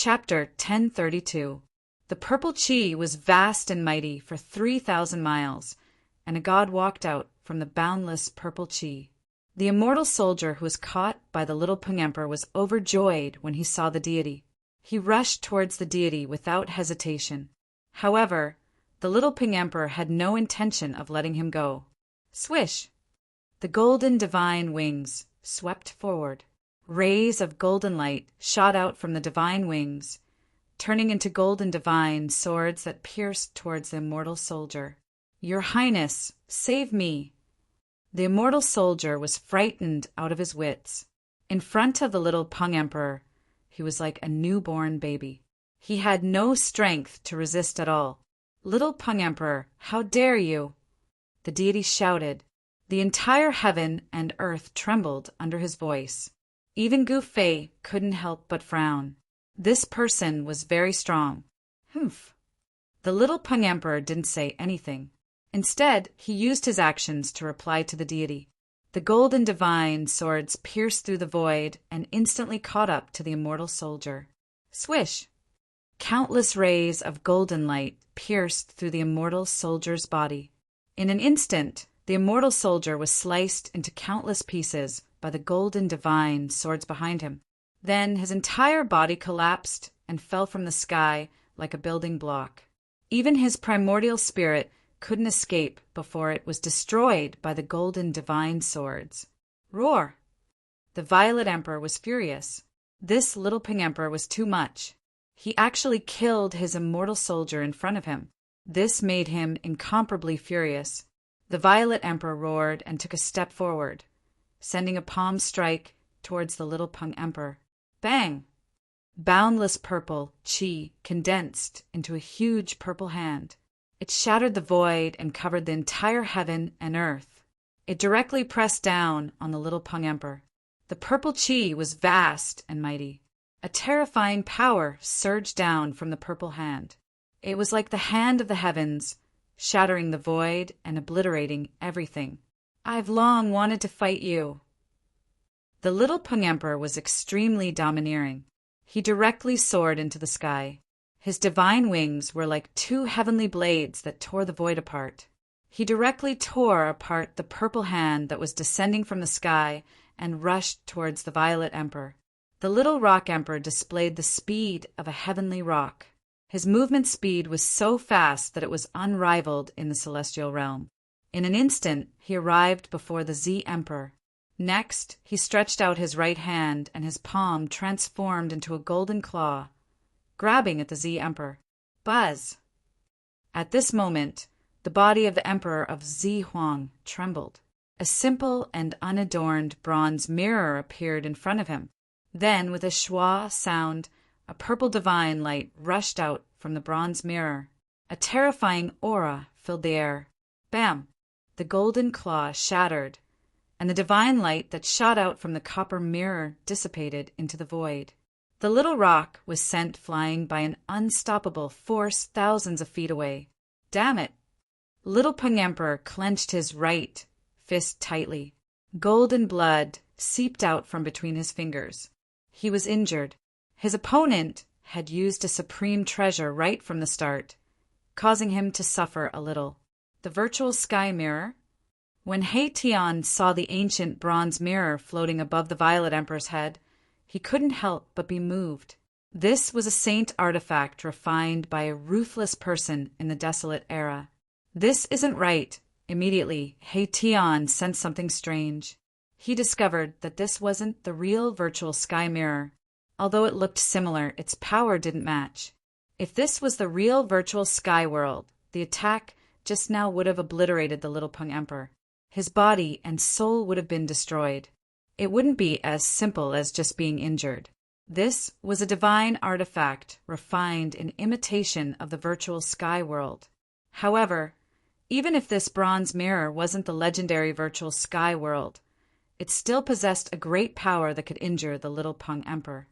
Chapter 1032. The purple Chi was vast and mighty for 3,000 miles, and a god walked out from the boundless purple Chi. The immortal soldier who was caught by the little Peng Emperor was overjoyed when he saw the deity. He rushed towards the deity without hesitation. However, the little Peng Emperor had no intention of letting him go. Swish! The golden divine wings swept forward. Rays of golden light shot out from the divine wings, turning into golden divine swords that pierced towards the immortal soldier. "Your Highness, save me!" The immortal soldier was frightened out of his wits. In front of the little Peng Emperor, he was like a newborn baby. He had no strength to resist at all. "Little Peng Emperor, how dare you!" the deity shouted. The entire heaven and earth trembled under his voice. Even Gu Fei couldn't help but frown. This person was very strong. Humph. The little Peng Emperor didn't say anything. Instead, he used his actions to reply to the deity. The golden divine swords pierced through the void and instantly caught up to the immortal soldier. Swish! Countless rays of golden light pierced through the immortal soldier's body. In an instant, the immortal soldier was sliced into countless pieces by the golden divine swords behind him. Then his entire body collapsed and fell from the sky like a building block. Even his primordial spirit couldn't escape before it was destroyed by the golden divine swords. Roar! The Violet Emperor was furious. This little Peng Emperor was too much. He actually killed his immortal soldier in front of him. This made him incomparably furious. The Violet Emperor roared and took a step forward, sending a palm strike towards the little Peng Emperor. Bang! Boundless purple Chi condensed into a huge purple hand. It shattered the void and covered the entire heaven and earth. It directly pressed down on the little Peng Emperor. The purple Chi was vast and mighty. A terrifying power surged down from the purple hand. It was like the hand of the heavens, shattering the void and obliterating everything. "I've long wanted to fight you." The little Peng Emperor was extremely domineering. He directly soared into the sky. His divine wings were like two heavenly blades that tore the void apart. He directly tore apart the purple hand that was descending from the sky and rushed towards the Violet Emperor. The little Rock Emperor displayed the speed of a heavenly rock. His movement speed was so fast that it was unrivaled in the celestial realm. In an instant, he arrived before the Z Emperor. Next, he stretched out his right hand, and his palm transformed into a golden claw, grabbing at the Z Emperor. Buzz! At this moment, the body of the Emperor of Z Huang trembled. A simple and unadorned bronze mirror appeared in front of him. Then, with a schwa sound, a purple divine light rushed out from the bronze mirror. A terrifying aura filled the air. Bam! The golden claw shattered, and the divine light that shot out from the copper mirror dissipated into the void. The little rock was sent flying by an unstoppable force thousands of feet away. Damn it! Little Peng Emperor clenched his right fist tightly. Golden blood seeped out from between his fingers. He was injured. His opponent had used a supreme treasure right from the start, causing him to suffer a little. The virtual sky mirror. When He Tian saw the ancient bronze mirror floating above the Violet Emperor's head, he couldn't help but be moved. This was a saint artifact refined by a ruthless person in the desolate era. "This isn't right." Immediately, He Tian sensed something strange. He discovered that this wasn't the real virtual sky mirror. Although it looked similar, its power didn't match. If this was the real virtual sky world, the attack just now would have obliterated the little Peng Emperor. His body and soul would have been destroyed. It wouldn't be as simple as just being injured. This was a divine artifact refined in imitation of the virtual sky world. However, even if this bronze mirror wasn't the legendary virtual sky world, it still possessed a great power that could injure the little Peng Emperor.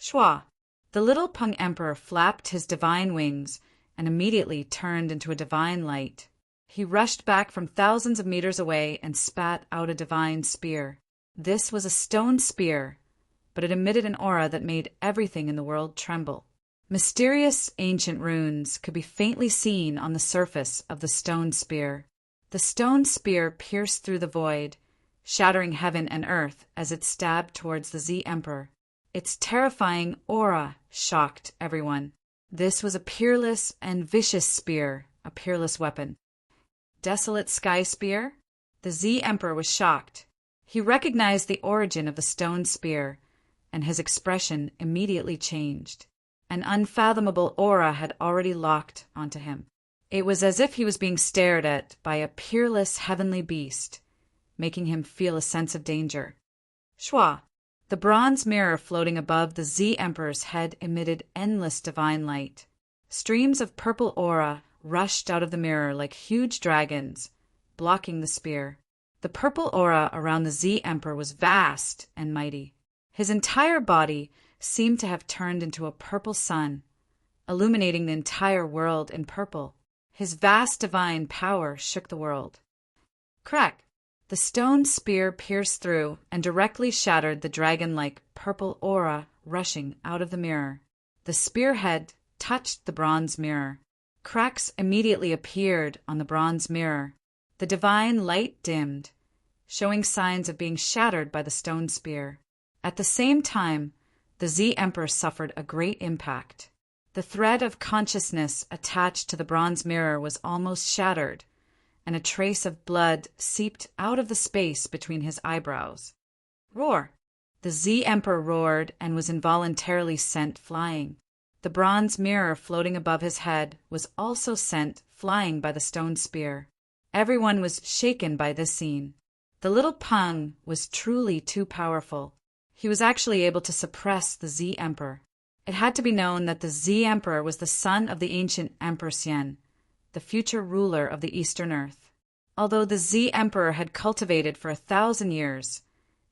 Schwa! The little Peng Emperor flapped his divine wings and immediately turned into a divine light. He rushed back from thousands of meters away and spat out a divine spear. This was a stone spear, but it emitted an aura that made everything in the world tremble. Mysterious ancient runes could be faintly seen on the surface of the stone spear. The stone spear pierced through the void, shattering heaven and earth as it stabbed towards the Z Emperor. Its terrifying aura shocked everyone. This was a peerless and vicious spear, a peerless weapon. Desolate sky spear? The Z Emperor was shocked. He recognized the origin of the stone spear, and his expression immediately changed. An unfathomable aura had already locked onto him. It was as if he was being stared at by a peerless heavenly beast, making him feel a sense of danger. Shwa! The bronze mirror floating above the Z Emperor's head emitted endless divine light. Streams of purple aura rushed out of the mirror like huge dragons, blocking the spear. The purple aura around the Z Emperor was vast and mighty. His entire body seemed to have turned into a purple sun, illuminating the entire world in purple. His vast divine power shook the world. Crack! The stone spear pierced through and directly shattered the dragon-like purple aura rushing out of the mirror. The spearhead touched the bronze mirror. Cracks immediately appeared on the bronze mirror. The divine light dimmed, showing signs of being shattered by the stone spear. At the same time, the Z Emperor suffered a great impact. The thread of consciousness attached to the bronze mirror was almost shattered, and a trace of blood seeped out of the space between his eyebrows. Roar! The Z Emperor roared and was involuntarily sent flying. The bronze mirror floating above his head was also sent flying by the stone spear. Everyone was shaken by this scene. The little Peng was truly too powerful. He was actually able to suppress the Z Emperor. It had to be known that the Z Emperor was the son of the ancient Emperor Xian, the future ruler of the Eastern Earth. Although the Z Emperor had cultivated for 1,000 years,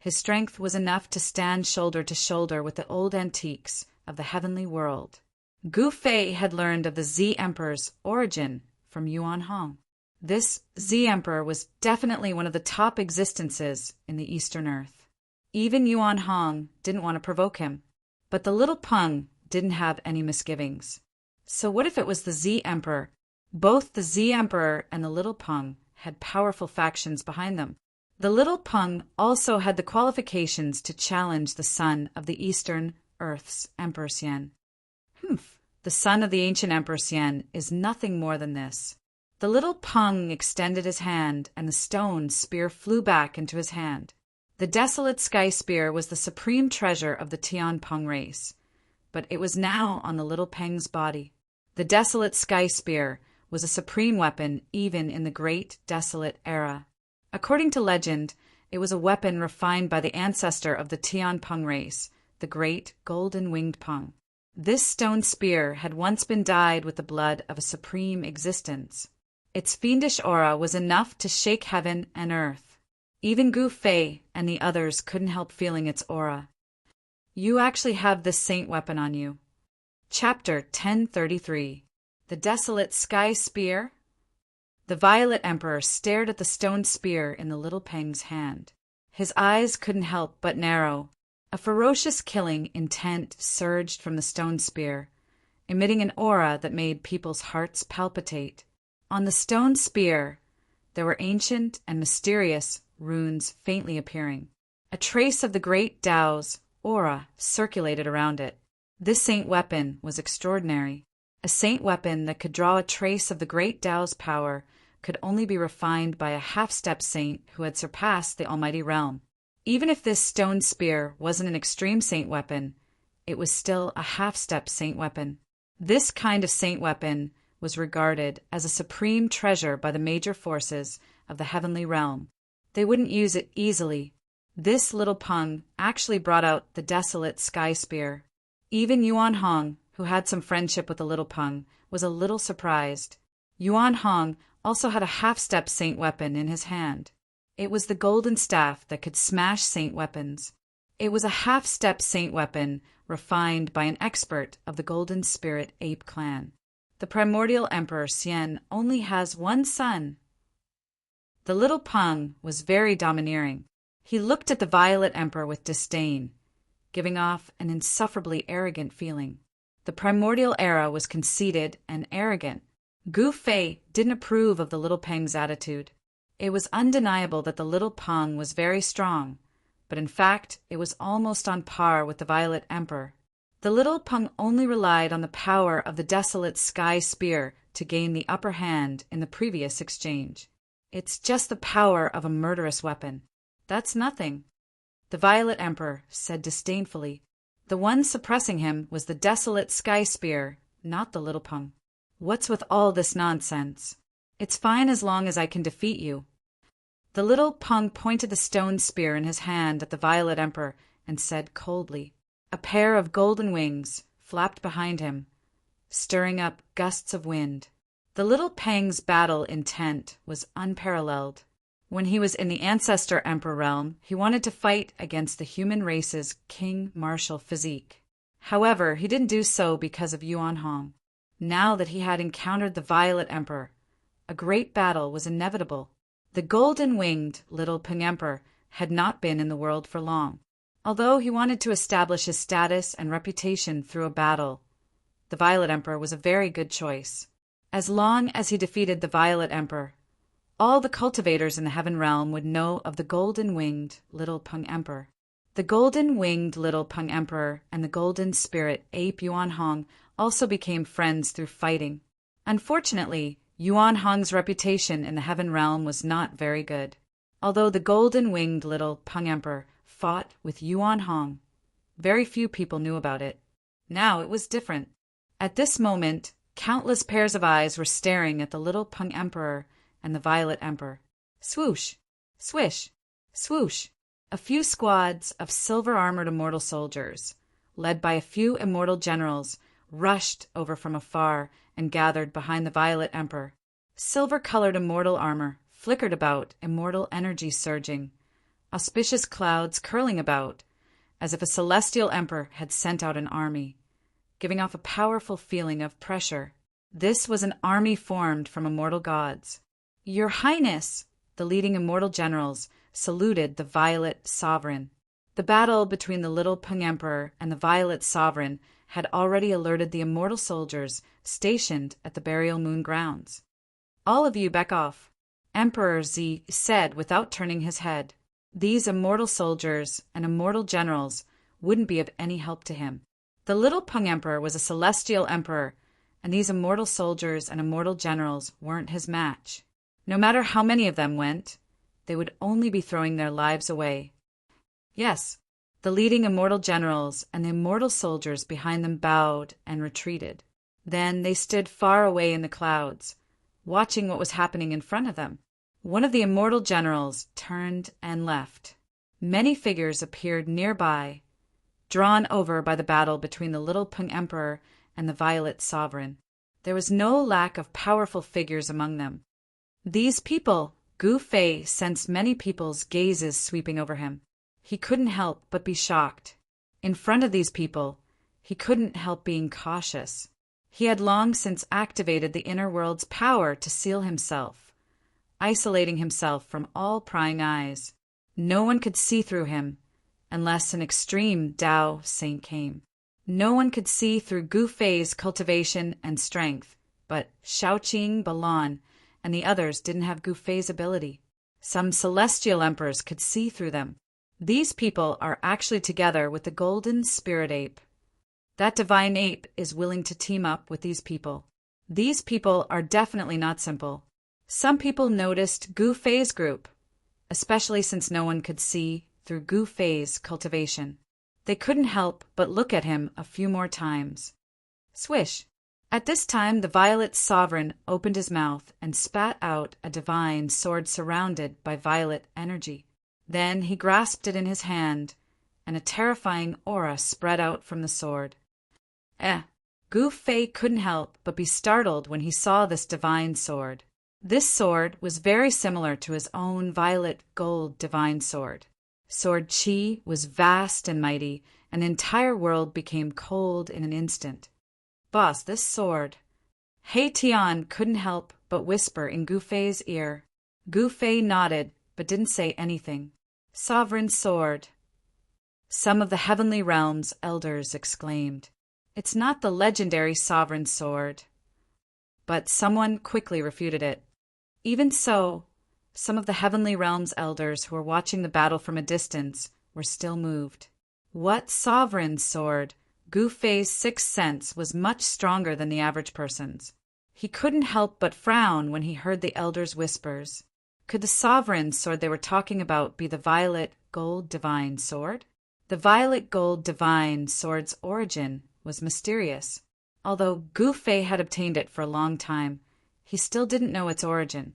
his strength was enough to stand shoulder to shoulder with the old antiques of the heavenly world. Gu Fei had learned of the Z Emperor's origin from Yuan Hong. This Z Emperor was definitely one of the top existences in the Eastern Earth. Even Yuan Hong didn't want to provoke him, but the little Peng didn't have any misgivings. So what if it was the Z Emperor? Both the Z Emperor and the little Peng had powerful factions behind them. The little Peng also had the qualifications to challenge the son of the Eastern Earth's Emperor Xian. The son of the ancient Emperor Xian is nothing more than this. The little Peng extended his hand, and the stone spear flew back into his hand. The desolate sky spear was the supreme treasure of the Tian Peng race, but it was now on the little Peng's body. The desolate sky spear was a supreme weapon even in the great desolate era. According to legend, it was a weapon refined by the ancestor of the Tian Peng race, the great golden-winged Peng. This stone spear had once been dyed with the blood of a supreme existence. Its fiendish aura was enough to shake heaven and earth. Even Gu Fei and the others couldn't help feeling its aura. You actually have this saint weapon on you. Chapter 1033. The Desolate Sky Spear. The Violet Emperor stared at the stone spear in the little Peng's hand. His eyes couldn't help but narrow. A ferocious killing intent surged from the stone spear, emitting an aura that made people's hearts palpitate. On the stone spear, there were ancient and mysterious runes faintly appearing. A trace of the great Tao's aura circulated around it. This saint weapon was extraordinary. A saint weapon that could draw a trace of the great Tao's power could only be refined by a half-step saint who had surpassed the almighty realm. Even if this stone spear wasn't an extreme saint weapon, it was still a half-step saint weapon. This kind of saint weapon was regarded as a supreme treasure by the major forces of the heavenly realm. They wouldn't use it easily. This little Peng actually brought out the desolate sky spear. Even Yuan Hong, who had some friendship with the little Peng, was a little surprised. Yuan Hong also had a half-step saint weapon in his hand. It was the golden staff that could smash saint weapons. It was a half-step saint weapon refined by an expert of the Golden Spirit Ape clan. The primordial Emperor Xian only has one son. The little Peng was very domineering. He looked at the Violet Emperor with disdain. giving off an insufferably arrogant feeling. The primordial era was conceited and arrogant. Gu Fei didn't approve of the little Peng's attitude. It was undeniable that the little Peng was very strong, but in fact it was almost on par with the Violet Emperor. The little Peng only relied on the power of the desolate sky spear to gain the upper hand in the previous exchange. It's just the power of a murderous weapon. That's nothing, the Violet Emperor said disdainfully. The one suppressing him was the desolate sky spear, not the little Peng. What's with all this nonsense? It's fine as long as I can defeat you. The little Peng pointed the stone spear in his hand at the Violet Emperor and said coldly. A pair of golden wings flapped behind him, stirring up gusts of wind. The little Peng's battle intent was unparalleled. When he was in the Ancestor Emperor realm, he wanted to fight against the human race's king martial physique. However, he didn't do so because of Yuan Hong. Now that he had encountered the Violet Emperor, a great battle was inevitable. The golden-winged little Peng Emperor had not been in the world for long. Although he wanted to establish his status and reputation through a battle, the Violet Emperor was a very good choice. As long as he defeated the Violet Emperor, all the cultivators in the Heaven Realm would know of the golden-winged little Peng Emperor. The golden-winged little Peng Emperor and the golden spirit ape Yuan Hong also became friends through fighting. Unfortunately, Yuan Hong's reputation in the Heaven Realm was not very good. Although the golden-winged little Peng Emperor fought with Yuan Hong, very few people knew about it. Now it was different. At this moment, countless pairs of eyes were staring at the little Peng Emperor and the Violet Emperor. Swoosh! Swish! Swoosh! A few squads of silver-armored immortal soldiers, led by a few immortal generals, rushed over from afar and gathered behind the Violet Emperor. Silver-colored immortal armor flickered about, immortal energy surging, auspicious clouds curling about, as if a celestial emperor had sent out an army, giving off a powerful feeling of pressure. This was an army formed from immortal gods. Your Highness, the leading immortal generals saluted the Violet Sovereign. The battle between the little Peng Emperor and the Violet Sovereign had already alerted the immortal soldiers stationed at the Burial Moon grounds. All of you back off, Emperor Z said without turning his head. These immortal soldiers and immortal generals wouldn't be of any help to him. The little Peng Emperor was a celestial emperor, and these immortal soldiers and immortal generals weren't his match. No matter how many of them went, they would only be throwing their lives away. Yes, the leading immortal generals and the immortal soldiers behind them bowed and retreated. Then they stood far away in the clouds, watching what was happening in front of them. One of the immortal generals turned and left. Many figures appeared nearby, drawn over by the battle between the little Peng Emperor and the Violet Sovereign. There was no lack of powerful figures among them. These people, Gu Fei sensed many people's gazes sweeping over him. He couldn't help but be shocked. In front of these people, he couldn't help being cautious. He had long since activated the inner world's power to seal himself, isolating himself from all prying eyes. No one could see through him, unless an extreme Tao saint came. No one could see through Gu Fei's cultivation and strength, but Shaoqing, Balan, and the others didn't have Gu Fei's ability. Some celestial emperors could see through them. These people are actually together with the golden spirit ape. That divine ape is willing to team up with these people. These people are definitely not simple. Some people noticed Gu Fei's group, especially since no one could see through Gu Fei's cultivation. They couldn't help but look at him a few more times. Swish! At this time the Violet Sovereign opened his mouth and spat out a divine sword surrounded by violet energy. Then he grasped it in his hand, and a terrifying aura spread out from the sword. Gu Fei couldn't help but be startled when he saw this divine sword. This sword was very similar to his own violet gold divine sword. Sword Qi was vast and mighty, and the entire world became cold in an instant. Boss, this sword. He Tian couldn't help but whisper in Gu Fei's ear. Gu Fei nodded, but didn't say anything. Sovereign sword. Some of the heavenly realm's elders exclaimed, "It's not the legendary sovereign sword." But someone quickly refuted it. Even so, some of the heavenly realm's elders who were watching the battle from a distance were still moved. What sovereign sword? Gu Fei's sixth sense was much stronger than the average person's. He couldn't help but frown when he heard the elders' whispers. Could the sovereign sword they were talking about be the violet gold divine sword? The violet gold divine sword's origin was mysterious. Although Gu Fei had obtained it for a long time, he still didn't know its origin.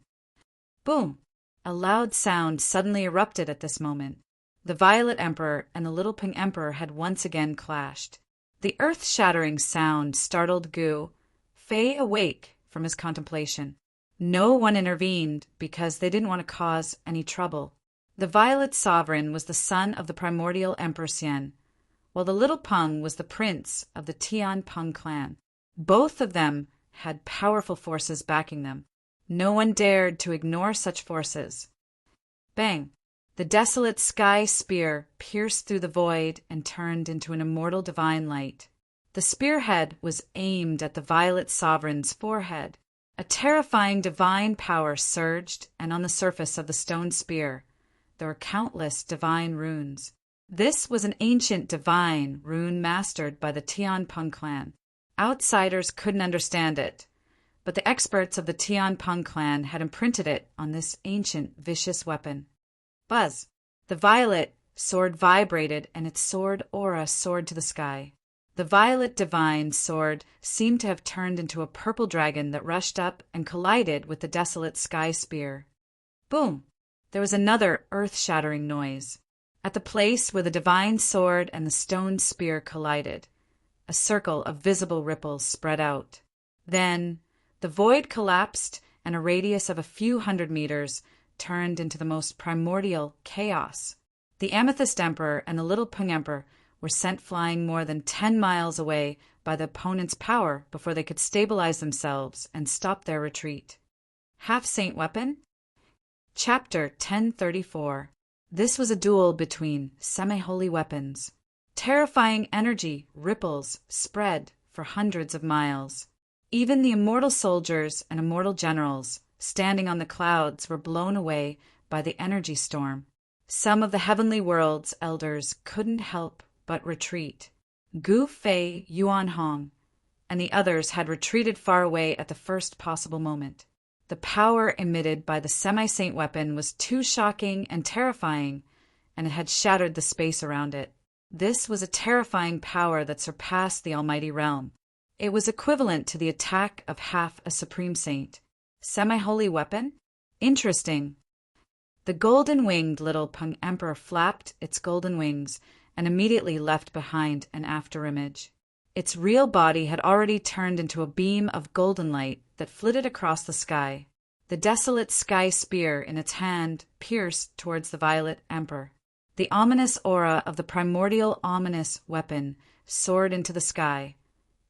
Boom! A loud sound suddenly erupted at this moment. The Violet Emperor and the Little Pink Emperor had once again clashed. The earth-shattering sound startled Gu Fei awake from his contemplation. No one intervened because they didn't want to cause any trouble. The Violet Sovereign was the son of the primordial Emperor Xian, while the Little Peng was the prince of the Tian Peng clan. Both of them had powerful forces backing them. No one dared to ignore such forces. Bang! The desolate sky spear pierced through the void and turned into an immortal divine light. The spearhead was aimed at the Violet Sovereign's forehead. A terrifying divine power surged, and on the surface of the stone spear there were countless divine runes. This was an ancient divine rune mastered by the Tian Peng clan. Outsiders couldn't understand it, but the experts of the Tian Peng clan had imprinted it on this ancient, vicious weapon. Buzz! The violet sword vibrated, and its sword aura soared to the sky. The violet divine sword seemed to have turned into a purple dragon that rushed up and collided with the desolate sky spear. Boom! There was another earth-shattering noise. At the place where the divine sword and the stone spear collided, a circle of visible ripples spread out. Then the void collapsed, and a radius of a few hundred meters turned into the most primordial chaos. The Amethyst Emperor and the Little Peng Emperor were sent flying more than 10 miles away by the opponent's power before they could stabilize themselves and stop their retreat. Half-Saint Weapon? Chapter 1034. This was a duel between semi-holy weapons. Terrifying energy ripples spread for hundreds of miles. Even the immortal soldiers and immortal generals standing on the clouds were blown away by the energy storm. Some of the heavenly world's elders couldn't help but retreat. Gu Fei, Yuan Hong, and the others had retreated far away at the first possible moment. The power emitted by the semi-saint weapon was too shocking and terrifying, and it had shattered the space around it. This was a terrifying power that surpassed the almighty realm. It was equivalent to the attack of half a supreme saint. Semi-holy weapon? Interesting. The golden-winged Little Peng Emperor flapped its golden wings and immediately left behind an afterimage. Its real body had already turned into a beam of golden light that flitted across the sky. The desolate sky spear in its hand pierced towards the Violet Emperor. The ominous aura of the primordial ominous weapon soared into the sky,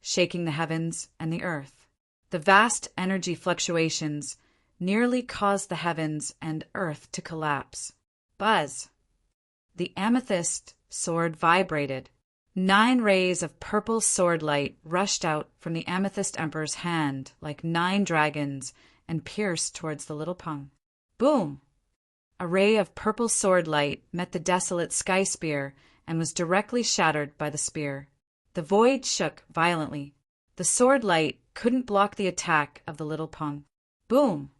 shaking the heavens and the earth. The vast energy fluctuations nearly caused the heavens and earth to collapse. Buzz! The amethyst sword vibrated. 9 rays of purple sword light rushed out from the Amethyst Emperor's hand like 9 dragons and pierced towards the Little Peng. Boom! A ray of purple sword light met the desolate sky spear and was directly shattered by the spear. The void shook violently. The sword light couldn't block the attack of the Little Peng. Boom!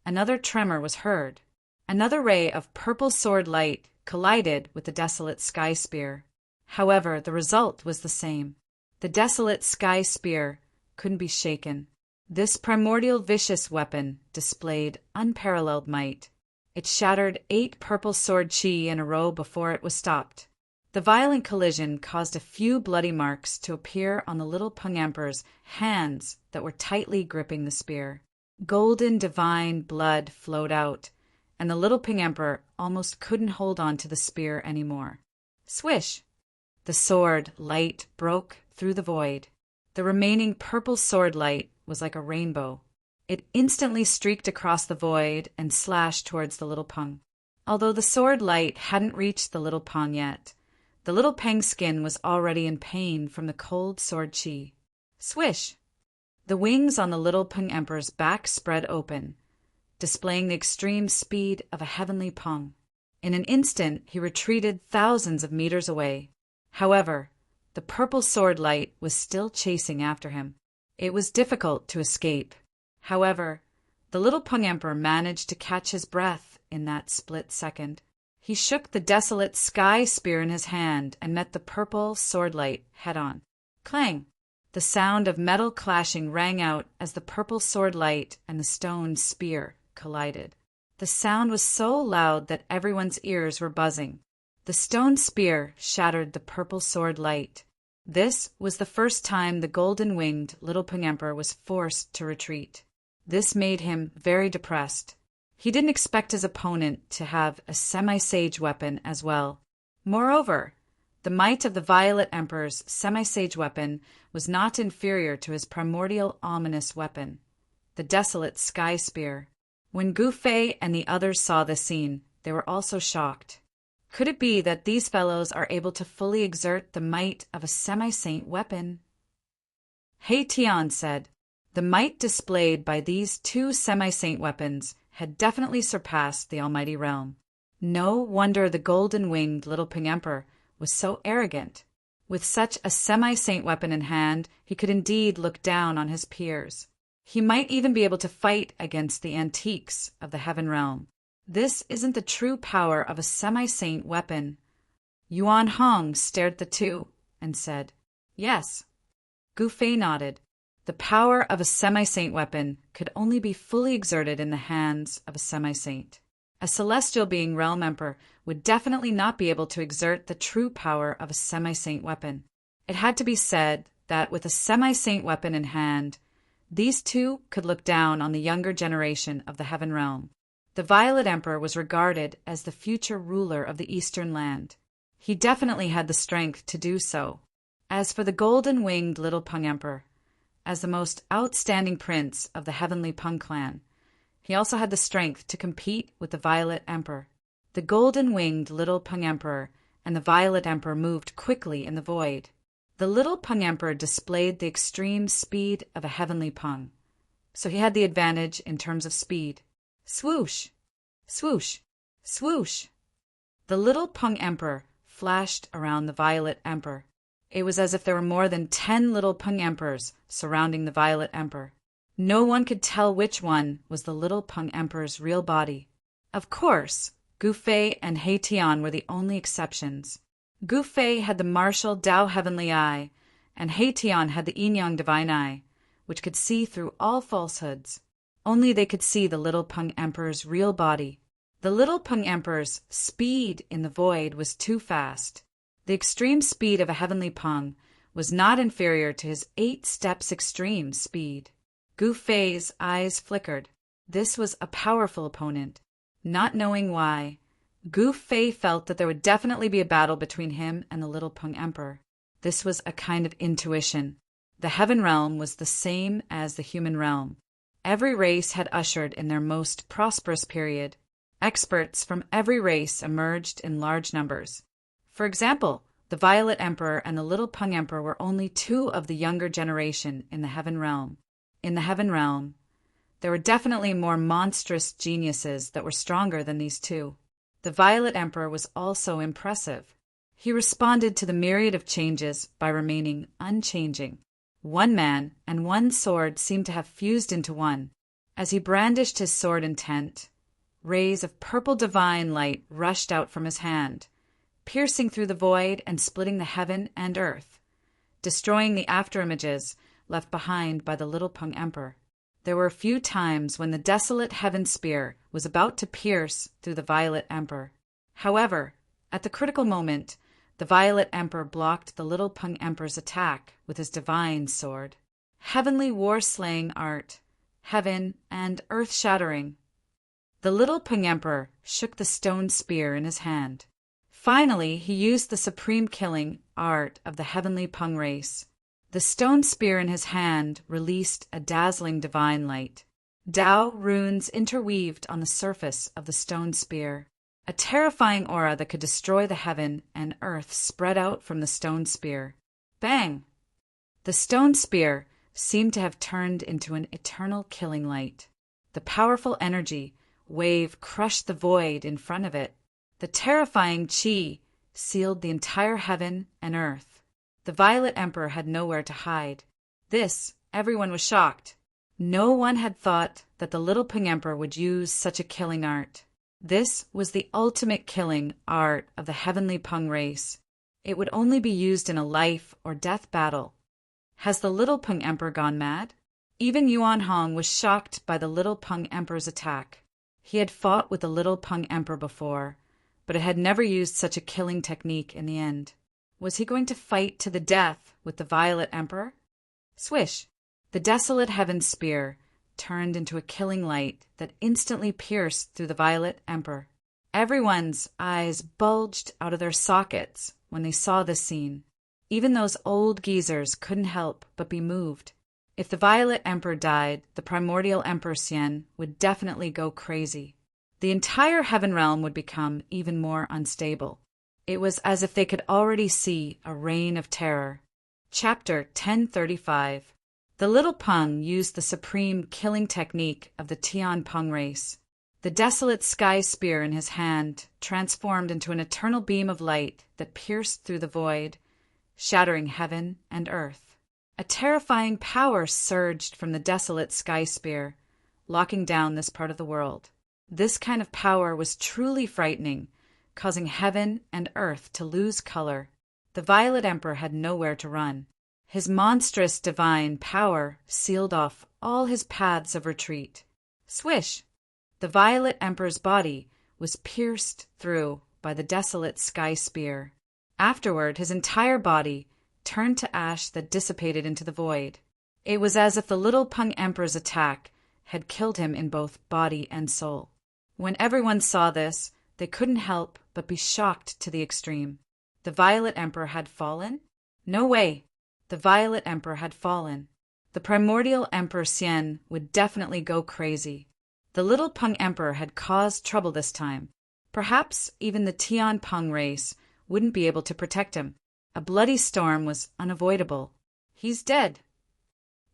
Another tremor was heard. Another ray of purple sword light collided with the desolate sky spear. However, the result was the same. The desolate sky spear couldn't be shaken. This primordial vicious weapon displayed unparalleled might. It shattered 8 purple sword chi in a row before it was stopped. The violent collision caused a few bloody marks to appear on the Little Peng Emperor's hands that were tightly gripping the spear. Golden divine blood flowed out, and the Little Peng Emperor almost couldn't hold on to the spear anymore. Swish! The sword light broke through the void. The remaining purple sword light was like a rainbow. It instantly streaked across the void and slashed towards the Little Peng. Although the sword light hadn't reached the Little Peng yet, The little Peng's skin was already in pain from the cold sword chi. Swish! The wings on the little Peng Emperor's back spread open, displaying the extreme speed of a heavenly Peng. In an instant, he retreated thousands of meters away. However, the purple sword light was still chasing after him. It was difficult to escape. However, the little Peng Emperor managed to catch his breath in that split second. He shook the desolate sky spear in his hand and met the purple sword light head-on. Clang! The sound of metal clashing rang out as the purple sword light and the stone spear collided. The sound was so loud that everyone's ears were buzzing. The stone spear shattered the purple sword light. This was the first time the golden-winged little Peng Emperor was forced to retreat. This made him very depressed. He didn't expect his opponent to have a semi-sage weapon as well. Moreover, the might of the Violet Emperor's semi-sage weapon was not inferior to his primordial ominous weapon, the desolate sky spear. When Gu Fei and the others saw this scene, they were also shocked. Could it be that these fellows are able to fully exert the might of a semi-saint weapon? He Tian said, the might displayed by these two semi-saint weapons had definitely surpassed the almighty realm. No wonder the golden-winged little Peng Emperor was so arrogant. With such a semi-saint weapon in hand, he could indeed look down on his peers. He might even be able to fight against the antiques of the heaven realm. This isn't the true power of a semi-saint weapon. Yuan Hong stared at the two and said, Yes. Gu Fei nodded. The power of a semi-saint weapon could only be fully exerted in the hands of a semi-saint. A celestial being realm emperor would definitely not be able to exert the true power of a semi-saint weapon. It had to be said that with a semi-saint weapon in hand, these two could look down on the younger generation of the heaven realm. The Violet Emperor was regarded as the future ruler of the Eastern land. He definitely had the strength to do so. As for the golden-winged little Peng Emperor, as the most outstanding prince of the heavenly Peng clan, he also had the strength to compete with the Violet Emperor. The golden-winged little Peng Emperor and the Violet Emperor moved quickly in the void. The little Peng Emperor displayed the extreme speed of a heavenly Peng, so he had the advantage in terms of speed. Swoosh! Swoosh! Swoosh! The little Peng Emperor flashed around the Violet Emperor. It was as if there were more than 10 little Peng Emperors surrounding the Violet Emperor. No one could tell which one was the little Peng Emperor's real body. Of course, Gu Fei and He Tian were the only exceptions. Gu Fei had the martial Dao Heavenly Eye, and He Tian had the Yin-Yang Divine Eye, which could see through all falsehoods. Only they could see the little Peng Emperor's real body. The little Peng Emperor's speed in the void was too fast. The extreme speed of a heavenly Peng was not inferior to his 8 steps extreme speed. Gu Fei's eyes flickered. This was a powerful opponent. Not knowing why, Gu Fei felt that there would definitely be a battle between him and the little Peng Emperor. This was a kind of intuition. The heaven realm was the same as the human realm. Every race had ushered in their most prosperous period. Experts from every race emerged in large numbers. For example, the Violet Emperor and the little Peng Emperor were only 2 of the younger generation in the heaven realm. In the heaven realm, there were definitely more monstrous geniuses that were stronger than these 2. The Violet Emperor was also impressive. He responded to the myriad of changes by remaining unchanging. One man and one sword seemed to have fused into one. As he brandished his sword intent, rays of purple divine light rushed out from his hand, piercing through the void and splitting the heaven and earth, destroying the afterimages left behind by the little Peng Emperor. There were a few times when the desolate heaven spear was about to pierce through the Violet Emperor. However, at the critical moment, the Violet Emperor blocked the little Peng Emperor's attack with his divine sword. Heavenly war-slaying art, heaven and earth-shattering. The little Peng Emperor shook the stone spear in his hand. Finally, he used the supreme killing art of the heavenly Peng race. The stone spear in his hand released a dazzling divine light. Dao runes interweaved on the surface of the stone spear. A terrifying aura that could destroy the heaven and earth spread out from the stone spear. Bang! The stone spear seemed to have turned into an eternal killing light. The powerful energy wave crushed the void in front of it. The terrifying chi sealed the entire heaven and earth. The Violet Emperor had nowhere to hide. Everyone was shocked. No one had thought that the little Peng Emperor would use such a killing art. This was the ultimate killing art of the heavenly Peng race. It would only be used in a life or death battle. Has the little Peng Emperor gone mad? Even Yuan Hong was shocked by the little Peng Emperor's attack. He had fought with the little Peng Emperor before, but it had never used such a killing technique in the end. Was he going to fight to the death with the Violet Emperor? Swish! The desolate heaven spear turned into a killing light that instantly pierced through the Violet Emperor. Everyone's eyes bulged out of their sockets when they saw this scene. Even those old geezers couldn't help but be moved. If the Violet Emperor died, the primordial Emperor Xian would definitely go crazy. The entire heaven realm would become even more unstable. It was as if they could already see a reign of terror. Chapter 1035. The little Peng used the supreme killing technique of the Tian Peng race. The desolate sky spear in his hand transformed into an eternal beam of light that pierced through the void, shattering heaven and earth. A terrifying power surged from the desolate sky spear, locking down this part of the world. This kind of power was truly frightening, causing heaven and earth to lose color. The Violet Emperor had nowhere to run. His monstrous divine power sealed off all his paths of retreat. Swish! The Violet Emperor's body was pierced through by the desolate sky spear. Afterward, his entire body turned to ash that dissipated into the void. It was as if the little Peng Emperor's attack had killed him in both body and soul. When everyone saw this, they couldn't help but be shocked to the extreme. The Violet Emperor had fallen? No way! The Violet Emperor had fallen. The primordial Emperor Xian would definitely go crazy. The little Peng Emperor had caused trouble this time. Perhaps even the Tian Peng race wouldn't be able to protect him. A bloody storm was unavoidable. He's dead.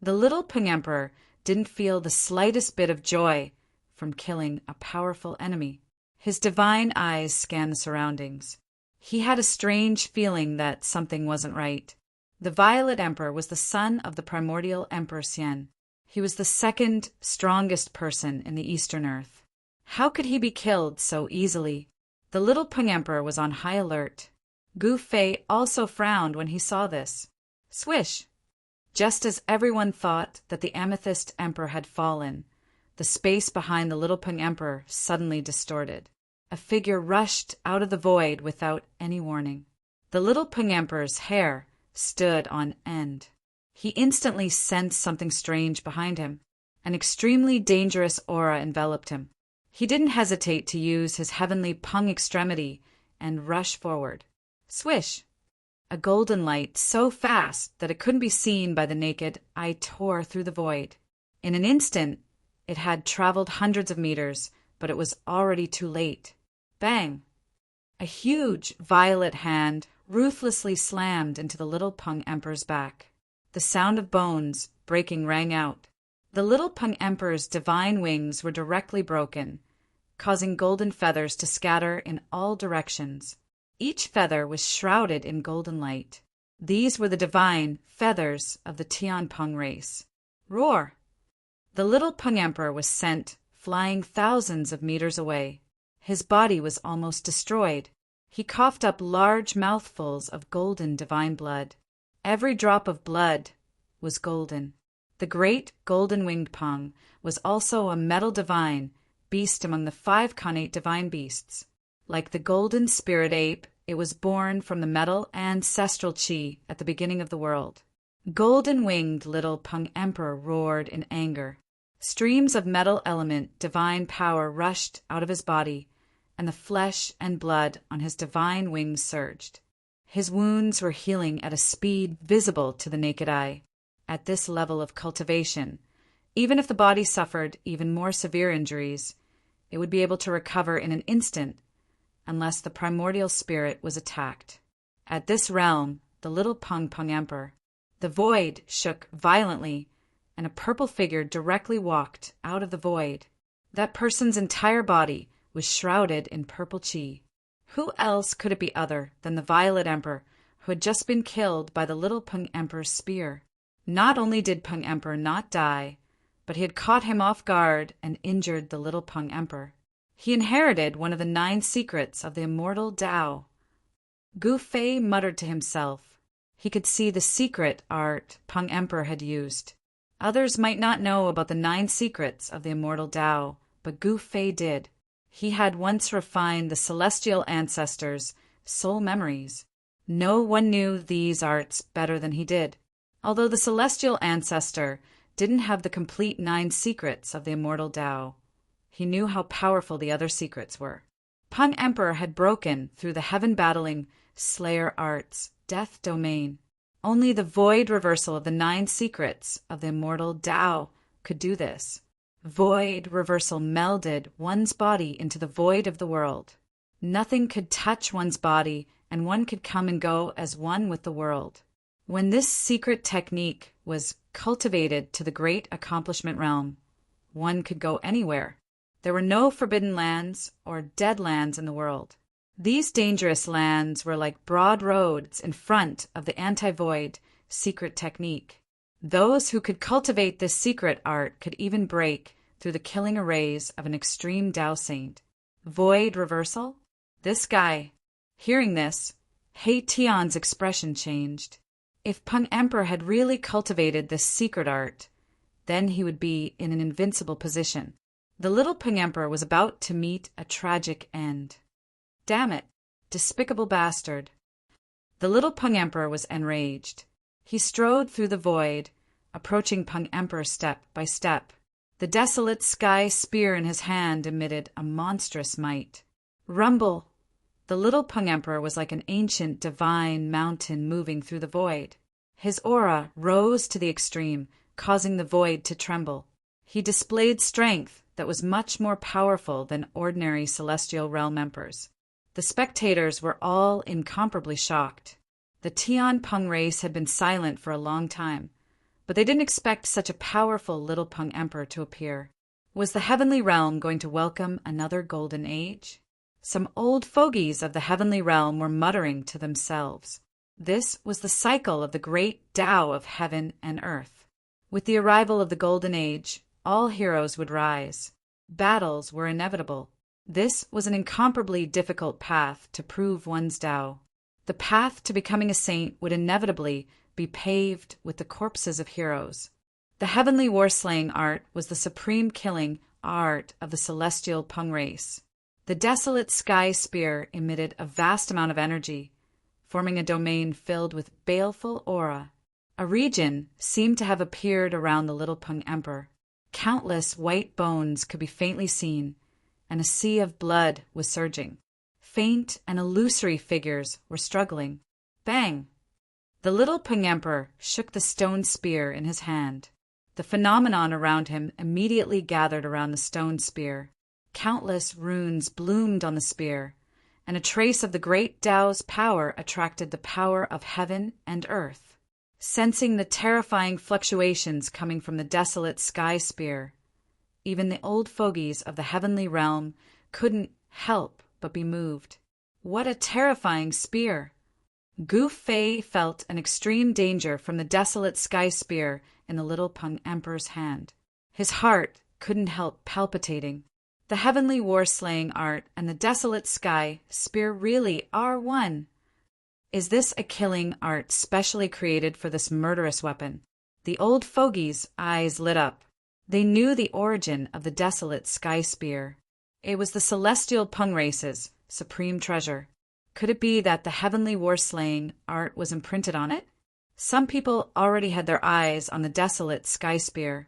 The little Peng Emperor didn't feel the slightest bit of joy from killing a powerful enemy. His divine eyes scanned the surroundings. He had a strange feeling that something wasn't right. The Violet Emperor was the son of the primordial Emperor Xian. He was the second strongest person in the Eastern Earth. How could he be killed so easily? The little Peng Emperor was on high alert. Gu Fei also frowned when he saw this. Swish! Just as everyone thought that the Amethyst Emperor had fallen, the space behind the little Peng Emperor suddenly distorted. A figure rushed out of the void without any warning. The little Peng Emperor's hair stood on end. He instantly sensed something strange behind him. An extremely dangerous aura enveloped him. He didn't hesitate to use his heavenly Peng extremity and rush forward. Swish! A golden light so fast that it couldn't be seen by the naked eye tore through the void. In an instant, it had traveled hundreds of meters, but it was already too late. Bang! A huge violet hand ruthlessly slammed into the little Peng Emperor's back. The sound of bones breaking rang out. The little Peng Emperor's divine wings were directly broken, causing golden feathers to scatter in all directions. Each feather was shrouded in golden light. These were the divine feathers of the Tian Peng race. Roar! The little Peng Emperor was sent flying thousands of meters away. His body was almost destroyed. He coughed up large mouthfuls of golden divine blood. Every drop of blood was golden. The great golden-winged Peng was also a metal divine, beast among the 5 connate divine beasts. Like the golden spirit ape, it was born from the metal ancestral chi at the beginning of the world. Golden-winged little Peng Emperor roared in anger. Streams of metal element divine power rushed out of his body, and the flesh and blood on his divine wings surged. His wounds were healing at a speed visible to the naked eye. At this level of cultivation, even if the body suffered even more severe injuries, it would be able to recover in an instant, unless the primordial spirit was attacked. At this realm, the little Peng Emperor, the void shook violently, and a purple figure directly walked out of the void. That person's entire body was shrouded in purple chi. Who else could it be other than the Violet Emperor, who had just been killed by the little Peng Emperor's spear? Not only did Peng Emperor not die, but he had caught him off guard and injured the little Peng Emperor. He inherited one of the 9 secrets of the immortal Tao. Gu Fei muttered to himself. He could see the secret art Peng Emperor had used. Others might not know about the 9 secrets of the immortal Tao, but Gu Fei did. He had once refined the celestial ancestors' soul memories. No one knew these arts better than he did. Although the celestial ancestor didn't have the complete 9 secrets of the immortal Tao, he knew how powerful the other secrets were. Peng Emperor had broken through the heaven-battling Slayer arts' death domain. Only the void reversal of the 9 secrets of the immortal Tao could do this. Void reversal melded one's body into the void of the world. Nothing could touch one's body, and one could come and go as one with the world. When this secret technique was cultivated to the great accomplishment realm, one could go anywhere. There were no forbidden lands or dead lands in the world. These dangerous lands were like broad roads in front of the anti-void secret technique. Those who could cultivate this secret art could even break through the killing arrays of an extreme Tao saint. Void reversal? This guy. Hearing this, He Tian's expression changed. If Peng Emperor had really cultivated this secret art, then he would be in an invincible position. The little Peng Emperor was about to meet a tragic end. Damn it, despicable bastard. The little Peng Emperor was enraged. He strode through the void, approaching Peng Emperor step by step. The desolate sky spear in his hand emitted a monstrous might. Rumble! The little Peng Emperor was like an ancient divine mountain moving through the void. His aura rose to the extreme, causing the void to tremble. He displayed strength that was much more powerful than ordinary celestial realm emperors. The spectators were all incomparably shocked. The Tian Peng race had been silent for a long time, but they didn't expect such a powerful little Peng Emperor to appear. Was the heavenly realm going to welcome another golden age? Some old fogies of the heavenly realm were muttering to themselves. This was the cycle of the great Tao of heaven and earth. With the arrival of the golden age, all heroes would rise. Battles were inevitable. This was an incomparably difficult path to prove one's Tao. The path to becoming a saint would inevitably be paved with the corpses of heroes. The heavenly war-slaying art was the supreme killing art of the celestial Peng race. The desolate sky spear emitted a vast amount of energy, forming a domain filled with baleful aura. A region seemed to have appeared around the little Peng Emperor. Countless white bones could be faintly seen, and a sea of blood was surging. Faint and illusory figures were struggling. Bang! The little Peng Emperor shook the stone spear in his hand. The phenomenon around him immediately gathered around the stone spear. Countless runes bloomed on the spear, and a trace of the great Tao's power attracted the power of heaven and earth. Sensing the terrifying fluctuations coming from the desolate sky spear, even the old fogies of the heavenly realm couldn't help but be moved. What a terrifying spear! Gu Fei felt an extreme danger from the desolate sky spear in the little Peng Emperor's hand. His heart couldn't help palpitating. The heavenly war-slaying art and the desolate sky spear really are one. Is this a killing art specially created for this murderous weapon? The old fogies' eyes lit up. They knew the origin of the desolate sky spear. It was the celestial Peng race's supreme treasure. Could it be that the heavenly war-slaying art was imprinted on it? Some people already had their eyes on the desolate sky spear.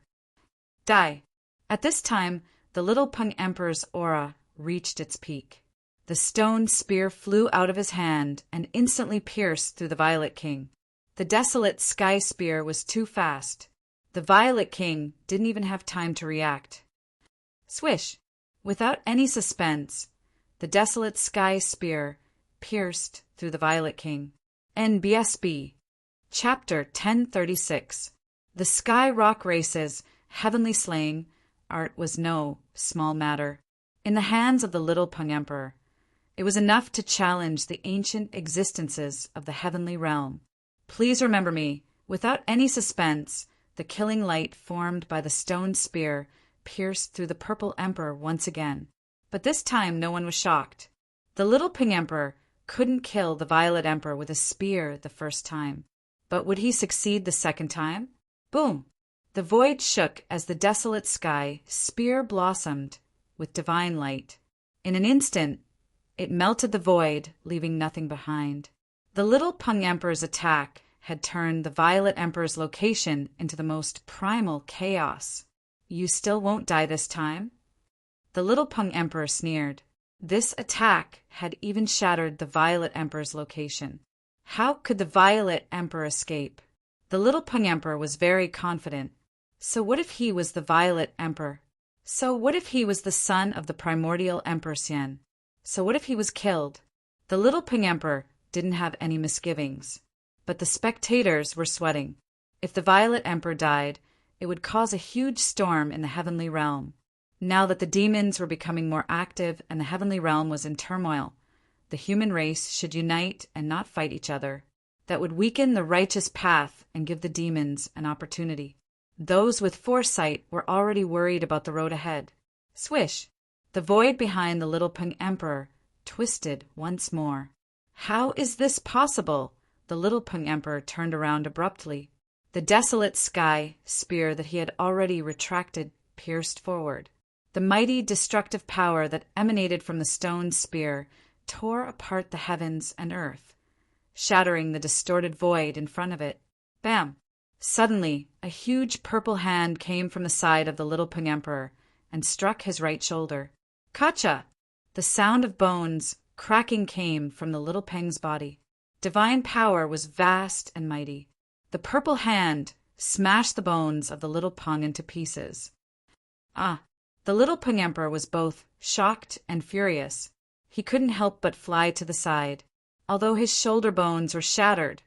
Die. At this time, the little Peng Emperor's aura reached its peak. The stone spear flew out of his hand and instantly pierced through the Violet King. The desolate sky spear was too fast. The Violet King didn't even have time to react. Swish! Without any suspense, The desolate sky spear pierced through the Violet King. NBSB. Chapter 1036. The Sky Rock Races, Heavenly Slaying, art was no small matter. In the hands of the little Pung Emperor, it was enough to challenge the ancient existences of the heavenly realm. Please remember me. Without any suspense, the killing light formed by the stone spear pierced through the purple emperor once again. But this time no one was shocked. The little Ping Emperor couldn't kill the Violet Emperor with a spear the first time. But would he succeed the second time? Boom! The void shook as the desolate sky spear blossomed with divine light. In an instant, it melted the void, leaving nothing behind. The little Pung Emperor's attack had turned the Violet Emperor's location into the most primal chaos. You still won't die this time? The little Pung Emperor sneered. This attack had even shattered the Violet Emperor's location. How could the Violet Emperor escape? The little Pung Emperor was very confident. So what if he was the Violet Emperor? So what if he was the son of the primordial Emperor Xian? So what if he was killed? The little Ping Emperor didn't have any misgivings. But the spectators were sweating. If the Violet Emperor died, it would cause a huge storm in the heavenly realm. Now that the demons were becoming more active and the heavenly realm was in turmoil, the human race should unite and not fight each other. That would weaken the righteous path and give the demons an opportunity. Those with foresight were already worried about the road ahead. Swish! The void behind the little Ping Emperor twisted once more. How is this possible? The little Ping Emperor turned around abruptly. The desolate sky spear that he had already retracted pierced forward. The mighty destructive power that emanated from the stone spear tore apart the heavens and earth, shattering the distorted void in front of it. Bam! Suddenly, a huge purple hand came from the side of the little Ping Emperor and struck his right shoulder. Kacha! The sound of bones cracking came from the little Peng's body. Divine power was vast and mighty. The purple hand smashed the bones of the little Pung into pieces. The little Ping Emperor was both shocked and furious. He couldn't help but fly to the side. Although his shoulder bones were shattered,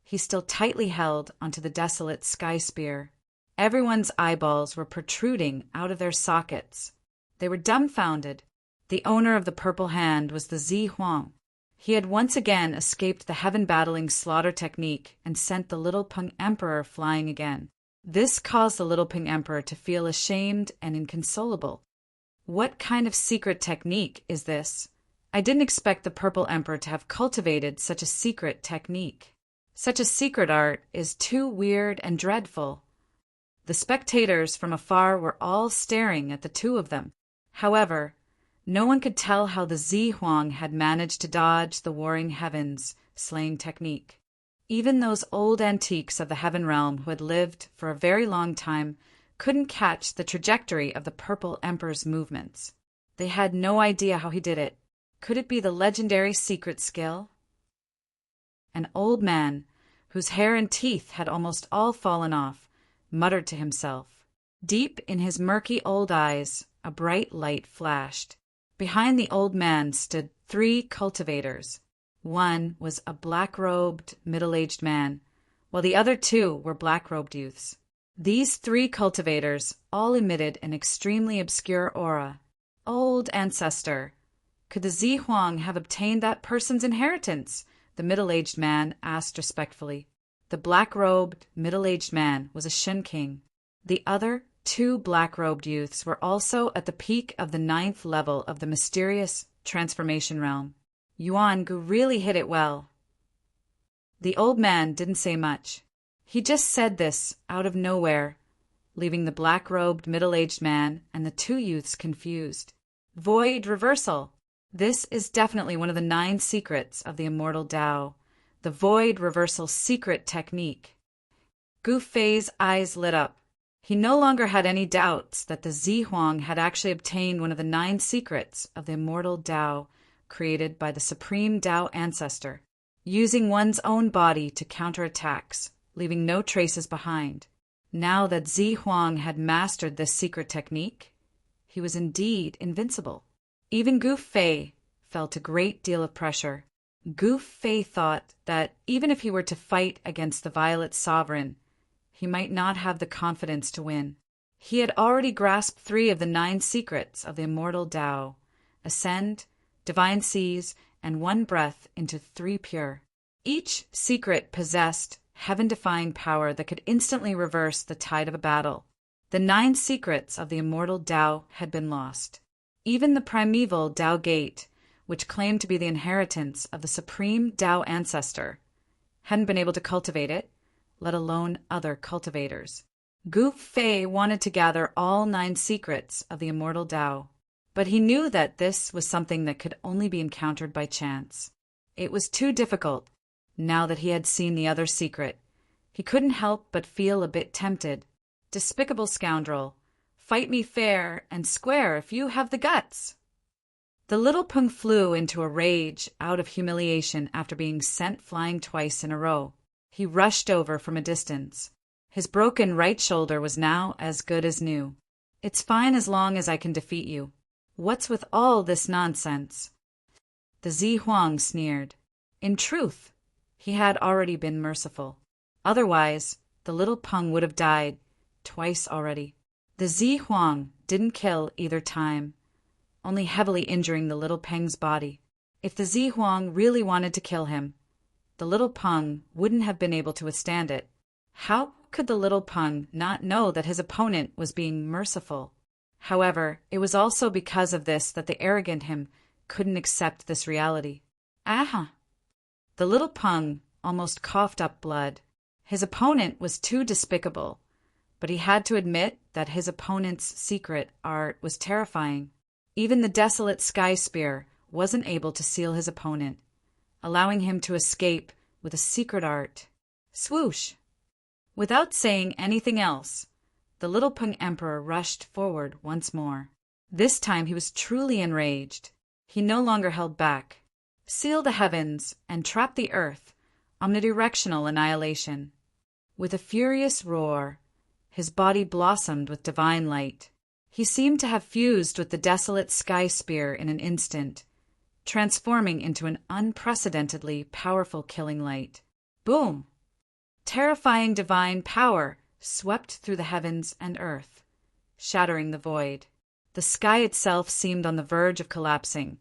he still tightly held onto the desolate sky spear. Everyone's eyeballs were protruding out of their sockets. They were dumbfounded. The owner of the purple hand was the Zi Huang. He had once again escaped the heaven-battling slaughter technique and sent the little Ping Emperor flying again. This caused the little Ping Emperor to feel ashamed and inconsolable. What kind of secret technique is this? I didn't expect the purple emperor to have cultivated such a secret technique. Such a secret art is too weird and dreadful. The spectators from afar were all staring at the two of them. However, no one could tell how the Zi Huang had managed to dodge the warring heavens slaying technique. Even those old antiques of the heaven realm who had lived for a very long time couldn't catch the trajectory of the purple emperor's movements. They had no idea how he did it. Could it be the legendary secret skill? An old man, whose hair and teeth had almost all fallen off, muttered to himself. Deep in his murky old eyes, a bright light flashed. Behind the old man stood 3 cultivators. One was a black-robed, middle-aged man, while the other 2 were black-robed youths. These 3 cultivators all emitted an extremely obscure aura. Old ancestor, could the Zi Huang have obtained that person's inheritance? The middle-aged man asked respectfully. The black-robed, middle-aged man was a Shen King. The other 2 black-robed youths were also at the peak of the 9th level of the mysterious transformation realm. Yuan Gu really hit it well. The old man didn't say much. He just said this out of nowhere, leaving the black-robed middle-aged man and the 2 youths confused. Void reversal. This is definitely one of the 9 secrets of the immortal Tao. The void reversal secret technique. Gu Fei's eyes lit up. He no longer had any doubts that the Zi Huang had actually obtained one of the 9 secrets of the immortal Tao created by the supreme Tao ancestor, using one's own body to counter attacks, leaving no traces behind. Now that Zi Huang had mastered this secret technique, he was indeed invincible. Even Gu Fei felt a great deal of pressure. Gu Fei thought that even if he were to fight against the Violet Sovereign, he might not have the confidence to win. He had already grasped 3 of the 9 secrets of the immortal Tao: ascend, divine seize, and one breath into 3 pure. Each secret possessed heaven-defying power that could instantly reverse the tide of a battle. The 9 secrets of the immortal Tao had been lost. Even the primeval Tao Gate, which claimed to be the inheritance of the supreme Tao ancestor, hadn't been able to cultivate it, let alone other cultivators. Gu Fei wanted to gather all 9 secrets of the immortal Tao, but he knew that this was something that could only be encountered by chance. It was too difficult. Now that he had seen the other secret, he couldn't help but feel a bit tempted. Despicable scoundrel, fight me fair and square if you have the guts. The little Peng flew into a rage out of humiliation after being sent flying twice in a row. He rushed over from a distance. His broken right shoulder was now as good as new. It's fine as long as I can defeat you. What's with all this nonsense? The Zi Huang sneered. In truth, he had already been merciful. Otherwise, the little Peng would have died twice already. The Zi Huang didn't kill either time, only heavily injuring the little Peng's body. If the Zi Huang really wanted to kill him, the little Peng wouldn't have been able to withstand it. How could the little Peng not know that his opponent was being merciful? However, it was also because of this that the arrogant him couldn't accept this reality. Aha! The little Peng almost coughed up blood. His opponent was too despicable, but he had to admit that his opponent's secret art was terrifying. Even the desolate sky spear wasn't able to seal his opponent, allowing him to escape with a secret art. Swoosh! Without saying anything else, the little Peng Emperor rushed forward once more. This time he was truly enraged. He no longer held back. Seal the heavens and trap the earth, omnidirectional annihilation. With a furious roar, his body blossomed with divine light. He seemed to have fused with the desolate sky spear in an instant, transforming into an unprecedentedly powerful killing light. Boom! Terrifying divine power swept through the heavens and earth, shattering the void. The sky itself seemed on the verge of collapsing.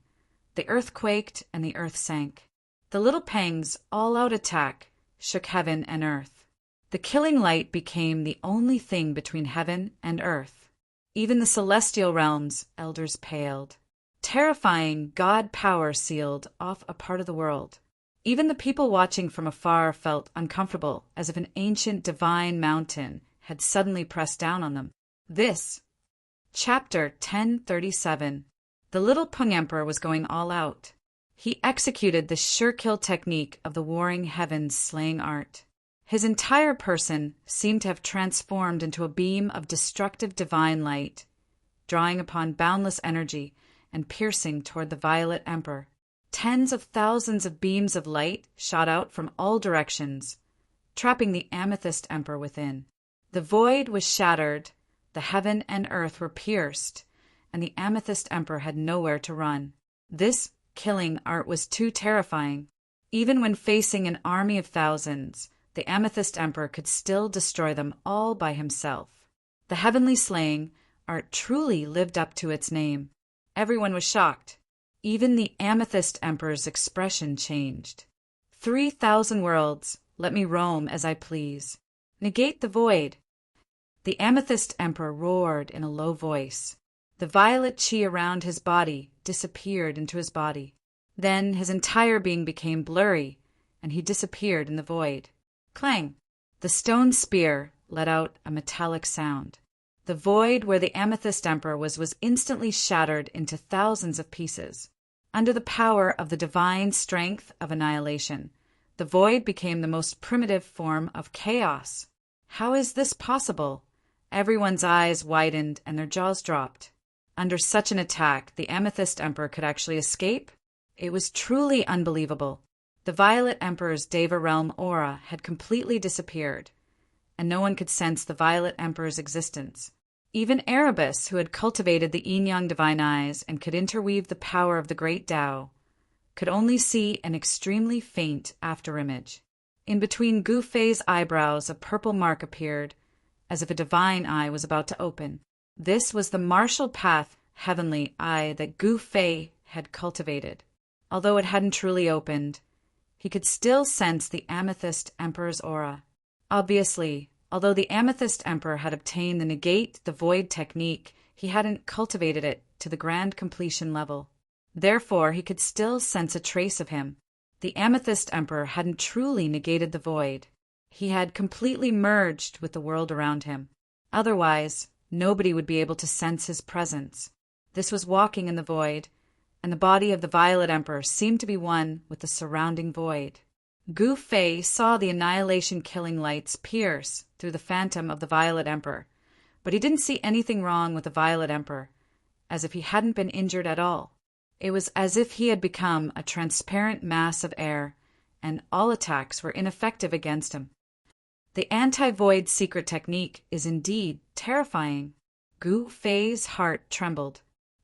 The earth quaked and the earth sank. The little Peng's all-out attack shook heaven and earth. The killing light became the only thing between heaven and earth. Even the celestial realm's elders paled. Terrifying God power sealed off a part of the world. Even the people watching from afar felt uncomfortable, as if an ancient divine mountain had suddenly pressed down on them. This. Chapter 1037. The little Peng Emperor was going all out. He executed the sure-kill technique of the warring heavens slaying art. His entire person seemed to have transformed into a beam of destructive divine light, drawing upon boundless energy and piercing toward the Violet Emperor. Tens of thousands of beams of light shot out from all directions, trapping the Amethyst Emperor within. The void was shattered, the heaven and earth were pierced, and the Amethyst Emperor had nowhere to run. This killing art was too terrifying. Even when facing an army of thousands, the Amethyst Emperor could still destroy them all by himself. The heavenly slaying art truly lived up to its name. Everyone was shocked. Even the Amethyst Emperor's expression changed. 3,000 worlds, let me roam as I please. Negate the void. The Amethyst Emperor roared in a low voice. The violet chi around his body disappeared into his body. Then his entire being became blurry, and he disappeared in the void. Clang! The stone spear let out a metallic sound. The void where the Amethyst Emperor was instantly shattered into thousands of pieces. Under the power of the divine strength of annihilation, the void became the most primitive form of chaos. How is this possible? Everyone's eyes widened and their jaws dropped. Under such an attack, the Amethyst Emperor could actually escape? It was truly unbelievable. The Violet Emperor's Deva Realm aura had completely disappeared, and no one could sense the Violet Emperor's existence. Even Erebus, who had cultivated the yin-yang divine eyes and could interweave the power of the great Tao, could only see an extremely faint afterimage. In between Gu Fei's eyebrows, a purple mark appeared, as if a divine eye was about to open. This was the martial path heavenly eye that Gu Fei had cultivated. Although it hadn't truly opened, he could still sense the Amethyst Emperor's aura. Obviously, although the Amethyst Emperor had obtained the Negate the Void technique, he hadn't cultivated it to the grand completion level. Therefore, he could still sense a trace of him. The Amethyst Emperor hadn't truly negated the void. He had completely merged with the world around him. Otherwise, nobody would be able to sense his presence. This was walking in the void, and the body of the Violet Emperor seemed to be one with the surrounding void. Gu Fei saw the annihilation-killing lights pierce through the phantom of the Violet Emperor, but he didn't see anything wrong with the Violet Emperor, as if he hadn't been injured at all. It was as if he had become a transparent mass of air, and all attacks were ineffective against him. The anti-void secret technique is indeed terrifying. Gu Fei's heart trembled.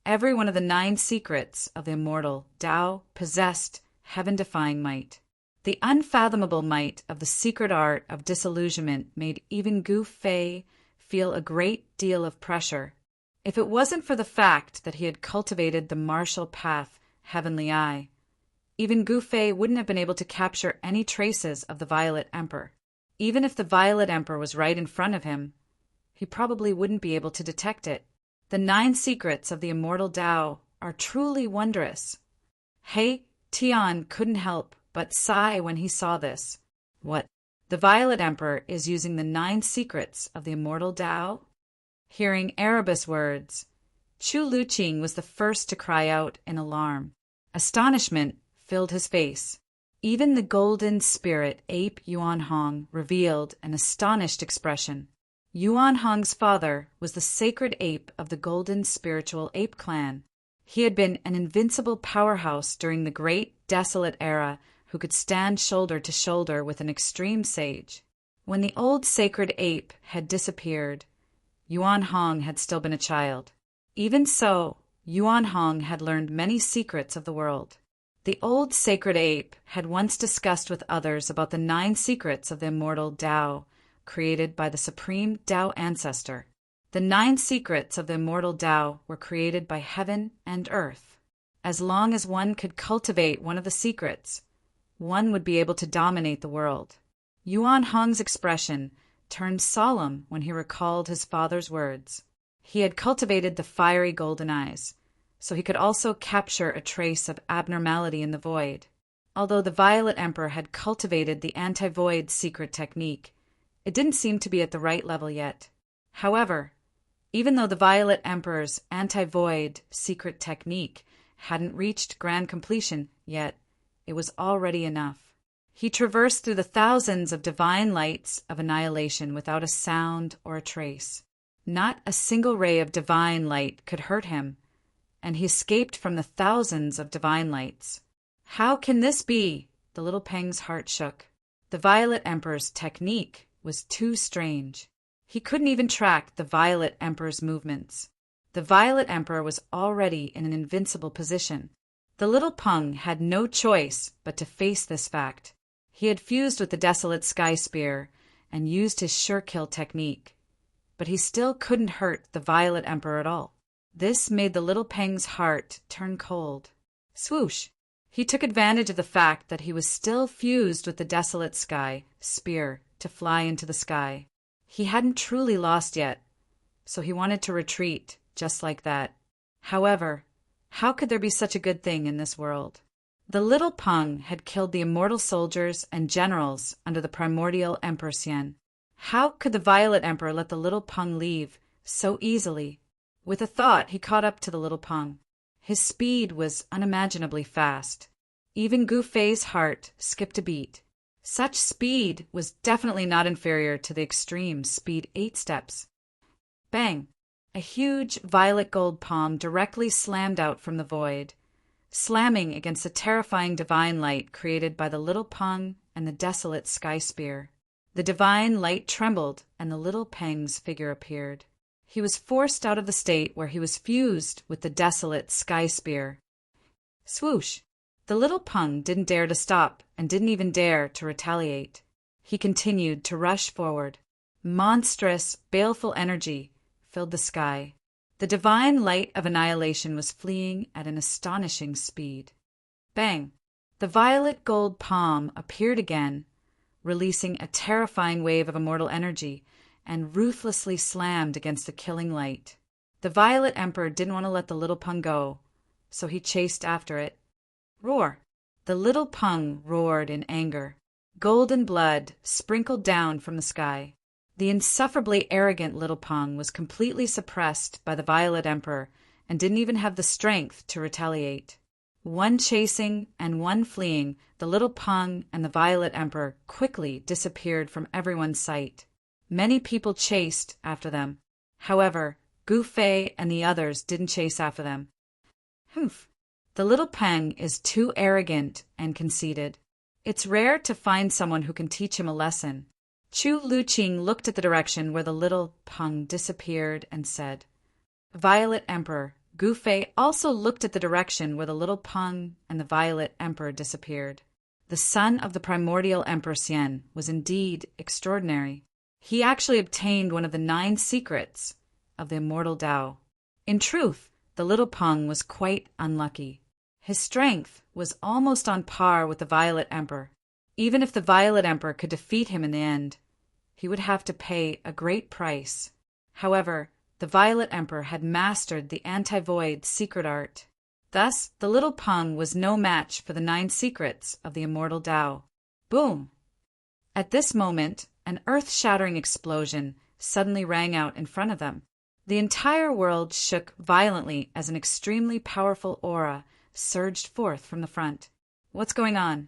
Every one of the 9 secrets of the immortal Tao possessed heaven-defying might. The unfathomable might of the secret art of disillusionment made even Gu Fei feel a great deal of pressure. If it wasn't for the fact that he had cultivated the martial path heavenly eye, even Gu Fei wouldn't have been able to capture any traces of the Violet Emperor. Even if the Violet Emperor was right in front of him, he probably wouldn't be able to detect it. The 9 secrets of the immortal Tao are truly wondrous. He Tian couldn't help but sigh when he saw this. What? The Violet Emperor is using the 9 secrets of the immortal Tao? Hearing Erebus words, Chu Luqing was the first to cry out in alarm. Astonishment filled his face. Even the golden spirit ape Yuan Hong revealed an astonished expression. Yuan Hong's father was the sacred ape of the golden spiritual ape clan. He had been an invincible powerhouse during the great desolate era who could stand shoulder to shoulder with an extreme sage. When the old sacred ape had disappeared, Yuan Hong had still been a child. Even so, Yuan Hong had learned many secrets of the world. The old sacred ape had once discussed with others about the 9 secrets of the immortal Tao, created by the supreme Tao ancestor. The 9 secrets of the immortal Tao were created by heaven and earth. As long as one could cultivate one of the secrets, one would be able to dominate the world. Yuan Hong's expression turned solemn when he recalled his father's words. He had cultivated the fiery golden eyes, so he could also capture a trace of abnormality in the void. Although the Violet Emperor had cultivated the anti-void secret technique, it didn't seem to be at the right level yet. However, even though the Violet Emperor's anti-void secret technique hadn't reached grand completion yet, it was already enough. He traversed through the thousands of divine lights of annihilation without a sound or a trace. Not a single ray of divine light could hurt him, and he escaped from the thousands of divine lights. How can this be? The little Peng's heart shook. The Violet Emperor's technique was too strange. He couldn't even track the Violet Emperor's movements. The Violet Emperor was already in an invincible position. The little Peng had no choice but to face this fact. He had fused with the Desolate Sky Spear and used his sure-kill technique, but he still couldn't hurt the Violet Emperor at all. This made the little Peng's heart turn cold. Swoosh! He took advantage of the fact that he was still fused with the Desolate Sky Spear to fly into the sky. He hadn't truly lost yet, so he wanted to retreat just like that. However, how could there be such a good thing in this world? The little Peng had killed the immortal soldiers and generals under the primordial Emperor Xian. How could the Violet Emperor let the little Peng leave so easily? With a thought, he caught up to the little Peng. His speed was unimaginably fast. Even Gu Fei's heart skipped a beat. Such speed was definitely not inferior to the extreme speed 8 steps. Bang! A huge violet gold palm directly slammed out from the void, slamming against the terrifying divine light created by the little Peng and the desolate sky spear. The divine light trembled, and the little Peng's figure appeared. He was forced out of the state where he was fused with the desolate sky spear. Swoosh! The little Peng didn't dare to stop and didn't even dare to retaliate. He continued to rush forward. Monstrous, baleful energy filled the sky. The divine light of annihilation was fleeing at an astonishing speed. Bang! The violet gold palm appeared again, releasing a terrifying wave of immortal energy, and ruthlessly slammed against the killing light. The Violet Emperor didn't want to let the little Peng go, so he chased after it. Roar! The little Peng roared in anger. Golden blood sprinkled down from the sky. The insufferably arrogant little Peng was completely suppressed by the Violet Emperor and didn't even have the strength to retaliate. One chasing and one fleeing, the little Peng and the Violet Emperor quickly disappeared from everyone's sight. Many people chased after them. However, Gu Fei and the others didn't chase after them. Humph! The little Peng is too arrogant and conceited. It's rare to find someone who can teach him a lesson. Chu Luqing looked at the direction where the little Peng disappeared and said, Violet Emperor. Gu Fei also looked at the direction where the little Peng and the Violet Emperor disappeared. The son of the primordial Emperor Xian was indeed extraordinary. He actually obtained one of the 9 secrets of the immortal Tao. In truth, the little Peng was quite unlucky. His strength was almost on par with the Violet Emperor. Even if the Violet Emperor could defeat him in the end, he would have to pay a great price. However, the Violet Emperor had mastered the anti-void secret art. Thus, the little Peng was no match for the 9 secrets of the immortal Tao. Boom! At this moment, an earth-shattering explosion suddenly rang out in front of them. The entire world shook violently as an extremely powerful aura surged forth from the front. What's going on?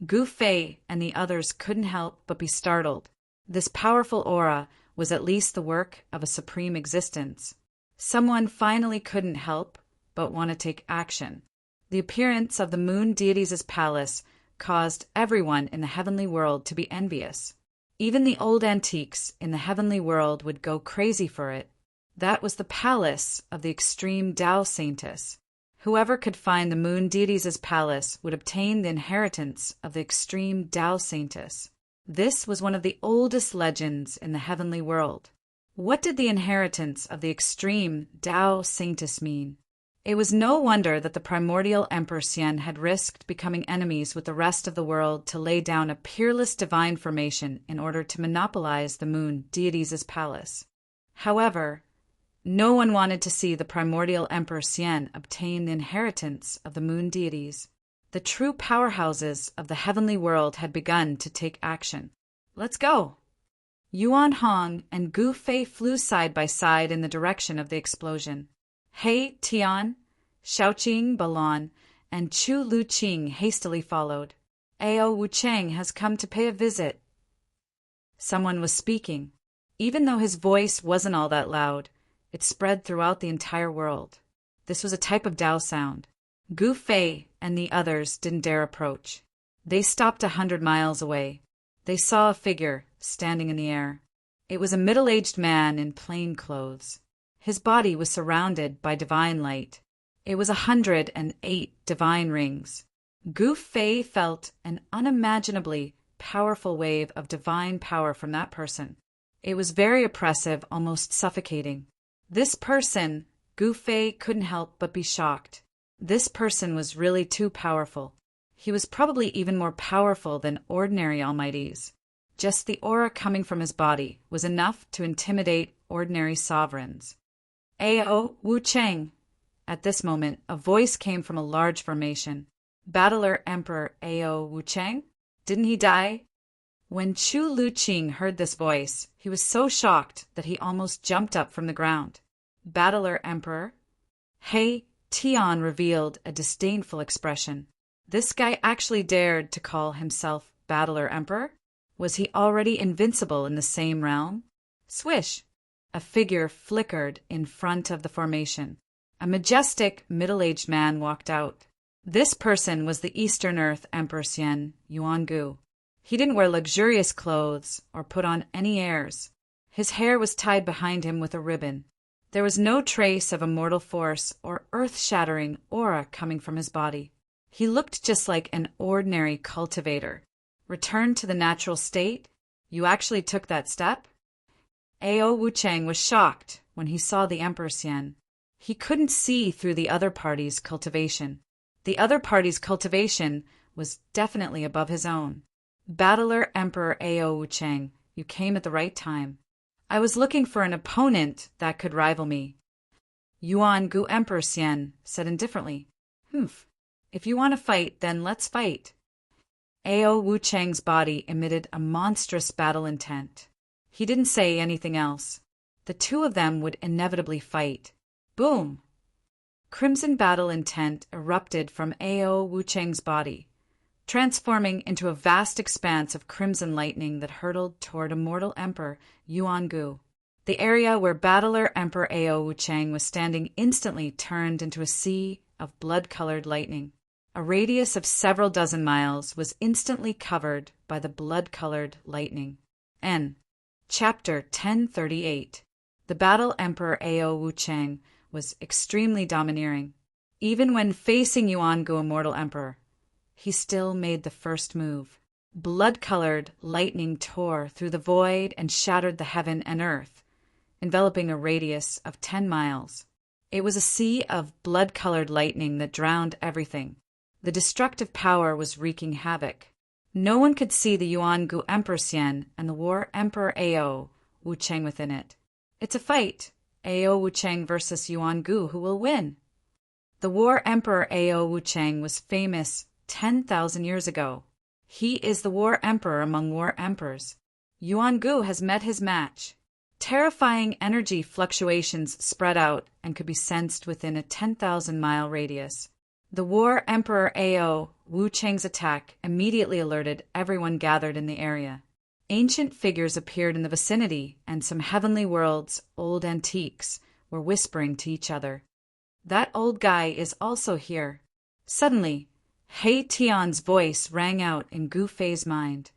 Gu Fei and the others couldn't help but be startled. This powerful aura was at least the work of a supreme existence. Someone finally couldn't help but want to take action. The appearance of the moon deities' palace caused everyone in the heavenly world to be envious. Even the old antiques in the heavenly world would go crazy for it. That was the palace of the extreme Tao Saintess. Whoever could find the moon deities' palace would obtain the inheritance of the extreme Tao Saintess. This was one of the oldest legends in the heavenly world. What did the inheritance of the extreme Tao Saintess mean? It was no wonder that the primordial Emperor Xian had risked becoming enemies with the rest of the world to lay down a peerless divine formation in order to monopolize the moon deities' palace. However, no one wanted to see the primordial Emperor Xian obtain the inheritance of the moon deities. The true powerhouses of the heavenly world had begun to take action. Let's go! Yuan Hong and Gu Fei flew side by side in the direction of the explosion. He Tian, Shaoqing Balon, and Chu Luqing hastily followed. Ao Wucheng has come to pay a visit. Someone was speaking. Even though his voice wasn't all that loud, it spread throughout the entire world. This was a type of Tao sound. Gu Fei and the others didn't dare approach. They stopped 100 miles away. They saw a figure standing in the air. It was a middle-aged man in plain clothes. His body was surrounded by divine light. It was 108 divine rings. Gu Fei felt an unimaginably powerful wave of divine power from that person. It was very oppressive, almost suffocating. This person, Gu Fei couldn't help but be shocked. This person was really too powerful. He was probably even more powerful than ordinary almighties. Just the aura coming from his body was enough to intimidate ordinary sovereigns. Ao Wucheng. At this moment, a voice came from a large formation. Battler Emperor Ao Wucheng? Didn't he die? When Chu Luqing heard this voice, he was so shocked that he almost jumped up from the ground. Battler Emperor? He Tian revealed a disdainful expression. This guy actually dared to call himself Battler Emperor? Was he already invincible in the same realm? Swish! A figure flickered in front of the formation. A majestic, middle-aged man walked out. This person was the Eastern Earth Emperor Xian, Yuangu. He didn't wear luxurious clothes or put on any airs. His hair was tied behind him with a ribbon. There was no trace of immortal force or earth-shattering aura coming from his body. He looked just like an ordinary cultivator. Returned to the natural state? You actually took that step? Ao Wuchang was shocked when he saw the Emperor Xian. He couldn't see through the other party's cultivation. The other party's cultivation was definitely above his own. Battler Emperor Ao Wuchang, you came at the right time. I was looking for an opponent that could rival me. Yuan Gu Emperor Xian said indifferently, Humph. If you want to fight, then let's fight. Ao Wuchang's body emitted a monstrous battle intent. He didn't say anything else. The two of them would inevitably fight. Boom! Crimson battle intent erupted from Ao Wuchang's body, transforming into a vast expanse of crimson lightning that hurtled toward immortal Emperor Yuan Gu. The area where battler Emperor Ao Wuchang was standing instantly turned into a sea of blood-colored lightning. A radius of several dozen miles was instantly covered by the blood-colored lightning. N. Chapter 1038. The battle Emperor Ao Wuchang was extremely domineering. Even when facing Yuan Gu Immortal Emperor, he still made the first move. Blood-colored lightning tore through the void and shattered the heaven and earth, enveloping a radius of 10 miles. It was a sea of blood-colored lightning that drowned everything. The destructive power was wreaking havoc. No one could see the Yuan Gu Emperor Xian and the War Emperor Ao Wuchang within it. It's a fight, Ao Wuchang versus Yuan Gu, who will win? The War Emperor Ao Wuchang was famous 10,000 years ago. He is the War Emperor among War Emperors. Yuan Gu has met his match. Terrifying energy fluctuations spread out and could be sensed within a 10,000-mile radius. The War Emperor Ao Wuchang's attack immediately alerted everyone gathered in the area. Ancient figures appeared in the vicinity, and some heavenly world's old antiques were whispering to each other. That old guy is also here. Suddenly, He Tian's voice rang out in Gu Fei's mind.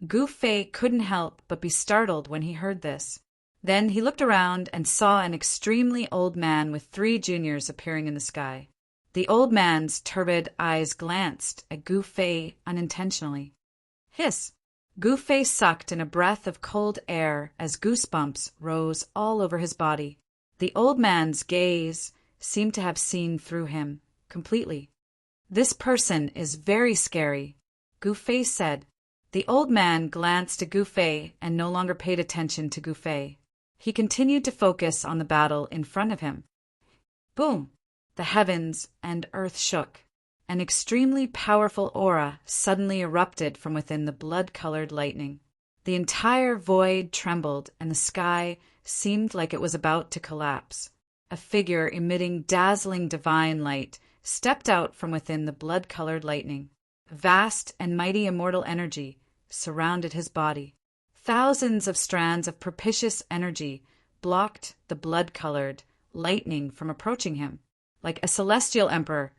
Gu Fei couldn't help but be startled when he heard this. Then he looked around and saw an extremely old man with 3 juniors appearing in the sky. The old man's turbid eyes glanced at Gu Fei unintentionally. Hiss! Gu Fei sucked in a breath of cold air as goosebumps rose all over his body. The old man's gaze seemed to have seen through him completely. This person is very scary, Gu Fei said. The old man glanced at Gu Fei and no longer paid attention to Gu Fei. He continued to focus on the battle in front of him. Boom! The heavens and earth shook. An extremely powerful aura suddenly erupted from within the blood-colored lightning. The entire void trembled and the sky seemed like it was about to collapse. A figure emitting dazzling divine light stepped out from within the blood-colored lightning. Vast and mighty immortal energy surrounded his body. Thousands of strands of propitious energy blocked the blood-colored lightning from approaching him. Like a celestial emperor,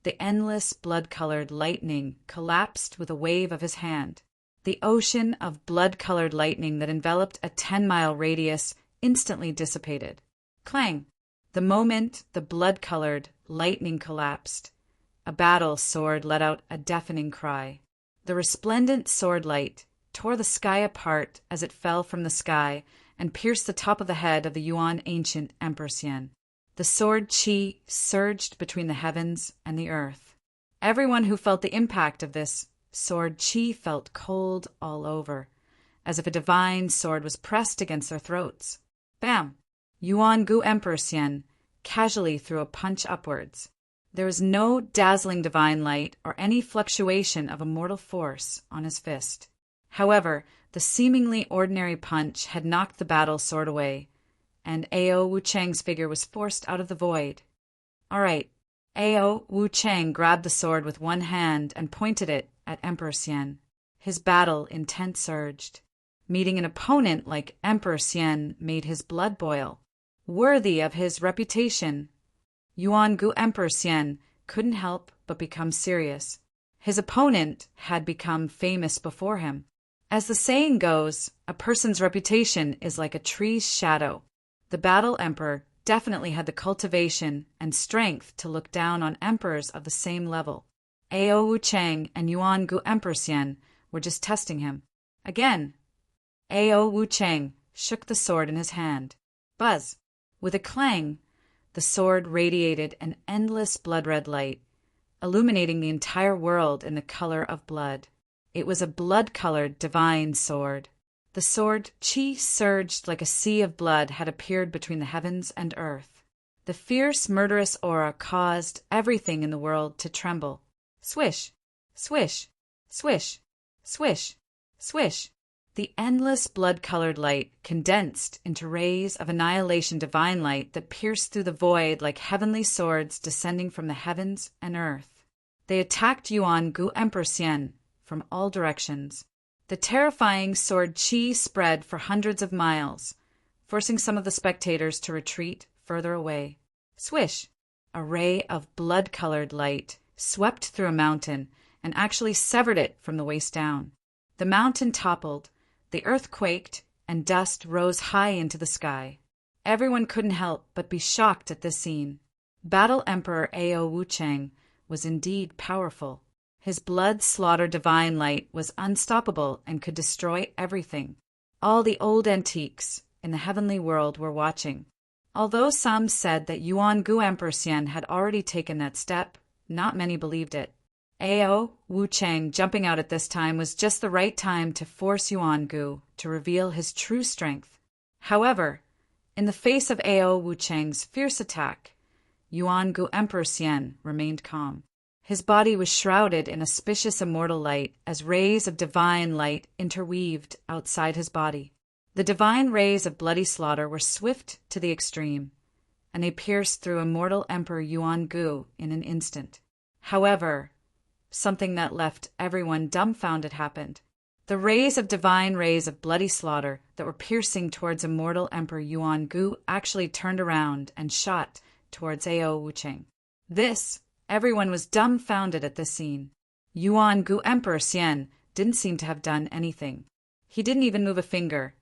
the endless blood-colored lightning collapsed with a wave of his hand. The ocean of blood-colored lightning that enveloped a 10-mile radius instantly dissipated. Clang! The moment the blood-colored lightning collapsed, a battle sword let out a deafening cry. The resplendent sword light tore the sky apart as it fell from the sky and pierced the top of the head of the Yuan ancient Emperor Xian. The sword qi surged between the heavens and the earth. Everyone who felt the impact of this sword qi felt cold all over, as if a divine sword was pressed against their throats. Bam! Yuan Gu Emperor Xian casually threw a punch upwards. There was no dazzling divine light or any fluctuation of immortal force on his fist. However, the seemingly ordinary punch had knocked the battle sword away, and Ao Wuchang's figure was forced out of the void. All right. Ao Wuchang grabbed the sword with one hand and pointed it at Emperor Xian. His battle intent surged. Meeting an opponent like Emperor Xian made his blood boil. Worthy of his reputation, Yuan Gu Emperor Xian couldn't help but become serious. His opponent had become famous before him. As the saying goes, a person's reputation is like a tree's shadow. The battle emperor definitely had the cultivation and strength to look down on emperors of the same level. Ao Wu Chang and Yuan Gu Emperor Xian were just testing him. Again, Ao Wu Chang shook the sword in his hand. Buzz! With a clang, the sword radiated an endless blood-red light, illuminating the entire world in the color of blood. It was a blood-colored divine sword. The sword Qi surged like a sea of blood had appeared between the heavens and earth. The fierce, murderous aura caused everything in the world to tremble. Swish! Swish! Swish! Swish! Swish! The endless blood-colored light condensed into rays of annihilation divine light that pierced through the void like heavenly swords descending from the heavens and earth. They attacked Yuan Gu Emperor Xian from all directions. The terrifying sword Qi spread for hundreds of miles, forcing some of the spectators to retreat further away. Swish! A ray of blood-colored light swept through a mountain and actually severed it from the waist down. The mountain toppled, the earth quaked, and dust rose high into the sky. Everyone couldn't help but be shocked at this scene. Battle Emperor Ao Wu Chang was indeed powerful. His blood-slaughtered divine light was unstoppable and could destroy everything. All the old antiques in the heavenly world were watching. Although some said that Yuan Gu Emperor Xian had already taken that step, not many believed it. Ao Wu Chang jumping out at this time was just the right time to force Yuan Gu to reveal his true strength. However, in the face of Ao Wu Chang's fierce attack, Yuan Gu Emperor Xian remained calm. His body was shrouded in auspicious immortal light as rays of divine light interweaved outside his body. The divine rays of bloody slaughter were swift to the extreme, and they pierced through immortal Emperor Yuan Gu in an instant. However, something that left everyone dumbfounded happened. The rays of bloody slaughter that were piercing towards immortal Emperor Yuan Gu actually turned around and shot towards Ao Wu Chang. Everyone was dumbfounded at this scene. Yuan Gu Emperor Xian didn't seem to have done anything. He didn't even move a finger,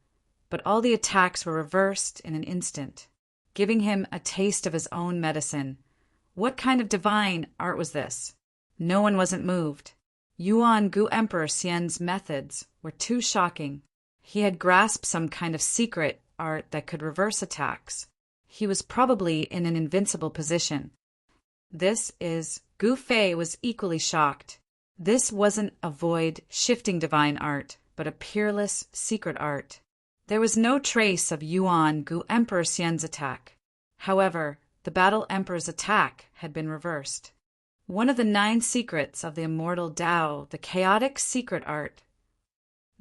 but all the attacks were reversed in an instant, giving him a taste of his own medicine. What kind of divine art was this? No one wasn't moved. Yuan Gu Emperor Xian's methods were too shocking. He had grasped some kind of secret art that could reverse attacks. He was probably in an invincible position. Gu Fei was equally shocked. This wasn't a void-shifting divine art, but a peerless secret art. There was no trace of Yuan Gu Emperor Xian's attack. However, the Battle Emperor's attack had been reversed. One of the 9 secrets of the immortal Tao, the chaotic secret art.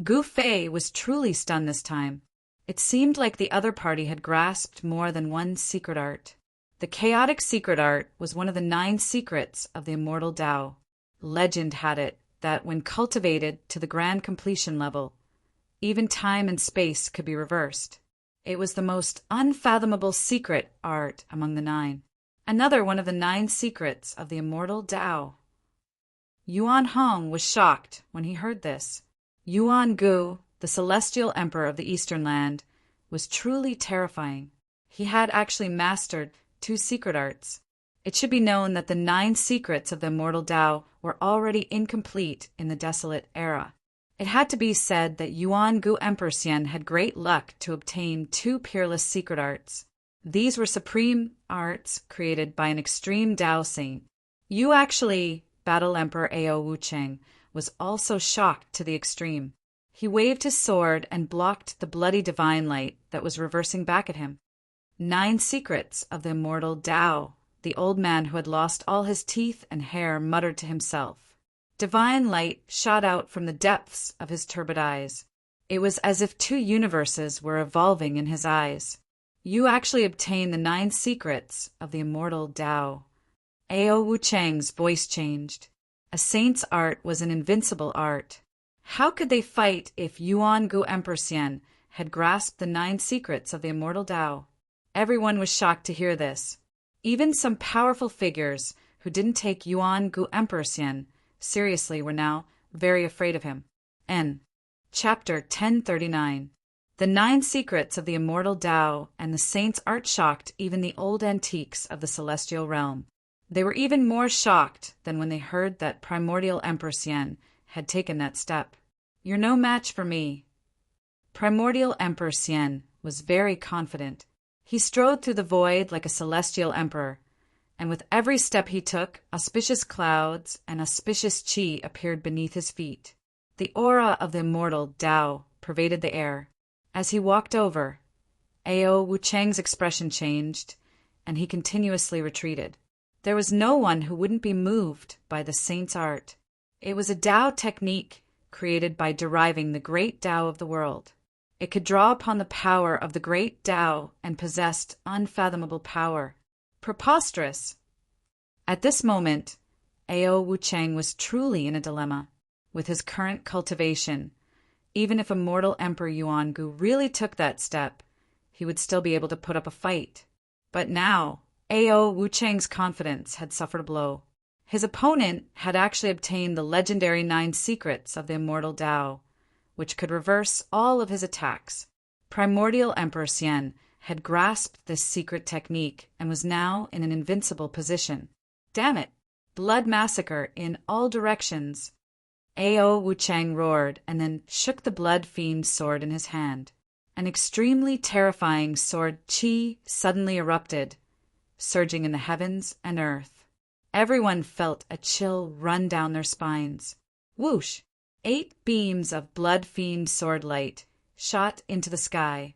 Gu Fei was truly stunned this time. It seemed like the other party had grasped more than one secret art. The chaotic secret art was one of the 9 secrets of the immortal Tao. Legend had it that when cultivated to the grand completion level, even time and space could be reversed. It was the most unfathomable secret art among the 9. Another one of the 9 secrets of the immortal Tao. Yuan Hong was shocked when he heard this. Yuan Gu, the celestial emperor of the Eastern Land, was truly terrifying. He had actually mastered 2 secret arts. It should be known that the 9 secrets of the immortal Tao were already incomplete in the desolate era. It had to be said that Yuan Gu Emperor Xian had great luck to obtain 2 peerless secret arts. These were supreme arts created by an extreme Tao saint. Battle Emperor Ao Wu Chang was also shocked to the extreme. He waved his sword and blocked the bloody divine light that was reversing back at him. 9 secrets of the immortal Tao, the old man who had lost all his teeth and hair muttered to himself. Divine light shot out from the depths of his turbid eyes. It was as if 2 universes were evolving in his eyes. You actually obtained the 9 secrets of the immortal Tao. Ao Wu Chang's voice changed. A saint's art was an invincible art. How could they fight if Yuan Gu Emperor Xian had grasped the 9 secrets of the immortal Tao? Everyone was shocked to hear this. Even some powerful figures who didn't take Yuan Gu Emperor Xian seriously were now very afraid of him. Chapter 1039. The 9 secrets of the immortal Tao and the saint's art shocked even the old antiques of the celestial realm. They were even more shocked than when they heard that Primordial Emperor Xian had taken that step. "You're no match for me." Primordial Emperor Xian was very confident. He strode through the void like a celestial emperor, and with every step he took, auspicious clouds and auspicious qi appeared beneath his feet. The aura of the immortal Tao pervaded the air. As he walked over, Ao Wuchang's expression changed, and he continuously retreated. There was no one who wouldn't be moved by the saint's art. It was a Tao technique created by deriving the great Tao of the world. It could draw upon the power of the great Tao and possessed unfathomable power. Preposterous! At this moment, Ao Wuchang was truly in a dilemma. With his current cultivation, even if immortal Emperor Yuangu really took that step, he would still be able to put up a fight. But now, Ao Wuchang's confidence had suffered a blow. His opponent had actually obtained the legendary 9 secrets of the immortal Tao, which could reverse all of his attacks. Primordial Emperor Xian had grasped this secret technique and was now in an invincible position. Damn it! Blood massacre in all directions! Ao Wuchang roared and then shook the blood fiend sword in his hand. An extremely terrifying sword qi suddenly erupted, surging in the heavens and earth. Everyone felt a chill run down their spines. Whoosh! 8 beams of blood fiend sword light shot into the sky,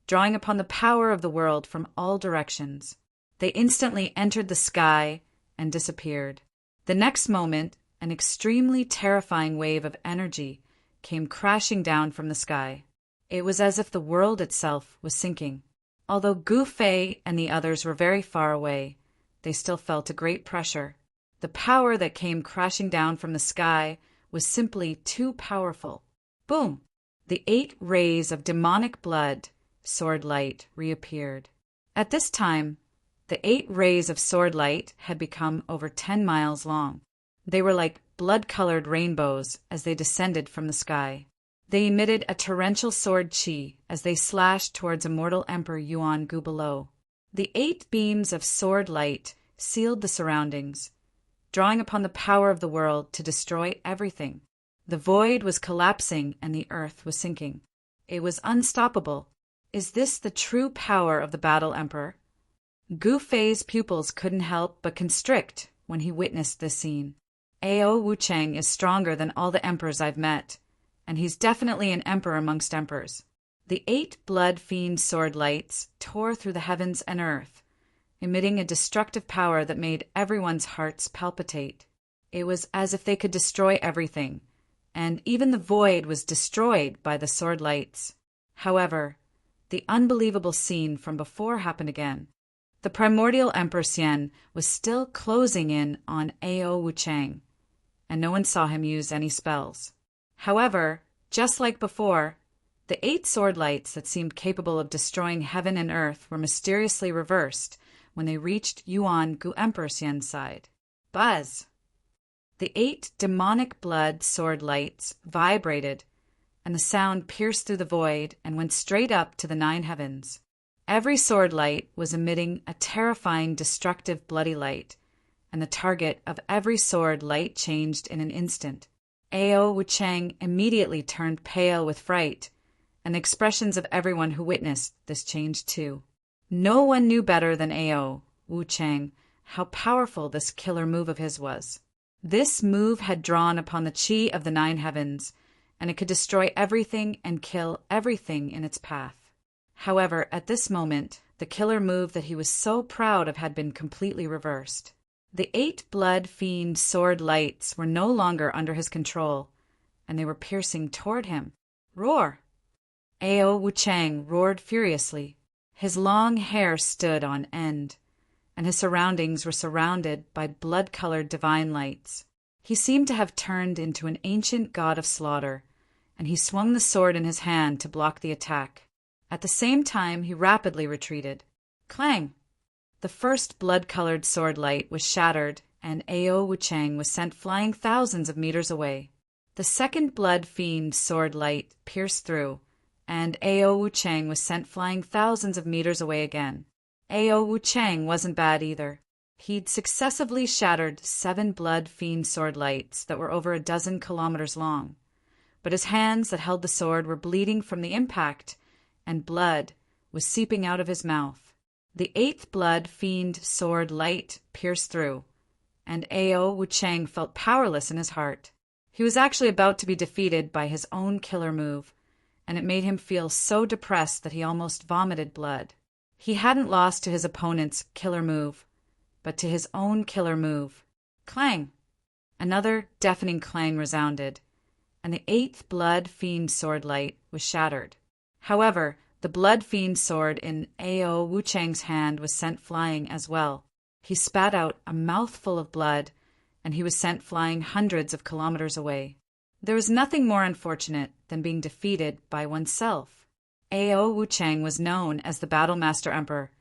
drawing upon the power of the world from all directions. They instantly entered the sky and disappeared. The next moment, an extremely terrifying wave of energy came crashing down from the sky. It was as if the world itself was sinking. Although Gu Fei and the others were very far away, they still felt a great pressure. The power that came crashing down from the sky was simply too powerful. Boom! The 8 rays of demonic blood, sword light, reappeared. At this time, the 8 rays of sword light had become over 10 miles long. They were like blood-colored rainbows as they descended from the sky. They emitted a torrential sword qi as they slashed towards immortal Emperor Yuangu below. The 8 beams of sword light sealed the surroundings, drawing upon the power of the world to destroy everything. The void was collapsing and the earth was sinking. It was unstoppable. Is this the true power of the Battle Emperor? Gu Fei's pupils couldn't help but constrict when he witnessed this scene. Ao Wuchang is stronger than all the emperors I've met, and he's definitely an emperor amongst emperors. The 8 blood fiend sword lights tore through the heavens and earth, emitting a destructive power that made everyone's hearts palpitate. It was as if they could destroy everything, and even the void was destroyed by the sword lights. However, the unbelievable scene from before happened again. The primordial Emperor Xian was still closing in on Ao Wuchang, and no one saw him use any spells. However, just like before, the 8 sword lights that seemed capable of destroying heaven and earth were mysteriously reversed when they reached Yuangu Emperor Xian's side. Buzz! The 8 demonic blood sword lights vibrated, and the sound pierced through the void and went straight up to the 9 heavens. Every sword light was emitting a terrifying, destructive, bloody light, and the target of every sword light changed in an instant. Ao Wuchang immediately turned pale with fright, and the expressions of everyone who witnessed this changed too. No one knew better than Ao Wuchang how powerful this killer move of his was. This move had drawn upon the qi of the 9 heavens, and it could destroy everything and kill everything in its path. However, at this moment, the killer move that he was so proud of had been completely reversed. The 8 blood fiend sword lights were no longer under his control, and they were piercing toward him. Roar! Ao Wuchang roared furiously. His long hair stood on end, and his surroundings were surrounded by blood-colored divine lights. He seemed to have turned into an ancient god of slaughter, and he swung the sword in his hand to block the attack. At the same time, he rapidly retreated. Clang! The first blood-colored sword light was shattered, and Ao Wuchang was sent flying thousands of meters away. The second blood fiend sword light pierced through, and Ao Wuchang was sent flying thousands of meters away again. Ao Wuchang wasn't bad either. He'd successively shattered 7 blood fiend sword lights that were over 12 kilometers long, but his hands that held the sword were bleeding from the impact, and blood was seeping out of his mouth. The 8th blood fiend sword light pierced through, and Ao Wuchang felt powerless in his heart. He was actually about to be defeated by his own killer move, and it made him feel so depressed that he almost vomited blood. He hadn't lost to his opponent's killer move, but to his own killer move. Clang! Another deafening clang resounded, and the 8th blood fiend sword light was shattered. However, the blood fiend sword in Ao Wuchang's hand was sent flying as well. He spat out a mouthful of blood, and he was sent flying hundreds of kilometers away. There was nothing more unfortunate than being defeated by oneself. Ao Wuchang was known as the Battle Master Emperor,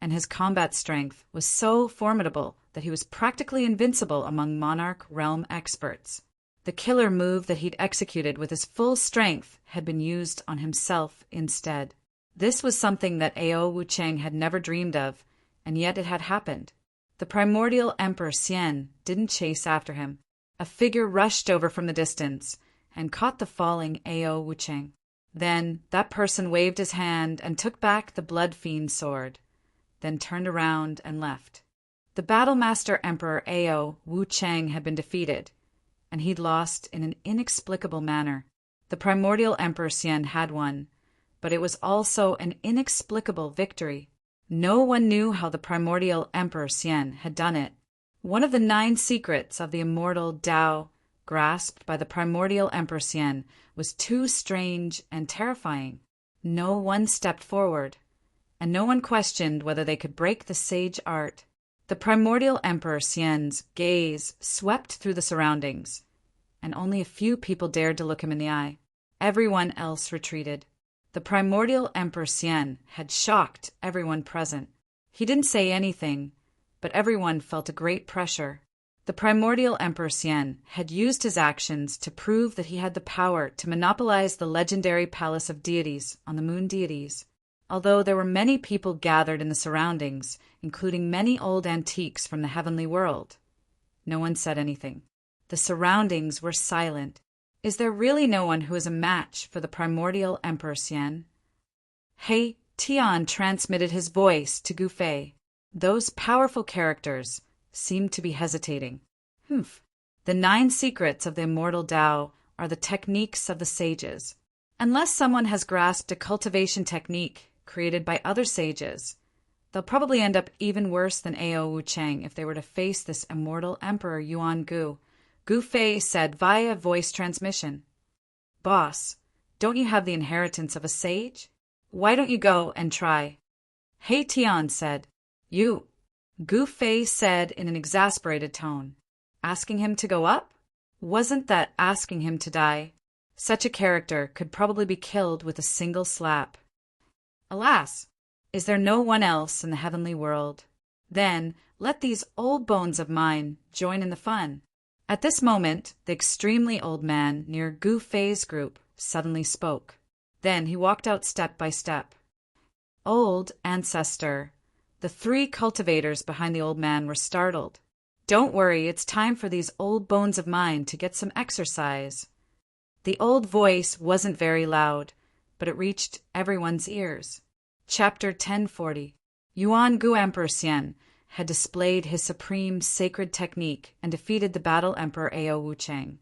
and his combat strength was so formidable that he was practically invincible among monarch realm experts. The killer move that he'd executed with his full strength had been used on himself instead. This was something that Ao Wuchang had never dreamed of, and yet it had happened. The primordial Emperor Xian didn't chase after him. A figure rushed over from the distance and caught the falling Ao Wuchang. Then that person waved his hand and took back the blood fiend sword, then turned around and left. The Battle Master Emperor Ao Wuchang had been defeated, and he'd lost in an inexplicable manner. The primordial Emperor Xian had won, but it was also an inexplicable victory. No one knew how the primordial Emperor Xian had done it. One of the 9 secrets of the immortal Tao, grasped by the primordial Emperor Xian, was too strange and terrifying. No one stepped forward, and no one questioned whether they could break the sage art. The primordial Emperor Xian's gaze swept through the surroundings, and only a few people dared to look him in the eye. Everyone else retreated. The primordial Emperor Xian had shocked everyone present. He didn't say anything, but everyone felt a great pressure. The primordial Emperor Xian had used his actions to prove that he had the power to monopolize the legendary palace of deities on the moon deities. Although there were many people gathered in the surroundings, including many old antiques from the heavenly world, no one said anything. The surroundings were silent. Is there really no one who is a match for the primordial Emperor Xian? He Tian transmitted his voice to Gu Fei. Those powerful characters seemed to be hesitating. The 9 secrets of the immortal Tao are the techniques of the sages. Unless someone has grasped a cultivation technique created by other sages, they'll probably end up even worse than Ao Wuchang if they were to face this immortal Emperor Yuan Gu. Gu Fei said via voice transmission, "Boss, don't you have the inheritance of a sage? Why don't you go and try?" He Tian said, "You," Gu Fei said in an exasperated tone. Asking him to go up? Wasn't that asking him to die? Such a character could probably be killed with a single slap. Alas, is there no one else in the heavenly world? Then let these old bones of mine join in the fun. At this moment, the extremely old man near Gu Fei's group suddenly spoke. Then he walked out step by step. Old ancestor. The 3 cultivators behind the old man were startled. Don't worry, it's time for these old bones of mine to get some exercise. The old voice wasn't very loud, but it reached everyone's ears. Chapter 1040. Yuan Gu Emperor Xian had displayed his supreme sacred technique and defeated the Battle Emperor Ao Wuchang,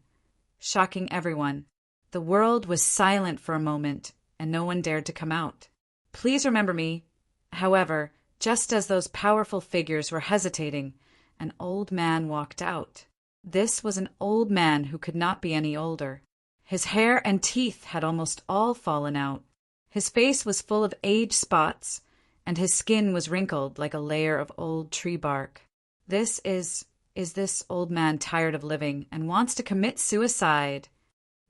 shocking everyone. The world was silent for a moment, and no one dared to come out. Please remember me. However, just as those powerful figures were hesitating, an old man walked out. This was an old man who could not be any older. His hair and teeth had almost all fallen out. His face was full of age spots, and his skin was wrinkled like a layer of old tree bark. Is this old man tired of living and wants to commit suicide?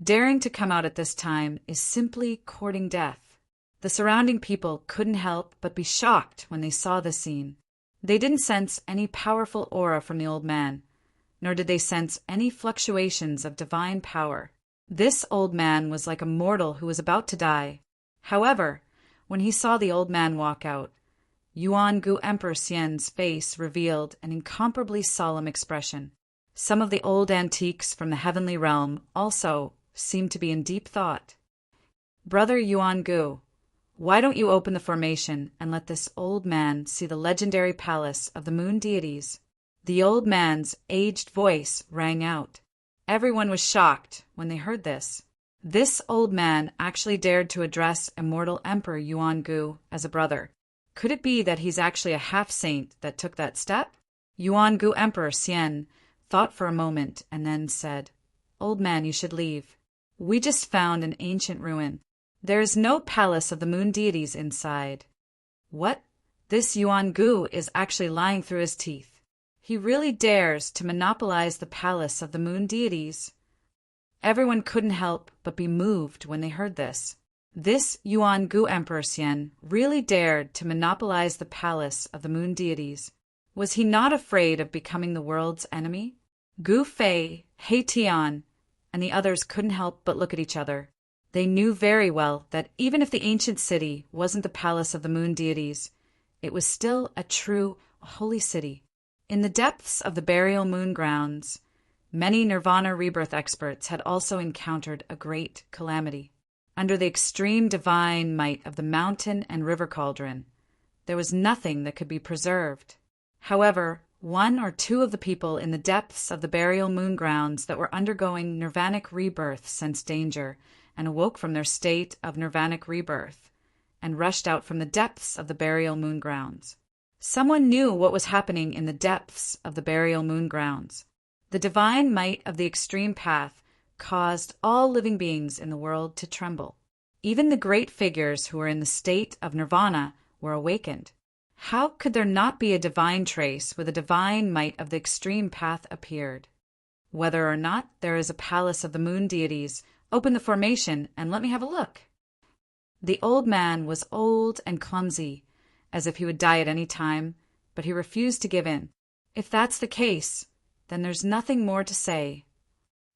Daring to come out at this time is simply courting death. The surrounding people couldn't help but be shocked when they saw the scene. They didn't sense any powerful aura from the old man, nor did they sense any fluctuations of divine power. This old man was like a mortal who was about to die. However, when he saw the old man walk out, Yuan Gu Emperor Xian's face revealed an incomparably solemn expression. Some of the old antiques from the heavenly realm also seemed to be in deep thought. Brother Yuan Gu, why don't you open the formation and let this old man see the legendary palace of the moon deities? The old man's aged voice rang out. Everyone was shocked when they heard this. This old man actually dared to address immortal Emperor Yuan Gu as a brother. Could it be that he's actually a half-saint that took that step? Yuan Gu Emperor Xian thought for a moment and then said, "Old man, you should leave. We just found an ancient ruin. There is no palace of the moon deities inside." What? This Yuan Gu is actually lying through his teeth. He really dares to monopolize the palace of the moon deities. Everyone couldn't help but be moved when they heard this. This Yuan Gu Emperor Xian really dared to monopolize the palace of the moon deities. Was he not afraid of becoming the world's enemy? Gu Fei, He Tian, and the others couldn't help but look at each other. They knew very well that even if the ancient city wasn't the palace of the moon deities, it was still a true holy city. In the depths of the burial moon grounds, many nirvana rebirth experts had also encountered a great calamity. Under the extreme divine might of the mountain and river cauldron, there was nothing that could be preserved. However, one or two of the people in the depths of the burial moon grounds that were undergoing nirvanic rebirth sensed danger and awoke from their state of nirvanic rebirth and rushed out from the depths of the burial moon grounds. Someone knew what was happening in the depths of the burial moon grounds. The divine might of the extreme path caused all living beings in the world to tremble. Even the great figures who were in the state of nirvana were awakened. How could there not be a divine trace where the divine might of the extreme path appeared? Whether or not there is a palace of the moon deities, open the formation and let me have a look. The old man was old and clumsy, as if he would die at any time, but he refused to give in. If that's the case, then there's nothing more to say.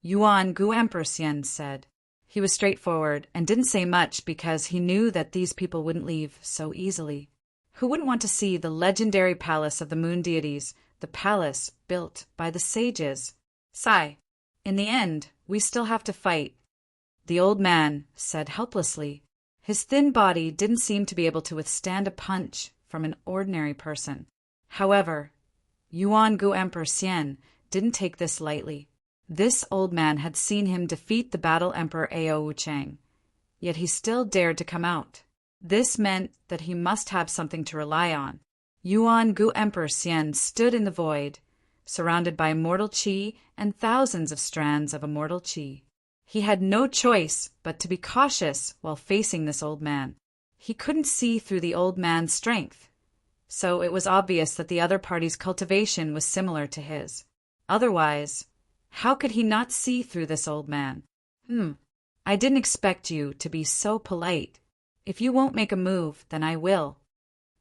Yuan Gu Emperor Xian said. He was straightforward and didn't say much because he knew that these people wouldn't leave so easily. Who wouldn't want to see the legendary palace of the moon deities, the palace built by the sages? Sigh. In the end, we still have to fight. The old man said helplessly. His thin body didn't seem to be able to withstand a punch from an ordinary person. However, Yuan Gu Emperor Xian didn't take this lightly. This old man had seen him defeat the battle Emperor Ao Wuchang, yet he still dared to come out. This meant that he must have something to rely on. Yuan Gu Emperor Xian stood in the void, surrounded by immortal qi and thousands of strands of immortal qi. He had no choice but to be cautious while facing this old man. He couldn't see through the old man's strength, so it was obvious that the other party's cultivation was similar to his. Otherwise, how could he not see through this old man? I didn't expect you to be so polite. If you won't make a move, then I will.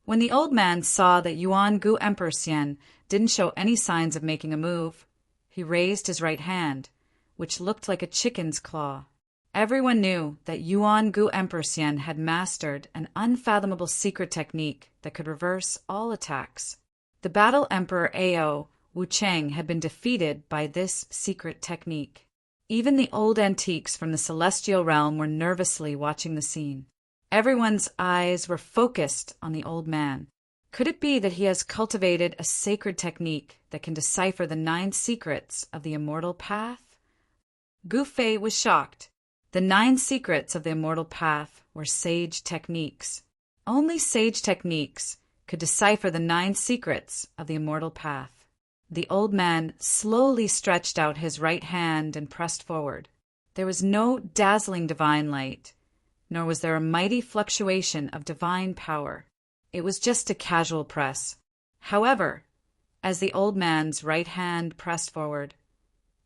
When the old man saw that Yuan Gu Emperor Xian didn't show any signs of making a move, he raised his right hand, which looked like a chicken's claw. Everyone knew that Yuan Gu Emperor Xian had mastered an unfathomable secret technique that could reverse all attacks. The battle Emperor Ao Wuchang had been defeated by this secret technique. Even the old antiques from the celestial realm were nervously watching the scene. Everyone's eyes were focused on the old man. Could it be that he has cultivated a sacred technique that can decipher the 9 secrets of the immortal path? Gu Fei was shocked. The 9 secrets of the immortal path were sage techniques. Only sage techniques could decipher the 9 secrets of the immortal path. The old man slowly stretched out his right hand and pressed forward. There was no dazzling divine light, nor was there a mighty fluctuation of divine power. It was just a casual press. However, as the old man's right hand pressed forward,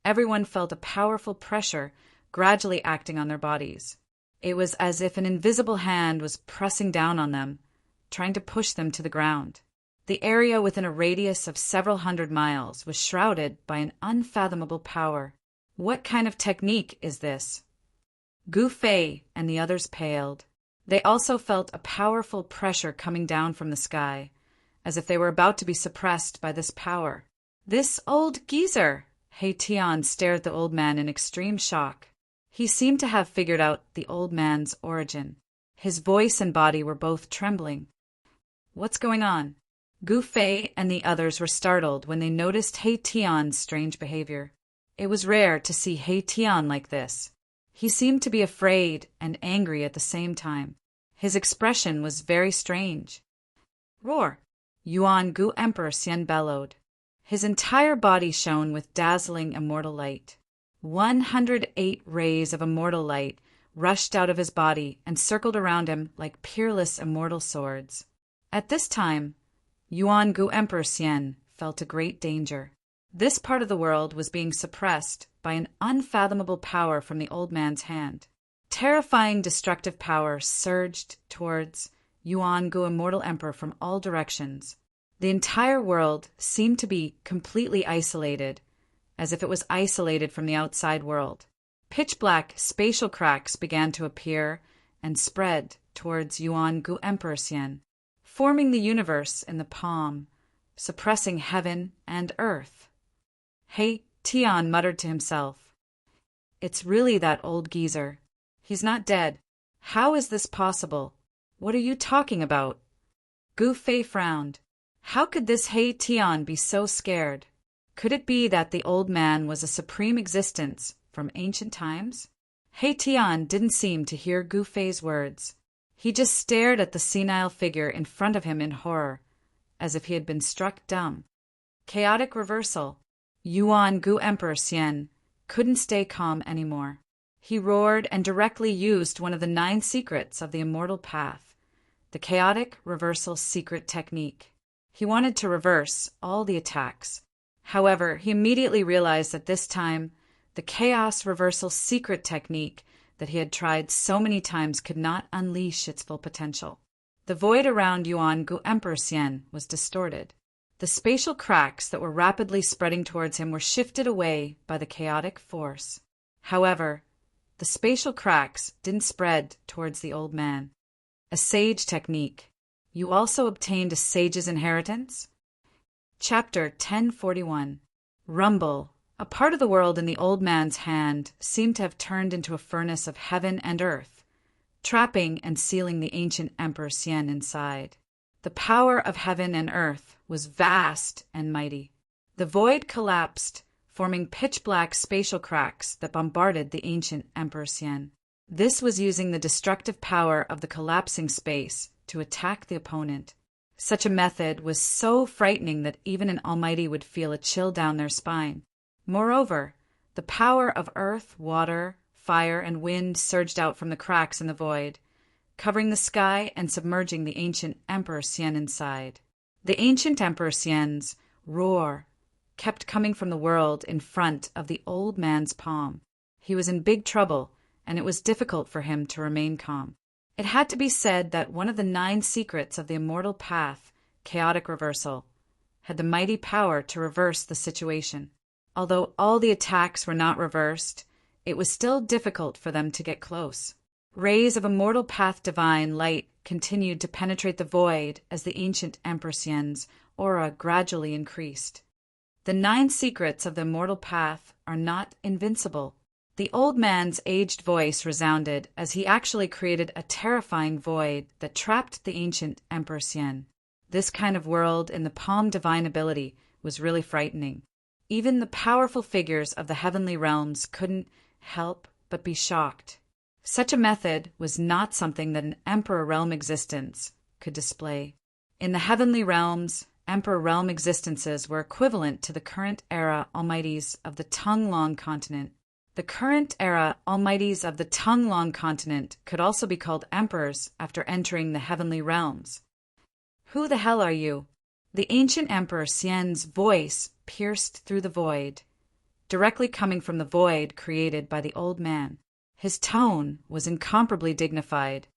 everyone felt a powerful pressure gradually acting on their bodies. It was as if an invisible hand was pressing down on them, trying to push them to the ground. The area within a radius of several hundred miles was shrouded by an unfathomable power. What kind of technique is this? Gu Fei and the others paled. They also felt a powerful pressure coming down from the sky, as if they were about to be suppressed by this power. "This old geezer!" He Tian stared at the old man in extreme shock. He seemed to have figured out the old man's origin. His voice and body were both trembling. "What's going on?" Gu Fei and the others were startled when they noticed He Tian's strange behavior. It was rare to see He Tian like this. He seemed to be afraid and angry at the same time. His expression was very strange. "Roar!" Yuan Gu Emperor Xian bellowed. His entire body shone with dazzling immortal light. 108 rays of immortal light rushed out of his body and circled around him like peerless immortal swords. At this time, Yuan Gu Emperor Xian felt a great danger. This part of the world was being suppressed by an unfathomable power from the old man's hand. Terrifying destructive power surged towards Yuan Gu Immortal Emperor from all directions. The entire world seemed to be completely isolated, as if it was isolated from the outside world. Pitch-black spatial cracks began to appear and spread towards Yuan Gu Emperor Xian, forming the universe in the palm, suppressing heaven and earth. He Tian muttered to himself, "It's really that old geezer. He's not dead. How is this possible? What are you talking about?" Gu Fei frowned. How could this He Tian be so scared? Could it be that the old man was a supreme existence from ancient times? He Tian didn't seem to hear Gu Fei's words. He just stared at the senile figure in front of him in horror, as if he had been struck dumb. Chaotic reversal. Yuan Gu Emperor Xian couldn't stay calm anymore. He roared and directly used one of the 9 secrets of the immortal path, the chaotic reversal secret technique. He wanted to reverse all the attacks. However, he immediately realized that this time, the chaos reversal secret technique that he had tried so many times could not unleash its full potential. The void around Yuan Gu Emperor Xian was distorted. The spatial cracks that were rapidly spreading towards him were shifted away by the chaotic force. However, the spatial cracks didn't spread towards the old man. A sage technique. You also obtained a sage's inheritance? Chapter 1041. Rumble. A part of the world in the old man's hand seemed to have turned into a furnace of heaven and earth, trapping and sealing the ancient Emperor Xian inside. The power of heaven and earth was vast and mighty. The void collapsed, forming pitch-black spatial cracks that bombarded the ancient Emperor Xian. This was using the destructive power of the collapsing space to attack the opponent. Such a method was so frightening that even an almighty would feel a chill down their spine. Moreover, the power of earth, water, fire, and wind surged out from the cracks in the void, covering the sky and submerging the ancient Emperor Xian inside. The ancient Emperor Xian's roar kept coming from the world in front of the old man's palm. He was in big trouble, and it was difficult for him to remain calm. It had to be said that one of the 9 secrets of the immortal path, chaotic reversal, had the mighty power to reverse the situation. Although all the attacks were not reversed, it was still difficult for them to get close. Rays of immortal path divine light continued to penetrate the void as the ancient Emperor Xian's aura gradually increased. The 9 secrets of the immortal path are not invincible. The old man's aged voice resounded as he actually created a terrifying void that trapped the ancient Emperor Xian. This kind of world in the palm divine ability was really frightening. Even the powerful figures of the heavenly realms couldn't help but be shocked. Such a method was not something that an Emperor realm existence could display. In the heavenly realms, Emperor realm existences were equivalent to the current era almighties of the Tongue-Long continent. The current era almighties of the Tongue-Long continent could also be called emperors after entering the heavenly realms. Who the hell are you? The ancient Emperor Xian's voice pierced through the void, directly coming from the void created by the old man. His tone was incomparably dignified.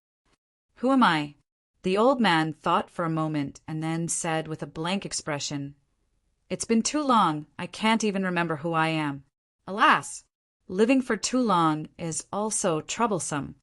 Who am I? The old man thought for a moment and then said with a blank expression, It's been too long, I can't even remember who I am. Alas! Living for too long is also troublesome.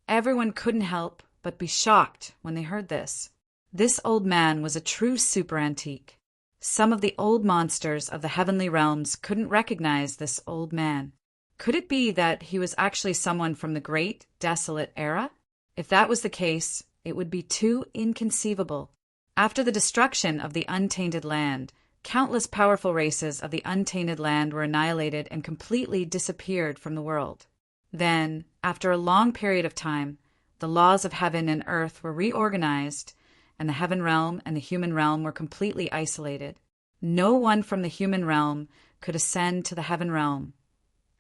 Everyone couldn't help but be shocked when they heard this. This old man was a true super antique. Some of the old monsters of the heavenly realms couldn't recognize this old man. Could it be that he was actually someone from the great, desolate era? If that was the case, it would be too inconceivable. After the destruction of the untainted land, countless powerful races of the untainted land were annihilated and completely disappeared from the world. Then, after a long period of time, the laws of heaven and earth were reorganized, and the heaven realm and the human realm were completely isolated. No one from the human realm could ascend to the heaven realm,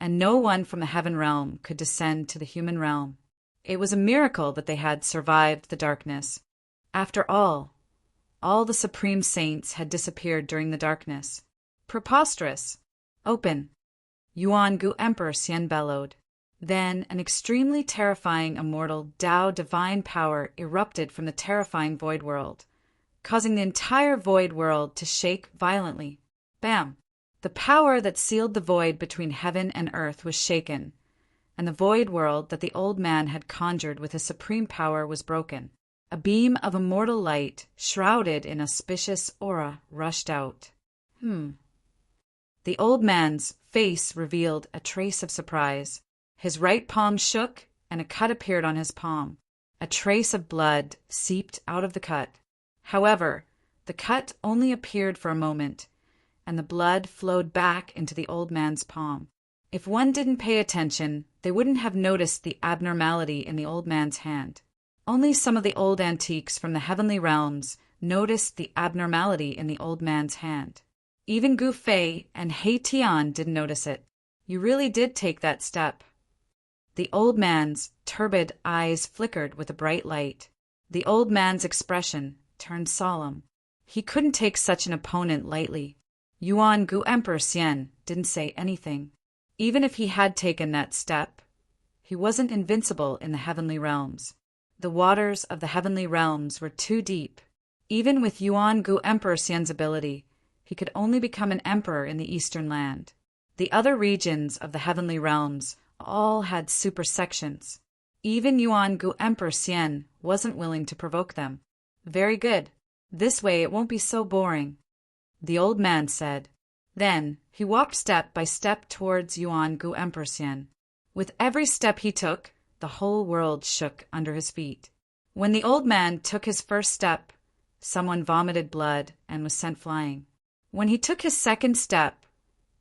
and no one from the heaven realm could descend to the human realm. It was a miracle that they had survived the darkness. After all the supreme saints had disappeared during the darkness. Preposterous! Open! Yuan Gu Emperor Xian bellowed. Then an extremely terrifying immortal Tao divine power erupted from the terrifying void world, causing the entire void world to shake violently. Bam! The power that sealed the void between heaven and earth was shaken, and the void world that the old man had conjured with his supreme power was broken. A beam of immortal light, shrouded in auspicious aura, rushed out. The old man's face revealed a trace of surprise. His right palm shook, and a cut appeared on his palm. A trace of blood seeped out of the cut. However, the cut only appeared for a moment, and the blood flowed back into the old man's palm. If one didn't pay attention, they wouldn't have noticed the abnormality in the old man's hand. Only some of the old antiques from the heavenly realms noticed the abnormality in the old man's hand. Even Gu Fei and He Tian didn't notice it. You really did take that step. The old man's turbid eyes flickered with a bright light. The old man's expression turned solemn. He couldn't take such an opponent lightly. Yuan Gu Emperor Xian didn't say anything. Even if he had taken that step, he wasn't invincible in the heavenly realms. The waters of the heavenly realms were too deep. Even with Yuan Gu Emperor Xian's ability, he could only become an emperor in the eastern land. The other regions of the heavenly realms all had super sections. Even Yuan Gu Emperor Xian wasn't willing to provoke them. Very good. This way it won't be so boring, the old man said. Then he walked step by step towards Yuan Gu Emperor Xian. With every step he took, the whole world shook under his feet. When the old man took his first step, someone vomited blood and was sent flying. When he took his second step,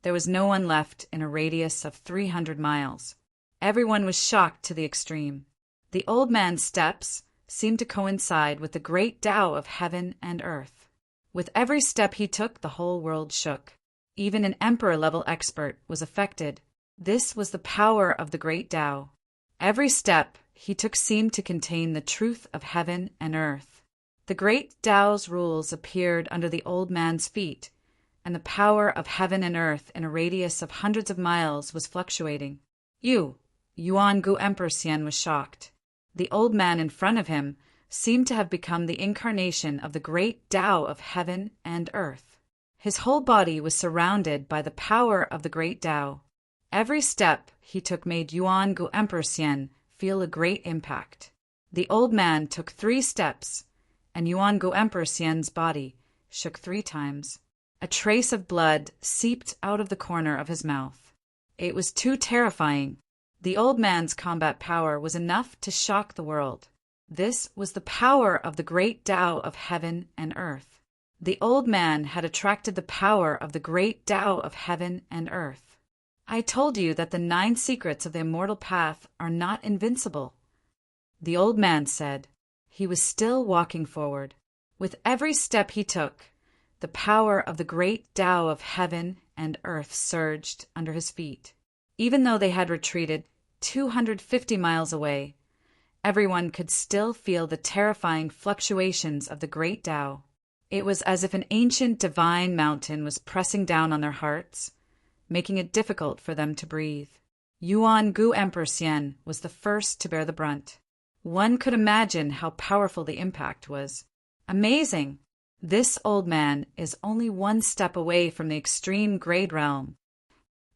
there was no one left in a radius of 300 miles. Everyone was shocked to the extreme. The old man's steps seemed to coincide with the great Tao of heaven and earth. With every step he took, the whole world shook. Even an emperor-level expert was affected. This was the power of the great Tao. Every step he took seemed to contain the truth of heaven and earth. The great Tao's rules appeared under the old man's feet, and the power of heaven and earth in a radius of hundreds of miles was fluctuating. Yuan Gu Emperor Xian was shocked. The old man in front of him seemed to have become the incarnation of the great Tao of heaven and earth. His whole body was surrounded by the power of the great Tao. Every step he took made Yuan Gu Emperor Xian feel a great impact. The old man took 3 steps, and Yuan Gu Emperor Xian's body shook 3 times. A trace of blood seeped out of the corner of his mouth. It was too terrifying. The old man's combat power was enough to shock the world. This was the power of the great Tao of heaven and earth. The old man had attracted the power of the great Tao of heaven and earth. I told you that the 9 secrets of the immortal path are not invincible, the old man said. He was still walking forward. With every step he took, the power of the great Tao of heaven and earth surged under his feet. Even though they had retreated 250 miles away, everyone could still feel the terrifying fluctuations of the great Tao. It was as if an ancient divine mountain was pressing down on their hearts, making it difficult for them to breathe. Yuan Gu Emperor Xian was the first to bear the brunt. One could imagine how powerful the impact was. Amazing! This old man is only 1 step away from the extreme grade realm.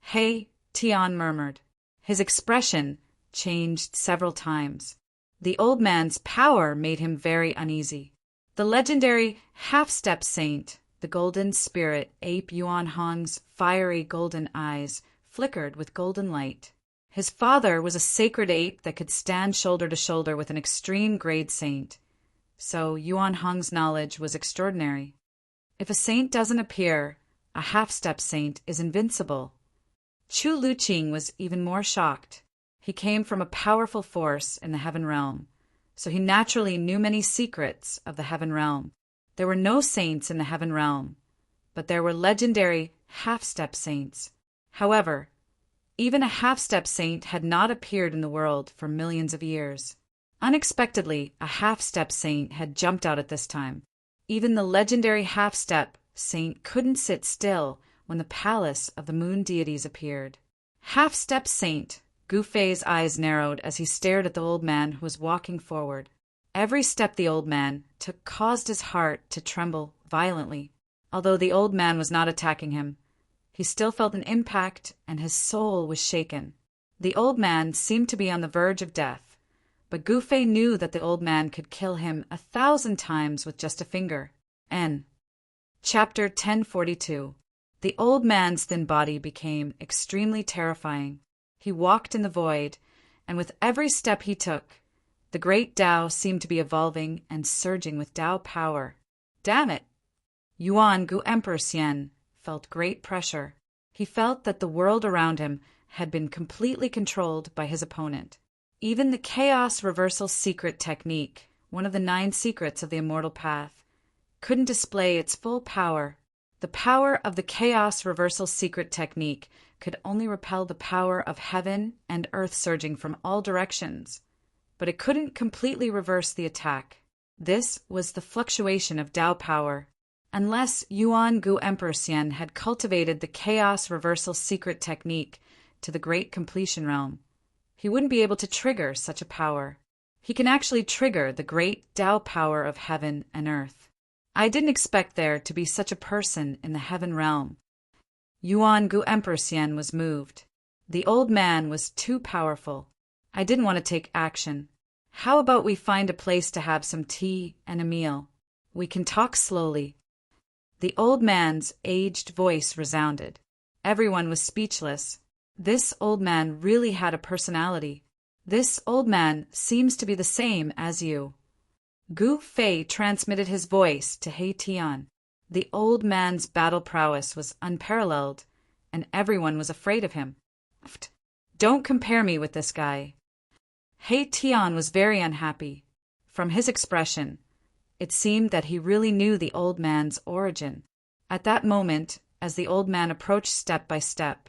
He Tian murmured. His expression changed several times. The old man's power made him very uneasy. The legendary half-step saint, the golden spirit ape Yuan Hong's fiery golden eyes flickered with golden light. His father was a sacred ape that could stand shoulder to shoulder with an extreme grade saint. So Yuan Hong's knowledge was extraordinary. If a saint doesn't appear, a half-step saint is invincible. Chu Luqing was even more shocked. He came from a powerful force in the heaven realm, so he naturally knew many secrets of the heaven realm. There were no saints in the heaven realm, but there were legendary half-step saints. However, even a half-step saint had not appeared in the world for millions of years. Unexpectedly, a half-step saint had jumped out at this time. Even the legendary half-step saint couldn't sit still when the palace of the moon deities appeared. Half-step saint, Gu Fei's eyes narrowed as he stared at the old man who was walking forward. Every step the old man took caused his heart to tremble violently. Although the old man was not attacking him, he still felt an impact and his soul was shaken. The old man seemed to be on the verge of death, but Gu Fei knew that the old man could kill him 1,000 times with just a finger. Chapter 1042. The old man's thin body became extremely terrifying. He walked in the void, and with every step he took, the great Tao seemed to be evolving and surging with Tao power. Damn it! Yuan Gu Emperor Xian felt great pressure. He felt that the world around him had been completely controlled by his opponent. Even the chaos reversal secret technique, one of the 9 secrets of the immortal path, couldn't display its full power. The power of the chaos reversal secret technique could only repel the power of heaven and earth surging from all directions, but it couldn't completely reverse the attack. This was the fluctuation of Tao power. Unless Yuan Gu Emperor Xian had cultivated the chaos reversal secret technique to the great completion realm, he wouldn't be able to trigger such a power. He can actually trigger the great Tao power of heaven and earth. I didn't expect there to be such a person in the heaven realm. Yuan Gu Emperor Xian was moved. The old man was too powerful. I didn't want to take action. How about we find a place to have some tea and a meal? We can talk slowly. The old man's aged voice resounded. Everyone was speechless. This old man really had a personality. This old man seems to be the same as you. Gu Fei transmitted his voice to He Tian. The old man's battle prowess was unparalleled, and everyone was afraid of him. Don't compare me with this guy. He Tian was very unhappy. From his expression, it seemed that he really knew the old man's origin. At that moment, as the old man approached step by step,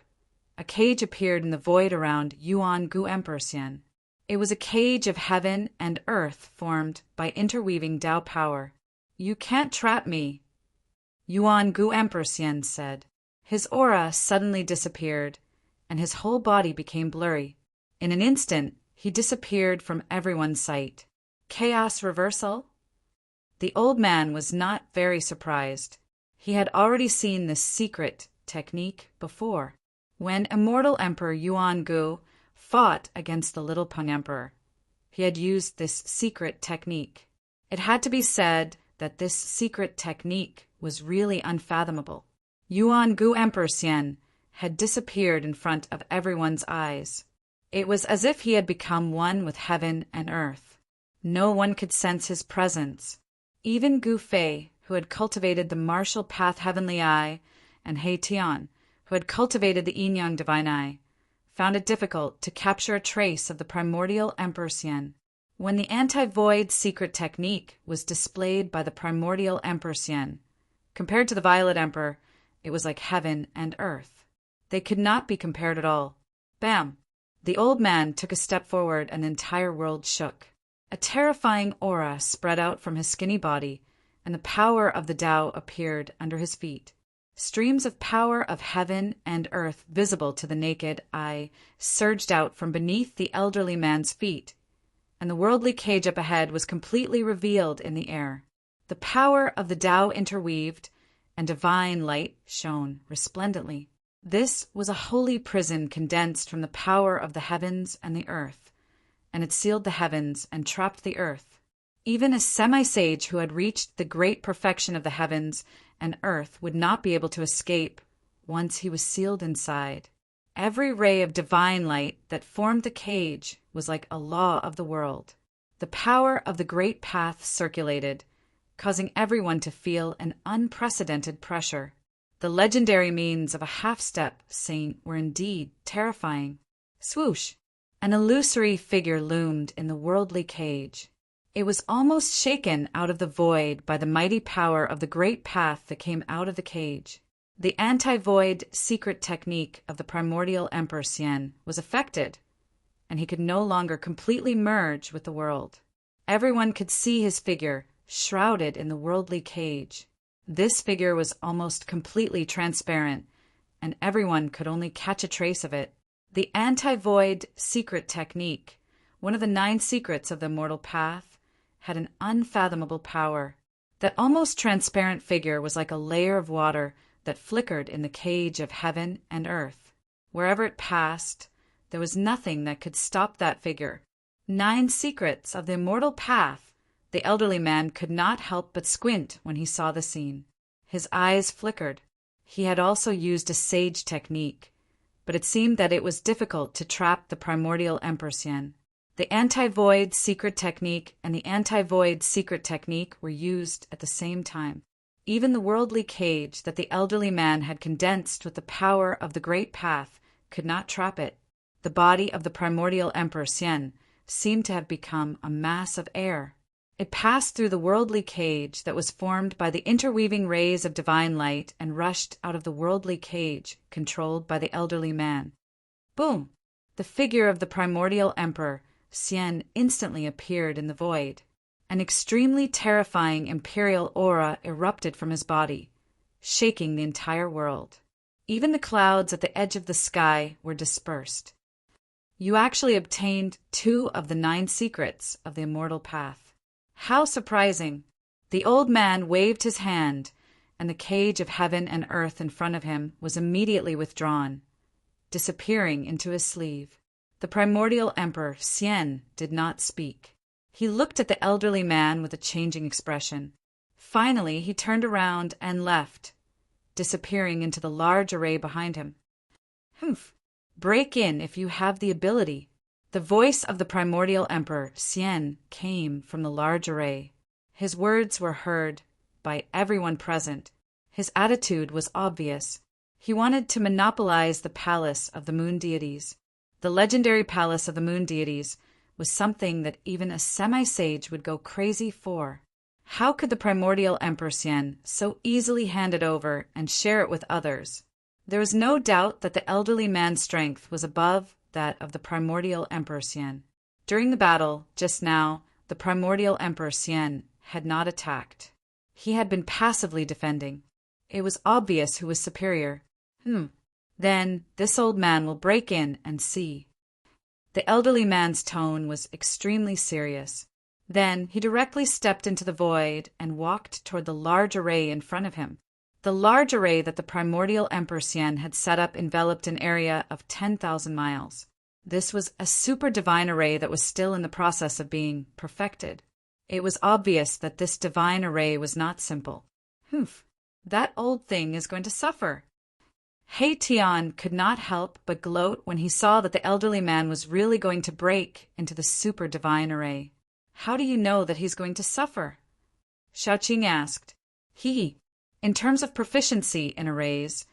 a cage appeared in the void around Yuan Gu Emperor Xian. It was a cage of heaven and earth formed by interweaving Tao power. You can't trap me, Yuan Gu Emperor Xian said. His aura suddenly disappeared, and his whole body became blurry. In an instant, he disappeared from everyone's sight. Chaos reversal? The old man was not very surprised. He had already seen this secret technique before, when immortal Emperor Yuan Gu fought against the little Pun Emperor. He had used this secret technique. It had to be said that this secret technique was really unfathomable. Yuan Gu Emperor Xian had disappeared in front of everyone's eyes. It was as if he had become one with heaven and earth. No one could sense his presence. Even Gu Fei, who had cultivated the martial path heavenly eye, and He Tian, who had cultivated the yin-yang divine eye, found it difficult to capture a trace of the primordial Emperor Xian. When the anti-void secret technique was displayed by the primordial Emperor Xian, compared to the Violet Emperor, it was like heaven and earth. They could not be compared at all. Bam! The old man took a step forward and the entire world shook. A terrifying aura spread out from his skinny body, and the power of the Tao appeared under his feet. Streams of power of heaven and earth visible to the naked eye surged out from beneath the elderly man's feet, and the worldly cage up ahead was completely revealed in the air. The power of the Tao interweaved, and divine light shone resplendently. This was a holy prison condensed from the power of the heavens and the earth, and it sealed the heavens and trapped the earth. Even a semi-sage who had reached the great perfection of the heavens and earth would not be able to escape once he was sealed inside. Every ray of divine light that formed the cage was like a law of the world. The power of the great path circulated, causing everyone to feel an unprecedented pressure. The legendary means of a half-step saint were indeed terrifying. Swoosh! An illusory figure loomed in the worldly cage. It was almost shaken out of the void by the mighty power of the great path that came out of the cage. The anti-void secret technique of the primordial Emperor Xian was affected, and he could no longer completely merge with the world. Everyone could see his figure, shrouded in the worldly cage. This figure was almost completely transparent, and everyone could only catch a trace of it. The anti-void secret technique, one of the 9 secrets of the immortal path, had an unfathomable power. That almost transparent figure was like a layer of water that flickered in the cage of heaven and earth. Wherever it passed, there was nothing that could stop that figure. 9 secrets of the immortal path. The elderly man could not help but squint when he saw the scene. His eyes flickered. He had also used a sage technique, but it seemed that it was difficult to trap the primordial Emperor Xian. The anti-void secret technique and the anti-void secret technique were used at the same time. Even the worldly cage that the elderly man had condensed with the power of the great path could not trap it. The body of the primordial Emperor Xian seemed to have become a mass of air. It passed through the worldly cage that was formed by the interweaving rays of divine light and rushed out of the worldly cage controlled by the elderly man. Boom! The figure of the primordial Emperor Xian instantly appeared in the void. An extremely terrifying imperial aura erupted from his body, shaking the entire world. Even the clouds at the edge of the sky were dispersed. You actually obtained 2 of the 9 secrets of the immortal path. How surprising! The old man waved his hand, and the cage of heaven and earth in front of him was immediately withdrawn, disappearing into his sleeve. The primordial Emperor Xian did not speak. He looked at the elderly man with a changing expression. Finally, he turned around and left, disappearing into the large array behind him. Humph! Break in if you have the ability. The voice of the primordial Emperor Xian came from the large array. His words were heard by everyone present. His attitude was obvious. He wanted to monopolize the palace of the moon deities. The legendary palace of the moon deities was something that even a semi-sage would go crazy for. How could the primordial Emperor Xian so easily hand it over and share it with others? There was no doubt that the elderly man's strength was above that of the primordial Emperor Xian. During the battle, just now, the primordial Emperor Xian had not attacked. He had been passively defending. It was obvious who was superior. Then this old man will break in and see. The elderly man's tone was extremely serious. Then he directly stepped into the void and walked toward the large array in front of him. The large array that the primordial Emperor Xian had set up enveloped an area of 10,000 miles. This was a super divine array that was still in the process of being perfected. It was obvious that this divine array was not simple. That old thing is going to suffer. He Tian could not help but gloat when he saw that the elderly man was really going to break into the super divine array. How do you know that he's going to suffer? Xiaoqing asked. In terms of proficiency in arrays,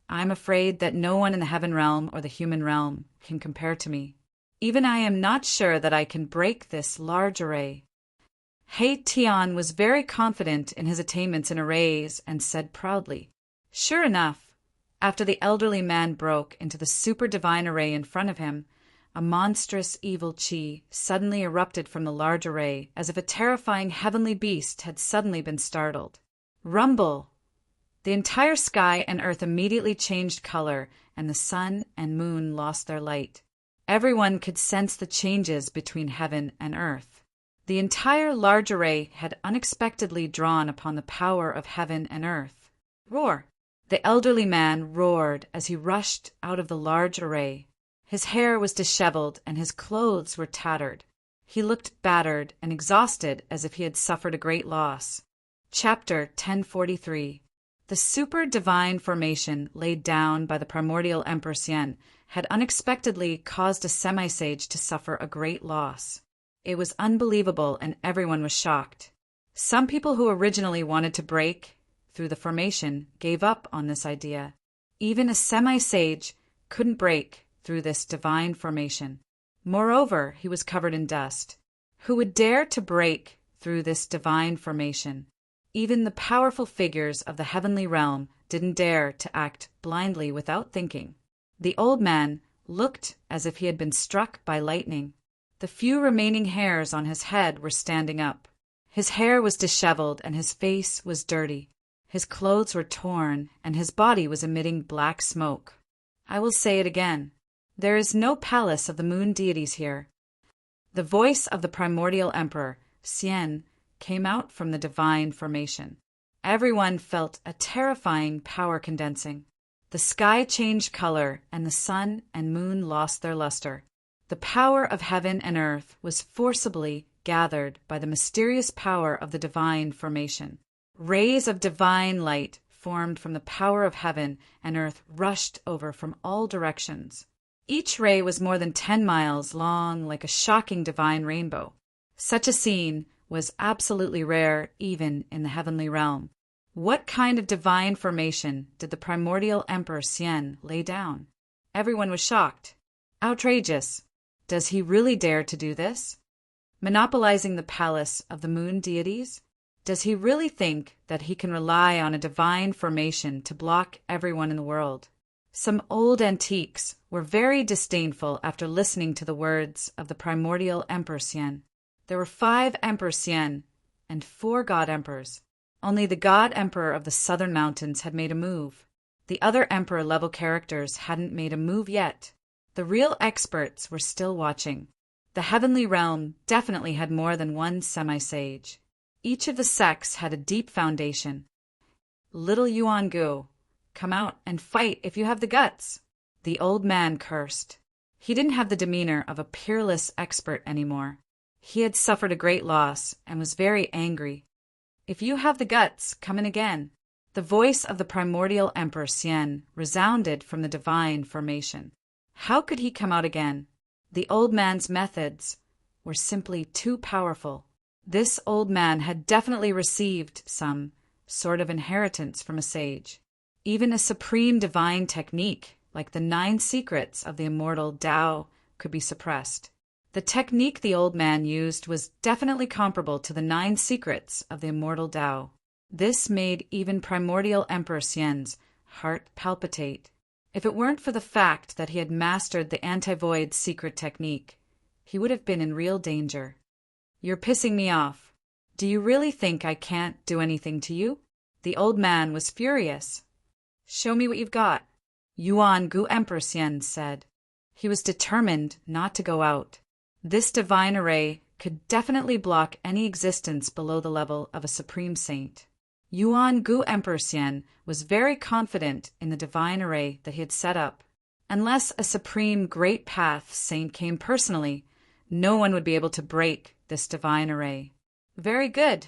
I'm afraid that no one in the heaven realm or the human realm can compare to me. Even I am not sure that I can break this large array. He Tian was very confident in his attainments in arrays and said proudly. Sure enough, after the elderly man broke into the super divine array in front of him, a monstrous evil qi suddenly erupted from the large array as if a terrifying heavenly beast had suddenly been startled. Rumble! The entire sky and earth immediately changed color, and the sun and moon lost their light. Everyone could sense the changes between heaven and earth. The entire large array had unexpectedly drawn upon the power of heaven and earth. Roar! The elderly man roared as he rushed out of the large array. His hair was disheveled and his clothes were tattered. He looked battered and exhausted as if he had suffered a great loss. Chapter 1043. The super-divine formation laid down by the primordial Emperor Xian had unexpectedly caused a semi-sage to suffer a great loss. It was unbelievable and everyone was shocked. Some people who originally wanted to break through the formation gave up on this idea. Even a semi-sage couldn't break through this divine formation. Moreover, he was covered in dust. Who would dare to break through this divine formation? Even the powerful figures of the heavenly realm didn't dare to act blindly without thinking. The old man looked as if he had been struck by lightning. The few remaining hairs on his head were standing up. His hair was disheveled and his face was dirty. His clothes were torn and his body was emitting black smoke. I will say it again. There is no palace of the moon deities here. The voice of the primordial emperor, Xian, came out from the divine formation. Everyone felt a terrifying power condensing. The sky changed color and the sun and moon lost their luster. The power of heaven and earth was forcibly gathered by the mysterious power of the divine formation. Rays of divine light formed from the power of heaven and earth rushed over from all directions. Each ray was more than 10 miles long, like a shocking divine rainbow. Such a scene was absolutely rare even in the heavenly realm. What kind of divine formation did the primordial Emperor Xian lay down? Everyone was shocked. Outrageous. Does he really dare to do this? Monopolizing the palace of the moon deities? Does he really think that he can rely on a divine formation to block everyone in the world? Some old antiques were very disdainful after listening to the words of the primordial Emperor Xian. There were 5 Emperor Xian and 4 God Emperors. Only the God Emperor of the Southern Mountains had made a move. The other Emperor-level characters hadn't made a move yet. The real experts were still watching. The heavenly realm definitely had more than one semi-sage. Each of the sects had a deep foundation. Little Yuan Gu, come out and fight if you have the guts. The old man cursed. He didn't have the demeanor of a peerless expert anymore. He had suffered a great loss and was very angry. If you have the guts, come in again. The voice of the primordial Emperor Xian resounded from the divine formation. How could he come out again? The old man's methods were simply too powerful. This old man had definitely received some sort of inheritance from a sage. Even a supreme divine technique, like the 9 secrets of the immortal Tao, could be suppressed. The technique the old man used was definitely comparable to the 9 secrets of the immortal Tao. This made even primordial Emperor Xian's heart palpitate. If it weren't for the fact that he had mastered the anti-void secret technique, he would have been in real danger. You're pissing me off. Do you really think I can't do anything to you? The old man was furious. Show me what you've got, Yuan Gu Emperor Xian said. He was determined not to go out. This divine array could definitely block any existence below the level of a supreme saint. Yuan Gu Emperor Xian was very confident in the divine array that he had set up. Unless a supreme great path saint came personally, no one would be able to break this divine array. Very good.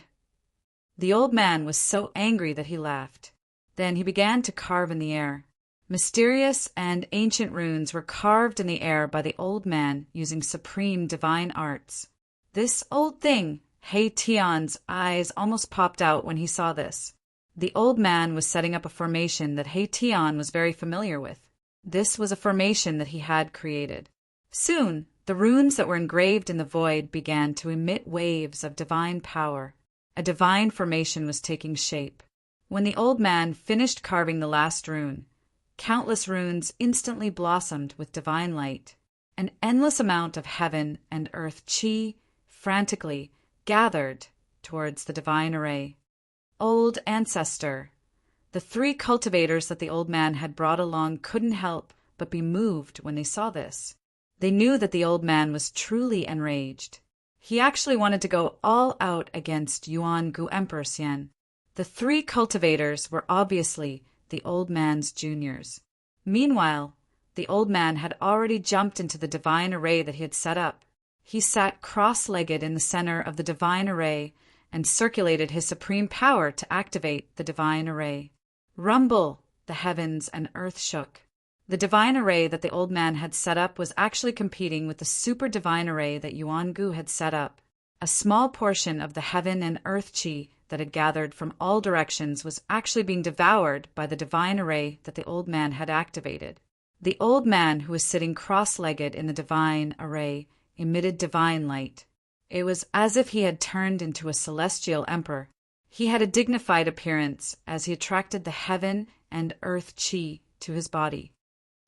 The old man was so angry that he laughed. Then he began to carve in the air. Mysterious and ancient runes were carved in the air by the old man using supreme divine arts. This old thing, He Tian's eyes almost popped out when he saw this. The old man was setting up a formation that He Tian was very familiar with. This was a formation that he had created. Soon, the runes that were engraved in the void began to emit waves of divine power. A divine formation was taking shape. When the old man finished carving the last rune, countless runes instantly blossomed with divine light. An endless amount of heaven and earth chi frantically gathered towards the divine array. Old ancestor. The 3 cultivators that the old man had brought along couldn't help but be moved when they saw this. They knew that the old man was truly enraged. He actually wanted to go all out against Yuan Gu Emperor Xian. The 3 cultivators were obviously the old man's juniors. Meanwhile, the old man had already jumped into the divine array that he had set up. He sat cross-legged in the center of the divine array and circulated his supreme power to activate the divine array. Rumble! The heavens and earth shook. The divine array that the old man had set up was actually competing with the super divine array that Yuan Gu had set up. A small portion of the heaven and earth chi that had gathered from all directions was actually being devoured by the divine array that the old man had activated. The old man, who was sitting cross-legged in the divine array, emitted divine light. It was as if he had turned into a celestial emperor. He had a dignified appearance as he attracted the heaven and earth chi to his body.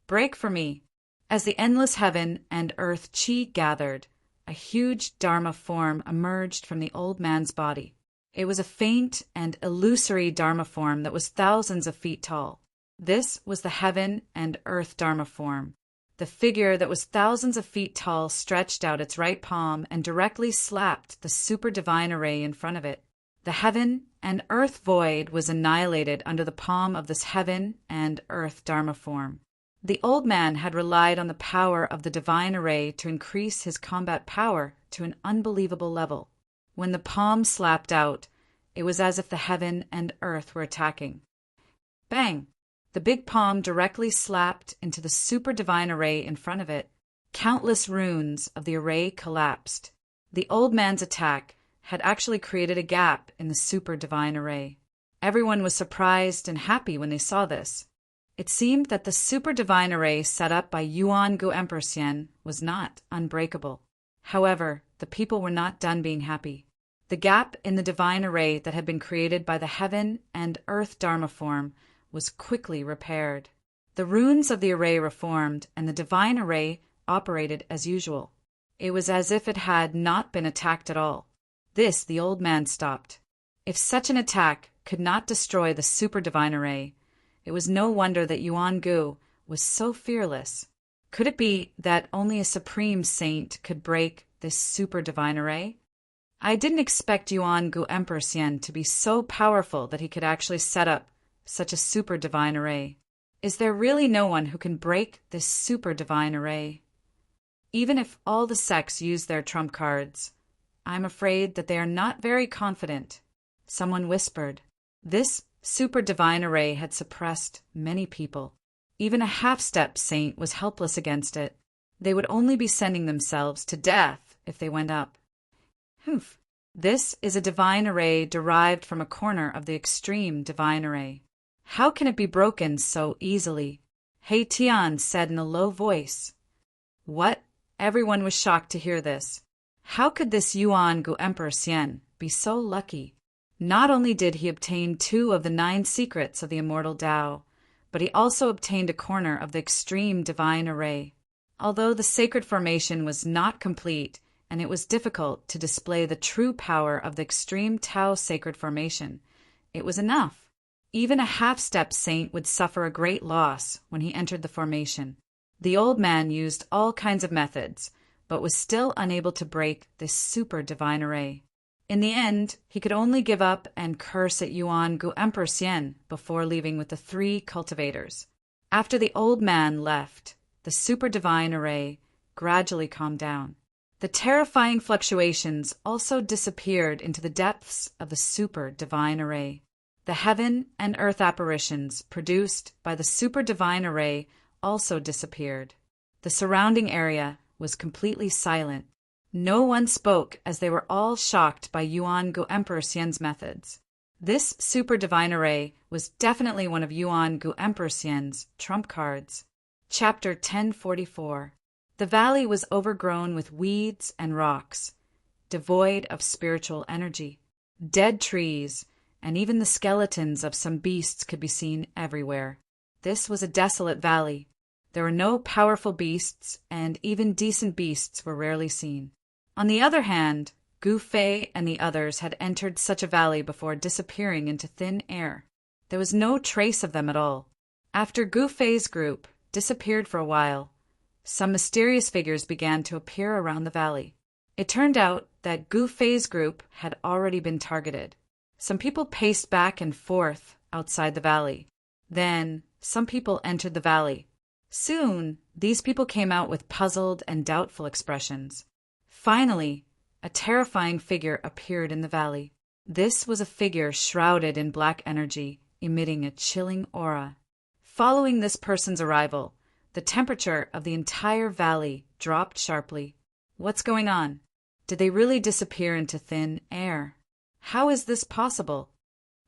Break for me! As the endless heaven and earth chi gathered, a huge Dharma form emerged from the old man's body. It was a faint and illusory Dharma form that was thousands of feet tall. This was the heaven and earth Dharma form. The figure that was thousands of feet tall stretched out its right palm and directly slapped the super divine array in front of it. The heaven and earth void was annihilated under the palm of this heaven and earth Dharma form. The old man had relied on the power of the divine array to increase his combat power to an unbelievable level. When the palm slapped out, it was as if the heaven and earth were attacking. Bang! The big palm directly slapped into the super divine array in front of it. Countless runes of the array collapsed. The old man's attack had actually created a gap in the super divine array. Everyone was surprised and happy when they saw this. It seemed that the super divine array set up by Yuan Gu Emperor Xian was not unbreakable. However, the people were not done being happy. The gap in the divine array that had been created by the heaven and earth Dharma form was quickly repaired. The runes of the array reformed, and the divine array operated as usual. It was as if it had not been attacked at all. This the old man stopped. If such an attack could not destroy the super divine array, it was no wonder that Yuan Gu was so fearless. Could it be that only a supreme saint could break this super divine array? I didn't expect Yuan Gu Emperor Xian to be so powerful that he could actually set up such a super divine array. Is there really no one who can break this super divine array? Even if all the sects use their trump cards, I'm afraid that they are not very confident. Someone whispered. This super divine array had suppressed many people. Even a half-step saint was helpless against it. They would only be sending themselves to death if they went up. Humph. This is a divine array derived from a corner of the extreme divine array. How can it be broken so easily? He Tian said in a low voice. What? Everyone was shocked to hear this. How could this Yuan Gu Emperor Xian be so lucky? Not only did he obtain 2 of the 9 secrets of the immortal Tao, but he also obtained a corner of the extreme divine array. Although the sacred formation was not complete, and it was difficult to display the true power of the extreme Tao sacred formation, it was enough. Even a half-step saint would suffer a great loss when he entered the formation. The old man used all kinds of methods, but was still unable to break this super divine array. In the end, he could only give up and curse at Yuan Gu Emperor Xian before leaving with the 3 cultivators. After the old man left, the super divine array gradually calmed down. The terrifying fluctuations also disappeared into the depths of the super divine array. The heaven and earth apparitions produced by the super divine array also disappeared. The surrounding area was completely silent. No one spoke as they were all shocked by Yuan Gu Emperor Xian's methods. This super divine array was definitely one of Yuan Gu Emperor Xian's trump cards. Chapter 1044. The valley was overgrown with weeds and rocks, devoid of spiritual energy. Dead trees, and even the skeletons of some beasts could be seen everywhere. This was a desolate valley. There were no powerful beasts, and even decent beasts were rarely seen. On the other hand, Gu Fei and the others had entered such a valley before disappearing into thin air. There was no trace of them at all. After Gu Fei's group disappeared for a while, some mysterious figures began to appear around the valley. It turned out that Gu Fei's group had already been targeted. Some people paced back and forth outside the valley. Then, some people entered the valley. Soon, these people came out with puzzled and doubtful expressions. Finally, a terrifying figure appeared in the valley. This was a figure shrouded in black energy, emitting a chilling aura. Following this person's arrival, the temperature of the entire valley dropped sharply. What's going on? Did they really disappear into thin air? How is this possible?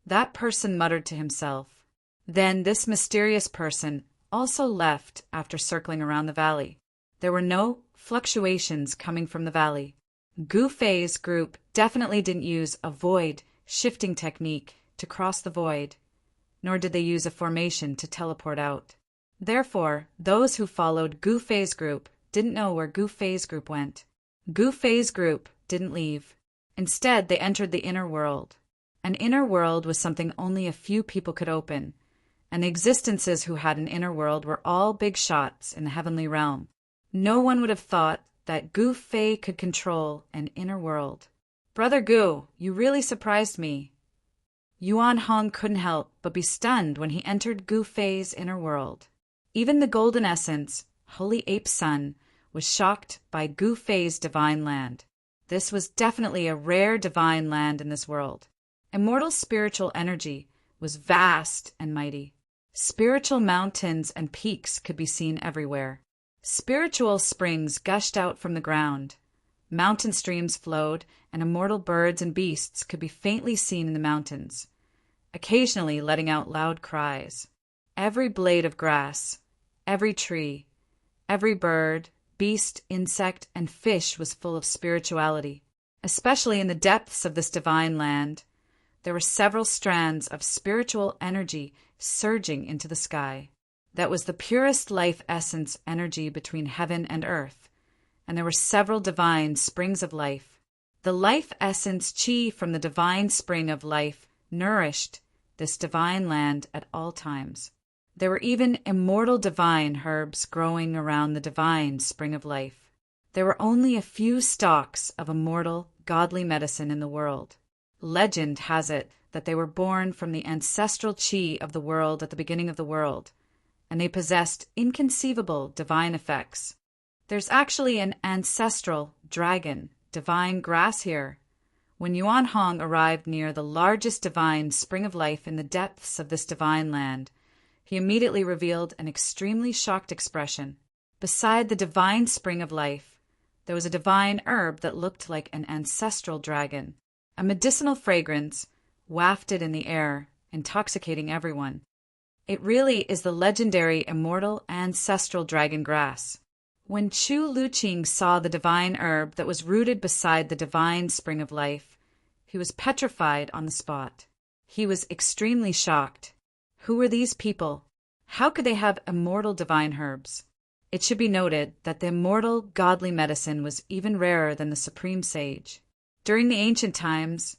That person muttered to himself. Then this mysterious person also left after circling around the valley. There were no fluctuations coming from the valley. Gu Fei's group definitely didn't use a void shifting technique to cross the void, nor did they use a formation to teleport out. Therefore, those who followed Gu Fei's group didn't know where Gu Fei's group went. Gu Fei's group didn't leave. Instead, they entered the inner world. An inner world was something only a few people could open, and the existences who had an inner world were all big shots in the heavenly realm. No one would have thought that Gu Fei could control an inner world. Brother Gu, you really surprised me. Yuan Hong couldn't help but be stunned when he entered Gu Fei's inner world. Even the golden essence, Holy Ape Sun, was shocked by Gu Fei's divine land. This was definitely a rare divine land in this world. Immortal spiritual energy was vast and mighty. Spiritual mountains and peaks could be seen everywhere. Spiritual springs gushed out from the ground. Mountain streams flowed, and immortal birds and beasts could be faintly seen in the mountains, occasionally letting out loud cries. Every blade of grass, every tree, every bird, beast, insect, and fish was full of spirituality. Especially in the depths of this divine land, there were several strands of spiritual energy surging into the sky. That was the purest life essence energy between heaven and earth, and there were several divine springs of life. The life essence chi from the divine spring of life nourished this divine land at all times. There were even immortal divine herbs growing around the divine spring of life. There were only a few stalks of immortal, godly medicine in the world. Legend has it that they were born from the ancestral chi of the world at the beginning of the world, and they possessed inconceivable divine effects. There's actually an ancestral dragon, divine grass here. When Yuan Hong arrived near the largest divine spring of life in the depths of this divine land, he immediately revealed an extremely shocked expression. Beside the divine spring of life, there was a divine herb that looked like an ancestral dragon, a medicinal fragrance wafted in the air, intoxicating everyone. It really is the legendary immortal ancestral dragon grass. When Chu Luqing saw the divine herb that was rooted beside the divine spring of life, he was petrified on the spot. He was extremely shocked. Who were these people? How could they have immortal divine herbs? It should be noted that the immortal godly medicine was even rarer than the supreme sage. During the ancient times,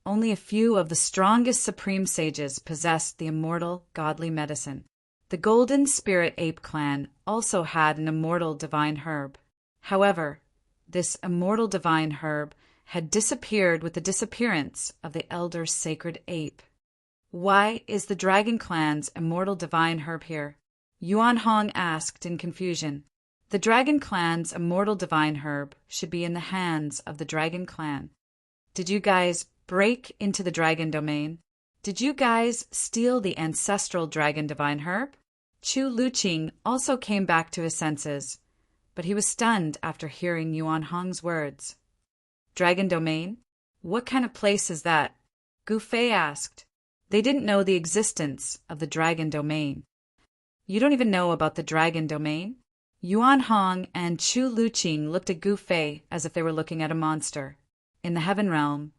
only a few of the strongest supreme sages possessed the immortal godly medicine. The Golden Spirit Ape clan also had an immortal divine herb. However, this immortal divine herb had disappeared with the disappearance of the elder sacred ape. Why is the Dragon Clan's immortal divine herb here? Yuan Hong asked in confusion. The Dragon Clan's immortal divine herb should be in the hands of the Dragon Clan. Did you guys break into the dragon domain? Did you guys steal the ancestral dragon divine herb? Chu Luqing also came back to his senses, but he was stunned after hearing Yuan Hong's words. Dragon domain? What kind of place is that? Gu Fei asked. They didn't know the existence of the dragon domain. You don't even know about the dragon domain? Yuan Hong and Chu Luqing looked at Gu Fei as if they were looking at a monster. In the heaven realm,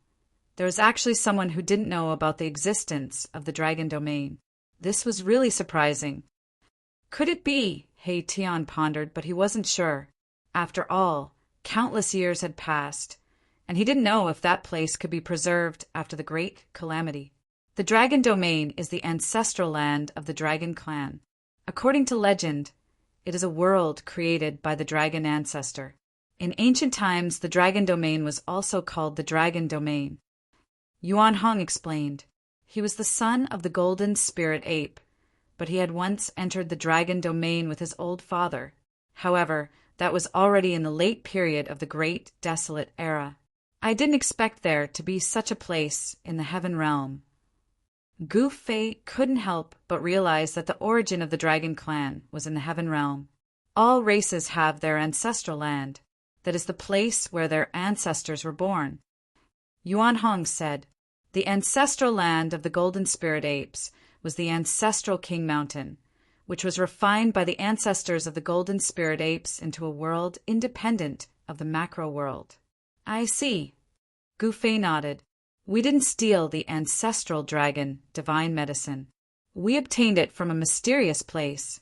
there was actually someone who didn't know about the existence of the dragon domain. This was really surprising. Could it be? He Tian pondered, but he wasn't sure. After all, countless years had passed, and he didn't know if that place could be preserved after the great calamity. The dragon domain is the ancestral land of the Dragon Clan. According to legend, it is a world created by the dragon ancestor. In ancient times, the dragon domain was also called the Dragon Domain. Yuan Hong explained. He was the son of the Golden Spirit Ape, but he had once entered the Dragon Domain with his old father. However, that was already in the late period of the Great Desolate Era. I didn't expect there to be such a place in the heaven realm. Gu Fei couldn't help but realize that the origin of the dragon clan was in the heaven realm. All races have their ancestral land. That is the place where their ancestors were born. Yuan Hong said, "The ancestral land of the golden spirit apes was the ancestral King Mountain, which was refined by the ancestors of the golden spirit apes into a world independent of the macro world." "I see." Gu Fei nodded. "We didn't steal the ancestral dragon divine medicine. We obtained it from a mysterious place."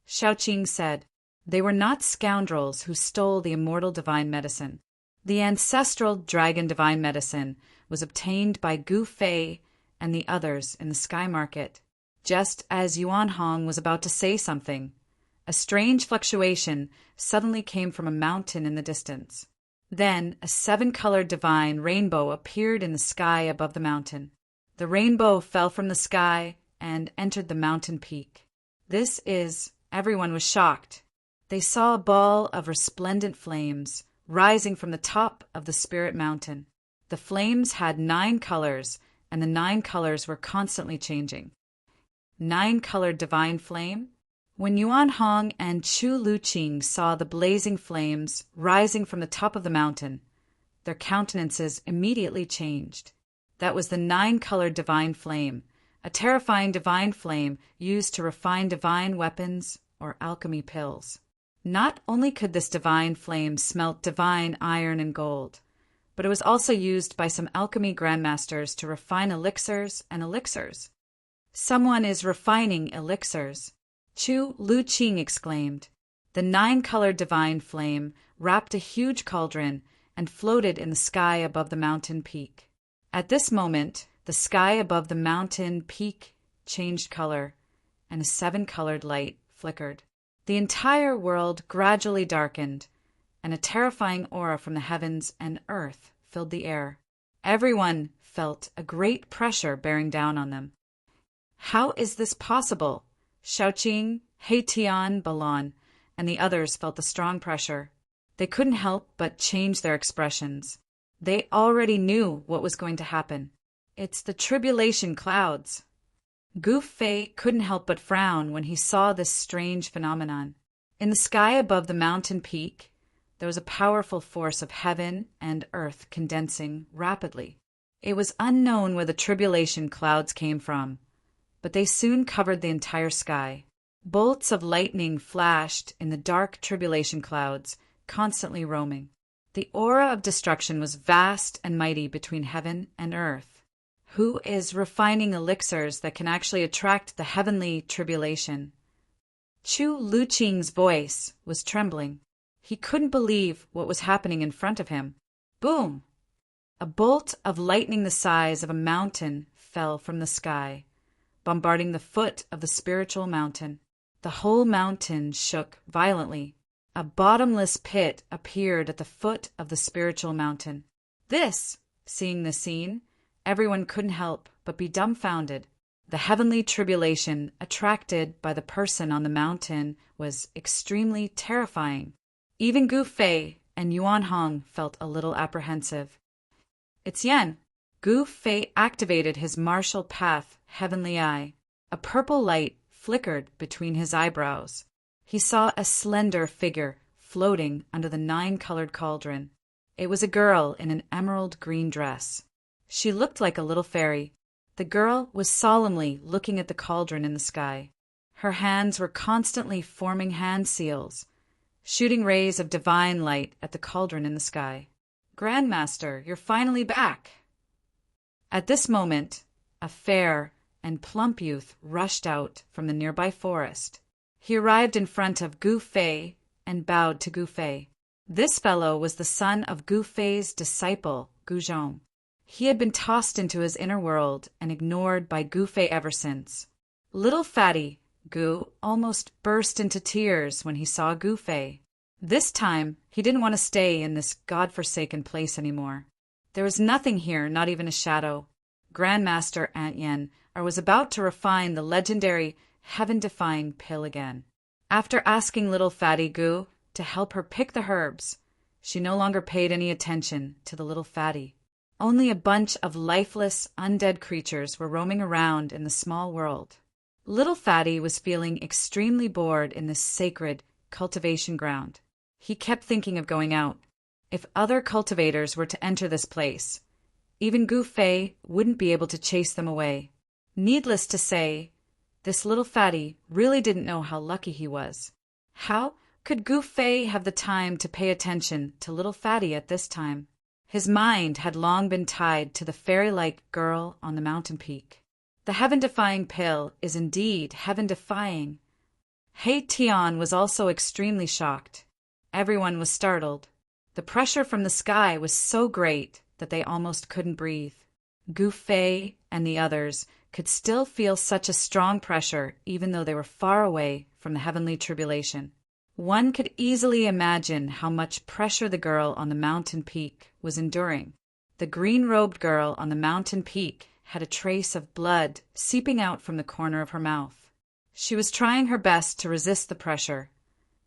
Shaoqing said, "They were not scoundrels who stole the immortal divine medicine. The ancestral dragon divine medicine was obtained by Gu Fei and the others in the sky market." Just as Yuan Hong was about to say something, a strange fluctuation suddenly came from a mountain in the distance. Then a 7-colored divine rainbow appeared in the sky above the mountain. The rainbow fell from the sky and entered the mountain peak. Everyone was shocked. They saw a ball of resplendent flames rising from the top of the spirit mountain. The flames had 9 colors, and the 9 colors were constantly changing. 9-colored divine flame? When Yuan Hong and Chu Luqing saw the blazing flames rising from the top of the mountain, their countenances immediately changed. That was the 9-colored divine flame, a terrifying divine flame used to refine divine weapons or alchemy pills. Not only could this divine flame smelt divine iron and gold, but it was also used by some alchemy grandmasters to refine elixirs and elixirs. "Someone is refining elixirs," Chu Luqing exclaimed. The 9-colored divine flame wrapped a huge cauldron and floated in the sky above the mountain peak. At this moment, the sky above the mountain peak changed color, and a 7-colored light flickered. The entire world gradually darkened, and a terrifying aura from the heavens and earth filled the air. Everyone felt a great pressure bearing down on them. "How is this possible?" Shaoqing, Heitian, Balon, and the others felt the strong pressure. They couldn't help but change their expressions. They already knew what was going to happen. "It's the tribulation clouds." Gu Fei couldn't help but frown when he saw this strange phenomenon. In the sky above the mountain peak, there was a powerful force of heaven and earth condensing rapidly. It was unknown where the tribulation clouds came from, but they soon covered the entire sky. Bolts of lightning flashed in the dark tribulation clouds, constantly roaming. The aura of destruction was vast and mighty between heaven and earth. Who is refining elixirs that can actually attract the heavenly tribulation? Chu Luqing's voice was trembling. He couldn't believe what was happening in front of him. Boom! A bolt of lightning the size of a mountain fell from the sky, bombarding the foot of the spiritual mountain. The whole mountain shook violently. A bottomless pit appeared at the foot of the spiritual mountain. Seeing the scene, everyone couldn't help but be dumbfounded. The heavenly tribulation attracted by the person on the mountain was extremely terrifying. Even Gu Fei and Yuan Hong felt a little apprehensive. "It's Yen." Gu Fei activated his martial path heavenly eye. A purple light flickered between his eyebrows. He saw a slender figure floating under the 9-colored cauldron. It was a girl in an emerald green dress. She looked like a little fairy. The girl was solemnly looking at the cauldron in the sky. Her hands were constantly forming hand seals, shooting rays of divine light at the cauldron in the sky. "Grandmaster, you're finally back!" At this moment, a fair and plump youth rushed out from the nearby forest. He arrived in front of Gu Fei and bowed to Gu Fei. This fellow was the son of Gu Fei's disciple, Gu Zhong. He had been tossed into his inner world and ignored by Gu Fei ever since. Little fatty Gu almost burst into tears when he saw Gu Fei. This time, he didn't want to stay in this godforsaken place anymore. There was nothing here, not even a shadow. Grandmaster Ant Yen was about to refine the legendary heaven-defying pill again. After asking little fatty Gu to help her pick the herbs. She no longer paid any attention to the little fatty. Only a bunch of lifeless, undead creatures were roaming around in the small world. Little Fatty was feeling extremely bored in this sacred cultivation ground. He kept thinking of going out. If other cultivators were to enter this place, even Gu Fei wouldn't be able to chase them away. Needless to say, this little fatty really didn't know how lucky he was. How could Gu Fei have the time to pay attention to little fatty at this time? His mind had long been tied to the fairy-like girl on the mountain peak. The heaven-defying pill is indeed heaven-defying. Hei Tian was also extremely shocked. Everyone was startled. The pressure from the sky was so great that they almost couldn't breathe. Gu Fei and the others could still feel such a strong pressure even though they were far away from the heavenly tribulation. One could easily imagine how much pressure the girl on the mountain peak was enduring. The green-robed girl on the mountain peak had a trace of blood seeping out from the corner of her mouth. She was trying her best to resist the pressure,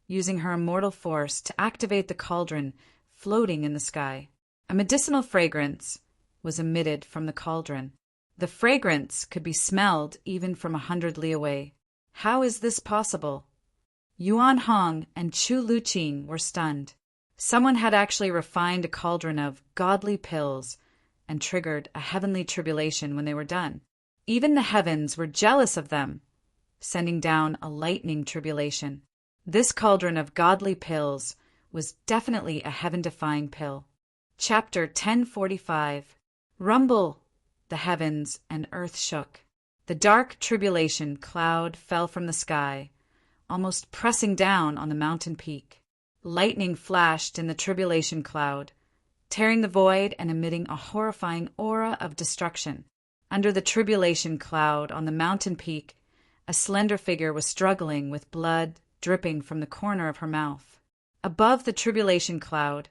using her immortal force to activate the cauldron floating in the sky. A medicinal fragrance was emitted from the cauldron. The fragrance could be smelled even from 100 li away. How is this possible? Yuan Hong and Chu Luqing were stunned. Someone had actually refined a cauldron of godly pills and triggered a heavenly tribulation when they were done. Even the heavens were jealous of them, sending down a lightning tribulation. This cauldron of godly pills was definitely a heaven-defying pill. Chapter 1045. Rumble! The heavens and earth shook. The dark tribulation cloud fell from the sky, almost pressing down on the mountain peak. Lightning flashed in the tribulation cloud, tearing the void and emitting a horrifying aura of destruction. Under the tribulation cloud on the mountain peak, a slender figure was struggling with blood dripping from the corner of her mouth. Above the tribulation cloud,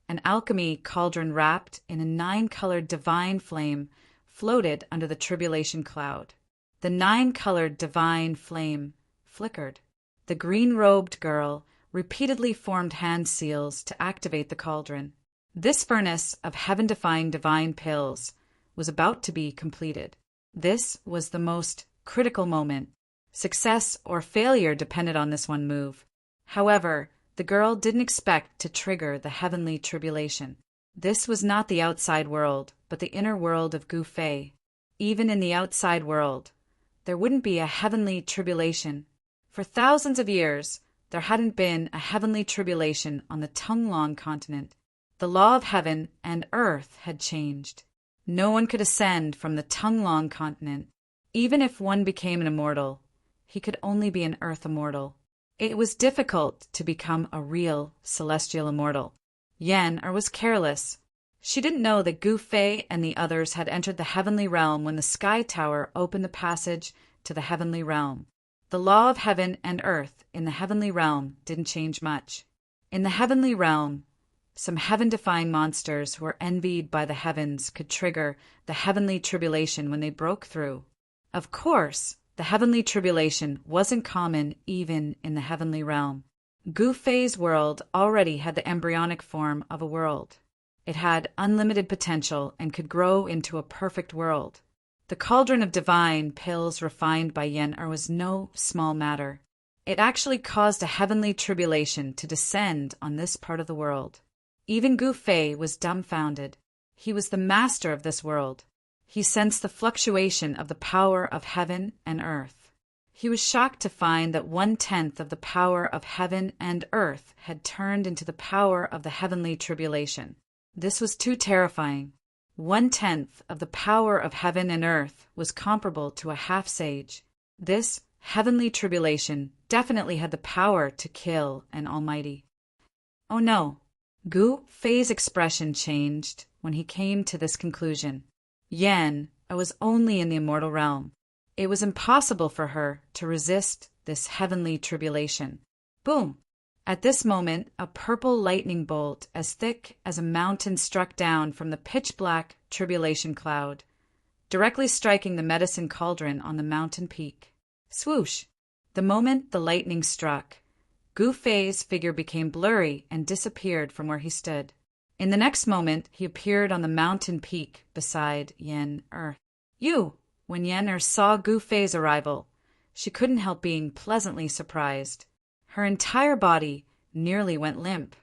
an alchemy cauldron wrapped in a 9-colored divine flame floated under the tribulation cloud. The 9-colored divine flame flickered. The green-robed girl repeatedly formed hand seals to activate the cauldron. This furnace of heaven-defying divine pills was about to be completed. This was the most critical moment. Success or failure depended on this one move. However, the girl didn't expect to trigger the heavenly tribulation. This was not the outside world, but the inner world of Gu Fei. Even in the outside world, there wouldn't be a heavenly tribulation. For thousands of years, there hadn't been a heavenly tribulation on the Tunglong continent. The law of heaven and earth had changed. No one could ascend from the Tunglong continent. Even if one became an immortal, he could only be an earth immortal. It was difficult to become a real celestial immortal. Yen was careless. She didn't know that Gu Fei and the others had entered the heavenly realm when the Sky Tower opened the passage to the heavenly realm. The law of heaven and earth in the heavenly realm didn't change much. In the heavenly realm, some heaven-defying monsters who were envied by the heavens could trigger the heavenly tribulation when they broke through. Of course, the heavenly tribulation wasn't common even in the heavenly realm. Gu Fei's world already had the embryonic form of a world. It had unlimited potential and could grow into a perfect world. The cauldron of divine pills refined by Yen was no small matter. It actually caused a heavenly tribulation to descend on this part of the world. Even Gu Fei was dumbfounded. He was the master of this world. He sensed the fluctuation of the power of heaven and earth. He was shocked to find that 1/10 of the power of heaven and earth had turned into the power of the heavenly tribulation. This was too terrifying. 1/10 of the power of heaven and earth was comparable to a half-sage. This heavenly tribulation definitely had the power to kill an almighty. Oh no! Gu Fei's expression changed when he came to this conclusion. Yen was only in the immortal realm. It was impossible for her to resist this heavenly tribulation. Boom! At this moment, a purple lightning bolt as thick as a mountain struck down from the pitch-black tribulation cloud, directly striking the medicine cauldron on the mountain peak. Swoosh! The moment the lightning struck, Gu Fei's figure became blurry and disappeared from where he stood. In the next moment, he appeared on the mountain peak beside Yen Er. When Yen Er saw Gu Fei's arrival, she couldn't help being pleasantly surprised. Her entire body nearly went limp.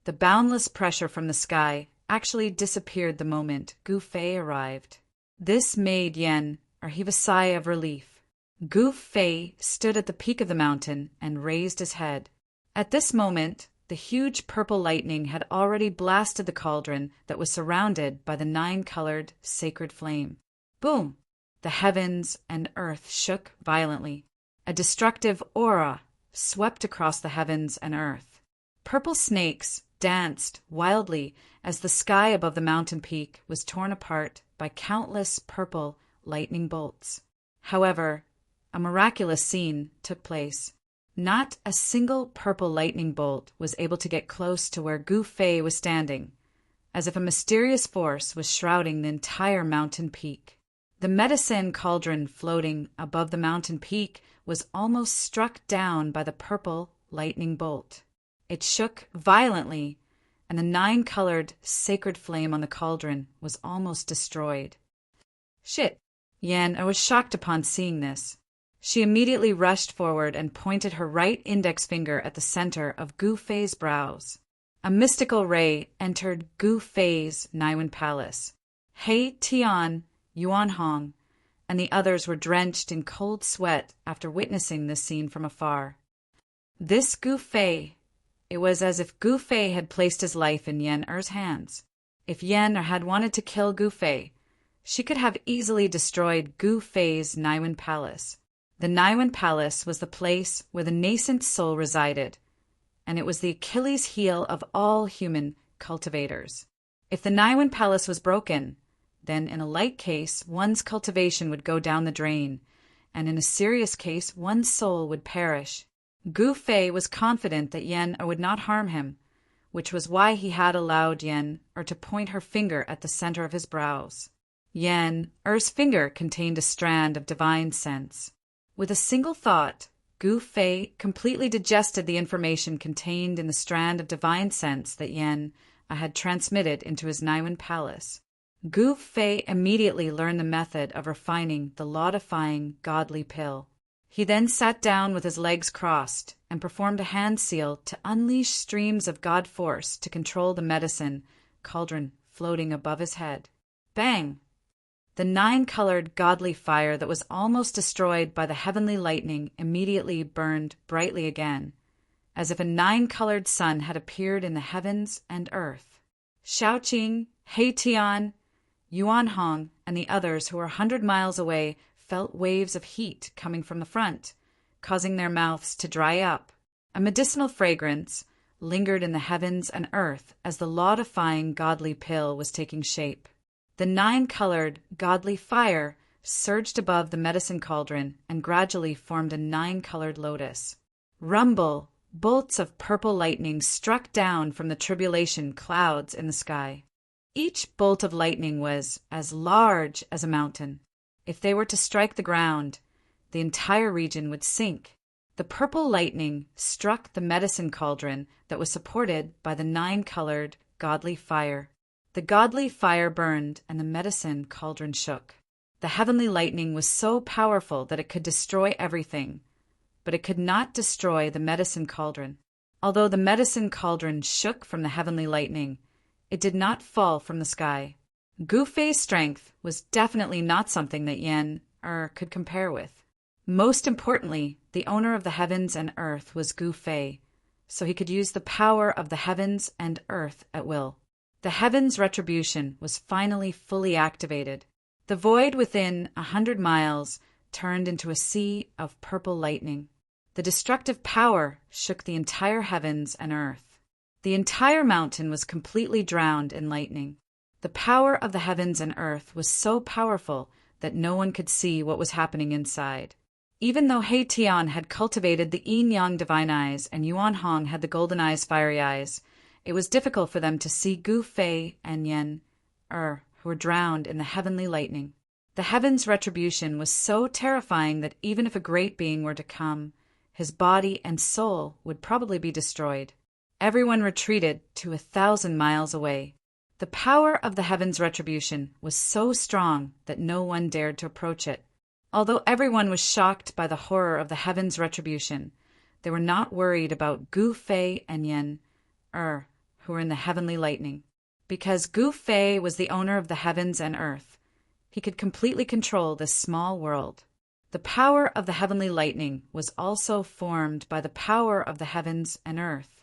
The boundless pressure from the sky actually disappeared the moment Gu Fei arrived. This made Yen Er heave a sigh of relief. Gu Fei stood at the peak of the mountain and raised his head. At this moment, the huge purple lightning had already blasted the cauldron that was surrounded by the 9-colored sacred flame. Boom! The heavens and earth shook violently. A destructive aura swept across the heavens and earth. Purple snakes danced wildly as the sky above the mountain peak was torn apart by countless purple lightning bolts. However, a miraculous scene took place. Not a single purple lightning bolt was able to get close to where Gu Fei was standing, as if a mysterious force was shrouding the entire mountain peak. The medicine cauldron floating above the mountain peak was almost struck down by the purple lightning bolt. It shook violently, and the 9-colored sacred flame on the cauldron was almost destroyed. Shit! Yen was shocked upon seeing this. She immediately rushed forward and pointed her right index finger at the center of Gu Fei's brows. A mystical ray entered Gu Fei's Naiwen Palace. He Tian, Yuan Hong, and the others were drenched in cold sweat after witnessing this scene from afar. This Gu Fei, it was as if Gu Fei had placed his life in Yen Er's hands. If Yen Er had wanted to kill Gu Fei, she could have easily destroyed Gu Fei's Naiwen Palace. The Naiwen Palace was the place where the nascent soul resided, and it was the Achilles heel of all human cultivators. If the Naiwen Palace was broken, then in a light case one's cultivation would go down the drain, and in a serious case one's soul would perish. Gu Fei was confident that Yen Er would not harm him, which was why he had allowed Yen Er to point her finger at the center of his brows. Yen Er's finger contained a strand of divine sense. With a single thought, Gu Fei completely digested the information contained in the strand of divine sense that Yen had transmitted into his Naiwen Palace. Gu Fei immediately learned the method of refining the law-defying godly pill. He then sat down with his legs crossed and performed a hand seal to unleash streams of God force to control the medicine cauldron floating above his head. Bang! The 9-colored godly fire that was almost destroyed by the heavenly lightning immediately burned brightly again, as if a 9-colored sun had appeared in the heavens and earth. Shaoqing, He Tian, Yuan Hong, and the others who were 100 miles away felt waves of heat coming from the front, causing their mouths to dry up. A medicinal fragrance lingered in the heavens and earth as the law-defying godly pill was taking shape. The 9-colored godly fire surged above the medicine cauldron and gradually formed a 9-colored lotus. Rumble! Bolts of purple lightning struck down from the tribulation clouds in the sky. Each bolt of lightning was as large as a mountain. If they were to strike the ground, the entire region would sink. The purple lightning struck the medicine cauldron that was supported by the 9-colored godly fire. The godly fire burned and the medicine cauldron shook. The heavenly lightning was so powerful that it could destroy everything, but it could not destroy the medicine cauldron. Although the medicine cauldron shook from the heavenly lightning, it did not fall from the sky. Gu Fei's strength was definitely not something that Yen Er could compare with. Most importantly, the owner of the heavens and earth was Gu Fei, so he could use the power of the heavens and earth at will. The heavens' retribution was finally fully activated. The void within 100 miles turned into a sea of purple lightning. The destructive power shook the entire heavens and earth. The entire mountain was completely drowned in lightning. The power of the heavens and earth was so powerful that no one could see what was happening inside. Even though He Tian had cultivated the yin-yang divine eyes and Yuan Hong had the golden eyes, fiery eyes, it was difficult for them to see Gu Fei and Yen Er, who were drowned in the heavenly lightning. The heavens' retribution was so terrifying that even if a great being were to come, his body and soul would probably be destroyed. Everyone retreated to 1,000 miles away. The power of the heavens' retribution was so strong that no one dared to approach it. Although everyone was shocked by the horror of the heavens' retribution, they were not worried about Gu Fei and Yen who were in the heavenly lightning. Because Gu Fei was the owner of the heavens and earth, he could completely control this small world. The power of the heavenly lightning was also formed by the power of the heavens and earth.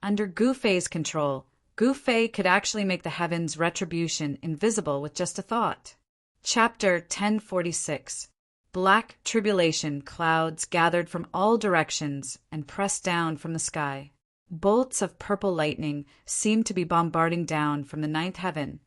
Under Gu Fei's control, Gu Fei could actually make the heavens' retribution invisible with just a thought. Chapter 1046. Black tribulation clouds gathered from all directions and pressed down from the sky. Bolts of purple lightning seemed to be bombarding down from the ninth heaven,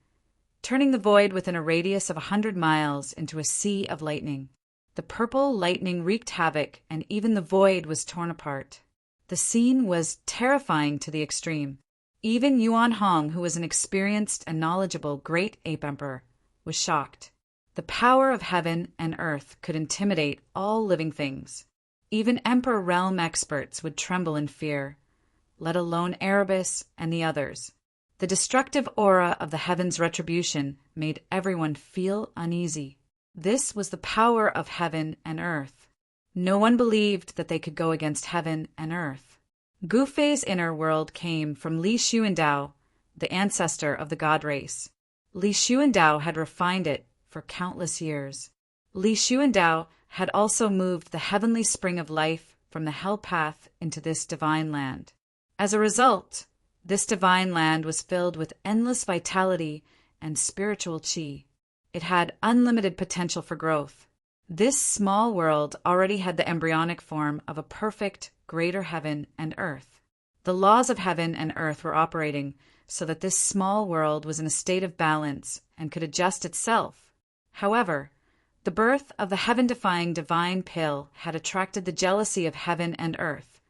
turning the void within a radius of 100 miles into a sea of lightning. The purple lightning wreaked havoc, and even the void was torn apart. The scene was terrifying to the extreme. Even Yuan Hong, who was an experienced and knowledgeable great ape emperor, was shocked. The power of heaven and earth could intimidate all living things. Even Emperor Realm experts would tremble in fear, let alone Erebus and the others. The destructive aura of the heavens' retribution made everyone feel uneasy. This was the power of heaven and earth. No one believed that they could go against heaven and earth. Gu Fei's inner world came from Li Xuandao, the ancestor of the god race. Li Xuandao had refined it for countless years. Li Xuandao had also moved the heavenly spring of life from the hell path into this divine land. As a result, this divine land was filled with endless vitality and spiritual qi. It had unlimited potential for growth. This small world already had the embryonic form of a perfect, greater heaven and earth. The laws of heaven and earth were operating so that this small world was in a state of balance and could adjust itself. However, the birth of the heaven-defying divine pill had attracted the jealousy of heaven and earth,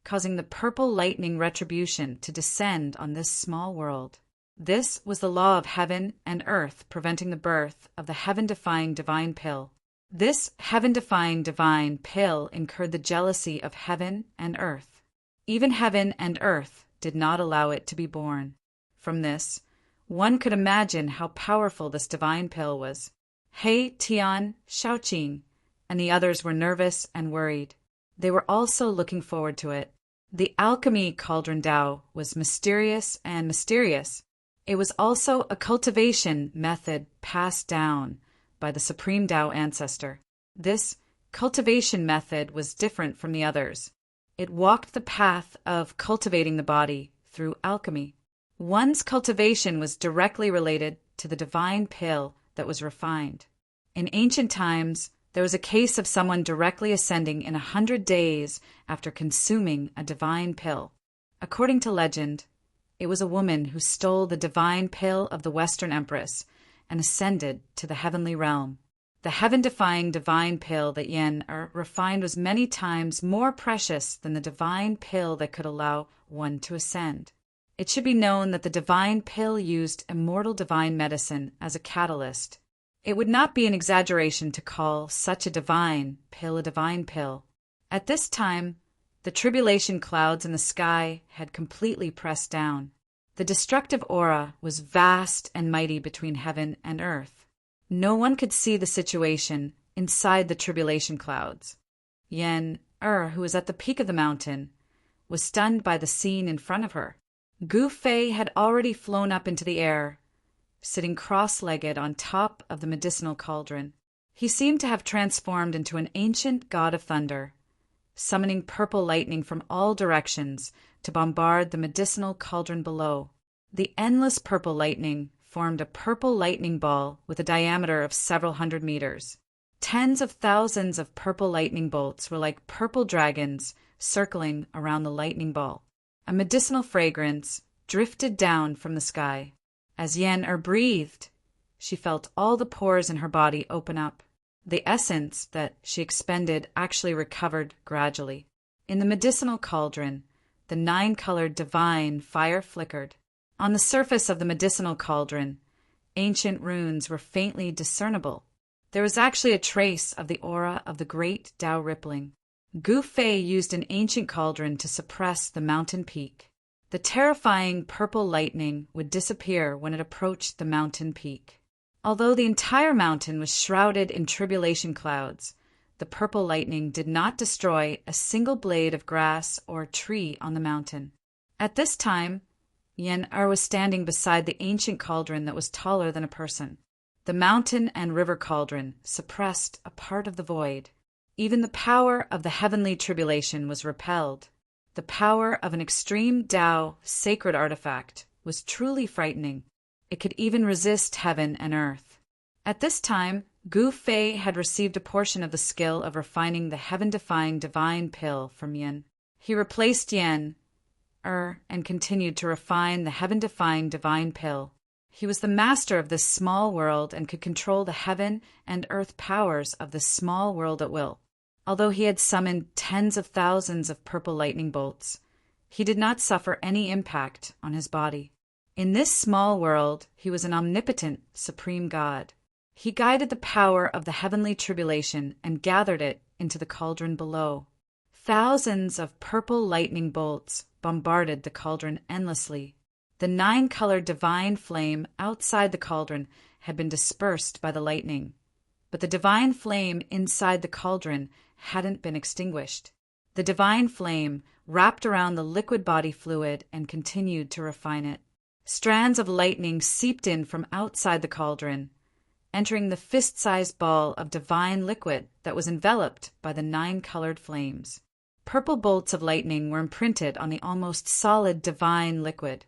causing the purple lightning retribution to descend on this small world. This was the law of heaven and earth preventing the birth of the heaven-defying divine pill. This heaven-defying divine pill incurred the jealousy of heaven and earth. Even heaven and earth did not allow it to be born. From this, one could imagine how powerful this divine pill was. He, Tian, Shaoqing, and the others were nervous and worried. They were also looking forward to it. The alchemy cauldron Dao was mysterious and mysterious. It was also a cultivation method passed down by the Supreme Dao ancestor. This cultivation method was different from the others. It walked the path of cultivating the body through alchemy. One's cultivation was directly related to the divine pill that was refined. In ancient times, there was a case of someone directly ascending in 100 days after consuming a divine pill. According to legend, it was a woman who stole the divine pill of the Western Empress and ascended to the heavenly realm. The heaven-defying divine pill that Yen refined was many times more precious than the divine pill that could allow one to ascend. It should be known that the divine pill used immortal divine medicine as a catalyst. It would not be an exaggeration to call such a divine pill a divine pill. At this time, the tribulation clouds in the sky had completely pressed down. The destructive aura was vast and mighty between heaven and earth. No one could see the situation inside the tribulation clouds. Yen, who was at the peak of the mountain, was stunned by the scene in front of her. Gu Fei had already flown up into the air, sitting cross-legged on top of the medicinal cauldron. He seemed to have transformed into an ancient god of thunder, summoning purple lightning from all directions to bombard the medicinal cauldron below. The endless purple lightning formed a purple lightning ball with a diameter of several hundred meters. Tens of thousands of purple lightning bolts were like purple dragons circling around the lightning ball. A medicinal fragrance drifted down from the sky. As Yen breathed, she felt all the pores in her body open up. The essence that she expended actually recovered gradually. In the medicinal cauldron, the 9-colored divine fire flickered. On the surface of the medicinal cauldron, ancient runes were faintly discernible. There was actually a trace of the aura of the great Tao rippling. Gu Fei used an ancient cauldron to suppress the mountain peak. The terrifying purple lightning would disappear when it approached the mountain peak. Although the entire mountain was shrouded in tribulation clouds, the purple lightning did not destroy a single blade of grass or tree on the mountain. At this time, Yen-Er was standing beside the ancient cauldron that was taller than a person. The mountain and river cauldron suppressed a part of the void. Even the power of the heavenly tribulation was repelled. The power of an extreme Tao sacred artifact was truly frightening. It could even resist heaven and earth. At this time, Gu Fei had received a portion of the skill of refining the heaven-defying divine pill from Yen. He replaced Yen-Er and continued to refine the heaven-defying divine pill. He was the master of this small world and could control the heaven and earth powers of this small world at will. Although he had summoned tens of thousands of purple lightning bolts, he did not suffer any impact on his body. In this small world, he was an omnipotent, supreme God. He guided the power of the heavenly tribulation and gathered it into the cauldron below. Thousands of purple lightning bolts bombarded the cauldron endlessly. The 9-colored divine flame outside the cauldron had been dispersed by the lightning, but the divine flame inside the cauldron hadn't been extinguished. The divine flame wrapped around the liquid body fluid and continued to refine it. Strands of lightning seeped in from outside the cauldron, entering the fist-sized ball of divine liquid that was enveloped by the 9-colored flames. Purple bolts of lightning were imprinted on the almost solid divine liquid.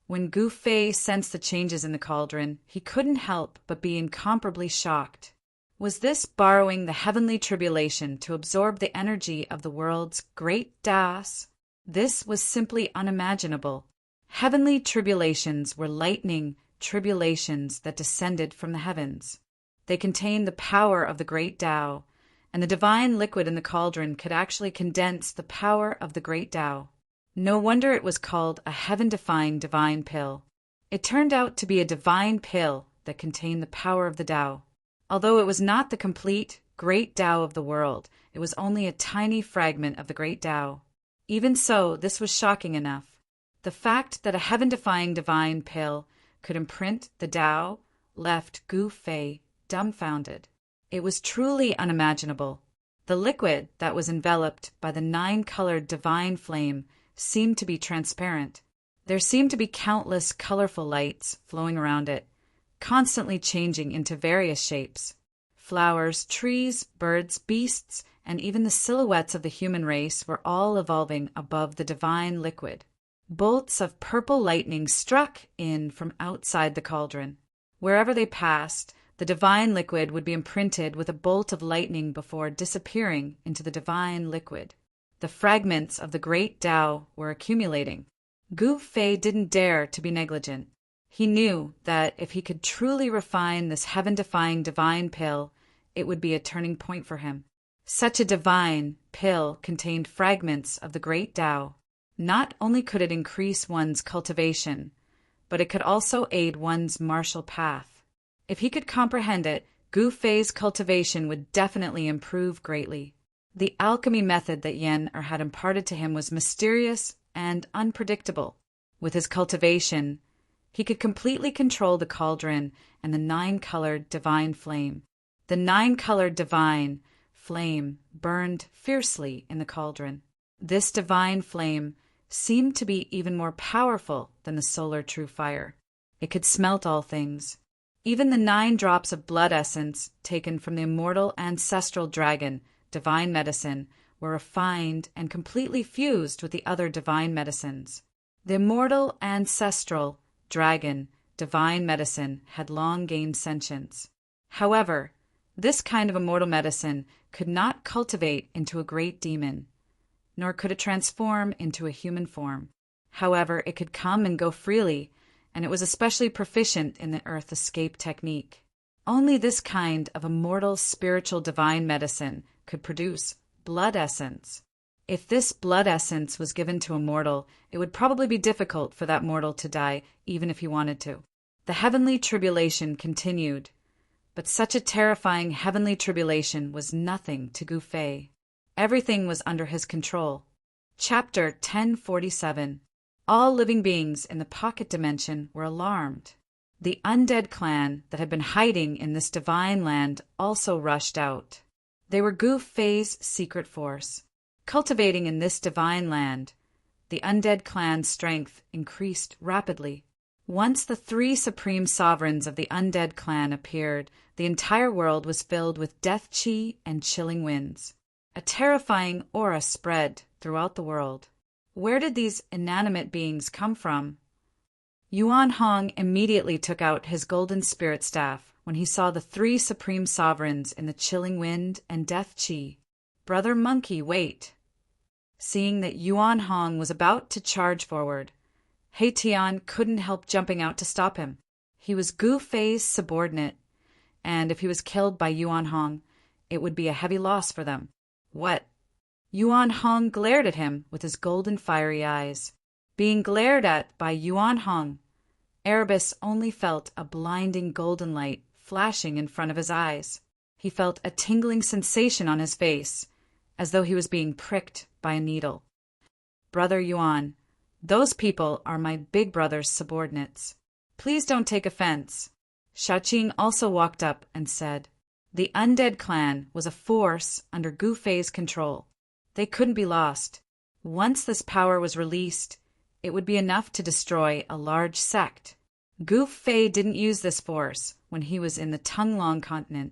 When Gu Fei sensed the changes in the cauldron, he couldn't help but be incomparably shocked. Was this borrowing the heavenly tribulation to absorb the energy of the world's great Das? This was simply unimaginable. Heavenly tribulations were lightning tribulations that descended from the heavens. They contained the power of the great Tao, and the divine liquid in the cauldron could actually condense the power of the great Tao. No wonder it was called a heaven-defying divine pill. It turned out to be a divine pill that contained the power of the Tao. Although it was not the complete great Tao of the world, it was only a tiny fragment of the great Tao. Even so, this was shocking enough. The fact that a heaven-defying divine pill could imprint the Tao left Gu Fei dumbfounded. It was truly unimaginable. The liquid that was enveloped by the 9-colored divine flame seemed to be transparent. There seemed to be countless colorful lights flowing around it, constantly changing into various shapes. Flowers, trees, birds, beasts, and even the silhouettes of the human race were all evolving above the divine liquid. Bolts of purple lightning struck in from outside the cauldron. Wherever they passed, the divine liquid would be imprinted with a bolt of lightning before disappearing into the divine liquid. The fragments of the great Tao were accumulating. Gu Fei didn't dare to be negligent. He knew that if he could truly refine this heaven-defying divine pill, it would be a turning point for him. Such a divine pill contained fragments of the great Tao. Not only could it increase one's cultivation, but it could also aid one's martial path. If he could comprehend it, Gu Fei's cultivation would definitely improve greatly. The alchemy method that Yen-Er had imparted to him was mysterious and unpredictable. With his cultivation, he could completely control the cauldron and the 9-colored divine flame. The 9-colored divine flame burned fiercely in the cauldron. This divine flame seemed to be even more powerful than the solar true fire. It could smelt all things. Even the 9 drops of blood essence taken from the immortal ancestral dragon, divine medicine, were refined and completely fused with the other divine medicines. The immortal ancestral dragon, divine medicine, had long gained sentience. However, this kind of immortal medicine could not cultivate into a great demon, nor could it transform into a human form. However, it could come and go freely, and it was especially proficient in the earth escape technique. Only this kind of immortal spiritual divine medicine could produce blood essence. If this blood essence was given to a mortal, it would probably be difficult for that mortal to die, even if he wanted to. The heavenly tribulation continued, but such a terrifying heavenly tribulation was nothing to Gu Fei. Everything was under his control. Chapter 1047. All living beings in the pocket dimension were alarmed. The undead clan that had been hiding in this divine land also rushed out. They were Gu Fei's secret force. Cultivating in this divine land, the undead clan's strength increased rapidly. Once the three supreme sovereigns of the undead clan appeared, the entire world was filled with death chi and chilling winds. A terrifying aura spread throughout the world. Where did these inanimate beings come from? Yuan Hong immediately took out his golden spirit staff when he saw the three supreme sovereigns in the chilling wind and death chi. Brother Monkey, wait. Seeing that Yuan Hong was about to charge forward, He Tian couldn't help jumping out to stop him. He was Gu Fei's subordinate, and if he was killed by Yuan Hong, it would be a heavy loss for them. What? Yuan Hong glared at him with his golden fiery eyes. Being glared at by Yuan Hong, Erebus only felt a blinding golden light flashing in front of his eyes. He felt a tingling sensation on his face, as though he was being pricked by a needle. Brother Yuan, those people are my big brother's subordinates. Please don't take offense. Xiaoqing also walked up and said, the undead clan was a force under Gu Fei's control. They couldn't be lost. Once this power was released, it would be enough to destroy a large sect. Gu Fei didn't use this force when he was in the Tunglong continent.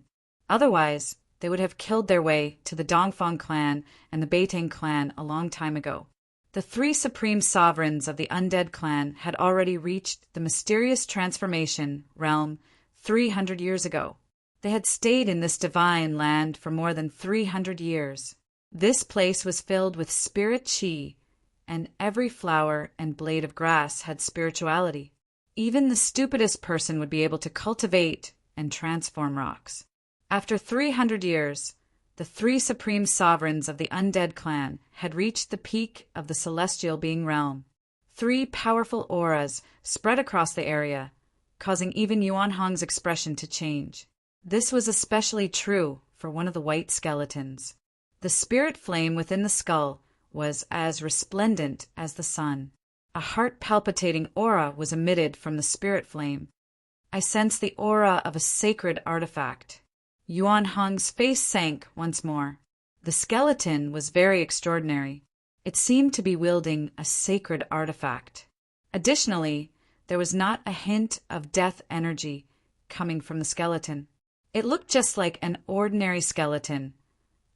Otherwise, they would have killed their way to the Dongfang clan and the Beitang clan a long time ago. The three supreme sovereigns of the undead clan had already reached the mysterious transformation realm 300 years ago. They had stayed in this divine land for more than 300 years. This place was filled with spirit chi, and every flower and blade of grass had spirituality. Even the stupidest person would be able to cultivate and transform rocks. After 300 years, the three supreme sovereigns of the undead clan had reached the peak of the celestial being realm. Three powerful auras spread across the area, causing even Yuan Hong's expression to change. This was especially true for one of the white skeletons. The spirit flame within the skull was as resplendent as the sun. A heart-palpitating aura was emitted from the spirit flame. I sensed the aura of a sacred artifact. Yuan Hong's face sank once more. The skeleton was very extraordinary. It seemed to be wielding a sacred artifact. Additionally, there was not a hint of death energy coming from the skeleton. It looked just like an ordinary skeleton,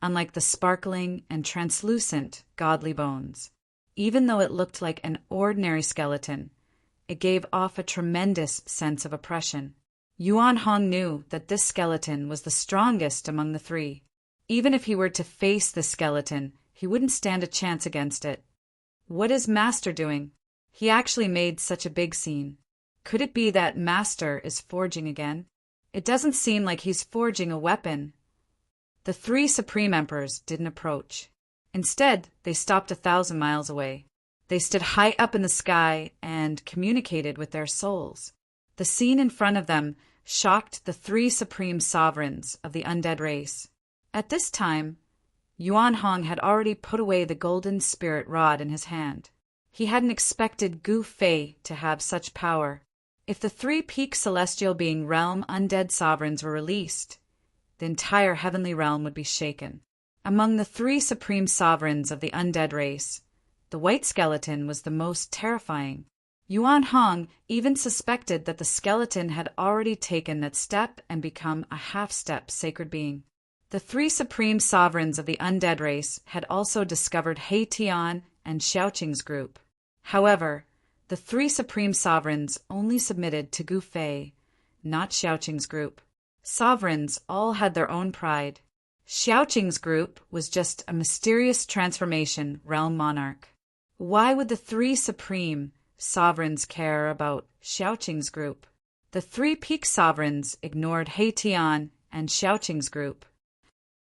unlike the sparkling and translucent godly bones. Even though it looked like an ordinary skeleton, it gave off a tremendous sense of oppression. Yuan Hong knew that this skeleton was the strongest among the three. Even if he were to face this skeleton, he wouldn't stand a chance against it. What is Master doing? He actually made such a big scene. Could it be that Master is forging again? It doesn't seem like he's forging a weapon. The three Supreme Emperors didn't approach. Instead, they stopped 1,000 miles away. They stood high up in the sky and communicated with their souls. The scene in front of them shocked the three supreme sovereigns of the undead race. At this time, Yuan Hong had already put away the golden spirit rod in his hand. He hadn't expected Gu Fei to have such power. If the three peak celestial being realm undead sovereigns were released, the entire heavenly realm would be shaken. Among the three supreme sovereigns of the undead race, the white skeleton was the most terrifying. Yuan Hong even suspected that the skeleton had already taken that step and become a half-step sacred being. The three supreme sovereigns of the undead race had also discovered He Tian and Xiaoqing's group. However, the three supreme sovereigns only submitted to Gu Fei, not Xiaoqing's group. Sovereigns all had their own pride. Xiaoqing's group was just a mysterious transformation realm monarch. Why would the three supreme sovereigns care about Xiaoqing's group? The three peak sovereigns ignored He Tian and Xiaoqing's group.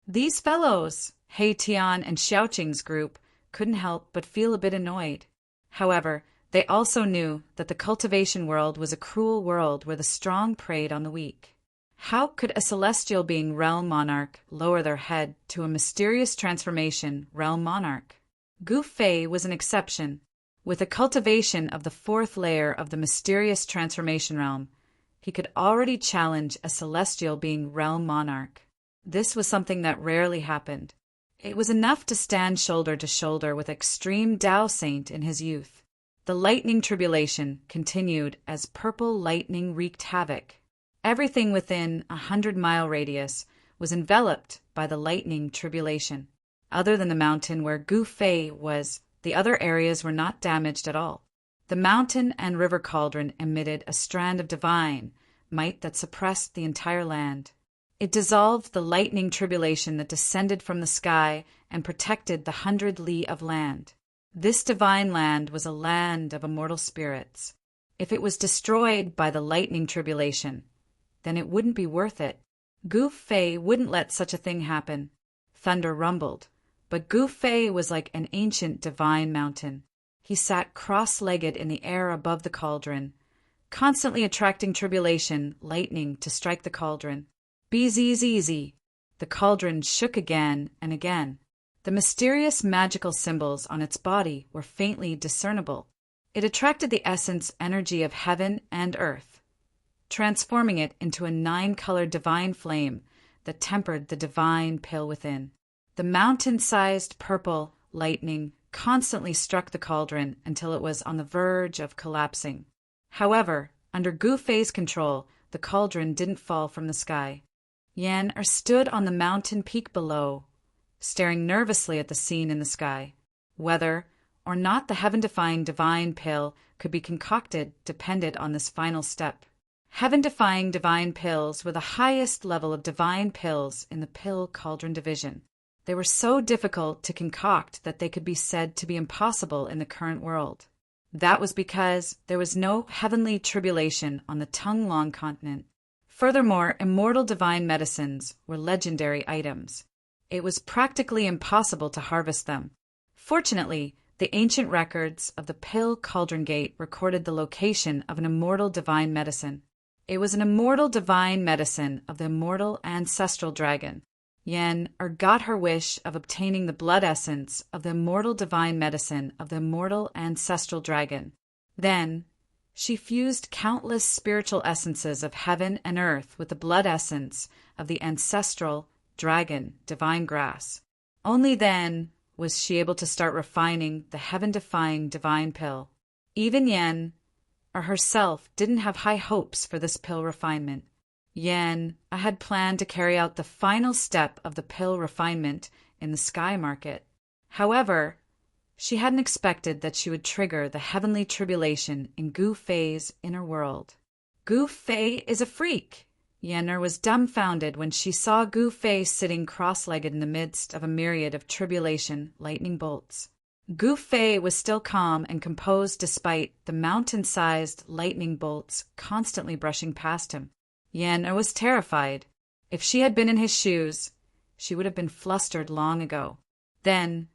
These fellows, He Tian and Xiaoqing's group, couldn't help but feel a bit annoyed. However, they also knew that the cultivation world was a cruel world where the strong preyed on the weak. How could a celestial being realm monarch lower their head to a mysterious transformation realm monarch? Gu Fei was an exception. With a cultivation of the fourth layer of the mysterious transformation realm, he could already challenge a celestial being realm monarch. This was something that rarely happened. It was enough to stand shoulder to shoulder with extreme Tao saint in his youth. The lightning tribulation continued as purple lightning wreaked havoc. Everything within 100-mile radius was enveloped by the lightning tribulation. Other than the mountain where Gu Fei was, the other areas were not damaged at all. The mountain and river cauldron emitted a strand of divine might that suppressed the entire land. It dissolved the lightning tribulation that descended from the sky and protected the 100 li of land. This divine land was a land of immortal spirits. If it was destroyed by the lightning tribulation, then it wouldn't be worth it. Gu Fei wouldn't let such a thing happen. Thunder rumbled, but Gu Fei was like an ancient divine mountain. He sat cross-legged in the air above the cauldron, constantly attracting tribulation, lightning to strike the cauldron. Bzzz. The cauldron shook again and again. The mysterious magical symbols on its body were faintly discernible. It attracted the essence energy of heaven and earth, transforming it into a 9-colored divine flame that tempered the divine pill within. The mountain-sized purple lightning constantly struck the cauldron until it was on the verge of collapsing. However, under Gu Fei's control, the cauldron didn't fall from the sky. Yan stood on the mountain peak below, staring nervously at the scene in the sky. Whether or not the heaven-defying divine pill could be concocted depended on this final step. Heaven-defying divine pills were the highest level of divine pills in the pill cauldron division. They were so difficult to concoct that they could be said to be impossible in the current world. That was because there was no heavenly tribulation on the Tonglong continent. Furthermore, immortal divine medicines were legendary items. It was practically impossible to harvest them. Fortunately, the ancient records of the Pill Cauldron Gate recorded the location of an immortal divine medicine. It was an immortal divine medicine of the immortal ancestral dragon. Yen got her wish of obtaining the blood essence of the immortal divine medicine of the immortal ancestral dragon. Then, she fused countless spiritual essences of heaven and earth with the blood essence of the ancestral dragon divine grass. Only then was she able to start refining the heaven-defying divine pill. Even Yen herself didn't have high hopes for this pill refinement. Yen had planned to carry out the final step of the pill refinement in the sky market. However, she hadn't expected that she would trigger the heavenly tribulation in Gu Fei's inner world. Gu Fei is a freak! Yenner was dumbfounded when she saw Gu Fei sitting cross-legged in the midst of a myriad of tribulation lightning bolts. Gu Fei was still calm and composed despite the mountain-sized lightning bolts constantly brushing past him. Yenner was terrified. If she had been in his shoes, she would have been flustered long ago. Then,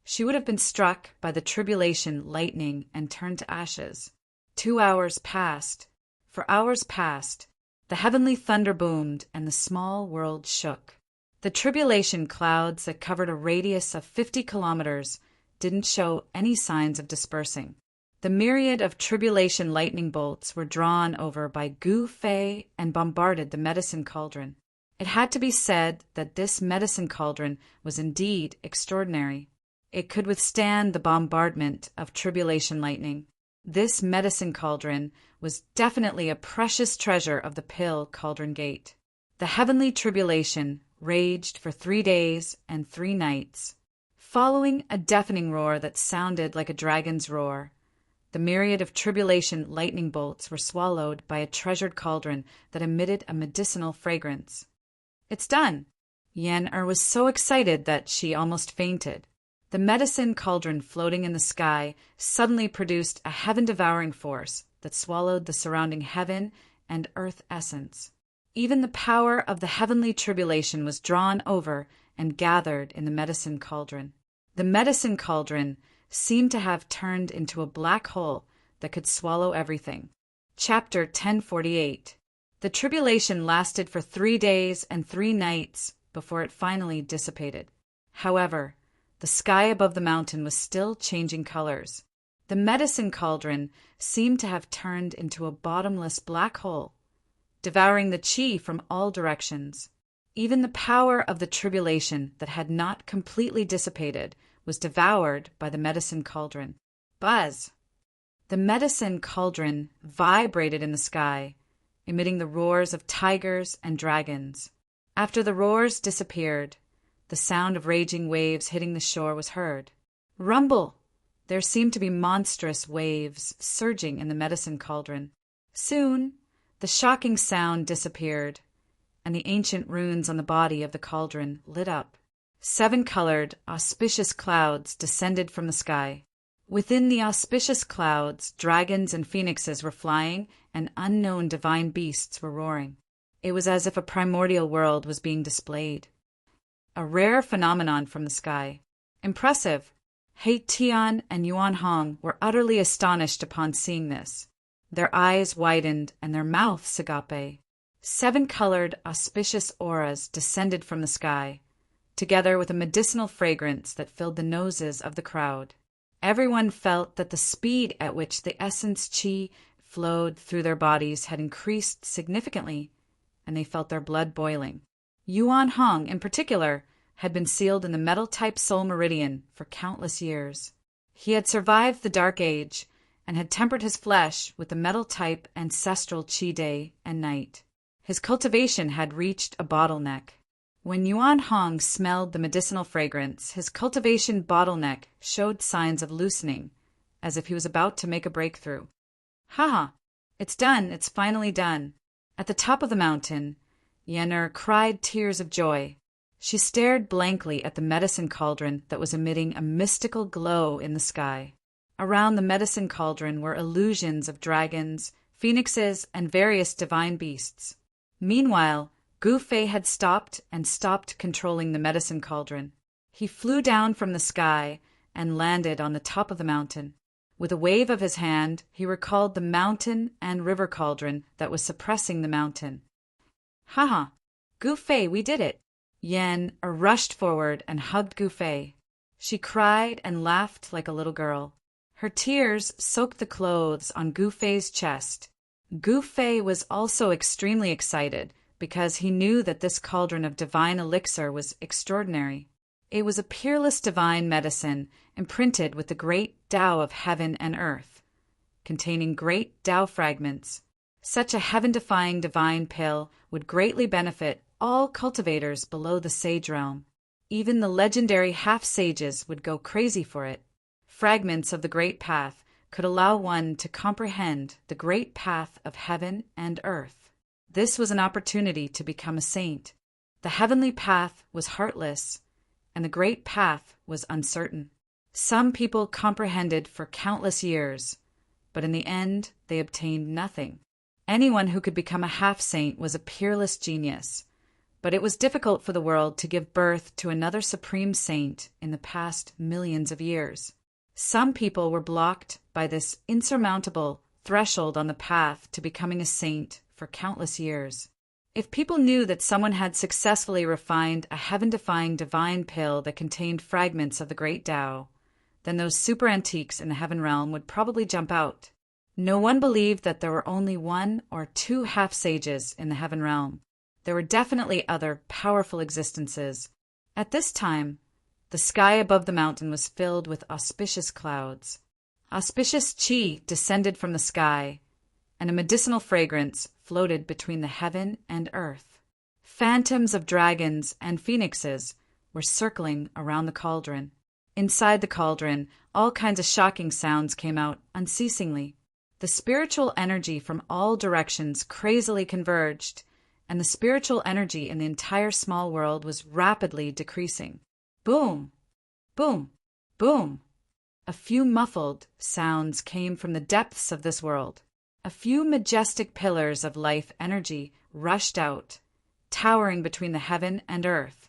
she would have been struck by the tribulation lightning and turned to ashes. 2 hours passed. For hours past, the heavenly thunder boomed and the small world shook. The tribulation clouds that covered a radius of 50 kilometers didn't show any signs of dispersing. The myriad of tribulation lightning bolts were drawn over by Gu Fei and bombarded the medicine cauldron. It had to be said that this medicine cauldron was indeed extraordinary. It could withstand the bombardment of tribulation lightning. This medicine cauldron was definitely a precious treasure of the Pill Cauldron Gate. The heavenly tribulation raged for 3 days and 3 nights. Following a deafening roar that sounded like a dragon's roar, the myriad of tribulation lightning bolts were swallowed by a treasured cauldron that emitted a medicinal fragrance. It's done! Yen was so excited that she almost fainted. The medicine cauldron floating in the sky suddenly produced a heaven-devouring force that swallowed the surrounding heaven and earth essence. Even the power of the heavenly tribulation was drawn over and gathered in the medicine cauldron. The medicine cauldron seemed to have turned into a black hole that could swallow everything. Chapter 1048. The tribulation lasted for 3 days and 3 nights before it finally dissipated. However, the sky above the mountain was still changing colors. The medicine cauldron seemed to have turned into a bottomless black hole, devouring the qi from all directions. Even the power of the tribulation that had not completely dissipated was devoured by the medicine cauldron. Buzz! The medicine cauldron vibrated in the sky, emitting the roars of tigers and dragons. After the roars disappeared, the sound of raging waves hitting the shore was heard. Rumble! There seemed to be monstrous waves surging in the medicine cauldron. Soon, the shocking sound disappeared, and the ancient runes on the body of the cauldron lit up. 7-colored, auspicious clouds descended from the sky. Within the auspicious clouds, dragons and phoenixes were flying, and unknown divine beasts were roaring. It was as if a primordial world was being displayed. A rare phenomenon from the sky. Impressive. He Tian and Yuan Hong were utterly astonished upon seeing this. Their eyes widened and their mouths agape. 7-colored, auspicious auras descended from the sky, together with a medicinal fragrance that filled the noses of the crowd. Everyone felt that the speed at which the essence qi flowed through their bodies had increased significantly, and they felt their blood boiling. Yuan Hong, in particular, had been sealed in the metal-type soul meridian for countless years. He had survived the Dark Age and had tempered his flesh with the metal-type ancestral qi day and night. His cultivation had reached a bottleneck. When Yuan Hong smelled the medicinal fragrance, his cultivation bottleneck showed signs of loosening, as if he was about to make a breakthrough. "Ha! It's done! It's finally done!" At the top of the mountain, Yen'er cried tears of joy. She stared blankly at the medicine cauldron that was emitting a mystical glow in the sky. Around the medicine cauldron were illusions of dragons, phoenixes, and various divine beasts. Meanwhile, Gu Fei had stopped controlling the medicine cauldron. He flew down from the sky and landed on the top of the mountain. With a wave of his hand, he recalled the mountain and river cauldron that was suppressing the mountain. "Ha! Gu Fei, we did it!" Yen rushed forward and hugged Gu Fei. She cried and laughed like a little girl. Her tears soaked the clothes on Gu Fei's chest. Gu Fei was also extremely excited because he knew that this cauldron of divine elixir was extraordinary. It was a peerless divine medicine imprinted with the great Tao of heaven and earth, containing great Tao fragments. Such a heaven-defying divine pill would greatly benefit all cultivators below the sage realm. Even the legendary half-sages would go crazy for it. Fragments of the Great Path could allow one to comprehend the great path of heaven and earth. This was an opportunity to become a saint. The heavenly path was heartless, and the great path was uncertain. Some people comprehended for countless years, but in the end they obtained nothing. Anyone who could become a half-saint was a peerless genius, but it was difficult for the world to give birth to another supreme saint in the past millions of years. Some people were blocked by this insurmountable threshold on the path to becoming a saint for countless years. If people knew that someone had successfully refined a heaven-defying divine pill that contained fragments of the great Tao, then those super antiques in the heaven realm would probably jump out. No one believed that there were only 1 or 2 half-sages in the heaven realm. There were definitely other powerful existences. At this time, the sky above the mountain was filled with auspicious clouds. Auspicious qi descended from the sky, and a medicinal fragrance floated between the heaven and earth. Phantoms of dragons and phoenixes were circling around the cauldron. Inside the cauldron, all kinds of shocking sounds came out unceasingly. The spiritual energy from all directions crazily converged, and the spiritual energy in the entire small world was rapidly decreasing. Boom! Boom! Boom! A few muffled sounds came from the depths of this world. A few majestic pillars of life energy rushed out, towering between the heaven and earth,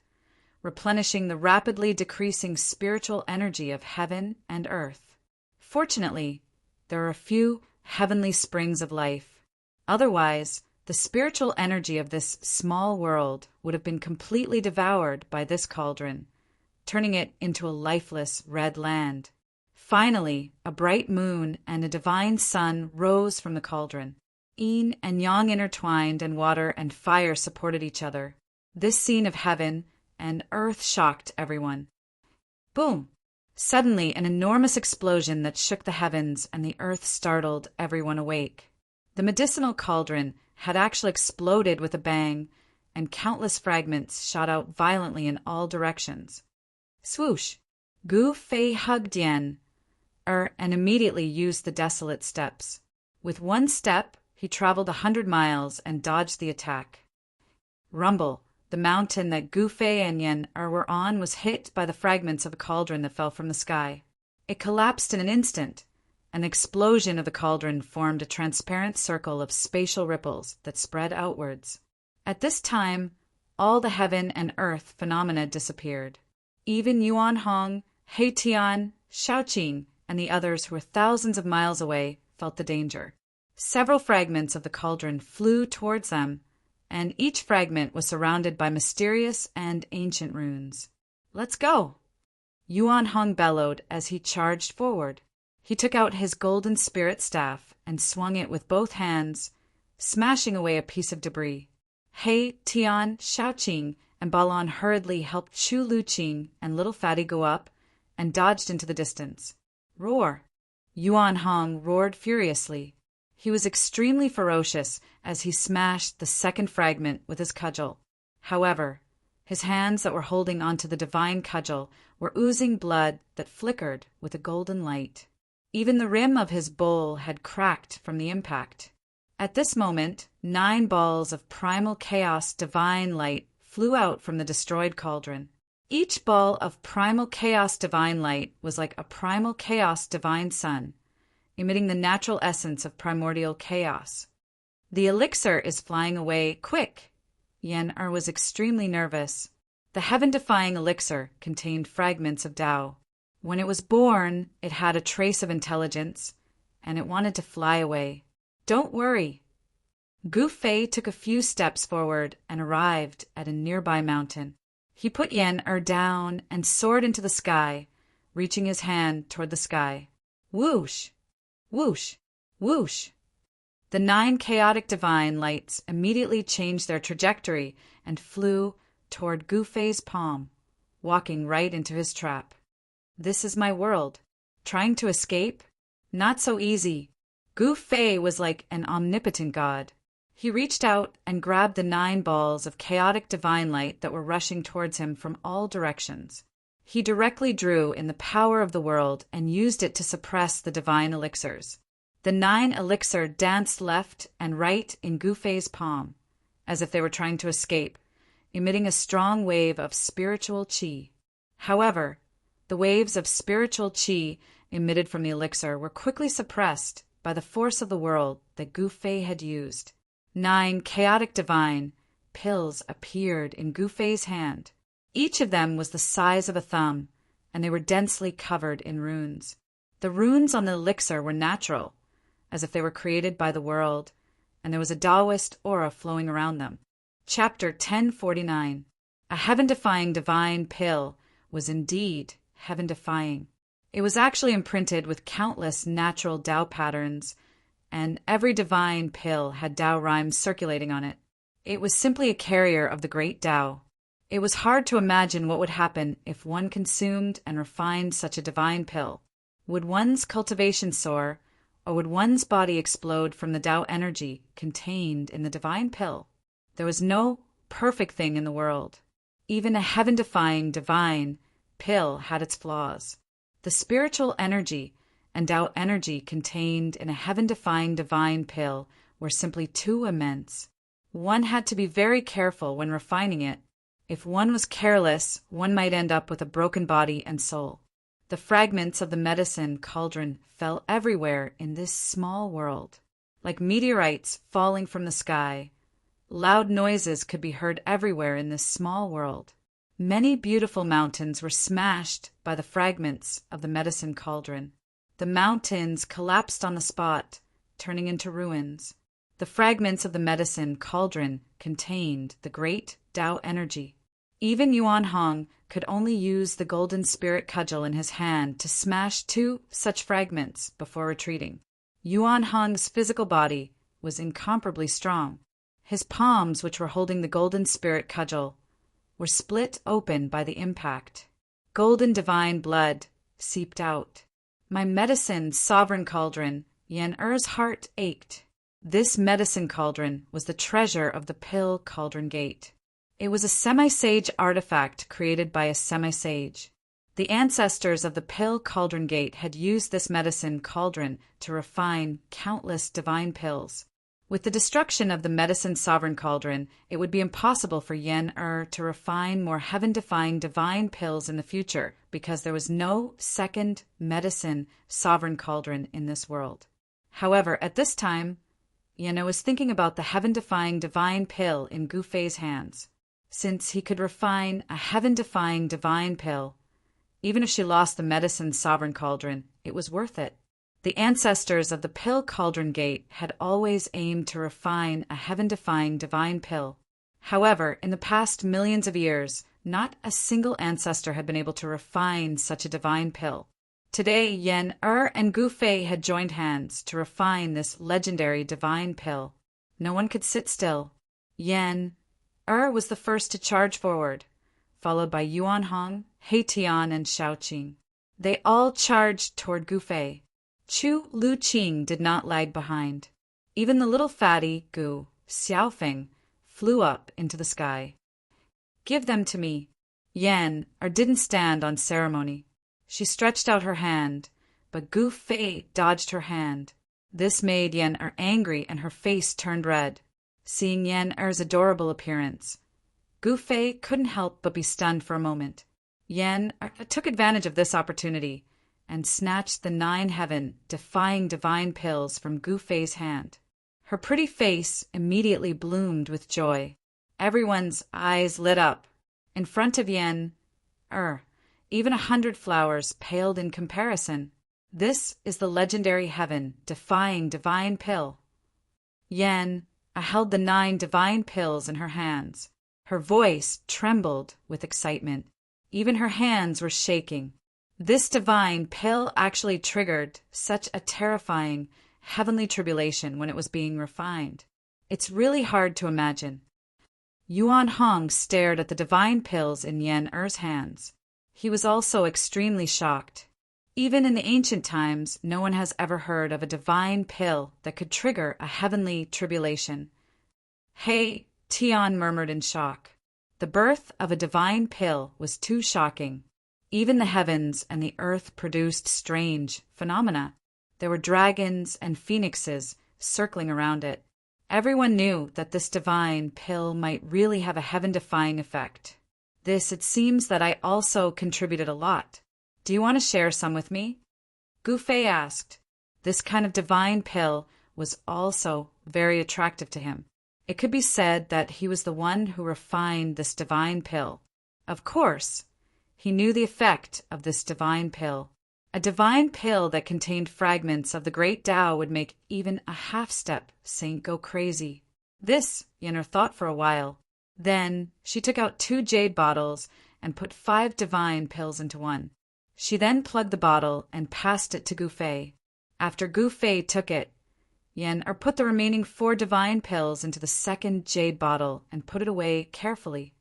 replenishing the rapidly decreasing spiritual energy of heaven and earth. Fortunately, there are a few heavenly springs of life. Otherwise, the The spiritual energy of this small world would have been completely devoured by this cauldron, turning it into a lifeless red land. Finally, a bright moon and a divine sun rose from the cauldron. Yin and yang intertwined, and water and fire supported each other. This scene of heaven and earth shocked everyone. Boom! Suddenly, an enormous explosion that shook the heavens and the earth startled everyone awake. The medicinal cauldron had actually exploded with a bang, and countless fragments shot out violently in all directions. Swoosh! Gu Fei hugged Yen, and immediately used the desolate steps. With one step, he traveled 100 miles and dodged the attack. Rumble! The mountain that Gu Fei and Yen were on was hit by the fragments of a cauldron that fell from the sky. It collapsed in an instant. An explosion of the cauldron formed a transparent circle of spatial ripples that spread outwards. At this time, all the heaven and earth phenomena disappeared. Even Yuan Hong, He Tian, Shaoqing, and the others who were thousands of miles away felt the danger. Several fragments of the cauldron flew towards them, and each fragment was surrounded by mysterious and ancient runes. "Let's go!" Yuan Hong bellowed as he charged forward. He took out his golden spirit staff and swung it with both hands, smashing away a piece of debris. He, Tian, Shaoqing, and Balan hurriedly helped Chu Luqing and little Fatty go up and dodged into the distance. Roar! Yuan Hong roared furiously. He was extremely ferocious as he smashed the second fragment with his cudgel. However, his hands that were holding onto the divine cudgel were oozing blood that flickered with a golden light. Even the rim of his bowl had cracked from the impact. At this moment, 9 balls of primal chaos divine light flew out from the destroyed cauldron. Each ball of primal chaos divine light was like a primal chaos divine sun, emitting the natural essence of primordial chaos. "The elixir is flying away, quick!" Yen was extremely nervous. The heaven-defying elixir contained fragments of Tao. When it was born, it had a trace of intelligence, and it wanted to fly away. "Don't worry." Gu Fei took a few steps forward and arrived at a nearby mountain. He put Yen down and soared into the sky, reaching his hand toward the sky. Whoosh! Whoosh! Whoosh! The 9 chaotic divine lights immediately changed their trajectory and flew toward Gu Fei's palm, walking right into his trap. This is my world. Trying to escape? Not so easy. Gu Fei was like an omnipotent god. He reached out and grabbed the 9 balls of chaotic divine light that were rushing towards him from all directions. He directly drew in the power of the world and used it to suppress the divine elixirs. The 9 elixir danced left and right in Gu Fei's palm, as if they were trying to escape, emitting a strong wave of spiritual qi. However, the waves of spiritual qi emitted from the elixir were quickly suppressed by the force of the world that Gu Fei had used. 9 chaotic divine pills appeared in Gu Fei's hand. Each of them was the size of a thumb, and they were densely covered in runes. The runes on the elixir were natural, as if they were created by the world, and there was a Taoist aura flowing around them. Chapter 1049. A heaven-defying divine pill was indeed heaven-defying. It was actually imprinted with countless natural Tao patterns, and every divine pill had Tao rhymes circulating on it. It was simply a carrier of the great Tao. It was hard to imagine what would happen if one consumed and refined such a divine pill. Would one's cultivation soar, or would one's body explode from the Tao energy contained in the divine pill? There was no perfect thing in the world. Even a heaven-defying divine pill had its flaws. The spiritual energy and Tao energy contained in a heaven-defying divine pill were simply too immense. One had to be very careful when refining it. If one was careless, one might end up with a broken body and soul. The fragments of the medicine cauldron fell everywhere in this small world, like meteorites falling from the sky. Loud noises could be heard everywhere in this small world. Many beautiful mountains were smashed by the fragments of the medicine cauldron. The mountains collapsed on the spot, turning into ruins. The fragments of the medicine cauldron contained the great Tao energy. Even Yuan Hong could only use the golden spirit cudgel in his hand to smash 2 such fragments before retreating. Yuan Hong's physical body was incomparably strong. His palms, which were holding the golden spirit cudgel, were split open by the impact. Golden divine blood seeped out. My medicine, sovereign cauldron, Yen Er's heart ached. This medicine cauldron was the treasure of the Pill Cauldron Gate. It was a semi-sage artifact created by a semi-sage. The ancestors of the Pill Cauldron Gate had used this medicine cauldron to refine countless divine pills. With the destruction of the medicine sovereign cauldron, it would be impossible for Yen Er to refine more heaven-defying divine pills in the future because there was no second medicine sovereign cauldron in this world. However, at this time, Yen Er was thinking about the heaven-defying divine pill in Gu Fei's hands. Since he could refine a heaven-defying divine pill, even if she lost the medicine sovereign cauldron, it was worth it. The ancestors of the Pill Cauldron Gate had always aimed to refine a heaven-defying divine pill. However, in the past millions of years, not a single ancestor had been able to refine such a divine pill. Today, Yen Er and Gu Fei had joined hands to refine this legendary divine pill. No one could sit still. Yen Er was the first to charge forward, followed by Yuan Hong, He Tian, and Shao Qing. They all charged toward Gu Fei. Chu Lu Qing did not lag behind. Even the little fatty, Gu Xiaofeng, flew up into the sky. Give them to me. Yen Er didn't stand on ceremony. She stretched out her hand, but Gu Fei dodged her hand. This made Yen Er angry and her face turned red. Seeing Yen Er's adorable appearance, Gu Fei couldn't help but be stunned for a moment. Yen Er took advantage of this opportunity and snatched the 9 heaven-defying divine pills from Gu Fei's hand. Her pretty face immediately bloomed with joy. Everyone's eyes lit up. In front of Yen Er, even 100 flowers paled in comparison. This is the legendary heaven-defying divine pill. Yen Er held the 9 divine pills in her hands. Her voice trembled with excitement. Even her hands were shaking. This divine pill actually triggered such a terrifying, heavenly tribulation when it was being refined. It's really hard to imagine. Yuan Hong stared at the divine pills in Yen Er's hands. He was also extremely shocked. Even in the ancient times, no one has ever heard of a divine pill that could trigger a heavenly tribulation. He Tian murmured in shock. The birth of a divine pill was too shocking. Even the heavens and the earth produced strange phenomena. There were dragons and phoenixes circling around it. Everyone knew that this divine pill might really have a heaven-defying effect. It seems that I also contributed a lot. Do you want to share some with me? Gu Fei asked. This kind of divine pill was also very attractive to him. It could be said that he was the one who refined this divine pill. Of course, he knew the effect of this divine pill. A divine pill that contained fragments of the great Tao would make even a half-step saint go crazy. This, Yen Er thought for a while. Then she took out 2 jade bottles and put 5 divine pills into one. She then plugged the bottle and passed it to Gu Fei. After Gu Fei took it, Yen Er put the remaining 4 divine pills into the second jade bottle and put it away carefully.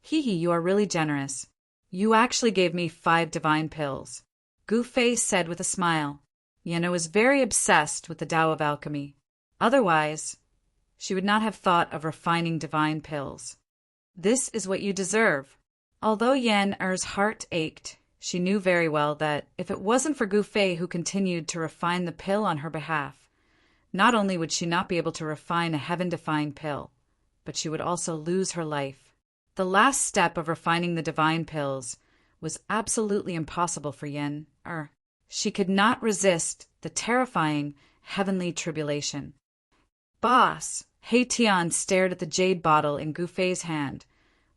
Hee, you are really generous. You actually gave me 5 divine pills, Gu Fei said with a smile. Yen Er was very obsessed with the Tao of alchemy. Otherwise, she would not have thought of refining divine pills. This is what you deserve. Although Yen Er's heart ached, she knew very well that if it wasn't for Gu Fei who continued to refine the pill on her behalf, not only would she not be able to refine a heaven-defying pill, but she would also lose her life. The last step of refining the divine pills was absolutely impossible for Yen Er. She could not resist the terrifying heavenly tribulation. Boss! He Tian stared at the jade bottle in Gu Fei's hand,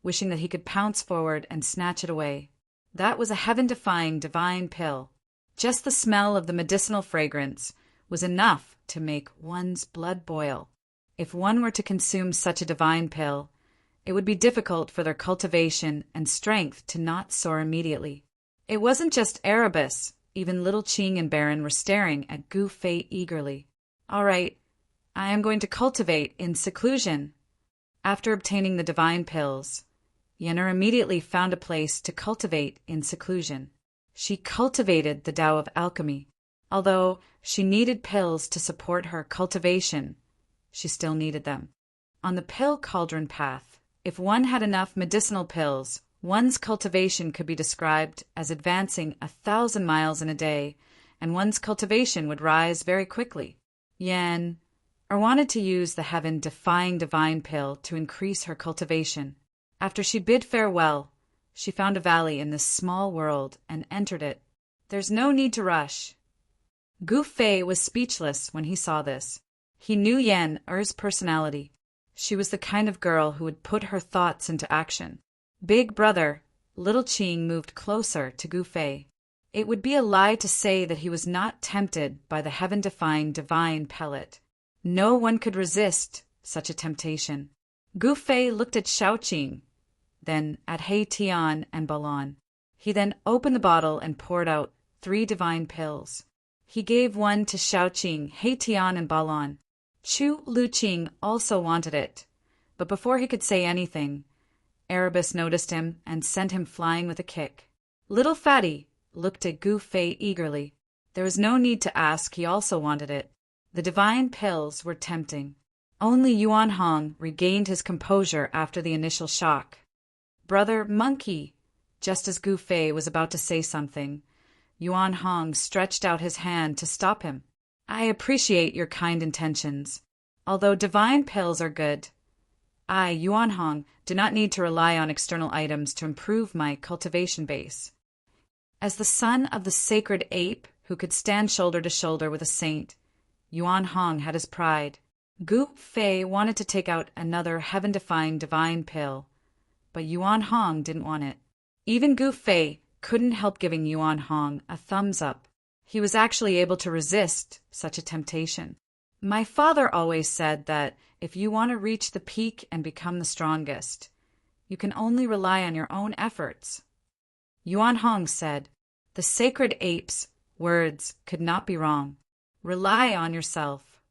wishing that he could pounce forward and snatch it away. That was a heaven-defying divine pill. Just the smell of the medicinal fragrance was enough to make one's blood boil. If one were to consume such a divine pill, it would be difficult for their cultivation and strength to not soar immediately. It wasn't just Erebus. Even little Qing and Baron were staring at Gu Fei eagerly. "All right, I am going to cultivate in seclusion." After obtaining the divine pills, Yennefer immediately found a place to cultivate in seclusion. She cultivated the Tao of alchemy. Although she needed pills to support her cultivation, she still needed them. On the pill cauldron path, if one had enough medicinal pills, one's cultivation could be described as advancing 1,000 miles in a day, and one's cultivation would rise very quickly. Yennefer wanted to use the heaven-defying divine pill to increase her cultivation. After she bid farewell, she found a valley in this small world and entered it. "There's no need to rush." Gu Fei was speechless when he saw this. He knew Yennefer's personality. She was the kind of girl who would put her thoughts into action. "Big brother," little Qing moved closer to Gu Fei. It would be a lie to say that he was not tempted by the heaven-defying divine pellet. No one could resist such a temptation. Gu Fei looked at Shaoqing, then at He Tian and Balan. He then opened the bottle and poured out 3 divine pills. He gave one to Shaoqing, He Tian, and Balan. Chu Luqing also wanted it, but before he could say anything, Erebus noticed him and sent him flying with a kick. Little Fatty looked at Gu Fei eagerly. There was no need to ask, he also wanted it. The divine pills were tempting. Only Yuan Hong regained his composure after the initial shock. "Brother Monkey," just as Gu Fei was about to say something, Yuan Hong stretched out his hand to stop him. "I appreciate your kind intentions. Although divine pills are good, I, Yuan Hong, do not need to rely on external items to improve my cultivation base." As the son of the sacred ape who could stand shoulder to shoulder with a saint, Yuan Hong had his pride. Gu Fei wanted to take out another heaven-defying divine pill, but Yuan Hong didn't want it. Even Gu Fei couldn't help giving Yuan Hong a thumbs up. He was actually able to resist such a temptation. "My father always said that if you want to reach the peak and become the strongest, you can only rely on your own efforts." Yuan Hong said, "The sacred ape's words could not be wrong. Rely on yourself."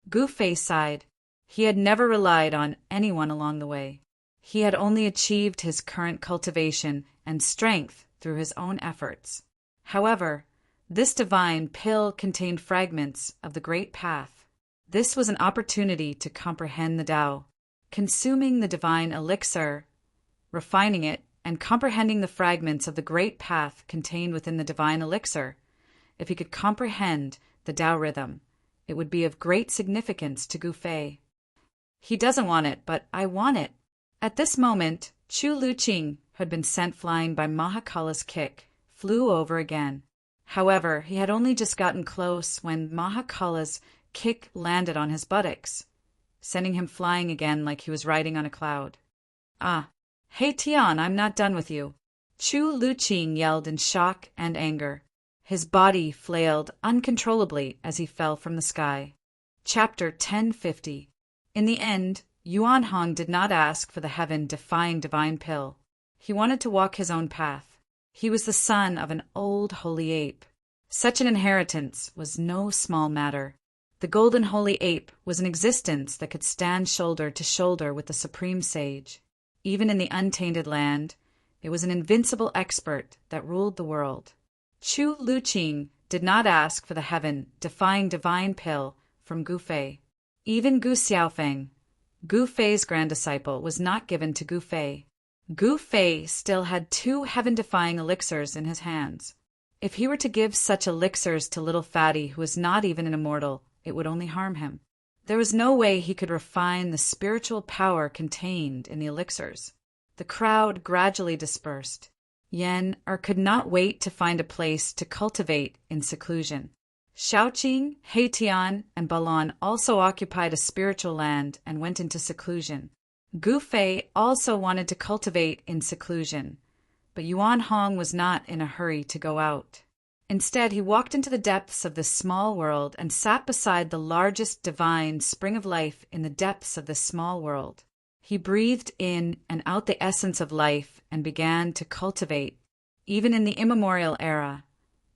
Gu Fei sighed. He had never relied on anyone along the way. He had only achieved his current cultivation and strength through his own efforts. However, this divine pill contained fragments of the Great Path. This was an opportunity to comprehend the Tao. Consuming the divine elixir, refining it, and comprehending the fragments of the Great Path contained within the divine elixir, if he could comprehend the Tao rhythm, it would be of great significance to Gu Fei. "He doesn't want it, but I want it." At this moment, Chu Luqing, who had been sent flying by Mahakala's kick, flew over again. However, he had only just gotten close when Mahakala's kick landed on his buttocks, sending him flying again like he was riding on a cloud. "Ah, He Tian, I'm not done with you." Chu Luqing yelled in shock and anger. His body flailed uncontrollably as he fell from the sky. Chapter 1050. In the end, Yuan Hong did not ask for the heaven-defying divine pill. He wanted to walk his own path. He was the son of an old holy ape. Such an inheritance was no small matter. The golden holy ape was an existence that could stand shoulder to shoulder with the supreme sage. Even in the untainted land, it was an invincible expert that ruled the world. Chu Luqing did not ask for the heaven-defying divine pill from Gu Fei. Even Gu Xiaofeng, Gu Fei's grand disciple, was not given to Gu Fei. Gu Fei still had 2 heaven-defying elixirs in his hands. If he were to give such elixirs to little Fatty, who was not even an immortal, it would only harm him. There was no way he could refine the spiritual power contained in the elixirs. The crowd gradually dispersed. Yennefer could not wait to find a place to cultivate in seclusion. Shaoqing, He Tian, and Balan also occupied a spiritual land and went into seclusion. Gu Fei also wanted to cultivate in seclusion, but Yuan Hong was not in a hurry to go out. Instead, he walked into the depths of this small world and sat beside the largest divine spring of life in the depths of this small world. He breathed in and out the essence of life and began to cultivate. Even in the immemorial era,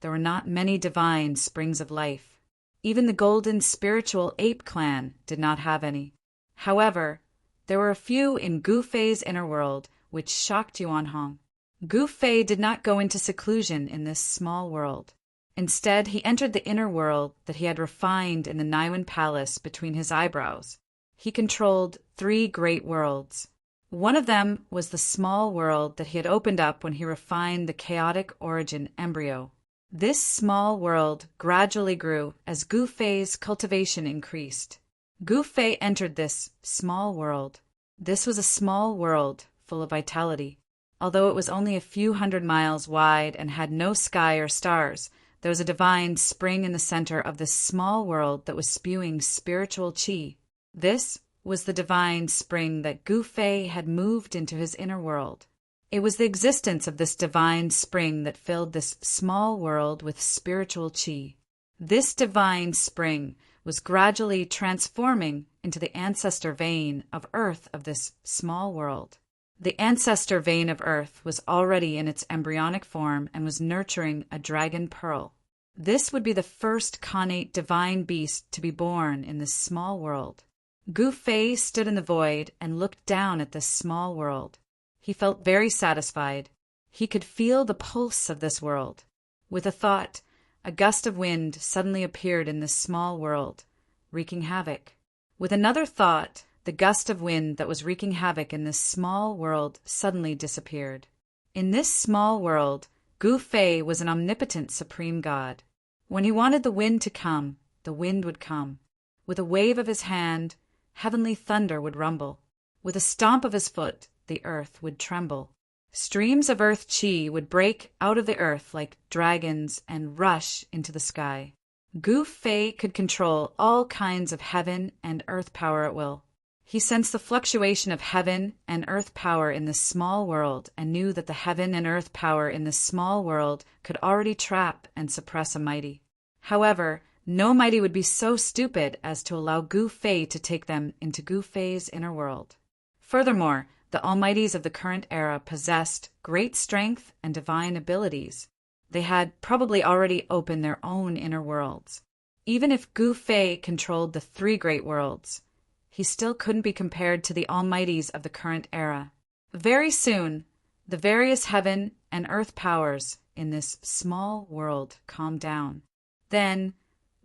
there were not many divine springs of life. Even the golden spiritual ape clan did not have any. However, there were a few in Gu Fei's inner world which shocked Yuan Hong. Gu Fei did not go into seclusion in this small world. Instead, he entered the inner world that he had refined in the Niwen Palace between his eyebrows. He controlled 3 great worlds. One of them was the small world that he had opened up when he refined the chaotic origin embryo. This small world gradually grew as Gu Fei's cultivation increased. Gu Fei entered this small world. This was a small world full of vitality. Although it was only a few hundred miles wide and had no sky or stars, there was a divine spring in the center of this small world that was spewing spiritual qi. This was the divine spring that Gu Fei had moved into his inner world. It was the existence of this divine spring that filled this small world with spiritual qi. This divine spring was gradually transforming into the ancestor vein of earth of this small world. The ancestor vein of earth was already in its embryonic form and was nurturing a dragon pearl. This would be the first connate divine beast to be born in this small world. Gu Fei stood in the void and looked down at this small world. He felt very satisfied. He could feel the pulse of this world. With a thought, a gust of wind suddenly appeared in this small world, wreaking havoc. With another thought, the gust of wind that was wreaking havoc in this small world suddenly disappeared. In this small world, Gu Fei was an omnipotent supreme god. When he wanted the wind to come, the wind would come. With a wave of his hand, heavenly thunder would rumble. With a stomp of his foot, the earth would tremble. Streams of earth qi would break out of the earth like dragons and rush into the sky. Gu Fei could control all kinds of heaven and earth power at will. He sensed the fluctuation of heaven and earth power in this small world and knew that the heaven and earth power in this small world could already trap and suppress a mighty. However, no mighty would be so stupid as to allow Gu Fei to take them into Gu Fei's inner world. Furthermore, the almighties of the current era possessed great strength and divine abilities. They had probably already opened their own inner worlds. Even if Gu Fei controlled the 3 great worlds, he still couldn't be compared to the almighties of the current era. Very soon, the various heaven and earth powers in this small world calmed down. Then,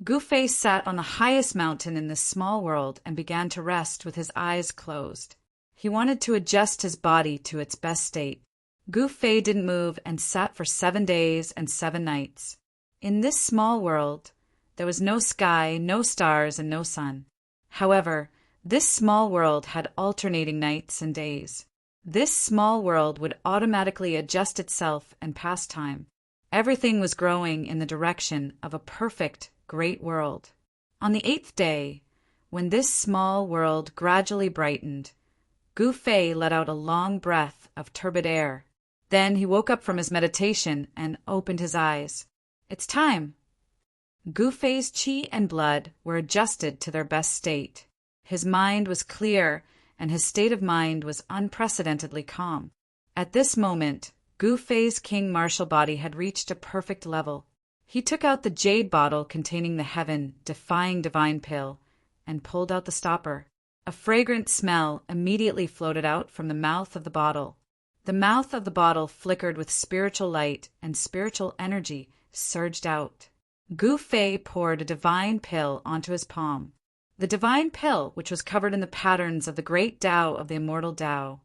Gu Fei sat on the highest mountain in this small world and began to rest with his eyes closed. He wanted to adjust his body to its best state. Gu Fei didn't move and sat for 7 days and 7 nights. In this small world, there was no sky, no stars, and no sun. However, this small world had alternating nights and days. This small world would automatically adjust itself and pass time. Everything was growing in the direction of a perfect, great world. On the 8th day, when this small world gradually brightened, Gu Fei let out a long breath of turbid air. Then he woke up from his meditation and opened his eyes. It's time. Gu Fei's qi and blood were adjusted to their best state. His mind was clear, and his state of mind was unprecedentedly calm. At this moment, Gu Fei's king martial body had reached a perfect level. He took out the jade bottle containing the heaven-defying divine pill and pulled out the stopper. A fragrant smell immediately floated out from the mouth of the bottle. The mouth of the bottle flickered with spiritual light, and spiritual energy surged out. Gu Fei poured a divine pill onto his palm. The divine pill, which was covered in the patterns of the great Tao of the immortal Tao,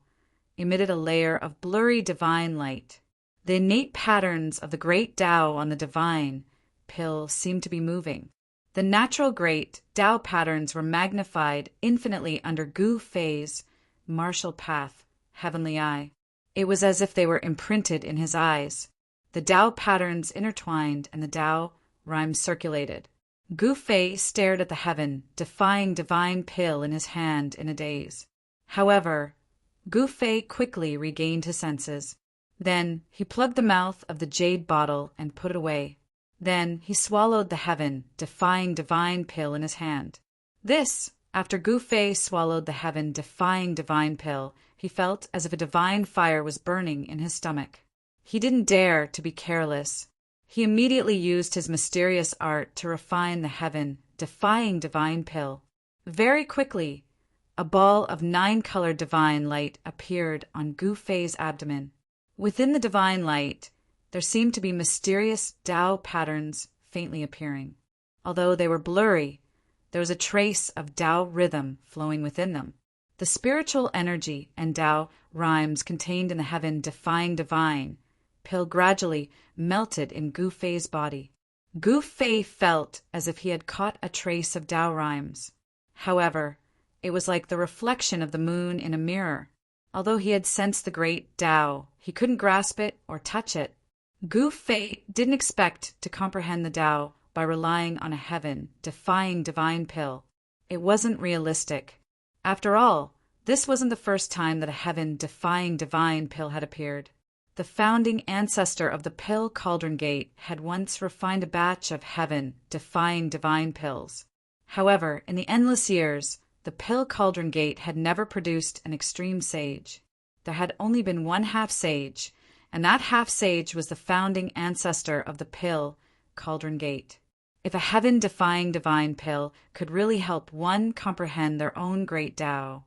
emitted a layer of blurry divine light. The innate patterns of the great Tao on the divine pill seemed to be moving. The natural great Tao patterns were magnified infinitely under Gu Fei's martial path, heavenly eye. It was as if they were imprinted in his eyes. The Tao patterns intertwined and the Tao rhymes circulated. Gu Fei stared at the heaven-defying divine pill in his hand in a daze. However, Gu Fei quickly regained his senses. Then he plugged the mouth of the jade bottle and put it away. Then he swallowed the heaven-defying divine pill in his hand. After Gu Fei swallowed the heaven-defying divine pill, he felt as if a divine fire was burning in his stomach. He didn't dare to be careless. He immediately used his mysterious art to refine the heaven-defying divine pill. Very quickly, a ball of 9-colored divine light appeared on Gu Fei's abdomen. Within the divine light, there seemed to be mysterious Tao patterns faintly appearing. Although they were blurry, there was a trace of Tao rhythm flowing within them. The spiritual energy and Tao rhymes contained in the heaven-defying divine pill gradually melted in Gu Fei's body. Gu Fei felt as if he had caught a trace of Tao rhymes. However, it was like the reflection of the moon in a mirror. Although he had sensed the great Tao, he couldn't grasp it or touch it. Gu Fei didn't expect to comprehend the Tao by relying on a heaven-defying divine pill. It wasn't realistic. After all, this wasn't the first time that a heaven-defying divine pill had appeared. The founding ancestor of the pill Cauldron Gate had once refined a batch of heaven-defying divine pills. However, in the endless years, the pill Cauldron Gate had never produced an extreme sage. There had only been one half-sage, and that half-sage was the founding ancestor of the pill Cauldron Gate. If a heaven-defying divine pill could really help one comprehend their own great Tao,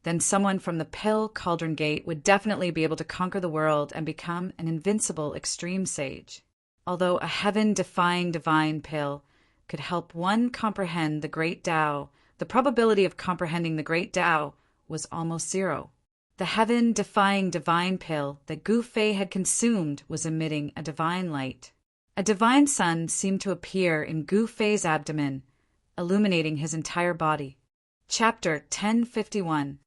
then someone from the pill Cauldron Gate would definitely be able to conquer the world and become an invincible extreme sage. Although a heaven-defying divine pill could help one comprehend the great Tao, the probability of comprehending the great Tao was almost zero. The heaven-defying divine pill that Gu Fei had consumed was emitting a divine light. A divine sun seemed to appear in Gu Fei's abdomen, illuminating his entire body. Chapter 1051.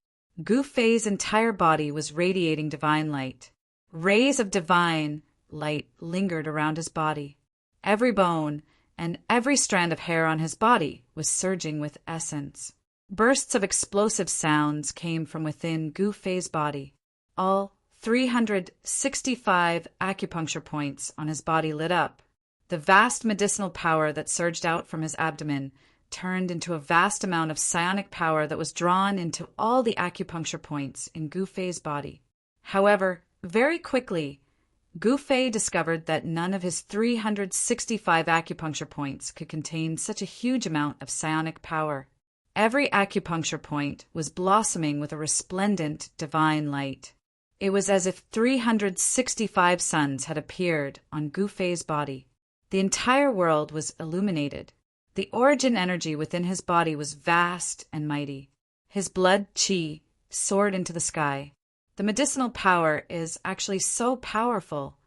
Gu Fei's entire body was radiating divine light. Rays of divine light lingered around his body. Every bone and every strand of hair on his body was surging with essence. Bursts of explosive sounds came from within Gu Fei's body. All 365 acupuncture points on his body lit up. The vast medicinal power that surged out from his abdomen turned into a vast amount of psionic power that was drawn into all the acupuncture points in Gu Fei's body. However, very quickly, Gu Fei discovered that none of his 365 acupuncture points could contain such a huge amount of psionic power. Every acupuncture point was blossoming with a resplendent divine light. It was as if 365 suns had appeared on Gu Fei's body. The entire world was illuminated. The origin energy within his body was vast and mighty. His blood qi soared into the sky. The medicinal power is actually so powerful.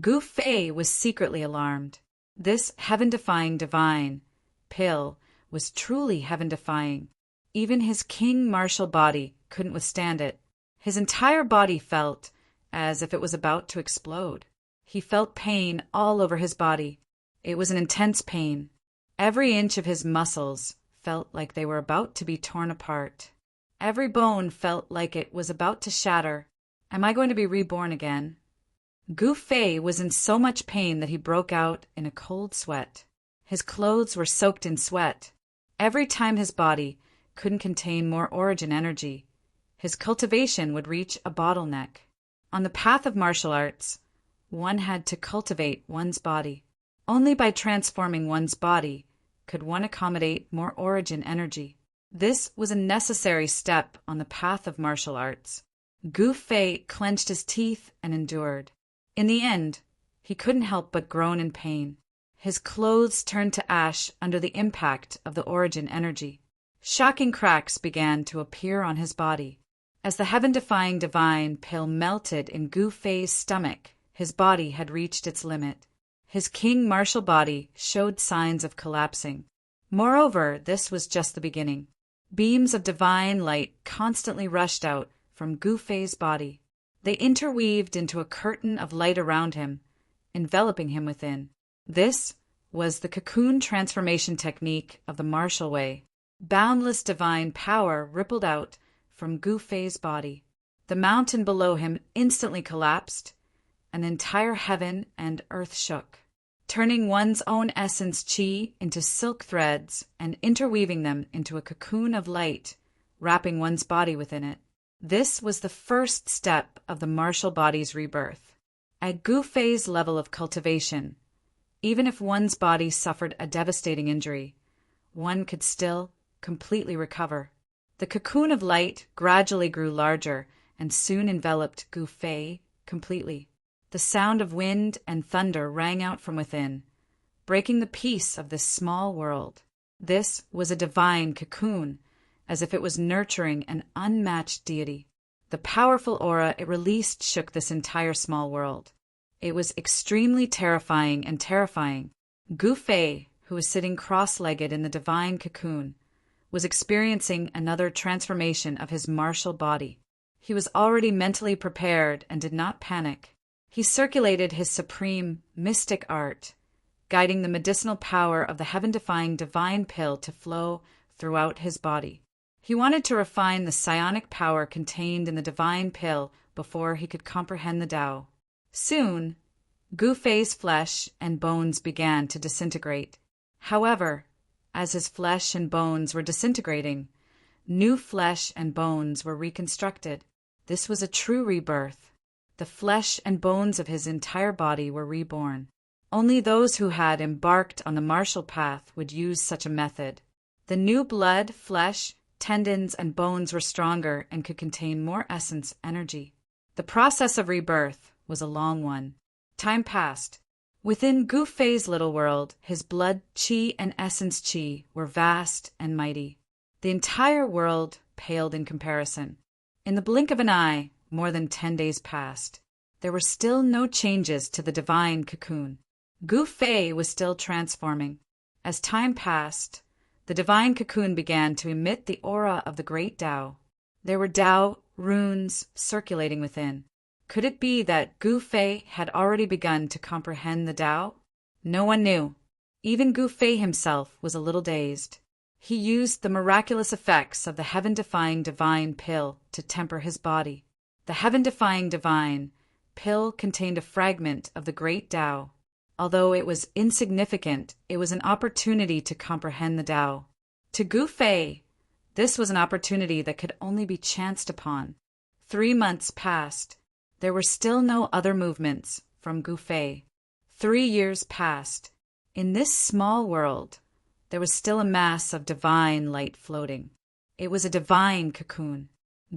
Gu Fei was secretly alarmed. This heaven-defying divine pill was truly heaven-defying. Even his king martial body couldn't withstand it. His entire body felt as if it was about to explode. He felt pain all over his body. It was an intense pain. Every inch of his muscles felt like they were about to be torn apart. Every bone felt like it was about to shatter. Am I going to be reborn again? Gu Fei was in so much pain that he broke out in a cold sweat. His clothes were soaked in sweat. Every time his body couldn't contain more origin energy, his cultivation would reach a bottleneck. On the path of martial arts, one had to cultivate one's body. Only by transforming one's body could one accommodate more origin energy. This was a necessary step on the path of martial arts. Gu Fei clenched his teeth and endured. In the end, he couldn't help but groan in pain. His clothes turned to ash under the impact of the origin energy. Shocking cracks began to appear on his body. As the heaven-defying divine pill melted in Gu Fei's stomach, his body had reached its limit. His king martial body showed signs of collapsing. Moreover, this was just the beginning. Beams of divine light constantly rushed out from Gu Fei's body. They interweaved into a curtain of light around him, enveloping him within. This was the cocoon transformation technique of the martial way. Boundless divine power rippled out from Gu Fei's body. The mountain below him instantly collapsed, and the entire heaven and earth shook. turning one's own essence qi into silk threads and interweaving them into a cocoon of light, wrapping one's body within it. This was the first step of the martial body's rebirth. At Gu Fei's level of cultivation, even if one's body suffered a devastating injury, one could still completely recover. The cocoon of light gradually grew larger and soon enveloped Gu Fei completely. The sound of wind and thunder rang out from within, breaking the peace of this small world. This was a divine cocoon, as if it was nurturing an unmatched deity. The powerful aura it released shook this entire small world. It was extremely terrifying and terrifying. Gu Fei, who was sitting cross-legged in the divine cocoon, was experiencing another transformation of his martial body. He was already mentally prepared and did not panic. He circulated his supreme, mystic art, guiding the medicinal power of the heaven-defying divine pill to flow throughout his body. He wanted to refine the psionic power contained in the divine pill before he could comprehend the Tao. Soon, Gu Fei's flesh and bones began to disintegrate. However, as his flesh and bones were disintegrating, new flesh and bones were reconstructed. This was a true rebirth. The flesh and bones of his entire body were reborn. Only those who had embarked on the martial path would use such a method. The new blood, flesh, tendons, and bones were stronger and could contain more essence energy. The process of rebirth was a long one. Time passed. Within Gu Fei's little world, his blood qi and essence qi were vast and mighty. The entire world paled in comparison. In the blink of an eye, more than 10 days passed. There were still no changes to the divine cocoon. Gu Fei was still transforming. As time passed, the divine cocoon began to emit the aura of the great Tao. There were Tao runes circulating within. Could it be that Gu Fei had already begun to comprehend the Tao? No one knew. Even Gu Fei himself was a little dazed. He used the miraculous effects of the heaven-defying divine pill to temper his body. The heaven-defying divine pill contained a fragment of the great Tao. Although it was insignificant, it was an opportunity to comprehend the Tao. To Gu Fei, this was an opportunity that could only be chanced upon. 3 months passed. There were still no other movements from Gu Fei. 3 years passed. In this small world, there was still a mass of divine light floating. It was a divine cocoon.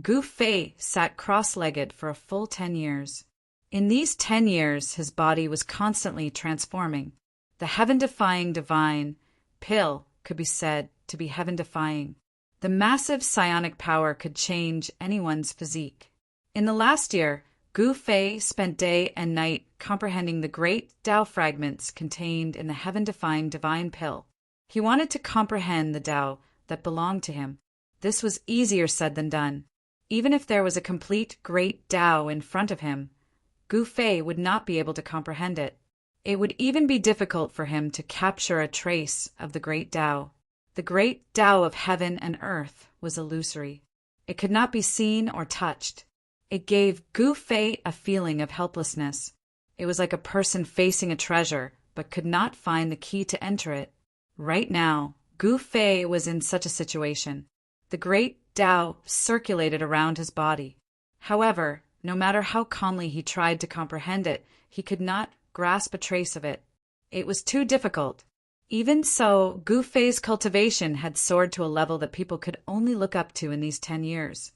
Gu Fei sat cross-legged for a full 10 years. In these 10 years, his body was constantly transforming. The heaven-defying divine pill could be said to be heaven-defying. The massive psionic power could change anyone's physique. In the last year, Gu Fei spent day and night comprehending the great Tao fragments contained in the heaven-defying divine pill. He wanted to comprehend the Tao that belonged to him. This was easier said than done. Even if there was a complete great Tao in front of him, Gu Fei would not be able to comprehend it. It would even be difficult for him to capture a trace of the great Tao. The great Tao of heaven and earth was illusory. It could not be seen or touched. It gave Gu Fei a feeling of helplessness. It was like a person facing a treasure, but could not find the key to enter it. Right now, Gu Fei was in such a situation. The great Tao circulated around his body. However, no matter how calmly he tried to comprehend it, he could not grasp a trace of it. It was too difficult. Even so, Gu Fei's cultivation had soared to a level that people could only look up to in these 10 years.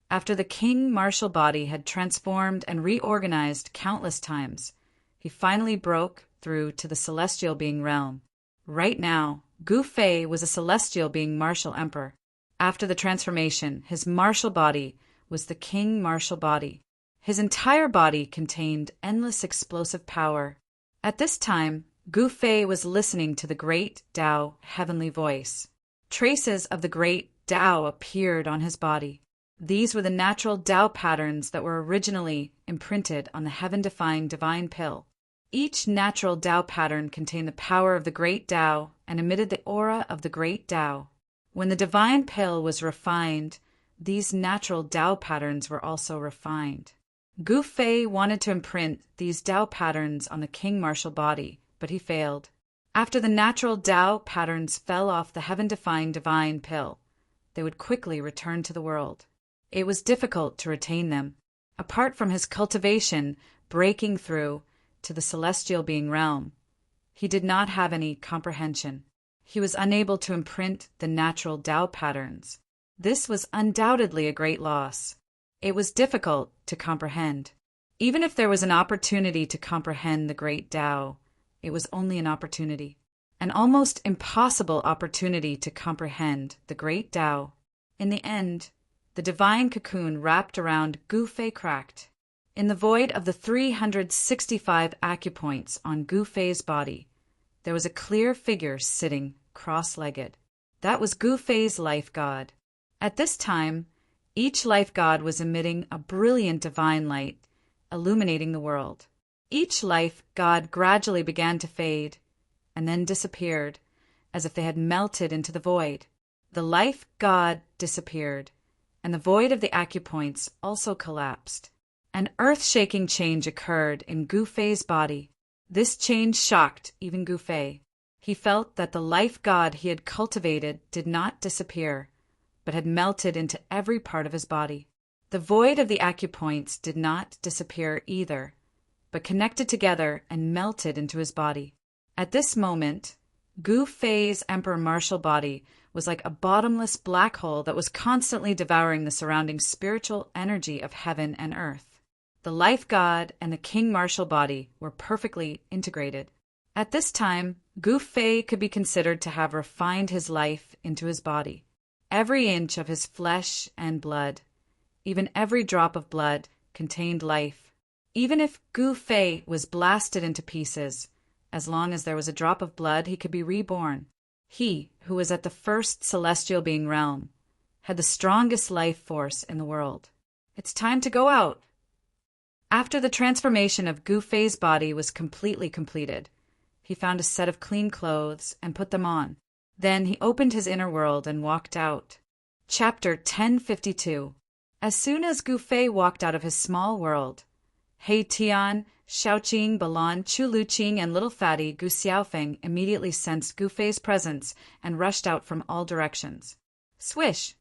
After the king martial body had transformed and reorganized countless times, he finally broke through to the celestial being realm. Right now, Gu Fei was a celestial being martial emperor. After the transformation, his martial body was the king martial body. His entire body contained endless explosive power. At this time, Gu Fei was listening to the great Tao heavenly voice. Traces of the great Tao appeared on his body. These were the natural Tao patterns that were originally imprinted on the heaven-defying divine pill. Each natural Tao pattern contained the power of the great Tao and emitted the aura of the great Tao. When the divine pill was refined, these natural Tao patterns were also refined. Gu Fei wanted to imprint these Tao patterns on the king martial body but he failed. After the natural Tao patterns fell off the heaven-defying divine pill, they would quickly return to the world. It was difficult to retain them. Apart from his cultivation breaking through to the celestial being realm, he did not have any comprehension. He was unable to imprint the natural Tao patterns. This was undoubtedly a great loss. It was difficult to comprehend. Even if there was an opportunity to comprehend the great Tao, it was only an opportunity. An almost impossible opportunity to comprehend the great Tao. In the end, the divine cocoon wrapped around Gu Fei cracked. In the void of the 365 acupoints on Gu Fei's body, there was a clear figure sitting cross-legged. That was Gu Fei's life god. At this time, each life god was emitting a brilliant divine light, illuminating the world. Each life god gradually began to fade, and then disappeared, as if they had melted into the void. The life god disappeared, and the void of the acupoints also collapsed. An earth-shaking change occurred in Gu Fei's body. This change shocked even Gu Fei. He felt that the life god he had cultivated did not disappear, but had melted into every part of his body. The void of the acupoints did not disappear either, but connected together and melted into his body. At this moment, Gu Fei's emperor martial body was like a bottomless black hole that was constantly devouring the surrounding spiritual energy of heaven and earth. The life god and the king martial body were perfectly integrated. At this time, Gu Fei could be considered to have refined his life into his body. Every inch of his flesh and blood, even every drop of blood, contained life. Even if Gu Fei was blasted into pieces, as long as there was a drop of blood, he could be reborn. He, who was at the first celestial being realm, had the strongest life force in the world. It's time to go out. After the transformation of Gu Fei's body was completely completed, he found a set of clean clothes and put them on. Then he opened his inner world and walked out. Chapter 1052. As soon as Gu Fei walked out of his small world, He Tian, Shaoqing, Balan, Chu Luqing, and little fatty Gu Xiaofeng immediately sensed Gu Fei's presence and rushed out from all directions. Swish!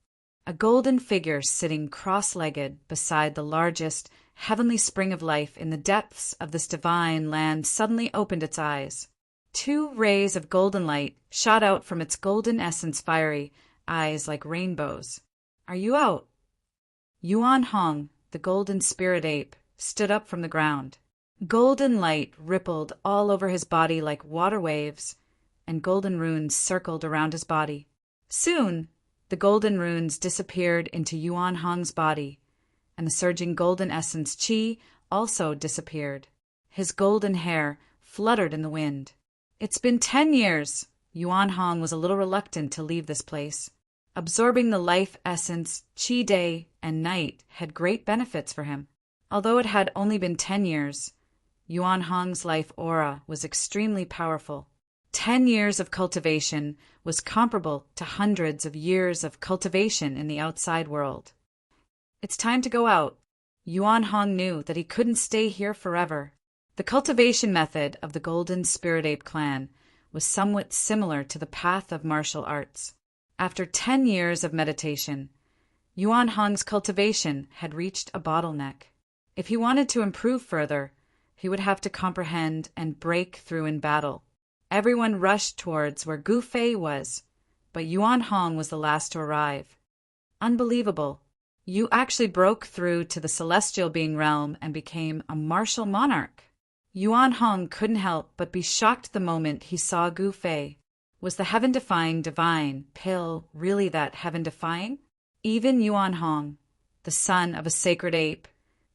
A golden figure sitting cross-legged beside the largest heavenly spring of life in the depths of this divine land suddenly opened its eyes. 2 rays of golden light shot out from its golden essence, fiery eyes like rainbows. Are you out? Yuan Hong, the golden spirit ape, stood up from the ground. Golden light rippled all over his body like water waves, and golden runes circled around his body. Soon, the golden runes disappeared into Yuan Hong's body, and the surging golden essence qi also disappeared. His golden hair fluttered in the wind. It's been 10 years. Yuan Hong was a little reluctant to leave this place. Absorbing the life essence, qi day and night had great benefits for him. Although it had only been 10 years, Yuan Hong's life aura was extremely powerful. 10 years of cultivation was comparable to hundreds of years of cultivation in the outside world. It's time to go out. Yuan Hong knew that he couldn't stay here forever. The cultivation method of the Golden Spirit Ape clan was somewhat similar to the path of martial arts. After 10 years of meditation, Yuan Hong's cultivation had reached a bottleneck. If he wanted to improve further, he would have to comprehend and break through in battle. Everyone rushed towards where Gu Fei was, but Yuan Hong was the last to arrive. Unbelievable. You actually broke through to the celestial being realm and became a martial monarch. Yuan Hong couldn't help but be shocked the moment he saw Gu Fei. Was the heaven-defying divine pill really that heaven-defying? Even Yuan Hong, the son of a sacred ape,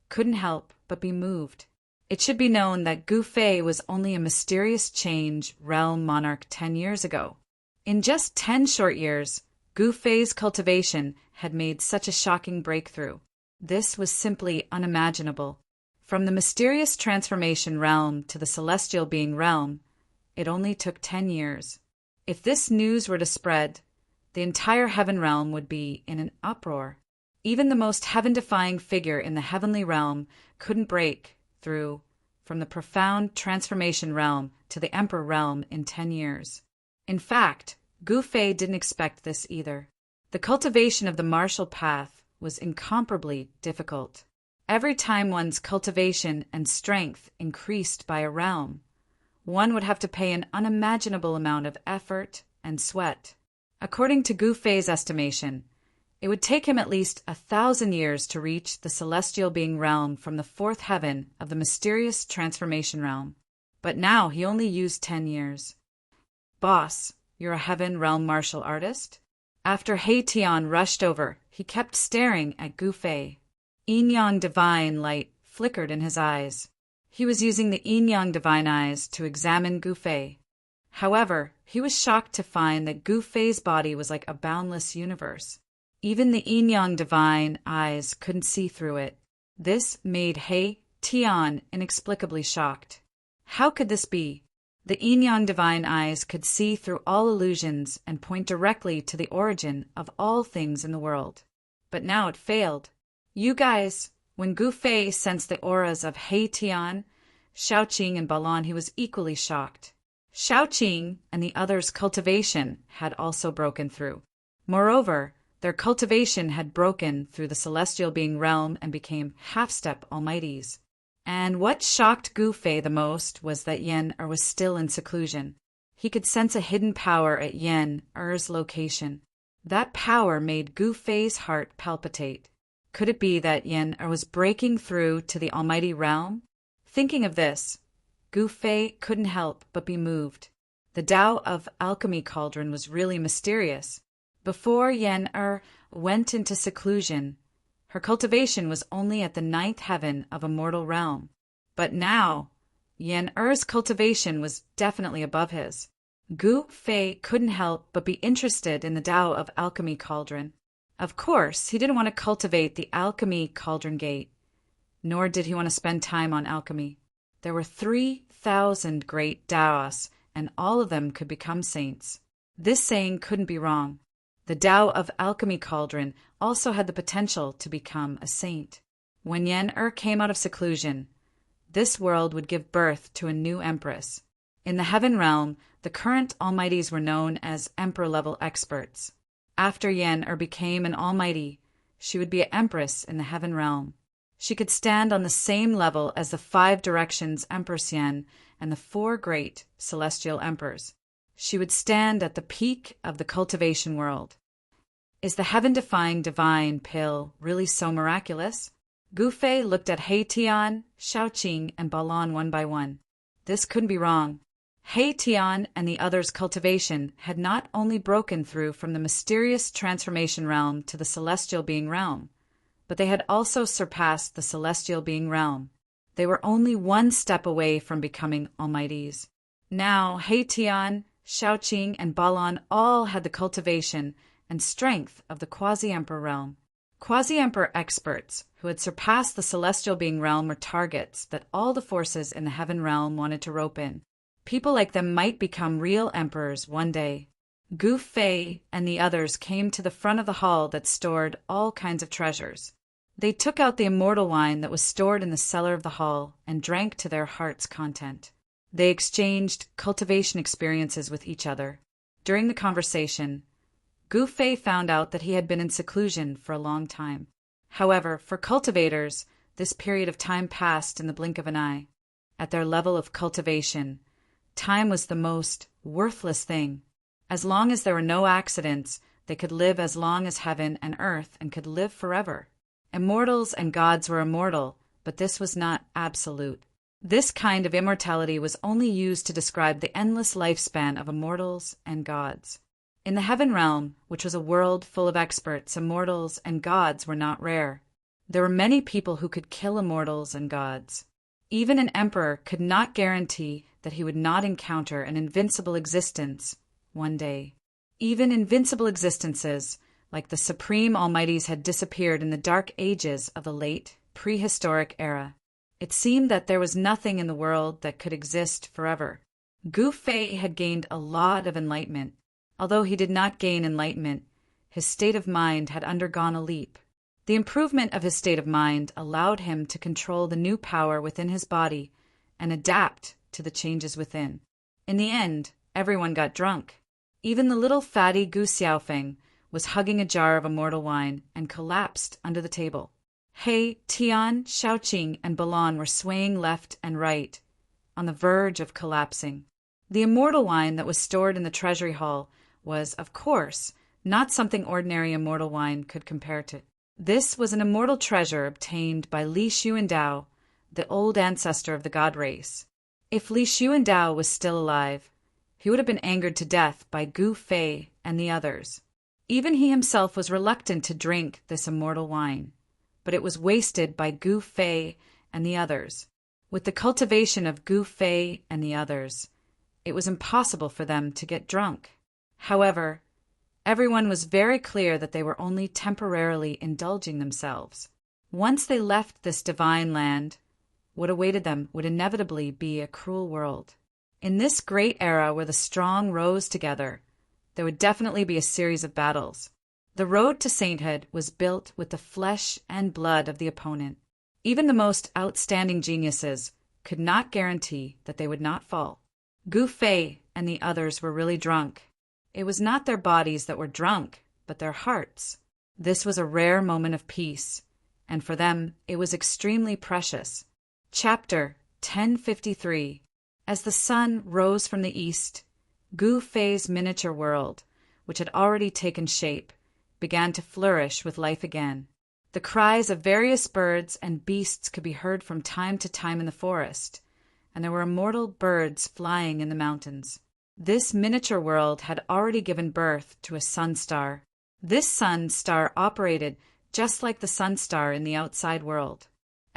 couldn't help but be moved. It should be known that Gu Fei was only a mysterious change realm monarch 10 years ago. In just 10 short years, Gu Fei's cultivation had made such a shocking breakthrough. This was simply unimaginable. From the mysterious transformation realm to the celestial being realm, it only took 10 years. If this news were to spread, the entire heaven realm would be in an uproar. Even the most heaven-defying figure in the heavenly realm couldn't break through from the profound transformation realm to to the Emperor realm in 10 years. In fact, Gu Fei didn't expect this either. The cultivation of the martial path was incomparably difficult. Every time one's cultivation and strength increased by a realm, one would have to pay an unimaginable amount of effort and sweat. According to Gu Fei's estimation, it would take him at least 1,000 years to reach the celestial being realm from the fourth heaven of the mysterious transformation realm. But now he only used 10 years. "Boss, you're a heaven realm martial artist?" After He Tian rushed over, he kept staring at Gu Fei. Yin-yang divine light flickered in his eyes. He was using the yin-yang divine eyes to examine Gu Fei. However, he was shocked to find that Gu Fei's body was like a boundless universe. Even the yin-yang divine eyes couldn't see through it. This made He Tian inexplicably shocked. How could this be? The yin-yang divine eyes could see through all illusions and point directly to the origin of all things in the world. But now it failed. "You guys," when Gu Fei sensed the auras of He Tian, Shaoqing, and Balan, he was equally shocked. Shaoqing and the others' cultivation had also broken through. Moreover, their cultivation had broken through the celestial being realm and became half-step almighties. And what shocked Gu Fei the most was that Yen-Er was still in seclusion. He could sense a hidden power at Yen-Er's location. That power made Gu Fei's heart palpitate. Could it be that Yen-Er was breaking through to the almighty realm? Thinking of this, Gu Fei couldn't help but be moved. The Tao of Alchemy Cauldron was really mysterious. Before Yen-Er went into seclusion, her cultivation was only at the 9th heaven of a mortal realm. But now, Yen-Er's cultivation was definitely above his. Gu Fei couldn't help but be interested in the Tao of Alchemy Cauldron. Of course, he didn't want to cultivate the Alchemy Cauldron Gate, nor did he want to spend time on alchemy. There were 3,000 great Taoists, and all of them could become saints. This saying couldn't be wrong. The Tao of Alchemy Cauldron also had the potential to become a saint. When Yen-Er came out of seclusion, this world would give birth to a new empress. In the heaven realm, the current almighties were known as emperor-level experts. After Yen-Er became an almighty, she would be an empress in the heaven realm. She could stand on the same level as the 5 directions Empress Yen and the 4 great celestial emperors. She would stand at the peak of the cultivation world. Is the heaven-defying divine pill really so miraculous? Gu Fei looked at He Tian, Shaoqing, and Balan one by one. This couldn't be wrong. He Tian and the others' cultivation had not only broken through from the mysterious transformation realm to the celestial being realm, but they had also surpassed the celestial being realm. They were only one step away from becoming almighties. Now, He Tian, Shaoqing, and Balan all had the cultivation and strength of the quasi-emperor realm. Quasi-emperor experts who had surpassed the celestial being realm were targets that all the forces in the heaven realm wanted to rope in. People like them might become real emperors one day. Gu Fei and the others came to the front of the hall that stored all kinds of treasures. They took out the immortal wine that was stored in the cellar of the hall and drank to their heart's content. They exchanged cultivation experiences with each other. During the conversation, Gu Fei found out that he had been in seclusion for a long time. However, for cultivators, this period of time passed in the blink of an eye. At their level of cultivation, time was the most worthless thing. As long as there were no accidents, they could live as long as heaven and earth and could live forever. Immortals and gods were immortal, but this was not absolute. This kind of immortality was only used to describe the endless lifespan of immortals and gods. In the heaven realm, which was a world full of experts, immortals and gods were not rare. There were many people who could kill immortals and gods. Even an emperor could not guarantee that he would not encounter an invincible existence one day. Even invincible existences, like the supreme almighties, had disappeared in the dark ages of the late prehistoric era. It seemed that there was nothing in the world that could exist forever. Gu Fei had gained a lot of enlightenment. Although he did not gain enlightenment, his state of mind had undergone a leap. The improvement of his state of mind allowed him to control the new power within his body and adapt to the changes within. In the end, everyone got drunk. Even the little fatty Gu Xiaofeng was hugging a jar of immortal wine and collapsed under the table. He, Tian, Shaoqing, and Balan were swaying left and right, on the verge of collapsing. The immortal wine that was stored in the treasury hall was, of course, not something ordinary immortal wine could compare to. This was an immortal treasure obtained by Li Xuandao, the old ancestor of the god race. If Li Xuandao was still alive, he would have been angered to death by Gu Fei and the others. Even he himself was reluctant to drink this immortal wine, but it was wasted by Gu Fei and the others. With the cultivation of Gu Fei and the others, it was impossible for them to get drunk. However, everyone was very clear that they were only temporarily indulging themselves. Once they left this divine land, what awaited them would inevitably be a cruel world. In this great era where the strong rose together, there would definitely be a series of battles. The road to sainthood was built with the flesh and blood of the opponent. Even the most outstanding geniuses could not guarantee that they would not fall. Gu Fei and the others were really drunk. It was not their bodies that were drunk, but their hearts. This was a rare moment of peace, and for them it was extremely precious. Chapter 1053. As the sun rose from the east, Gu Fei's miniature world, which had already taken shape, began to flourish with life again. The cries of various birds and beasts could be heard from time to time in the forest, and there were immortal birds flying in the mountains. This miniature world had already given birth to a sun star. This sun star operated just like the sun star in the outside world.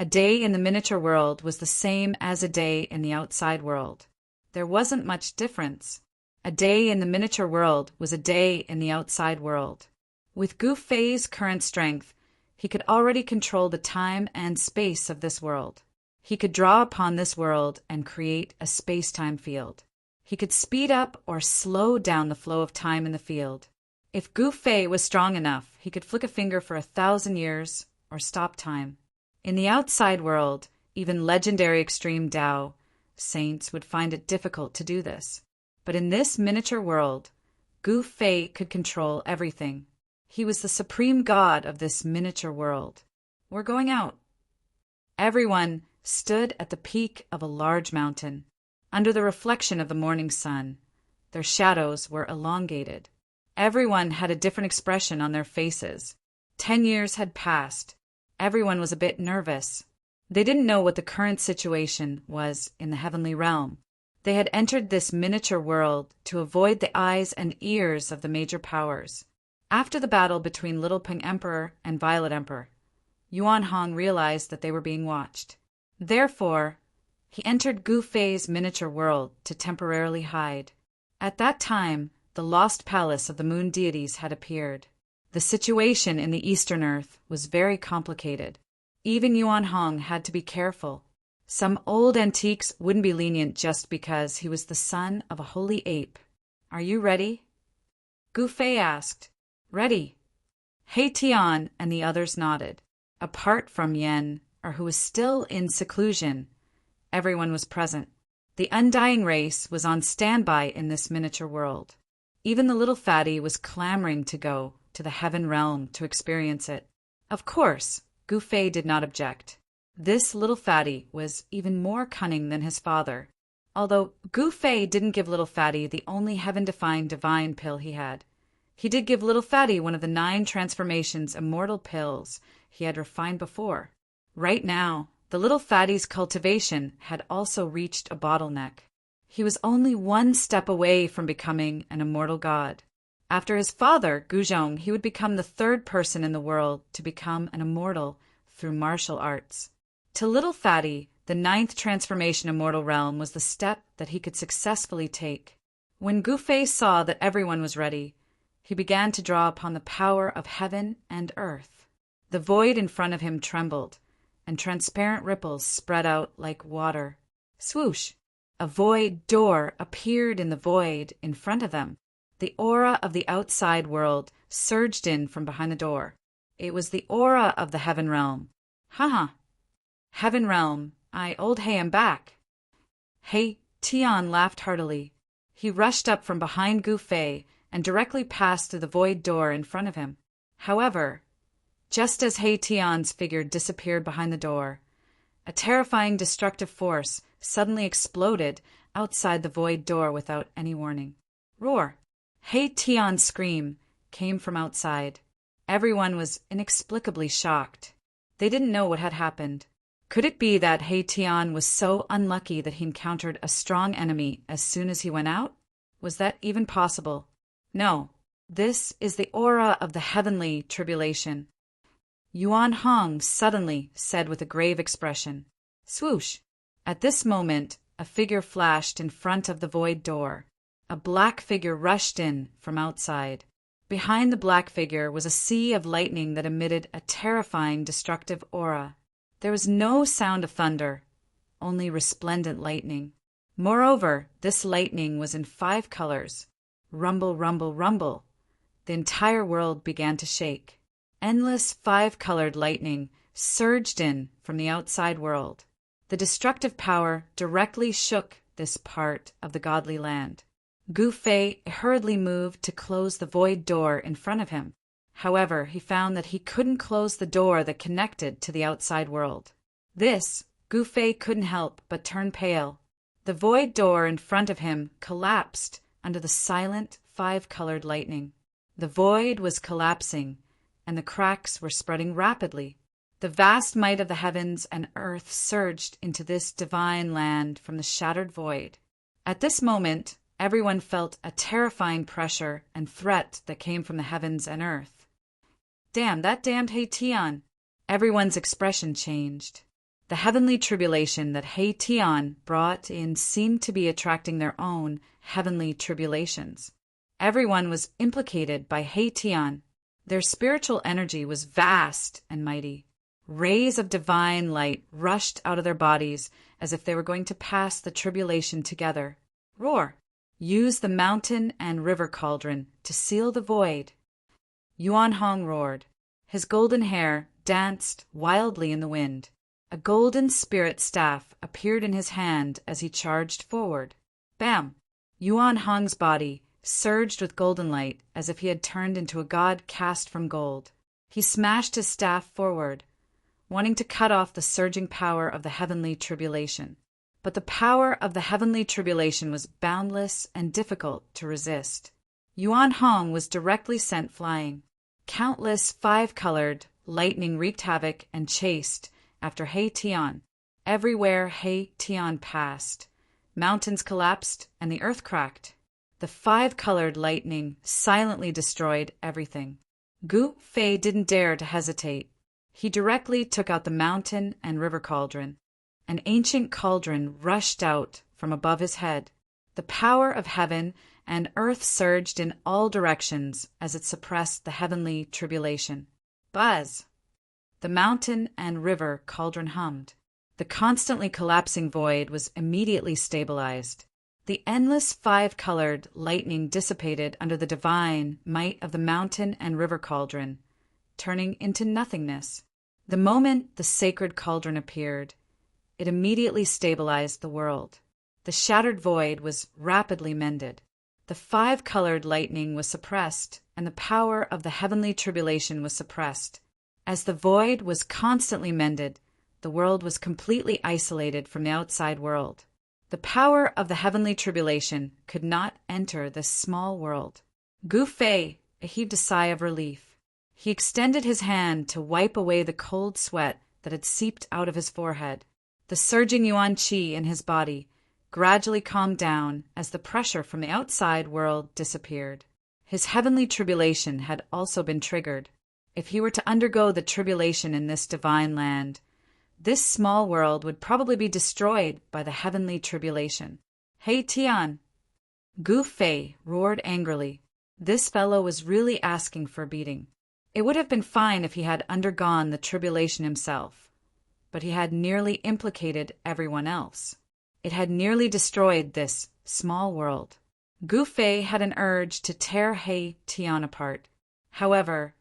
A day in the miniature world was the same as a day in the outside world. There wasn't much difference. A day in the miniature world was a day in the outside world. With Gu Fei's current strength, he could already control the time and space of this world. He could draw upon this world and create a space-time field. He could speed up or slow down the flow of time in the field. If Gu Fei was strong enough, he could flick a finger for 1,000 years or stop time. In the outside world, even legendary extreme Tao saints would find it difficult to do this. But in this miniature world, Gu Fei could control everything. He was the supreme god of this miniature world. We're going out. Everyone stood at the peak of a large mountain. Under the reflection of the morning sun, their shadows were elongated. Everyone had a different expression on their faces. 10 years had passed. Everyone was a bit nervous. They didn't know what the current situation was in the heavenly realm. They had entered this miniature world to avoid the eyes and ears of the major powers. After the battle between Little Pink Emperor and Violet Emperor, Yuan Hong realized that they were being watched. Therefore, he entered Gu Fei's miniature world to temporarily hide. At that time, the lost palace of the moon deities had appeared. The situation in the Eastern Earth was very complicated. Even Yuan Hong had to be careful. Some old antiques wouldn't be lenient just because he was the son of a holy ape. Are you ready? Gu Fei asked. Ready. He Tian and the others nodded. Apart from Yen, who was still in seclusion, everyone was present. The undying race was on standby in this miniature world. Even the little fatty was clamoring to go to the heaven realm to experience it. Of course, Gu Fei did not object. This little fatty was even more cunning than his father. Although Gu Fei didn't give little fatty the only heaven-defined divine pill he had, he did give little fatty one of the 9 transformations immortal pills he had refined before. Right now, the little fatty's cultivation had also reached a bottleneck. He was only 1 step away from becoming an immortal god. After his father, Guzhong, he would become the 3rd person in the world to become an immortal through martial arts. To little fatty, the 9th transformation immortal realm was the step that he could successfully take. When Gu Fei saw that everyone was ready, he began to draw upon the power of heaven and earth. The void in front of him trembled, and transparent ripples spread out like water. Swoosh! A void door appeared in the void in front of them. The aura of the outside world surged in from behind the door. It was the aura of the heaven realm. Haha! Heaven realm, old Hey, I'm back. Hey, Tian laughed heartily. He rushed up from behind Gu Fei and directly passed through the void door in front of him. However, just as He Tian's figure disappeared behind the door, a terrifying destructive force suddenly exploded outside the void door without any warning. Roar! He Tian's scream came from outside. Everyone was inexplicably shocked. They didn't know what had happened. Could it be that He Tian was so unlucky that he encountered a strong enemy as soon as he went out? Was that even possible? No. This is the aura of the heavenly tribulation. Yuan Hong suddenly said with a grave expression. Swoosh! At this moment, a figure flashed in front of the void door. A black figure rushed in from outside. Behind the black figure was a sea of lightning that emitted a terrifying destructive aura. There was no sound of thunder, only resplendent lightning. Moreover, this lightning was in 5 colors. Rumble, rumble, rumble. The entire world began to shake. Endless 5-colored lightning surged in from the outside world. The destructive power directly shook this part of the godly land. Gu Fei hurriedly moved to close the void door in front of him. However, he found that he couldn't close the door that connected to the outside world. This, Gu Fei couldn't help but turn pale. The void door in front of him collapsed under the silent 5-colored lightning. The void was collapsing, and the cracks were spreading rapidly. The vast might of the heavens and earth surged into this divine land from the shattered void. At this moment, everyone felt a terrifying pressure and threat that came from the heavens and earth. Damn, that damned He Tian! Everyone's expression changed. The heavenly tribulation that He Tian brought in seemed to be attracting their own heavenly tribulations. Everyone was implicated by He Tian. Their spiritual energy was vast and mighty. Rays of divine light rushed out of their bodies as if they were going to pass the tribulation together. Roar! Use the mountain and river cauldron to seal the void. Yuan Hong roared. His golden hair danced wildly in the wind. A golden spirit staff appeared in his hand as he charged forward. Bam! Yuan Hong's body surged with golden light as if he had turned into a god cast from gold. He smashed his staff forward, wanting to cut off the surging power of the heavenly tribulation. But the power of the heavenly tribulation was boundless and difficult to resist. Yuan Hong was directly sent flying. Countless 5-colored lightning wreaked havoc and chased after He Tian. Everywhere He Tian passed, mountains collapsed and the earth cracked. The 5-colored lightning silently destroyed everything. Gu Fei didn't dare to hesitate. He directly took out the mountain and river cauldron. An ancient cauldron rushed out from above his head. The power of heaven and earth surged in all directions as it suppressed the heavenly tribulation. Buzz! The mountain and river cauldron hummed. The constantly collapsing void was immediately stabilized. The endless 5-colored lightning dissipated under the divine might of the mountain and river cauldron, turning into nothingness. The moment the sacred cauldron appeared, it immediately stabilized the world. The shattered void was rapidly mended. The 5-colored lightning was suppressed, and the power of the heavenly tribulation was suppressed. As the void was constantly mended, the world was completely isolated from the outside world. The power of the heavenly tribulation could not enter this small world. Gu Fei heaved a sigh of relief. He extended his hand to wipe away the cold sweat that had seeped out of his forehead. The surging yuan qi in his body gradually calmed down as the pressure from the outside world disappeared. His heavenly tribulation had also been triggered. If he were to undergo the tribulation in this divine land, this small world would probably be destroyed by the heavenly tribulation. He Tian! Gu Fei roared angrily. This fellow was really asking for a beating. It would have been fine if he had undergone the tribulation himself, but he had nearly implicated everyone else. It had nearly destroyed this small world. Gu Fei had an urge to tear He Tian apart. However,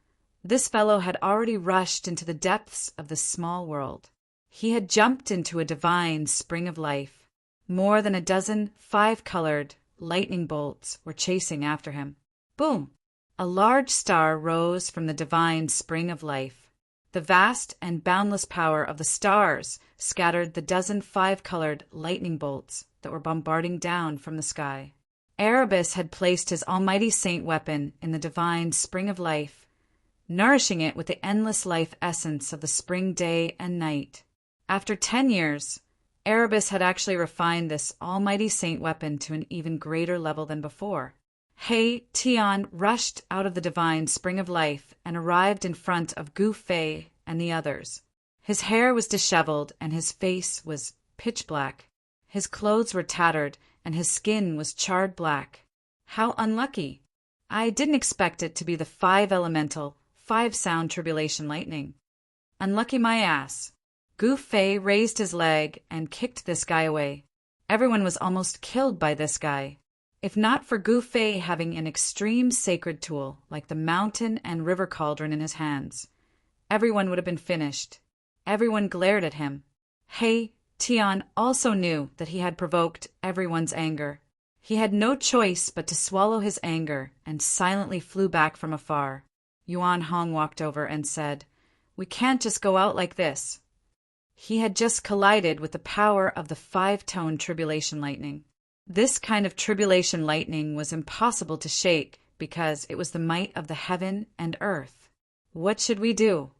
this fellow had already rushed into the depths of this small world. He had jumped into a divine spring of life. More than a dozen 5-colored lightning bolts were chasing after him. Boom! A large star rose from the divine spring of life. The vast and boundless power of the stars scattered the dozen five-colored lightning bolts that were bombarding down from the sky. Erebus had placed his almighty saint weapon in the divine spring of life, nourishing it with the endless life essence of the spring day and night. After 10 years, Erebus had actually refined this almighty saint weapon to an even greater level than before. Tian rushed out of the divine spring of life and arrived in front of Gu Fei and the others. His hair was disheveled and his face was pitch black. His clothes were tattered and his skin was charred black. How unlucky! I didn't expect it to be the 5-elemental, 5-sound tribulation lightning. Unlucky my ass. Gu Fei raised his leg and kicked this guy away. Everyone was almost killed by this guy. If not for Gu Fei having an extreme sacred tool like the mountain and river cauldron in his hands, everyone would have been finished. Everyone glared at him. Tian also knew that he had provoked everyone's anger. He had no choice but to swallow his anger and silently flew back from afar. Yuan Hong walked over and said, "We can't just go out like this." He had just collided with the power of the 5-tone tribulation lightning. This kind of tribulation lightning was impossible to shake because it was the might of the heaven and earth. What should we do?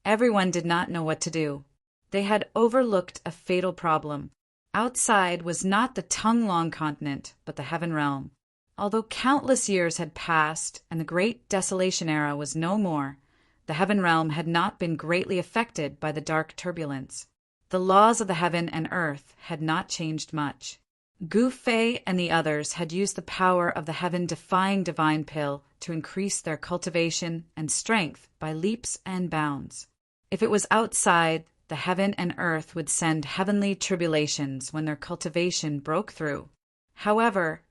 Everyone did not know what to do. They had overlooked a fatal problem. Outside was not the tongue-long continent, but the heaven realm. Although countless years had passed and the great desolation era was no more, the heaven realm had not been greatly affected by the dark turbulence. The laws of the heaven and earth had not changed much. Gu Fei and the others had used the power of the heaven-defying divine pill to increase their cultivation and strength by leaps and bounds. If it was outside, the heaven and earth would send heavenly tribulations when their cultivation broke through. However,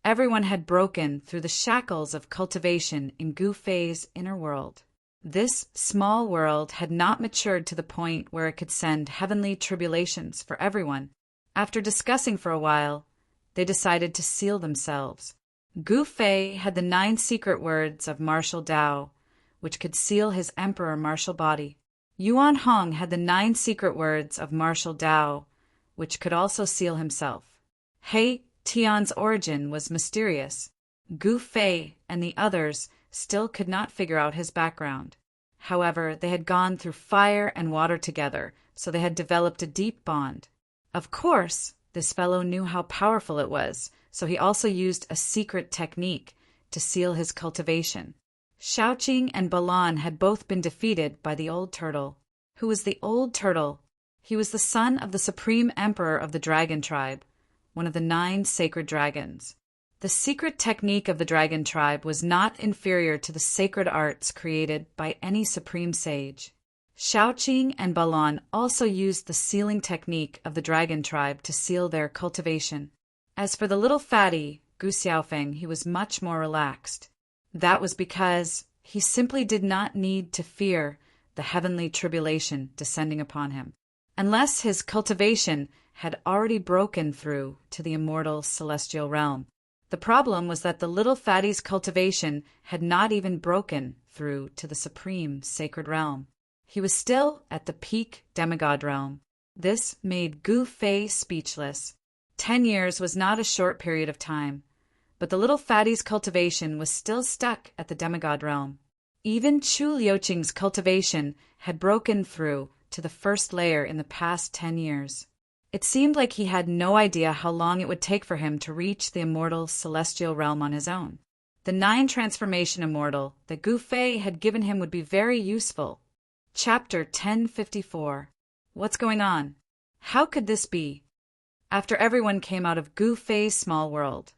everyone had broken through the shackles of cultivation in Gu Fei's inner world. This small world had not matured to the point where it could send heavenly tribulations for everyone. After discussing for a while, they decided to seal themselves. Gu Fei had the 9 secret words of martial Tao, which could seal his emperor martial body. Yuan Hong had the 9 secret words of martial Tao, which could also seal himself. Tian's origin was mysterious. Gu Fei and the others still could not figure out his background. However, they had gone through fire and water together, so they had developed a deep bond. Of course, this fellow knew how powerful it was, so he also used a secret technique to seal his cultivation. Shaoqing and Balan had both been defeated by the Old Turtle. Who was the Old Turtle? He was the son of the Supreme Emperor of the Dragon Tribe, one of the 9 sacred dragons. The secret technique of the Dragon Tribe was not inferior to the sacred arts created by any supreme sage. Shaoqing and Balan also used the sealing technique of the Dragon Tribe to seal their cultivation. As for the little fatty, Gu Xiaofeng, he was much more relaxed. That was because he simply did not need to fear the heavenly tribulation descending upon him, unless his cultivation had already broken through to the immortal celestial realm. The problem was that the little fatty's cultivation had not even broken through to the supreme sacred realm. He was still at the peak demigod realm. This made Gu Fei speechless. 10 years was not a short period of time, but the little fatty's cultivation was still stuck at the demigod realm. Even Chu Liuqing's cultivation had broken through to the first layer in the past 10 years. It seemed like he had no idea how long it would take for him to reach the immortal celestial realm on his own. The 9 transformation immortal that Gu Fei had given him would be very useful. Chapter 1054. What's going on? How could this be? After everyone came out of Gu Fei's small world,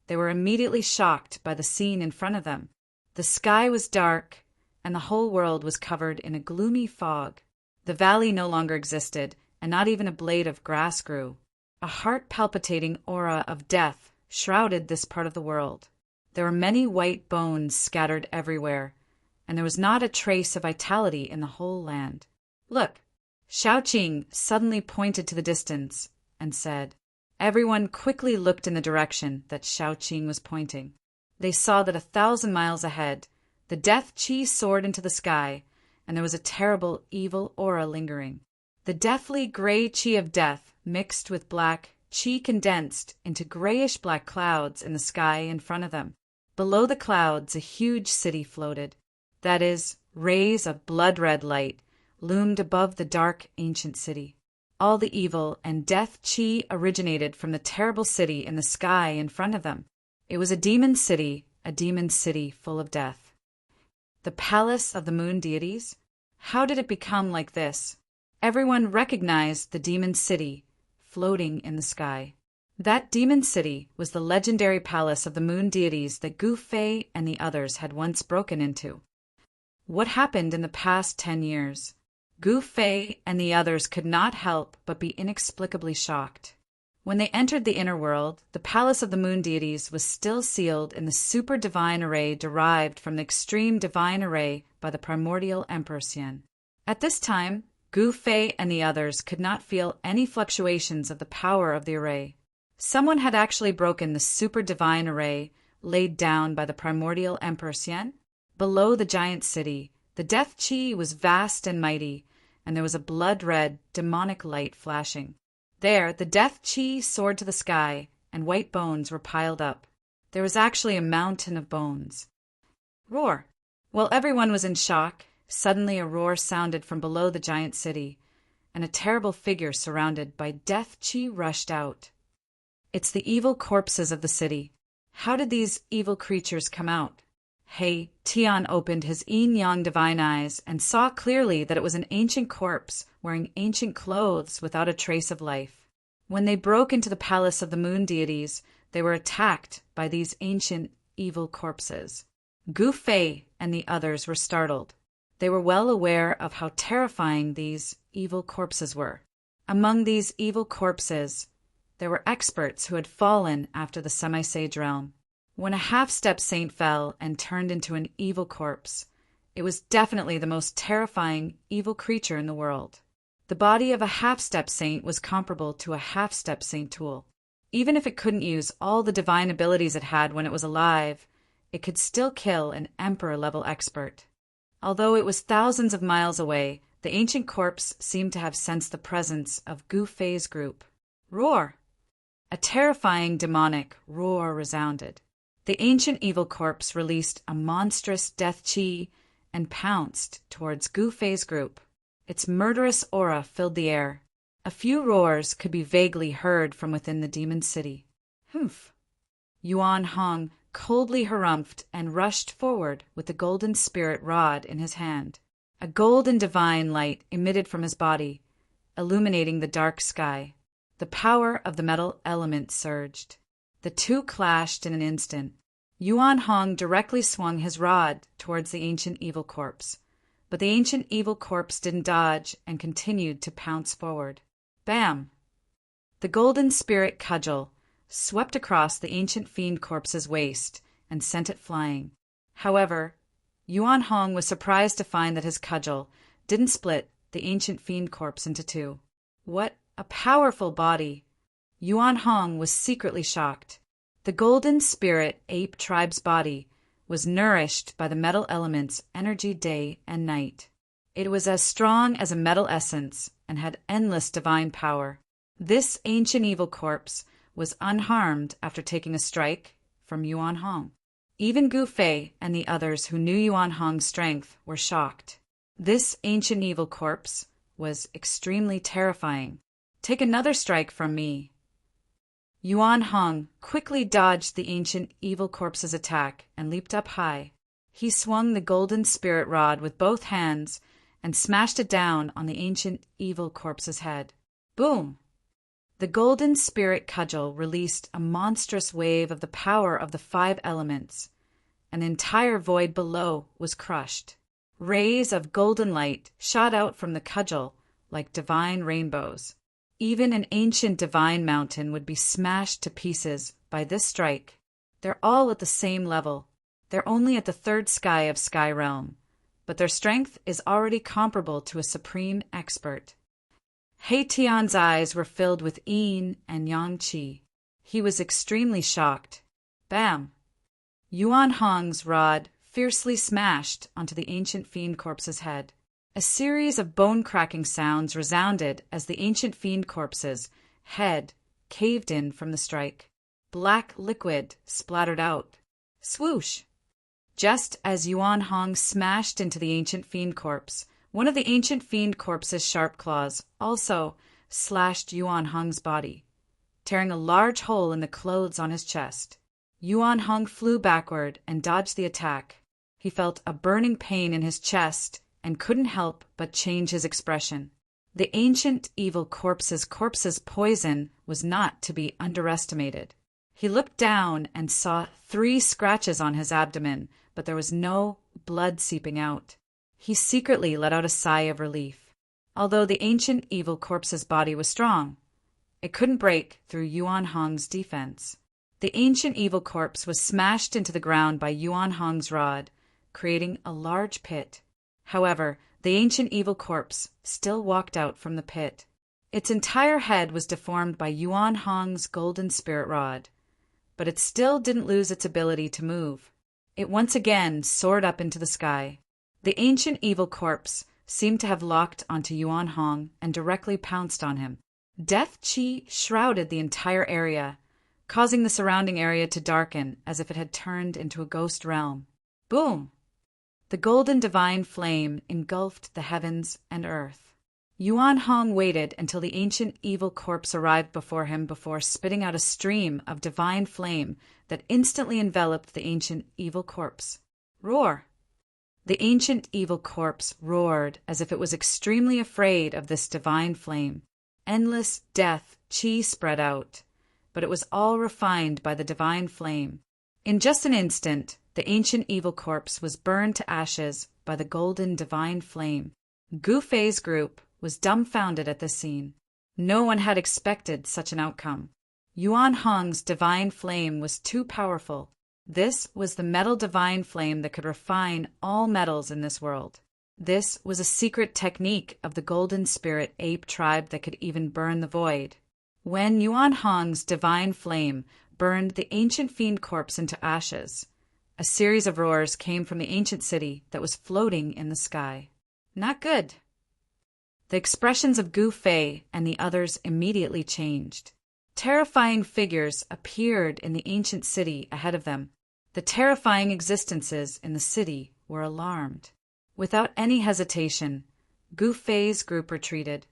they were immediately shocked by the scene in front of them. The sky was dark, and the whole world was covered in a gloomy fog. The valley no longer existed, and not even a blade of grass grew. A heart-palpitating aura of death shrouded this part of the world. There were many white bones scattered everywhere, and there was not a trace of vitality in the whole land. Look! Shaoqing suddenly pointed to the distance and said, Everyone quickly looked in the direction that Shaoqing was pointing. They saw that 1,000 miles ahead, the death chi soared into the sky, and there was a terrible, evil aura lingering. The deathly gray chi of death mixed with black chi condensed into grayish-black clouds in the sky in front of them. Below the clouds, a huge city floated. That is, rays of blood-red light loomed above the dark, ancient city. All the evil and death chi originated from the terrible city in the sky in front of them. It was a demon city full of death. The palace of the moon deities? How did it become like this? Everyone recognized the demon city floating in the sky. That demon city was the legendary palace of the moon deities that Gu Fei and the others had once broken into. What happened in the past 10 years? Gu Fei and the others could not help but be inexplicably shocked. When they entered the inner world, the palace of the moon deities was still sealed in the super divine array derived from the extreme divine array by the primordial Emperor Xian. At this time, Gu Fei and the others could not feel any fluctuations of the power of the array. Someone had actually broken the super divine array laid down by the primordial Emperor Xian. Below the giant city, the death chi was vast and mighty, and there was a blood-red, demonic light flashing. There, the death chi soared to the sky, and white bones were piled up. There was actually a mountain of bones. Roar! While everyone was in shock, suddenly a roar sounded from below the giant city, and a terrible figure surrounded by death chi rushed out. It's the evil corpses of the city. How did these evil creatures come out? He Tian opened his yin-yang divine eyes and saw clearly that it was an ancient corpse wearing ancient clothes without a trace of life. When they broke into the palace of the moon deities, they were attacked by these ancient evil corpses. Gu Fei and the others were startled. They were well aware of how terrifying these evil corpses were. Among these evil corpses, there were experts who had fallen after the semi-sage realm. When a half-step saint fell and turned into an evil corpse, it was definitely the most terrifying evil creature in the world. The body of a half-step saint was comparable to a half-step saint tool. Even if it couldn't use all the divine abilities it had when it was alive, it could still kill an emperor-level expert. Although it was thousands of miles away, the ancient corpse seemed to have sensed the presence of Gu Fei's group. Roar! A terrifying demonic roar resounded. The ancient evil corpse released a monstrous death chi and pounced towards Gu Fei's group. Its murderous aura filled the air. A few roars could be vaguely heard from within the demon city. Humph! Yuan Hong coldly harumphed and rushed forward with the golden spirit rod in his hand. A golden divine light emitted from his body, illuminating the dark sky. The power of the metal element surged. The two clashed in an instant. Yuan Hong directly swung his rod towards the ancient evil corpse, but the ancient evil corpse didn't dodge and continued to pounce forward. Bam! The golden spirit cudgel swept across the ancient fiend corpse's waist and sent it flying. However, Yuan Hong was surprised to find that his cudgel didn't split the ancient fiend corpse into two. What a powerful body! Yuan Hong was secretly shocked. The golden spirit ape tribe's body was nourished by the metal element's energy day and night. It was as strong as a metal essence and had endless divine power. This ancient evil corpse was unharmed after taking a strike from Yuan Hong. Even Gu Fei and the others who knew Yuan Hong's strength were shocked. This ancient evil corpse was extremely terrifying. Take another strike from me. Yuan Hong quickly dodged the ancient evil corpse's attack and leaped up high. He swung the golden spirit rod with both hands and smashed it down on the ancient evil corpse's head. Boom! The golden spirit cudgel released a monstrous wave of the power of the 5 elements. An entire void below was crushed. Rays of golden light shot out from the cudgel like divine rainbows. Even an ancient divine mountain would be smashed to pieces by this strike. They're all at the same level. They're only at the 3rd sky of Sky Realm, but their strength is already comparable to a supreme expert. He Tian's eyes were filled with yin and yang qi. He was extremely shocked. Bam! Yuan Hong's rod fiercely smashed onto the ancient fiend corpse's head. A series of bone-cracking sounds resounded as the ancient fiend corpse's head caved in from the strike. Black liquid splattered out. Swoosh! Just as Yuan Hong smashed into the ancient fiend corpse, one of the ancient fiend corpse's sharp claws also slashed Yuan Hong's body, tearing a large hole in the clothes on his chest. Yuan Hong flew backward and dodged the attack. He felt a burning pain in his chest and couldn't help but change his expression. The ancient evil corpse's poison was not to be underestimated. He looked down and saw 3 scratches on his abdomen, but there was no blood seeping out. He secretly let out a sigh of relief. Although the ancient evil corpse's body was strong, it couldn't break through Yuan Hong's defense. The ancient evil corpse was smashed into the ground by Yuan Hong's rod, creating a large pit. However, the ancient evil corpse still walked out from the pit. Its entire head was deformed by Yuan Hong's golden spirit rod, but it still didn't lose its ability to move. It once again soared up into the sky. The ancient evil corpse seemed to have locked onto Yuan Hong and directly pounced on him. Death Qi shrouded the entire area, causing the surrounding area to darken as if it had turned into a ghost realm. Boom! The golden divine flame engulfed the heavens and earth. Yuan Hong waited until the ancient evil corpse arrived before him before spitting out a stream of divine flame that instantly enveloped the ancient evil corpse. Roar! The ancient evil corpse roared as if it was extremely afraid of this divine flame. Endless death Qi spread out, but it was all refined by the divine flame. In just an instant, the ancient evil corpse was burned to ashes by the golden divine flame. Gu Fei's group was dumbfounded at this scene. No one had expected such an outcome. Yuan Hong's divine flame was too powerful. This was the metal divine flame that could refine all metals in this world. This was a secret technique of the golden spirit ape tribe that could even burn the void. When Yuan Hong's divine flame burned the ancient fiend corpse into ashes, a series of roars came from the ancient city that was floating in the sky. Not good. The expressions of Gu Fei and the others immediately changed. Terrifying figures appeared in the ancient city ahead of them. The terrifying existences in the city were alarmed. Without any hesitation, Gu Fei's group retreated.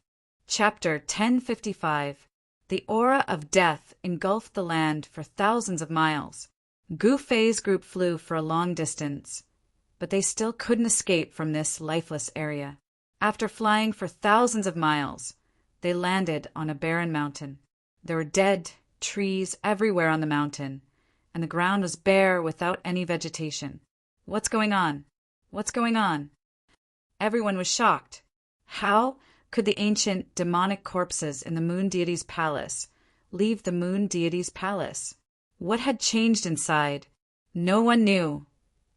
Chapter 1055. The aura of death engulfed the land for thousands of miles. Gu Fei's group flew for a long distance, but they still couldn't escape from this lifeless area. After flying for thousands of miles, they landed on a barren mountain. There were dead trees everywhere on the mountain, and the ground was bare without any vegetation. What's going on? What's going on? Everyone was shocked. How could the ancient demonic corpses in the moon deity's palace leave the moon deity's palace? What had changed inside? No one knew,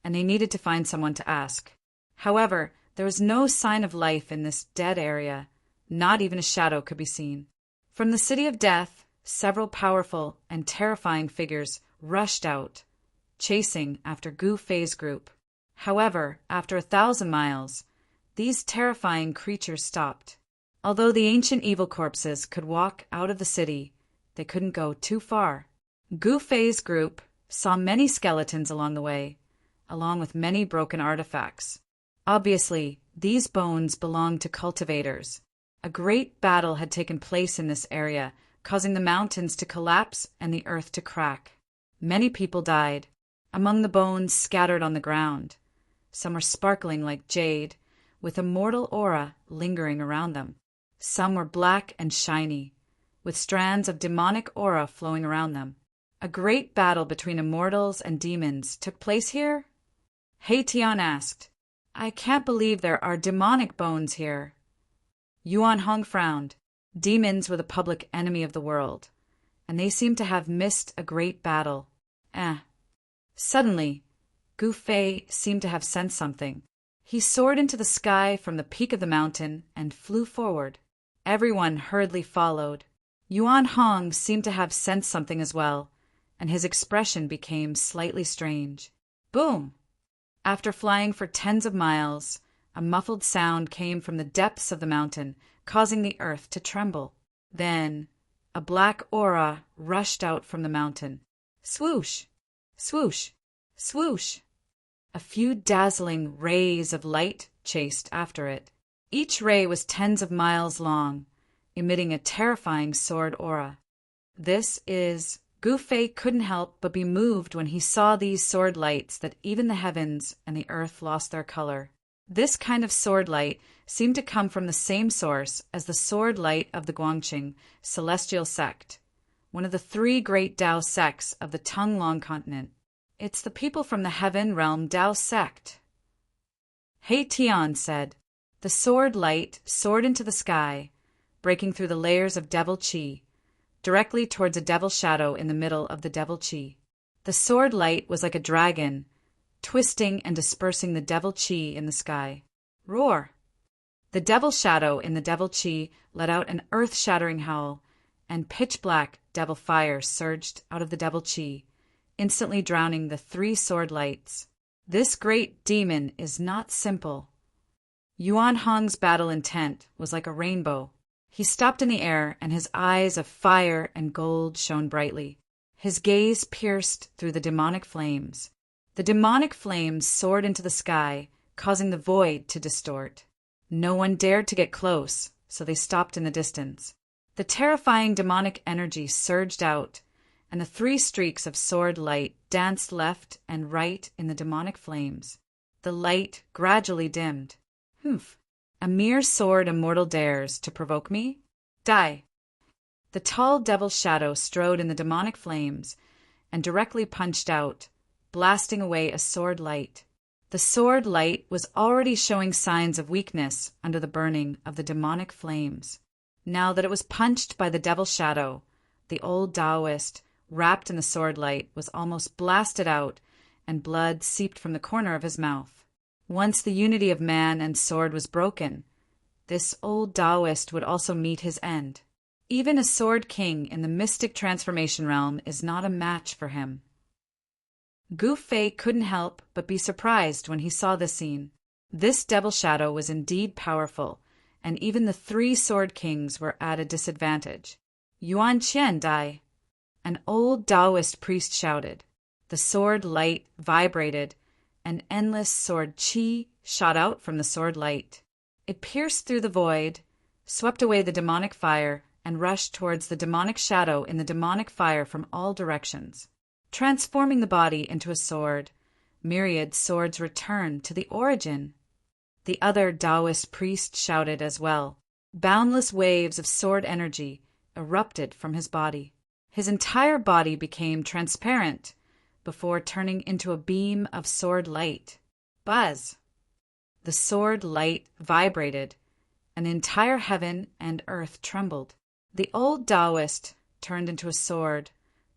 and they needed to find someone to ask. However, there was no sign of life in this dead area. Not even a shadow could be seen. From the city of death, several powerful and terrifying figures rushed out, chasing after Gu Fei's group. However, after 1,000 miles, these terrifying creatures stopped. Although the ancient evil corpses could walk out of the city, they couldn't go too far. Gu Fei's group saw many skeletons along the way, along with many broken artifacts. Obviously, these bones belonged to cultivators. A great battle had taken place in this area, causing the mountains to collapse and the earth to crack. Many people died. Among the bones scattered on the ground, some were sparkling like jade, with a mortal aura lingering around them. Some were black and shiny, with strands of demonic aura flowing around them. A great battle between immortals and demons took place here? He Tian asked. I can't believe there are demonic bones here. Yuan Hong frowned. Demons were the public enemy of the world, and they seemed to have missed a great battle. Suddenly, Gu Fei seemed to have sensed something. He soared into the sky from the peak of the mountain and flew forward. Everyone hurriedly followed. Yuan Hong seemed to have sensed something as well, and his expression became slightly strange. Boom! After flying for tens of miles, a muffled sound came from the depths of the mountain, causing the earth to tremble. Then a black aura rushed out from the mountain. Swoosh! Swoosh! Swoosh! A few dazzling rays of light chased after it. Each ray was tens of miles long, emitting a terrifying sword aura. Gu Fei couldn't help but be moved when he saw these sword lights that even the heavens and the earth lost their color. This kind of sword light seemed to come from the same source as the sword light of the Guangqing celestial sect, one of the three great Tao sects of the Tonglong continent. It's the people from the heaven realm Tao sect. He Tian said. The sword light soared into the sky, breaking through the layers of devil qi, directly towards a devil shadow in the middle of the devil qi. The sword light was like a dragon, twisting and dispersing the devil qi in the sky. Roar! The devil shadow in the devil qi let out an earth-shattering howl, and pitch-black devil fire surged out of the devil qi, instantly drowning the three sword lights. This great demon is not simple. Yuan Hong's battle intent was like a rainbow. He stopped in the air, and his eyes of fire and gold shone brightly. His gaze pierced through the demonic flames. The demonic flames soared into the sky, causing the void to distort. No one dared to get close, so they stopped in the distance. The terrifying demonic energy surged out, and the three streaks of sword light danced left and right in the demonic flames. The light gradually dimmed. Humph! A mere sword immortal dares to provoke me? Die! The tall devil shadow strode in the demonic flames and directly punched out, blasting away a sword light. The sword light was already showing signs of weakness under the burning of the demonic flames. Now that it was punched by the devil shadow, the old Taoist, wrapped in the sword light, was almost blasted out, and blood seeped from the corner of his mouth. Once the unity of man and sword was broken, this old Taoist would also meet his end. Even a sword king in the mystic transformation realm is not a match for him. Gu Fei couldn't help but be surprised when he saw this scene. This devil shadow was indeed powerful, and even the three sword kings were at a disadvantage. Yuan Qian Dai! An old Taoist priest shouted. The sword light vibrated, and endless sword qi shot out from the sword light. It pierced through the void, swept away the demonic fire, and rushed towards the demonic shadow in the demonic fire from all directions. Transforming the body into a sword, myriad swords returned to the origin. The other Taoist priest shouted as well. Boundless waves of sword energy erupted from his body. His entire body became transparent before turning into a beam of sword light. Buzz! The sword light vibrated, and the entire heaven and earth trembled. The old Taoist turned into a sword,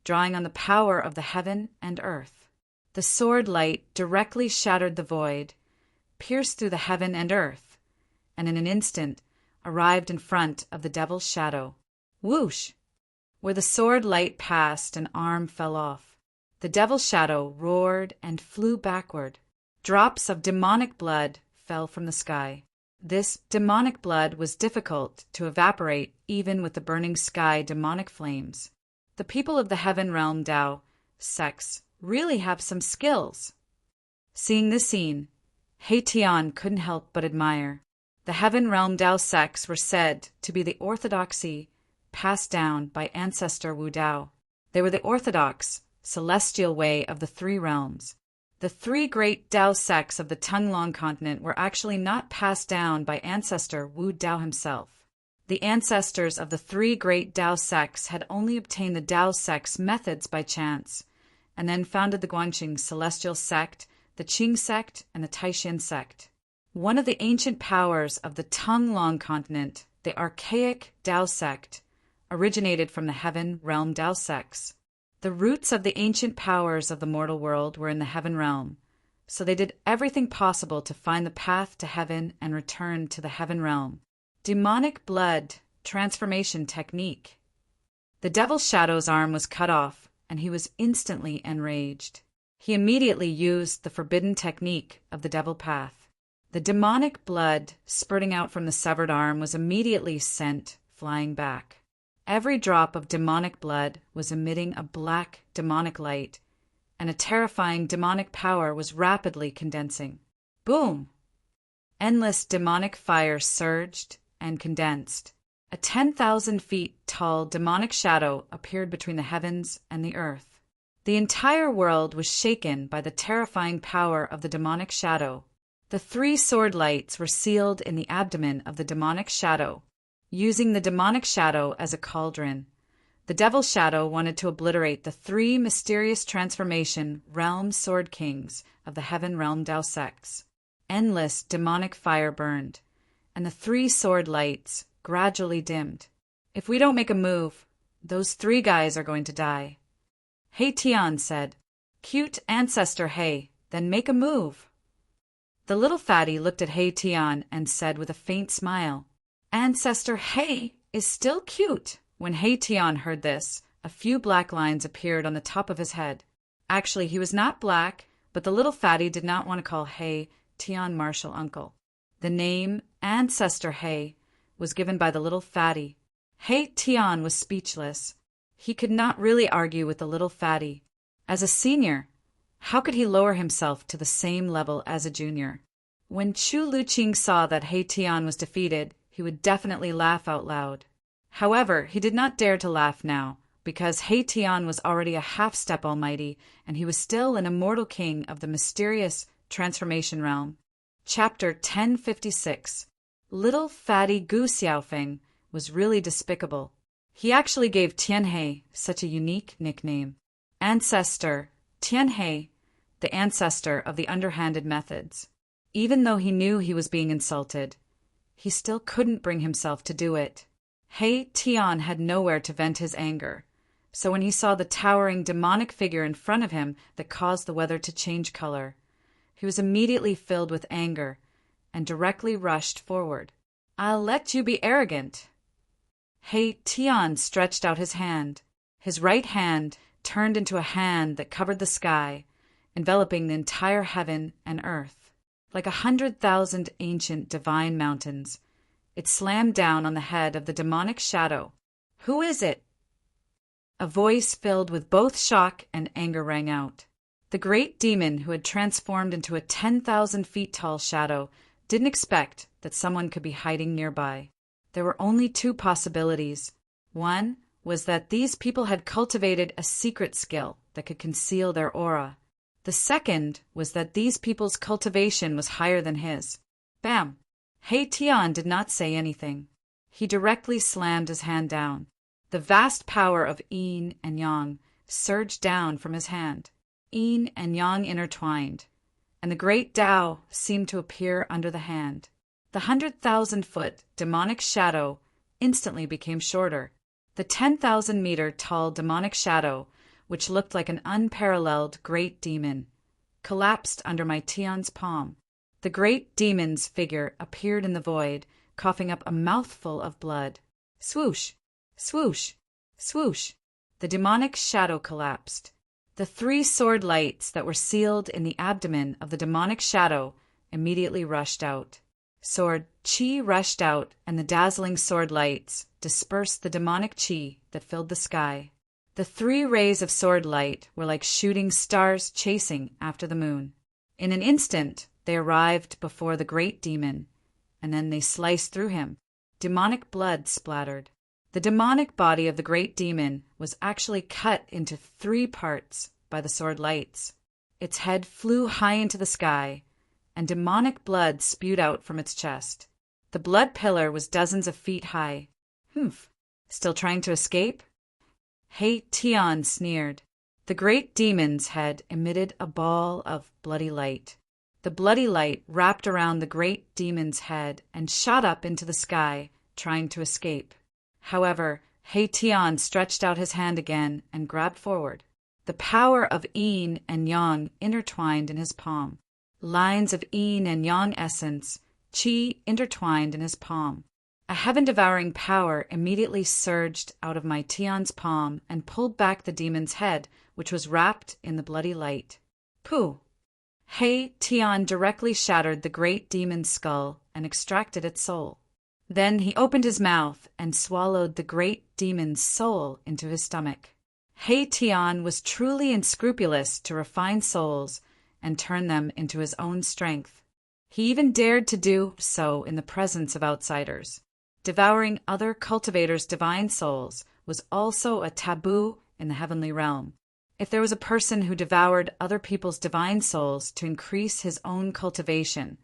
drawing on the power of the heaven and earth. The sword light directly shattered the void, pierced through the heaven and earth, and in an instant arrived in front of the devil's shadow. Whoosh! Where the sword light passed, an arm fell off. The devil's shadow roared and flew backward. Drops of demonic blood fell from the sky. This demonic blood was difficult to evaporate even with the burning sky demonic flames. The people of the heaven realm Tao sects really have some skills. Seeing this scene, He Tian couldn't help but admire. The heaven realm Tao sects were said to be the orthodoxy passed down by ancestor Wu Dao. They were the orthodox, celestial way of the three realms. The three great Tao sects of the Tonglong continent were actually not passed down by ancestor Wu Dao himself. The ancestors of the three great Tao sects had only obtained the Tao sect's methods by chance, and then founded the Guangqing celestial sect, the Qing sect, and the Taishan sect. One of the ancient powers of the Tonglong continent, the archaic Tao sect, originated from the heaven realm Tao sects. The roots of the ancient powers of the mortal world were in the heaven realm, so they did everything possible to find the path to heaven and return to the heaven realm. Demonic blood transformation technique. The devil's shadow's arm was cut off, and he was instantly enraged. He immediately used the forbidden technique of the devil path. The demonic blood spurting out from the severed arm was immediately sent flying back. Every drop of demonic blood was emitting a black demonic light, and a terrifying demonic power was rapidly condensing. Boom! Endless demonic fire surged and condensed. A 10,000 feet tall demonic shadow appeared between the heavens and the earth. The entire world was shaken by the terrifying power of the demonic shadow. The 3 sword lights were sealed in the abdomen of the demonic shadow. Using the demonic shadow as a cauldron, the devil's shadow wanted to obliterate the 3 mysterious transformation realm sword kings of the heaven realm Dao. Endless demonic fire burned, and the 3 sword lights gradually dimmed. If we don't make a move, those 3 guys are going to die. Hey Tian said, "Cute ancestor Hey, then make a move." The little fatty looked at Hey Tian and said with a faint smile, "Ancestor Hey is still cute." When Hey Tian heard this, a few black lines appeared on the top of his head. Actually, he was not black, but the little fatty did not want to call Hey Tian Marshall uncle. The name Ancestor Hey was given by the little fatty. Hey Tian was speechless. He could not really argue with the little fatty. As a senior, how could he lower himself to the same level as a junior? When Chu Luqing saw that Hey Tian was defeated, he would definitely laugh out loud. However, he did not dare to laugh now, because Hey Tian was already a half-step almighty, and he was still an immortal king of the mysterious transformation realm. Chapter 1056. Little fatty Gu Xiaofeng was really despicable. He actually gave Tianhe such a unique nickname. Ancestor, Tianhe, the ancestor of the underhanded methods. Even though he knew he was being insulted, he still couldn't bring himself to do it. Hey Tian had nowhere to vent his anger, so when he saw the towering demonic figure in front of him that caused the weather to change color, he was immediately filled with anger and directly rushed forward. "I'll let you be arrogant." Hey Tian stretched out his hand. His right hand turned into a hand that covered the sky, enveloping the entire heaven and earth. Like 100,000 ancient divine mountains, it slammed down on the head of the demonic shadow. "Who is it?" A voice filled with both shock and anger rang out. The great demon who had transformed into a 10,000 feet tall shadow didn't expect that someone could be hiding nearby. There were only 2 possibilities. One was that these people had cultivated a secret skill that could conceal their aura. The second was that these people's cultivation was higher than his. Bam! Hey Tian did not say anything. He directly slammed his hand down. The vast power of yin and yang surged down from his hand. Yin and yang intertwined, and the great Tao seemed to appear under the hand. The 100,000-foot demonic shadow instantly became shorter. The 10,000-meter tall demonic shadow, which looked like an unparalleled great demon, collapsed under my Tian's palm. The great demon's figure appeared in the void, coughing up a mouthful of blood. Swoosh! Swoosh! Swoosh! The demonic shadow collapsed. The 3 sword lights that were sealed in the abdomen of the demonic shadow immediately rushed out. Sword chi rushed out, and the dazzling sword lights dispersed the demonic chi that filled the sky. The 3 rays of sword light were like shooting stars chasing after the moon. In an instant, they arrived before the great demon, and then they sliced through him. Demonic blood splattered. The demonic body of the great demon was actually cut into 3 parts by the sword lights. Its head flew high into the sky, and demonic blood spewed out from its chest. The blood pillar was dozens of feet high. Humph! Still trying to escape? Hey Tian sneered. The great demon's head emitted a ball of bloody light. The bloody light wrapped around the great demon's head and shot up into the sky, trying to escape. However, Hey Tian stretched out his hand again and grabbed forward. The power of yin and yang intertwined in his palm. Lines of yin and yang essence, qi intertwined in his palm. A heaven-devouring power immediately surged out of my Tion's palm and pulled back the demon's head, which was wrapped in the bloody light. Pooh! Hei Tian directly shattered the great demon's skull and extracted its soul. Then he opened his mouth and swallowed the great demon's soul into his stomach. Hei Tian was truly unscrupulous to refine souls and turn them into his own strength. He even dared to do so in the presence of outsiders. Devouring other cultivators' divine souls was also a taboo in the heavenly realm. If there was a person who devoured other people's divine souls to increase his own cultivation,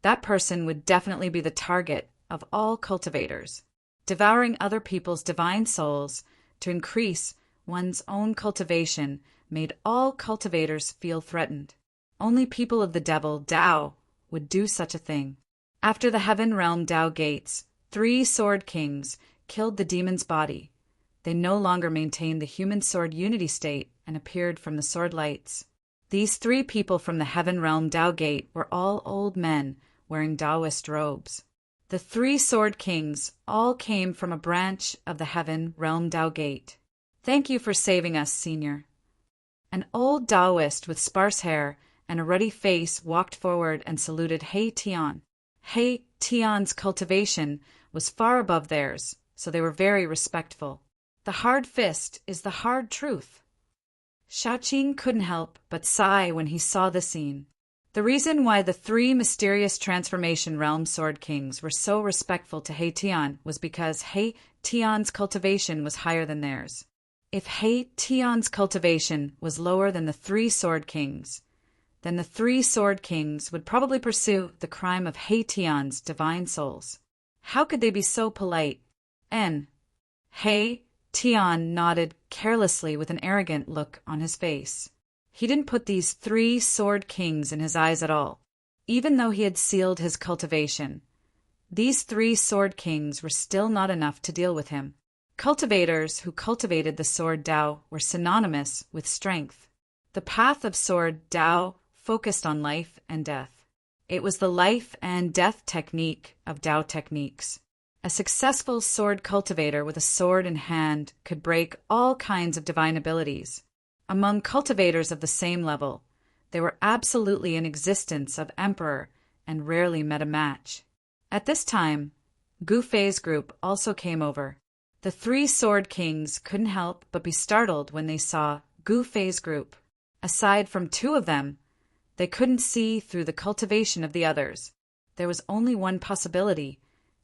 that person would definitely be the target of all cultivators. Devouring other people's divine souls to increase one's own cultivation made all cultivators feel threatened. Only people of the devil, Tao, would do such a thing. After the heaven realm Tao gates, 3 sword kings killed the demon's body. They no longer maintained the human sword unity state and appeared from the sword lights. These 3 people from the heaven realm Tao gate were all old men wearing Taoist robes. The 3 sword kings all came from a branch of the heaven realm Tao gate. Thank you for saving us, Senior. An old Taoist with sparse hair and a ruddy face walked forward and saluted Hei Tian. Hei Tian's cultivation was far above theirs, so they were very respectful. The hard fist is the hard truth. Shaoqing couldn't help but sigh when he saw the scene. The reason why the 3 mysterious transformation realm sword kings were so respectful to Hei Tian was because Hei Tian's cultivation was higher than theirs. If Hei Tian's cultivation was lower than the 3 sword kings, then the 3 sword kings would probably pursue the crime of Hei Tian's divine souls. How could they be so polite? Hei Tian nodded carelessly with an arrogant look on his face. He didn't put these 3 sword kings in his eyes at all. Even though he had sealed his cultivation, these 3 sword kings were still not enough to deal with him. Cultivators who cultivated the sword Tao were synonymous with strength. The path of sword Tao focused on life and death. It was the life and death technique of Tao techniques. A successful sword cultivator with a sword in hand could break all kinds of divine abilities. Among cultivators of the same level, they were absolutely in existence of emperor and rarely met a match. At this time, Gu Fei's group also came over. The 3 sword kings couldn't help but be startled when they saw Gu Fei's group. Aside from 2 of them, they couldn't see through the cultivation of the others. There was only one possibility,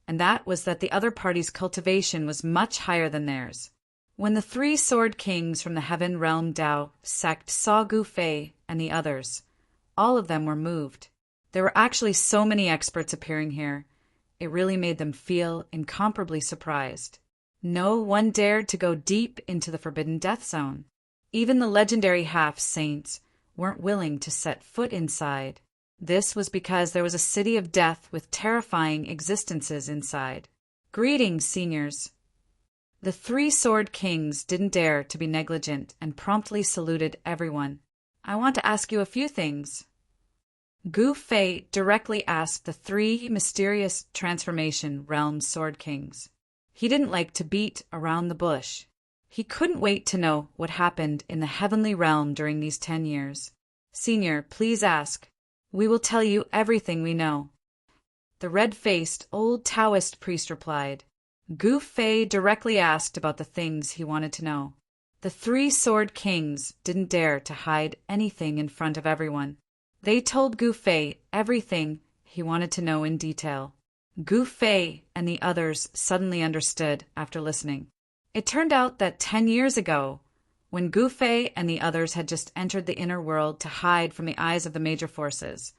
and that was that the other party's cultivation was much higher than theirs. When the 3 sword kings from the heaven realm Tao sect saw Gu Fei and the others, all of them were moved. There were actually so many experts appearing here. It really made them feel incomparably surprised. No one dared to go deep into the forbidden death zone. Even the legendary half-saints weren't willing to set foot inside. This was because there was a city of death with terrifying existences inside. Greetings, seniors. The 3 sword kings didn't dare to be negligent and promptly saluted everyone. I want to ask you a few things. Gu Fei directly asked the 3 mysterious transformation realm sword kings. He didn't like to beat around the bush. He couldn't wait to know what happened in the heavenly realm during these 10 years. Senior, please ask. We will tell you everything we know. The red-faced old Taoist priest replied. Gu Fei directly asked about the things he wanted to know. The 3 sword kings didn't dare to hide anything in front of everyone. They told Gu Fei everything he wanted to know in detail. Gu Fei and the others suddenly understood after listening. It turned out that 10 years ago, when Gu Fei and the others had just entered the inner world to hide from the eyes of the major forces,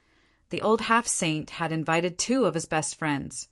the old half-saint had invited 2 of his best friends,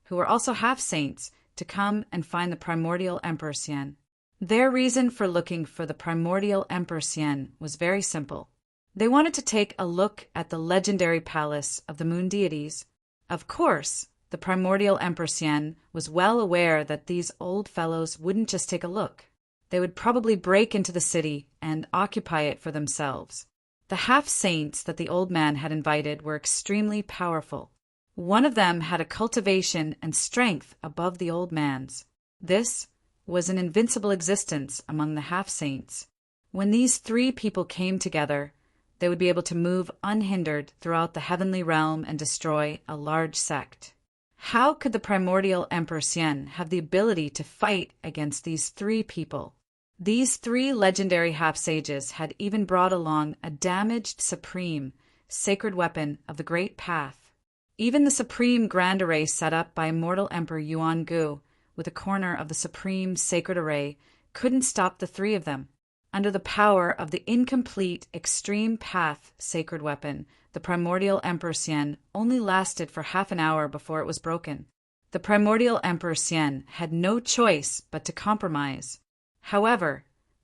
who were also half-saints, to come and find the primordial Emperor Xian. Their reason for looking for the primordial Emperor Xian was very simple. They wanted to take a look at the legendary palace of the moon deities. Of course, the primordial Emperor Xian was well aware that these old fellows wouldn't just take a look. They would probably break into the city and occupy it for themselves. The half-saints that the old man had invited were extremely powerful. One of them had a cultivation and strength above the old man's. This was an invincible existence among the half-saints. When these three people came together, they would be able to move unhindered throughout the heavenly realm and destroy a large sect. How could the primordial Emperor Xian have the ability to fight against these three people? These three legendary half-sages had even brought along a damaged supreme sacred weapon of the Great Path. Even the supreme grand array set up by immortal Emperor Yuan Gu, with a corner of the supreme sacred array, couldn't stop the three of them. Under the power of the incomplete extreme path sacred weapon, the primordial Emperor Xian only lasted for half an hour before it was broken. The primordial Emperor Xian had no choice but to compromise. However,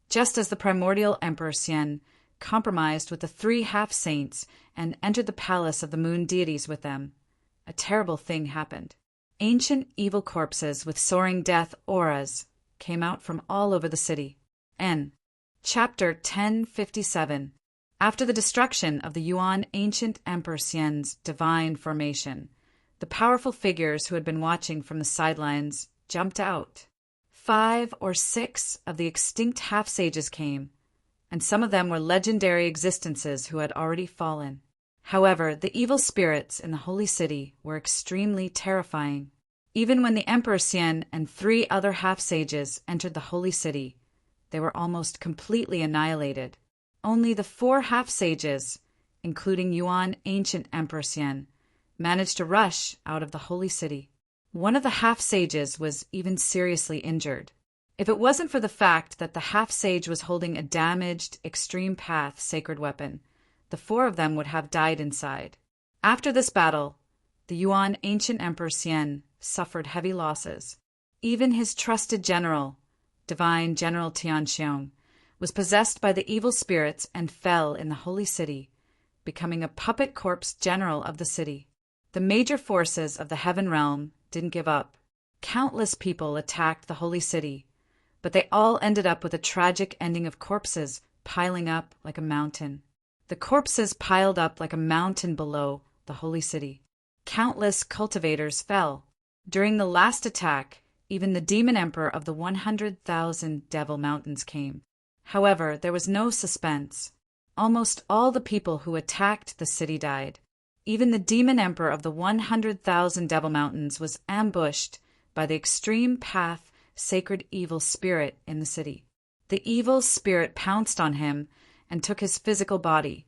just as the primordial Emperor Xian compromised with the three half-saints and entered the palace of the moon deities with them, a terrible thing happened. Ancient evil corpses with soaring death auras came out from all over the city. Chapter 1057. After the destruction of the Yuan ancient Emperor Xian's divine formation, the powerful figures who had been watching from the sidelines jumped out. 5 or 6 of the extinct half-sages came, and some of them were legendary existences who had already fallen. However, the evil spirits in the holy city were extremely terrifying. Even when the Emperor Xian and 3 other half-sages entered the holy city, they were almost completely annihilated. Only the 4 half-sages, including Yuan ancient Emperor Xian, managed to rush out of the holy city. One of the half-sages was even seriously injured. If it wasn't for the fact that the half-sage was holding a damaged extreme path sacred weapon, the 4 of them would have died inside. After this battle, the Yuan ancient Emperor Xian suffered heavy losses. Even his trusted general, Divine General Tianxiong, was possessed by the evil spirits and fell in the holy city, becoming a puppet corpse general of the city. The major forces of the heaven realm didn't give up. Countless people attacked the holy city, but they all ended up with a tragic ending of corpses piling up like a mountain. The corpses piled up like a mountain below the holy city. Countless cultivators fell. During the last attack, even the demon emperor of the 100,000 Devil Mountains came. However, there was no suspense. Almost all the people who attacked the city died. Even the demon emperor of the 100,000 Devil Mountains was ambushed by the extreme path sacred evil spirit in the city. The evil spirit pounced on him and took his physical body,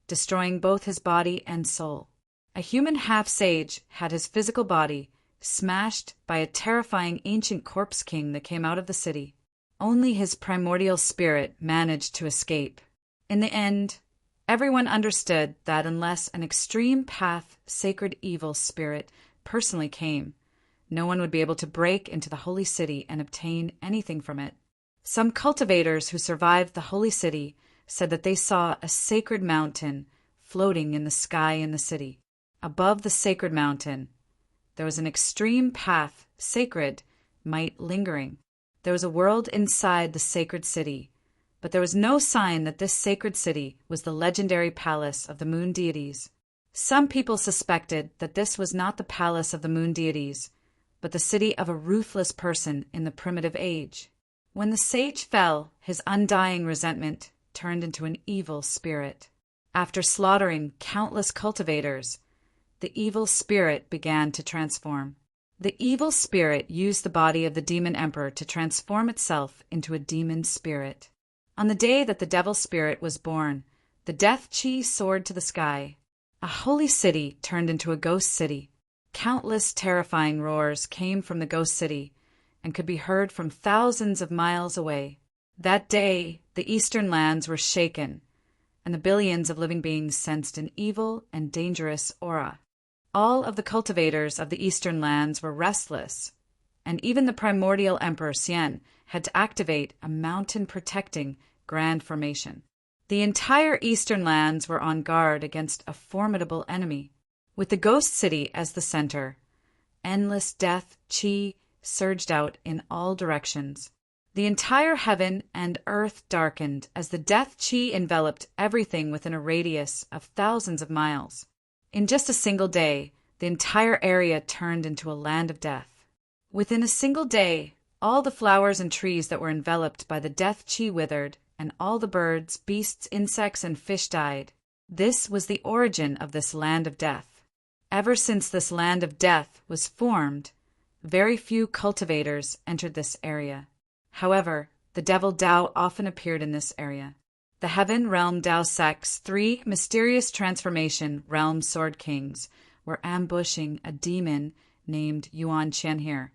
destroying both his body and soul. A human half-sage had his physical body smashed by a terrifying ancient corpse king that came out of the city. Only his primordial spirit managed to escape. In the end, everyone understood that unless an extreme path sacred evil spirit personally came, no one would be able to break into the holy city and obtain anything from it. Some cultivators who survived the holy city said that they saw a sacred mountain floating in the sky in the city. Above the sacred mountain, there was an extreme path, sacred, might lingering. There was a world inside the sacred city, but there was no sign that this sacred city was the legendary palace of the moon deities. Some people suspected that this was not the palace of the moon deities, but the city of a ruthless person in the primitive age. When the sage fell, his undying resentment turned into an evil spirit. After slaughtering countless cultivators, the evil spirit began to transform. The evil spirit used the body of the demon emperor to transform itself into a demon spirit. On the day that the devil spirit was born, the death chi soared to the sky. A holy city turned into a ghost city. Countless terrifying roars came from the ghost city and could be heard from thousands of miles away. That day, the eastern lands were shaken, and the billions of living beings sensed an evil and dangerous aura. All of the cultivators of the eastern lands were restless, and even the primordial Emperor Xian had to activate a mountain-protecting grand formation. The entire eastern lands were on guard against a formidable enemy. With the ghost city as the center, endless death chi surged out in all directions. The entire heaven and earth darkened as the death chi enveloped everything within a radius of thousands of miles. In just a single day, the entire area turned into a land of death. Within a single day, all the flowers and trees that were enveloped by the death chi withered, and all the birds, beasts, insects, and fish died. This was the origin of this land of death. Ever since this land of death was formed, very few cultivators entered this area. However, the devil Tao often appeared in this area. The Heaven Realm Tao sect's 3 mysterious transformation realm sword kings were ambushing a demon named Yuan Qianhe.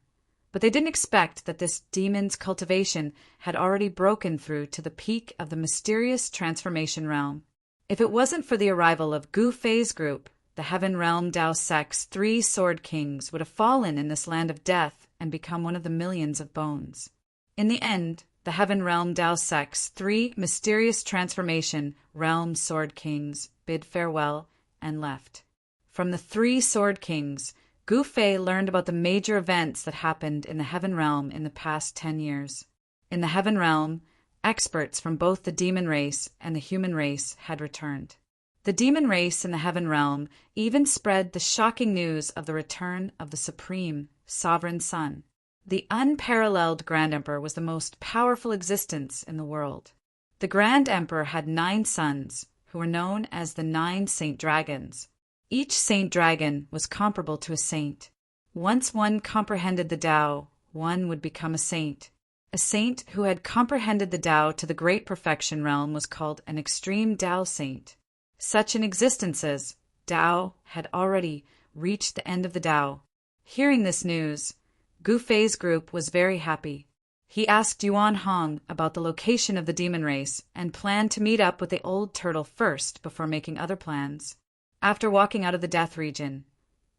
But they didn't expect that this demon's cultivation had already broken through to the peak of the mysterious transformation realm. If it wasn't for the arrival of Gu Fei's group, the Heaven Realm Tao sect's 3 sword kings would have fallen in this land of death and become one of the millions of bones. In the end, the Heaven Realm Tao sect's 3 mysterious transformation realm sword kings bid farewell and left. From the 3 sword kings, Gu Fei learned about the major events that happened in the Heaven Realm in the past 10 years. In the Heaven Realm, experts from both the demon race and the human race had returned. The demon race in the Heaven Realm even spread the shocking news of the return of the supreme, sovereign Sun. The unparalleled Grand Emperor was the most powerful existence in the world. The Grand Emperor had 9 sons, who were known as the 9 Saint Dragons. Each Saint Dragon was comparable to a saint. Once one comprehended the Tao, one would become a saint. A saint who had comprehended the Tao to the great perfection realm was called an extreme Tao saint. Such an existence as Tao had already reached the end of the Tao. Hearing this news, Gu Fei's group was very happy. He asked Yuan Hong about the location of the demon race and planned to meet up with the old turtle first before making other plans. After walking out of the death region,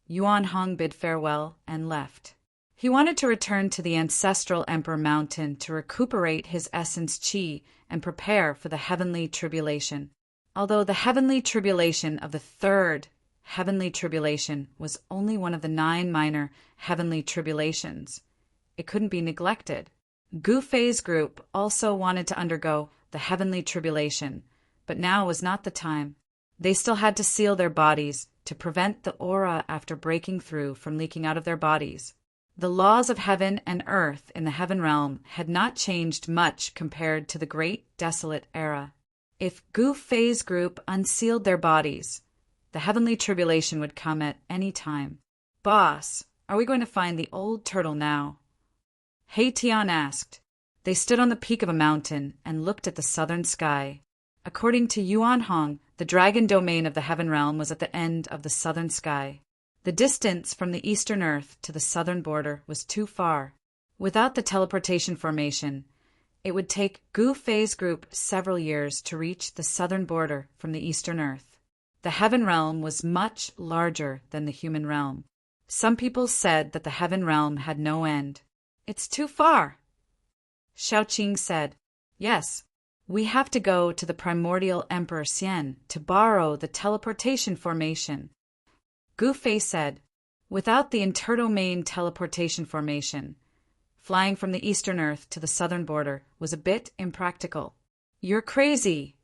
Yuan Hong bid farewell and left. He wanted to return to the ancestral Emperor Mountain to recuperate his essence chi and prepare for the heavenly tribulation. Although the heavenly tribulation of the 3rd heavenly tribulation was only one of the 9 minor heavenly tribulations, it couldn't be neglected. Gu Fei's group also wanted to undergo the heavenly tribulation, but now was not the time. They still had to seal their bodies to prevent the aura after breaking through from leaking out of their bodies. The laws of heaven and earth in the Heaven Realm had not changed much compared to the Great Desolate Era. If Gu Fei's group unsealed their bodies, the heavenly tribulation would come at any time. "Boss, are we going to find the old turtle now?" He Tian asked. They stood on the peak of a mountain and looked at the southern sky. According to Yuan Hong, the dragon domain of the Heaven Realm was at the end of the southern sky. The distance from the eastern earth to the southern border was too far. Without the teleportation formation, it would take Gu Fei's group several years to reach the southern border from the eastern earth. The Heaven Realm was much larger than the human realm. Some people said that the Heaven Realm had no end. "It's too far." Shaoqing said, "Yes, we have to go to the primordial Emperor Xian to borrow the teleportation formation." Gu Fei said, "Without the interdomain teleportation formation, flying from the eastern earth to the southern border was a bit impractical." "You're crazy!"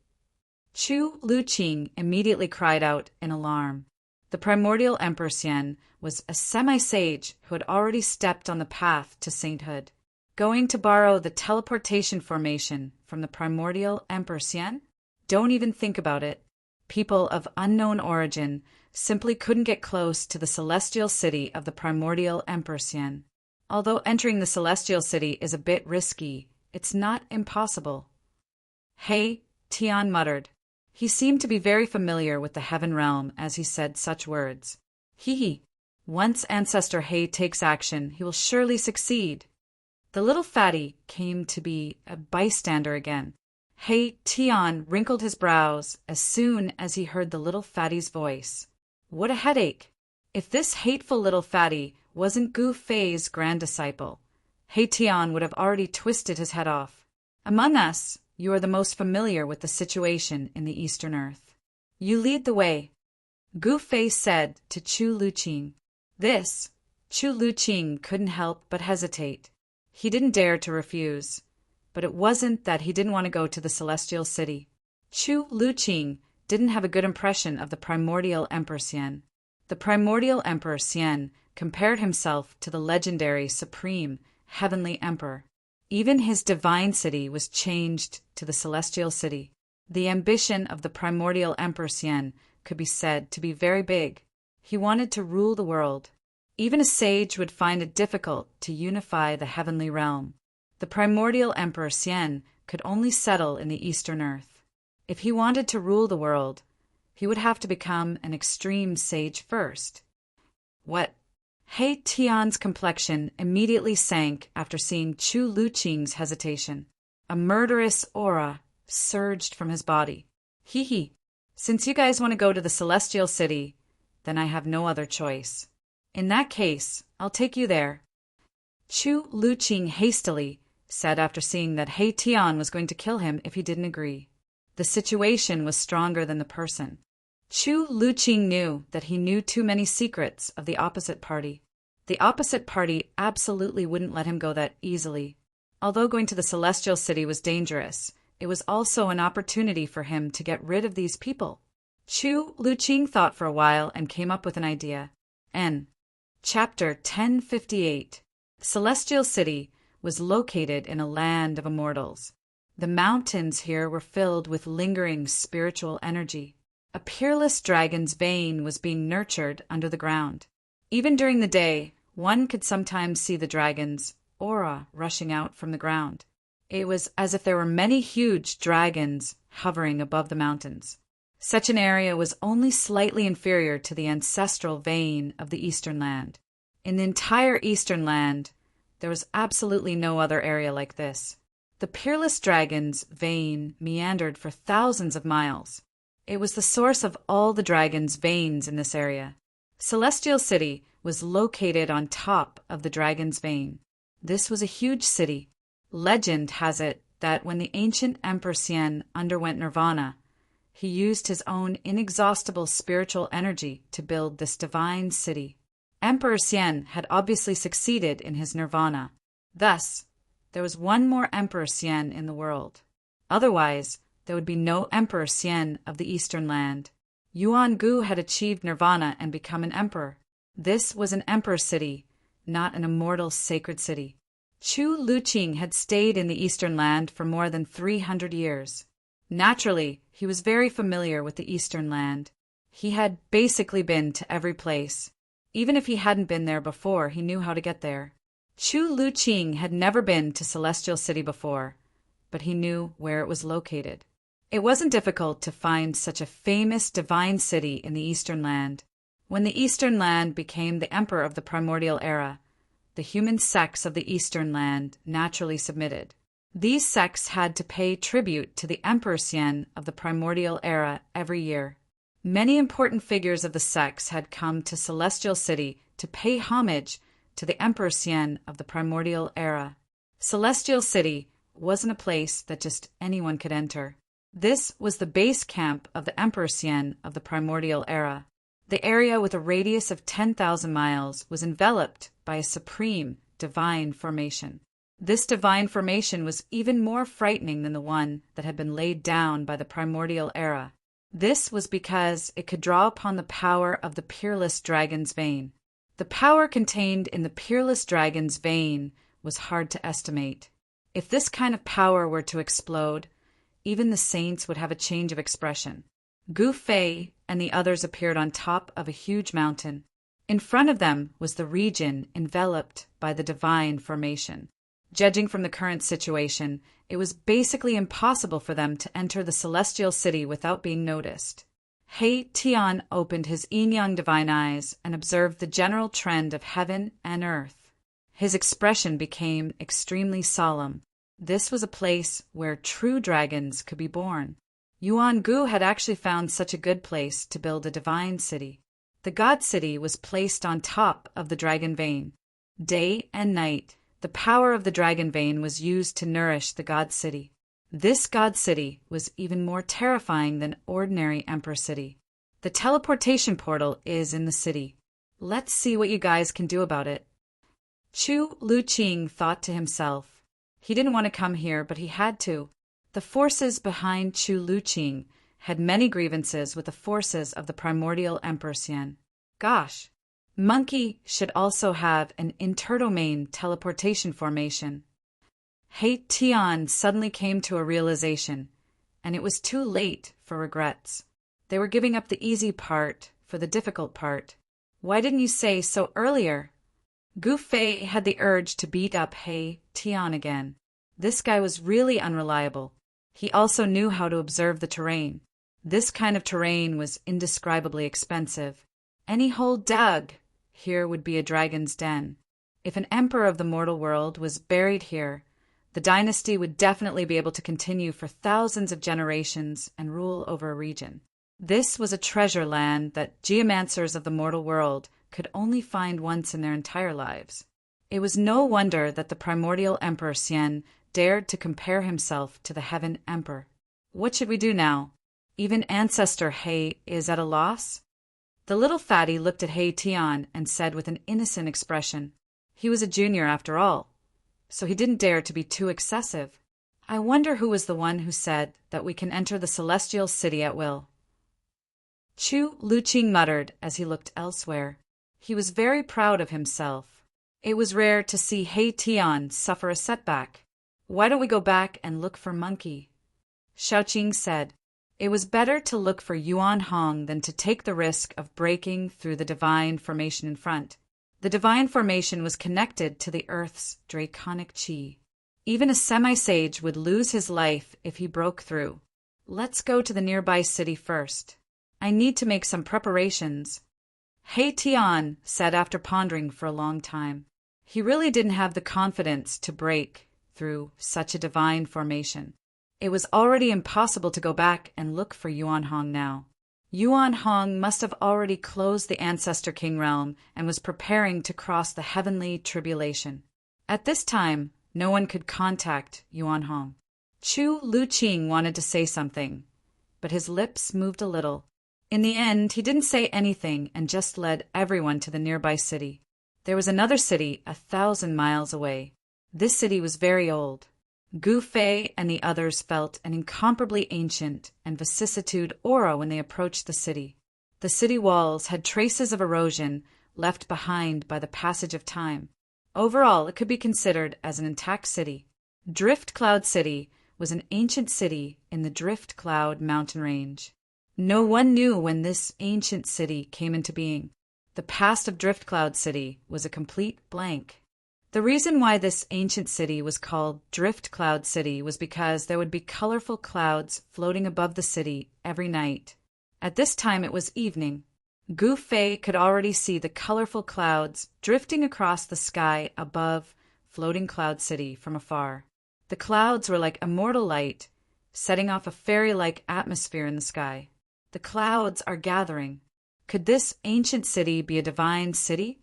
Chu Luqing immediately cried out in alarm. The primordial Emperor Xian was a semi-sage who had already stepped on the path to sainthood. Going to borrow the teleportation formation from the primordial Emperor Xian? Don't even think about it. People of unknown origin simply couldn't get close to the celestial city of the primordial Emperor Xian. Although entering the celestial city is a bit risky, it's not impossible. He Tian muttered. He seemed to be very familiar with the Heaven Realm as he said such words. Once Ancestor He takes action, he will surely succeed. The little fatty came to be a bystander again. He Tian wrinkled his brows as soon as he heard the little fatty's voice. What a headache! If this hateful little fatty wasn't Gu Fei's grand disciple, He Tian would have already twisted his head off. Among us, you are the most familiar with the situation in the Eastern Earth. You lead the way, Gu Fei said to Chu Luqing. This, Chu Luqing couldn't help but hesitate. He didn't dare to refuse, but it wasn't that he didn't want to go to the Celestial City. Chu Luqing didn't have a good impression of the primordial Emperor Xian. The primordial Emperor Xian compared himself to the legendary supreme heavenly emperor. Even his divine city was changed to the celestial city. The ambition of the primordial Emperor Xian could be said to be very big. He wanted to rule the world. Even a sage would find it difficult to unify the heavenly realm. The primordial Emperor Xian could only settle in the Eastern Earth. If he wanted to rule the world, he would have to become an extreme sage first. What? He Tian's complexion immediately sank after seeing Chu Luqing's hesitation. A murderous aura surged from his body. Hee. Since you guys want to go to the celestial city, then I have no other choice. In that case, I'll take you there. Chu Luqing hastily said after seeing that He Tian was going to kill him if he didn't agree. The situation was stronger than the person. Chu Luqing knew that he knew too many secrets of the opposite party. The opposite party absolutely wouldn't let him go that easily. Although going to the celestial city was dangerous, it was also an opportunity for him to get rid of these people. Chu Luqing thought for a while and came up with an idea. Chapter 1058. The celestial city was located in a land of immortals. The mountains here were filled with lingering spiritual energy. A peerless dragon's vein was being nurtured under the ground. Even during the day, one could sometimes see the dragon's aura rushing out from the ground. It was as if there were many huge dragons hovering above the mountains. Such an area was only slightly inferior to the ancestral vein of the Eastern Land. In the entire Eastern Land, there was absolutely no other area like this. The peerless dragon's vein meandered for thousands of miles. It was the source of all the dragon's veins in this area. Celestial City was located on top of the dragon's vein. This was a huge city. Legend has it that when the ancient Emperor Xian underwent nirvana, he used his own inexhaustible spiritual energy to build this divine city. Emperor Xian had obviously succeeded in his nirvana. Thus, there was one more Emperor Xian in the world. Otherwise, there would be no Emperor Xian of the Eastern Land. Yuan Gu had achieved nirvana and become an emperor. This was an emperor city, not an immortal sacred city. Chu Luqing had stayed in the Eastern Land for more than 300 years. Naturally, he was very familiar with the Eastern Land. He had basically been to every place. Even if he hadn't been there before, he knew how to get there. Chu Luqing had never been to Celestial City before, but he knew where it was located. It wasn't difficult to find such a famous divine city in the Eastern Land. When the Eastern Land became the emperor of the primordial era, the human sects of the Eastern Land naturally submitted. These sects had to pay tribute to the Emperor Xian of the primordial era every year. Many important figures of the sects had come to Celestial City to pay homage to the Emperor Xian of the primordial era. Celestial City wasn't a place that just anyone could enter. This was the base camp of the Emperor Xian of the primordial era. The area with a radius of 10,000 miles was enveloped by a supreme divine formation. This divine formation was even more frightening than the one that had been laid down by the primordial era. This was because it could draw upon the power of the peerless dragon's vein. The power contained in the peerless dragon's vein was hard to estimate. If this kind of power were to explode, even the saints would have a change of expression. Gu Fei and the others appeared on top of a huge mountain. In front of them was the region enveloped by the divine formation. Judging from the current situation, it was basically impossible for them to enter the celestial city without being noticed. He Tian opened his yin-yang divine eyes and observed the general trend of heaven and earth. His expression became extremely solemn. This was a place where true dragons could be born. Yuan Gu had actually found such a good place to build a divine city. The God City was placed on top of the dragon vein. Day and night, the power of the dragon vein was used to nourish the God City. This God City was even more terrifying than ordinary Emperor City. The teleportation portal is in the city. Let's see what you guys can do about it. Chu Luqing thought to himself. He didn't want to come here, but he had to. The forces behind Chu Luqing had many grievances with the forces of the primordial Emperor Xian. Gosh. Monkey should also have an interdomain teleportation formation. Hei Tian suddenly came to a realization, and it was too late for regrets. They were giving up the easy part for the difficult part. Why didn't you say so earlier? Gu Fei had the urge to beat up Hei Tian again. This guy was really unreliable. He also knew how to observe the terrain. This kind of terrain was indescribably expensive. Any hole dug here would be a dragon's den. If an emperor of the mortal world was buried here, the dynasty would definitely be able to continue for thousands of generations and rule over a region. This was a treasure land that geomancers of the mortal world could only find once in their entire lives. It was no wonder that the primordial Emperor Xian dared to compare himself to the Heaven Emperor. What should we do now? Even Ancestor Hei is at a loss? The little fatty looked at Hei Tian and said with an innocent expression, he was a junior after all, so he didn't dare to be too excessive. I wonder who was the one who said that we can enter the celestial city at will. Chu Luqing muttered as he looked elsewhere. He was very proud of himself. It was rare to see Hei Tian suffer a setback. Why don't we go back and look for Monkey? Shaoqing said, it was better to look for Yuan Hong than to take the risk of breaking through the divine formation in front. The divine formation was connected to the Earth's draconic chi. Even a semi-sage would lose his life if he broke through. Let's go to the nearby city first. I need to make some preparations. Hei Tian said after pondering for a long time. He really didn't have the confidence to break through such a divine formation. It was already impossible to go back and look for Yuan Hong now. Yuan Hong must have already closed the Ancestor King realm and was preparing to cross the heavenly tribulation. At this time, no one could contact Yuan Hong. Chu Luqing wanted to say something, but his lips moved a little. In the end, he didn't say anything and just led everyone to the nearby city. There was another city 1,000 miles away. This city was very old. Gu Fei and the others felt an incomparably ancient and vicissitude aura when they approached the city. The city walls had traces of erosion left behind by the passage of time. Overall, it could be considered as an intact city. Drift Cloud City was an ancient city in the Drift Cloud mountain range. No one knew when this ancient city came into being. The past of Drift Cloud City was a complete blank. The reason why this ancient city was called Drift Cloud City was because there would be colorful clouds floating above the city every night. At this time it was evening. Gu Fei could already see the colorful clouds drifting across the sky above floating Cloud City from afar. The clouds were like immortal light, setting off a fairy-like atmosphere in the sky. The clouds are gathering. Could this ancient city be a divine city?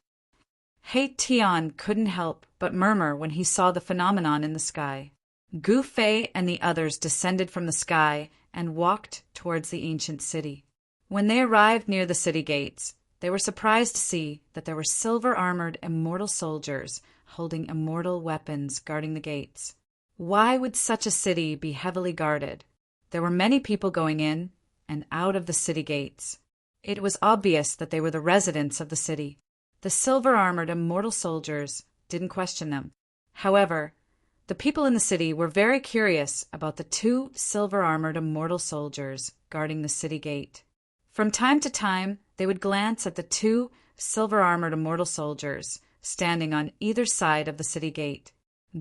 Hei Tian couldn't help but murmur when he saw the phenomenon in the sky. Gu Fei and the others descended from the sky and walked towards the ancient city. When they arrived near the city gates, they were surprised to see that there were silver-armored immortal soldiers holding immortal weapons guarding the gates. Why would such a city be heavily guarded? There were many people going in and out of the city gates. It was obvious that they were the residents of the city. The silver-armored immortal soldiers didn't question them. However, the people in the city were very curious about the 2 silver-armored immortal soldiers guarding the city gate. From time to time, they would glance at the 2 silver-armored immortal soldiers standing on either side of the city gate.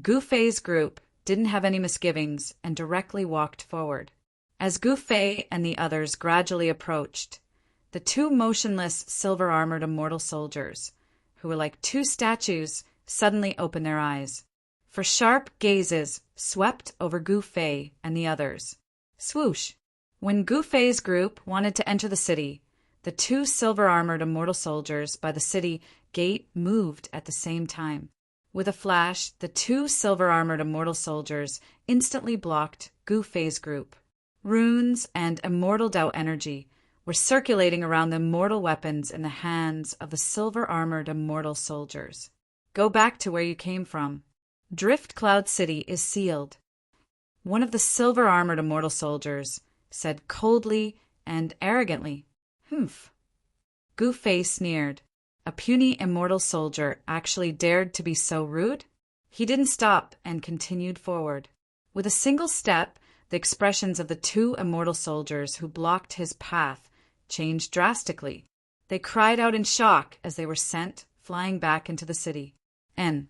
Gu Fei's group didn't have any misgivings and directly walked forward. As Gu Fei and the others gradually approached, the 2 motionless silver-armored immortal soldiers, who were like 2 statues, suddenly opened their eyes. For sharp gazes swept over Gu Fei and the others. Swoosh! When Gu Fei's group wanted to enter the city, the 2 silver-armored immortal soldiers by the city gate moved at the same time. With a flash, the 2 silver-armored immortal soldiers instantly blocked Gu Fei's group. Runes and immortal Dao energy were circulating around the immortal weapons in the hands of the silver-armored immortal soldiers. Go back to where you came from. Drift Cloud City is sealed. One of the silver-armored immortal soldiers said coldly and arrogantly, "Humph." Gu Fei sneered. A puny immortal soldier actually dared to be so rude? He didn't stop and continued forward. With a single step, the expressions of the two immortal soldiers who blocked his path changed drastically. They cried out in shock as they were sent flying back into the city. N.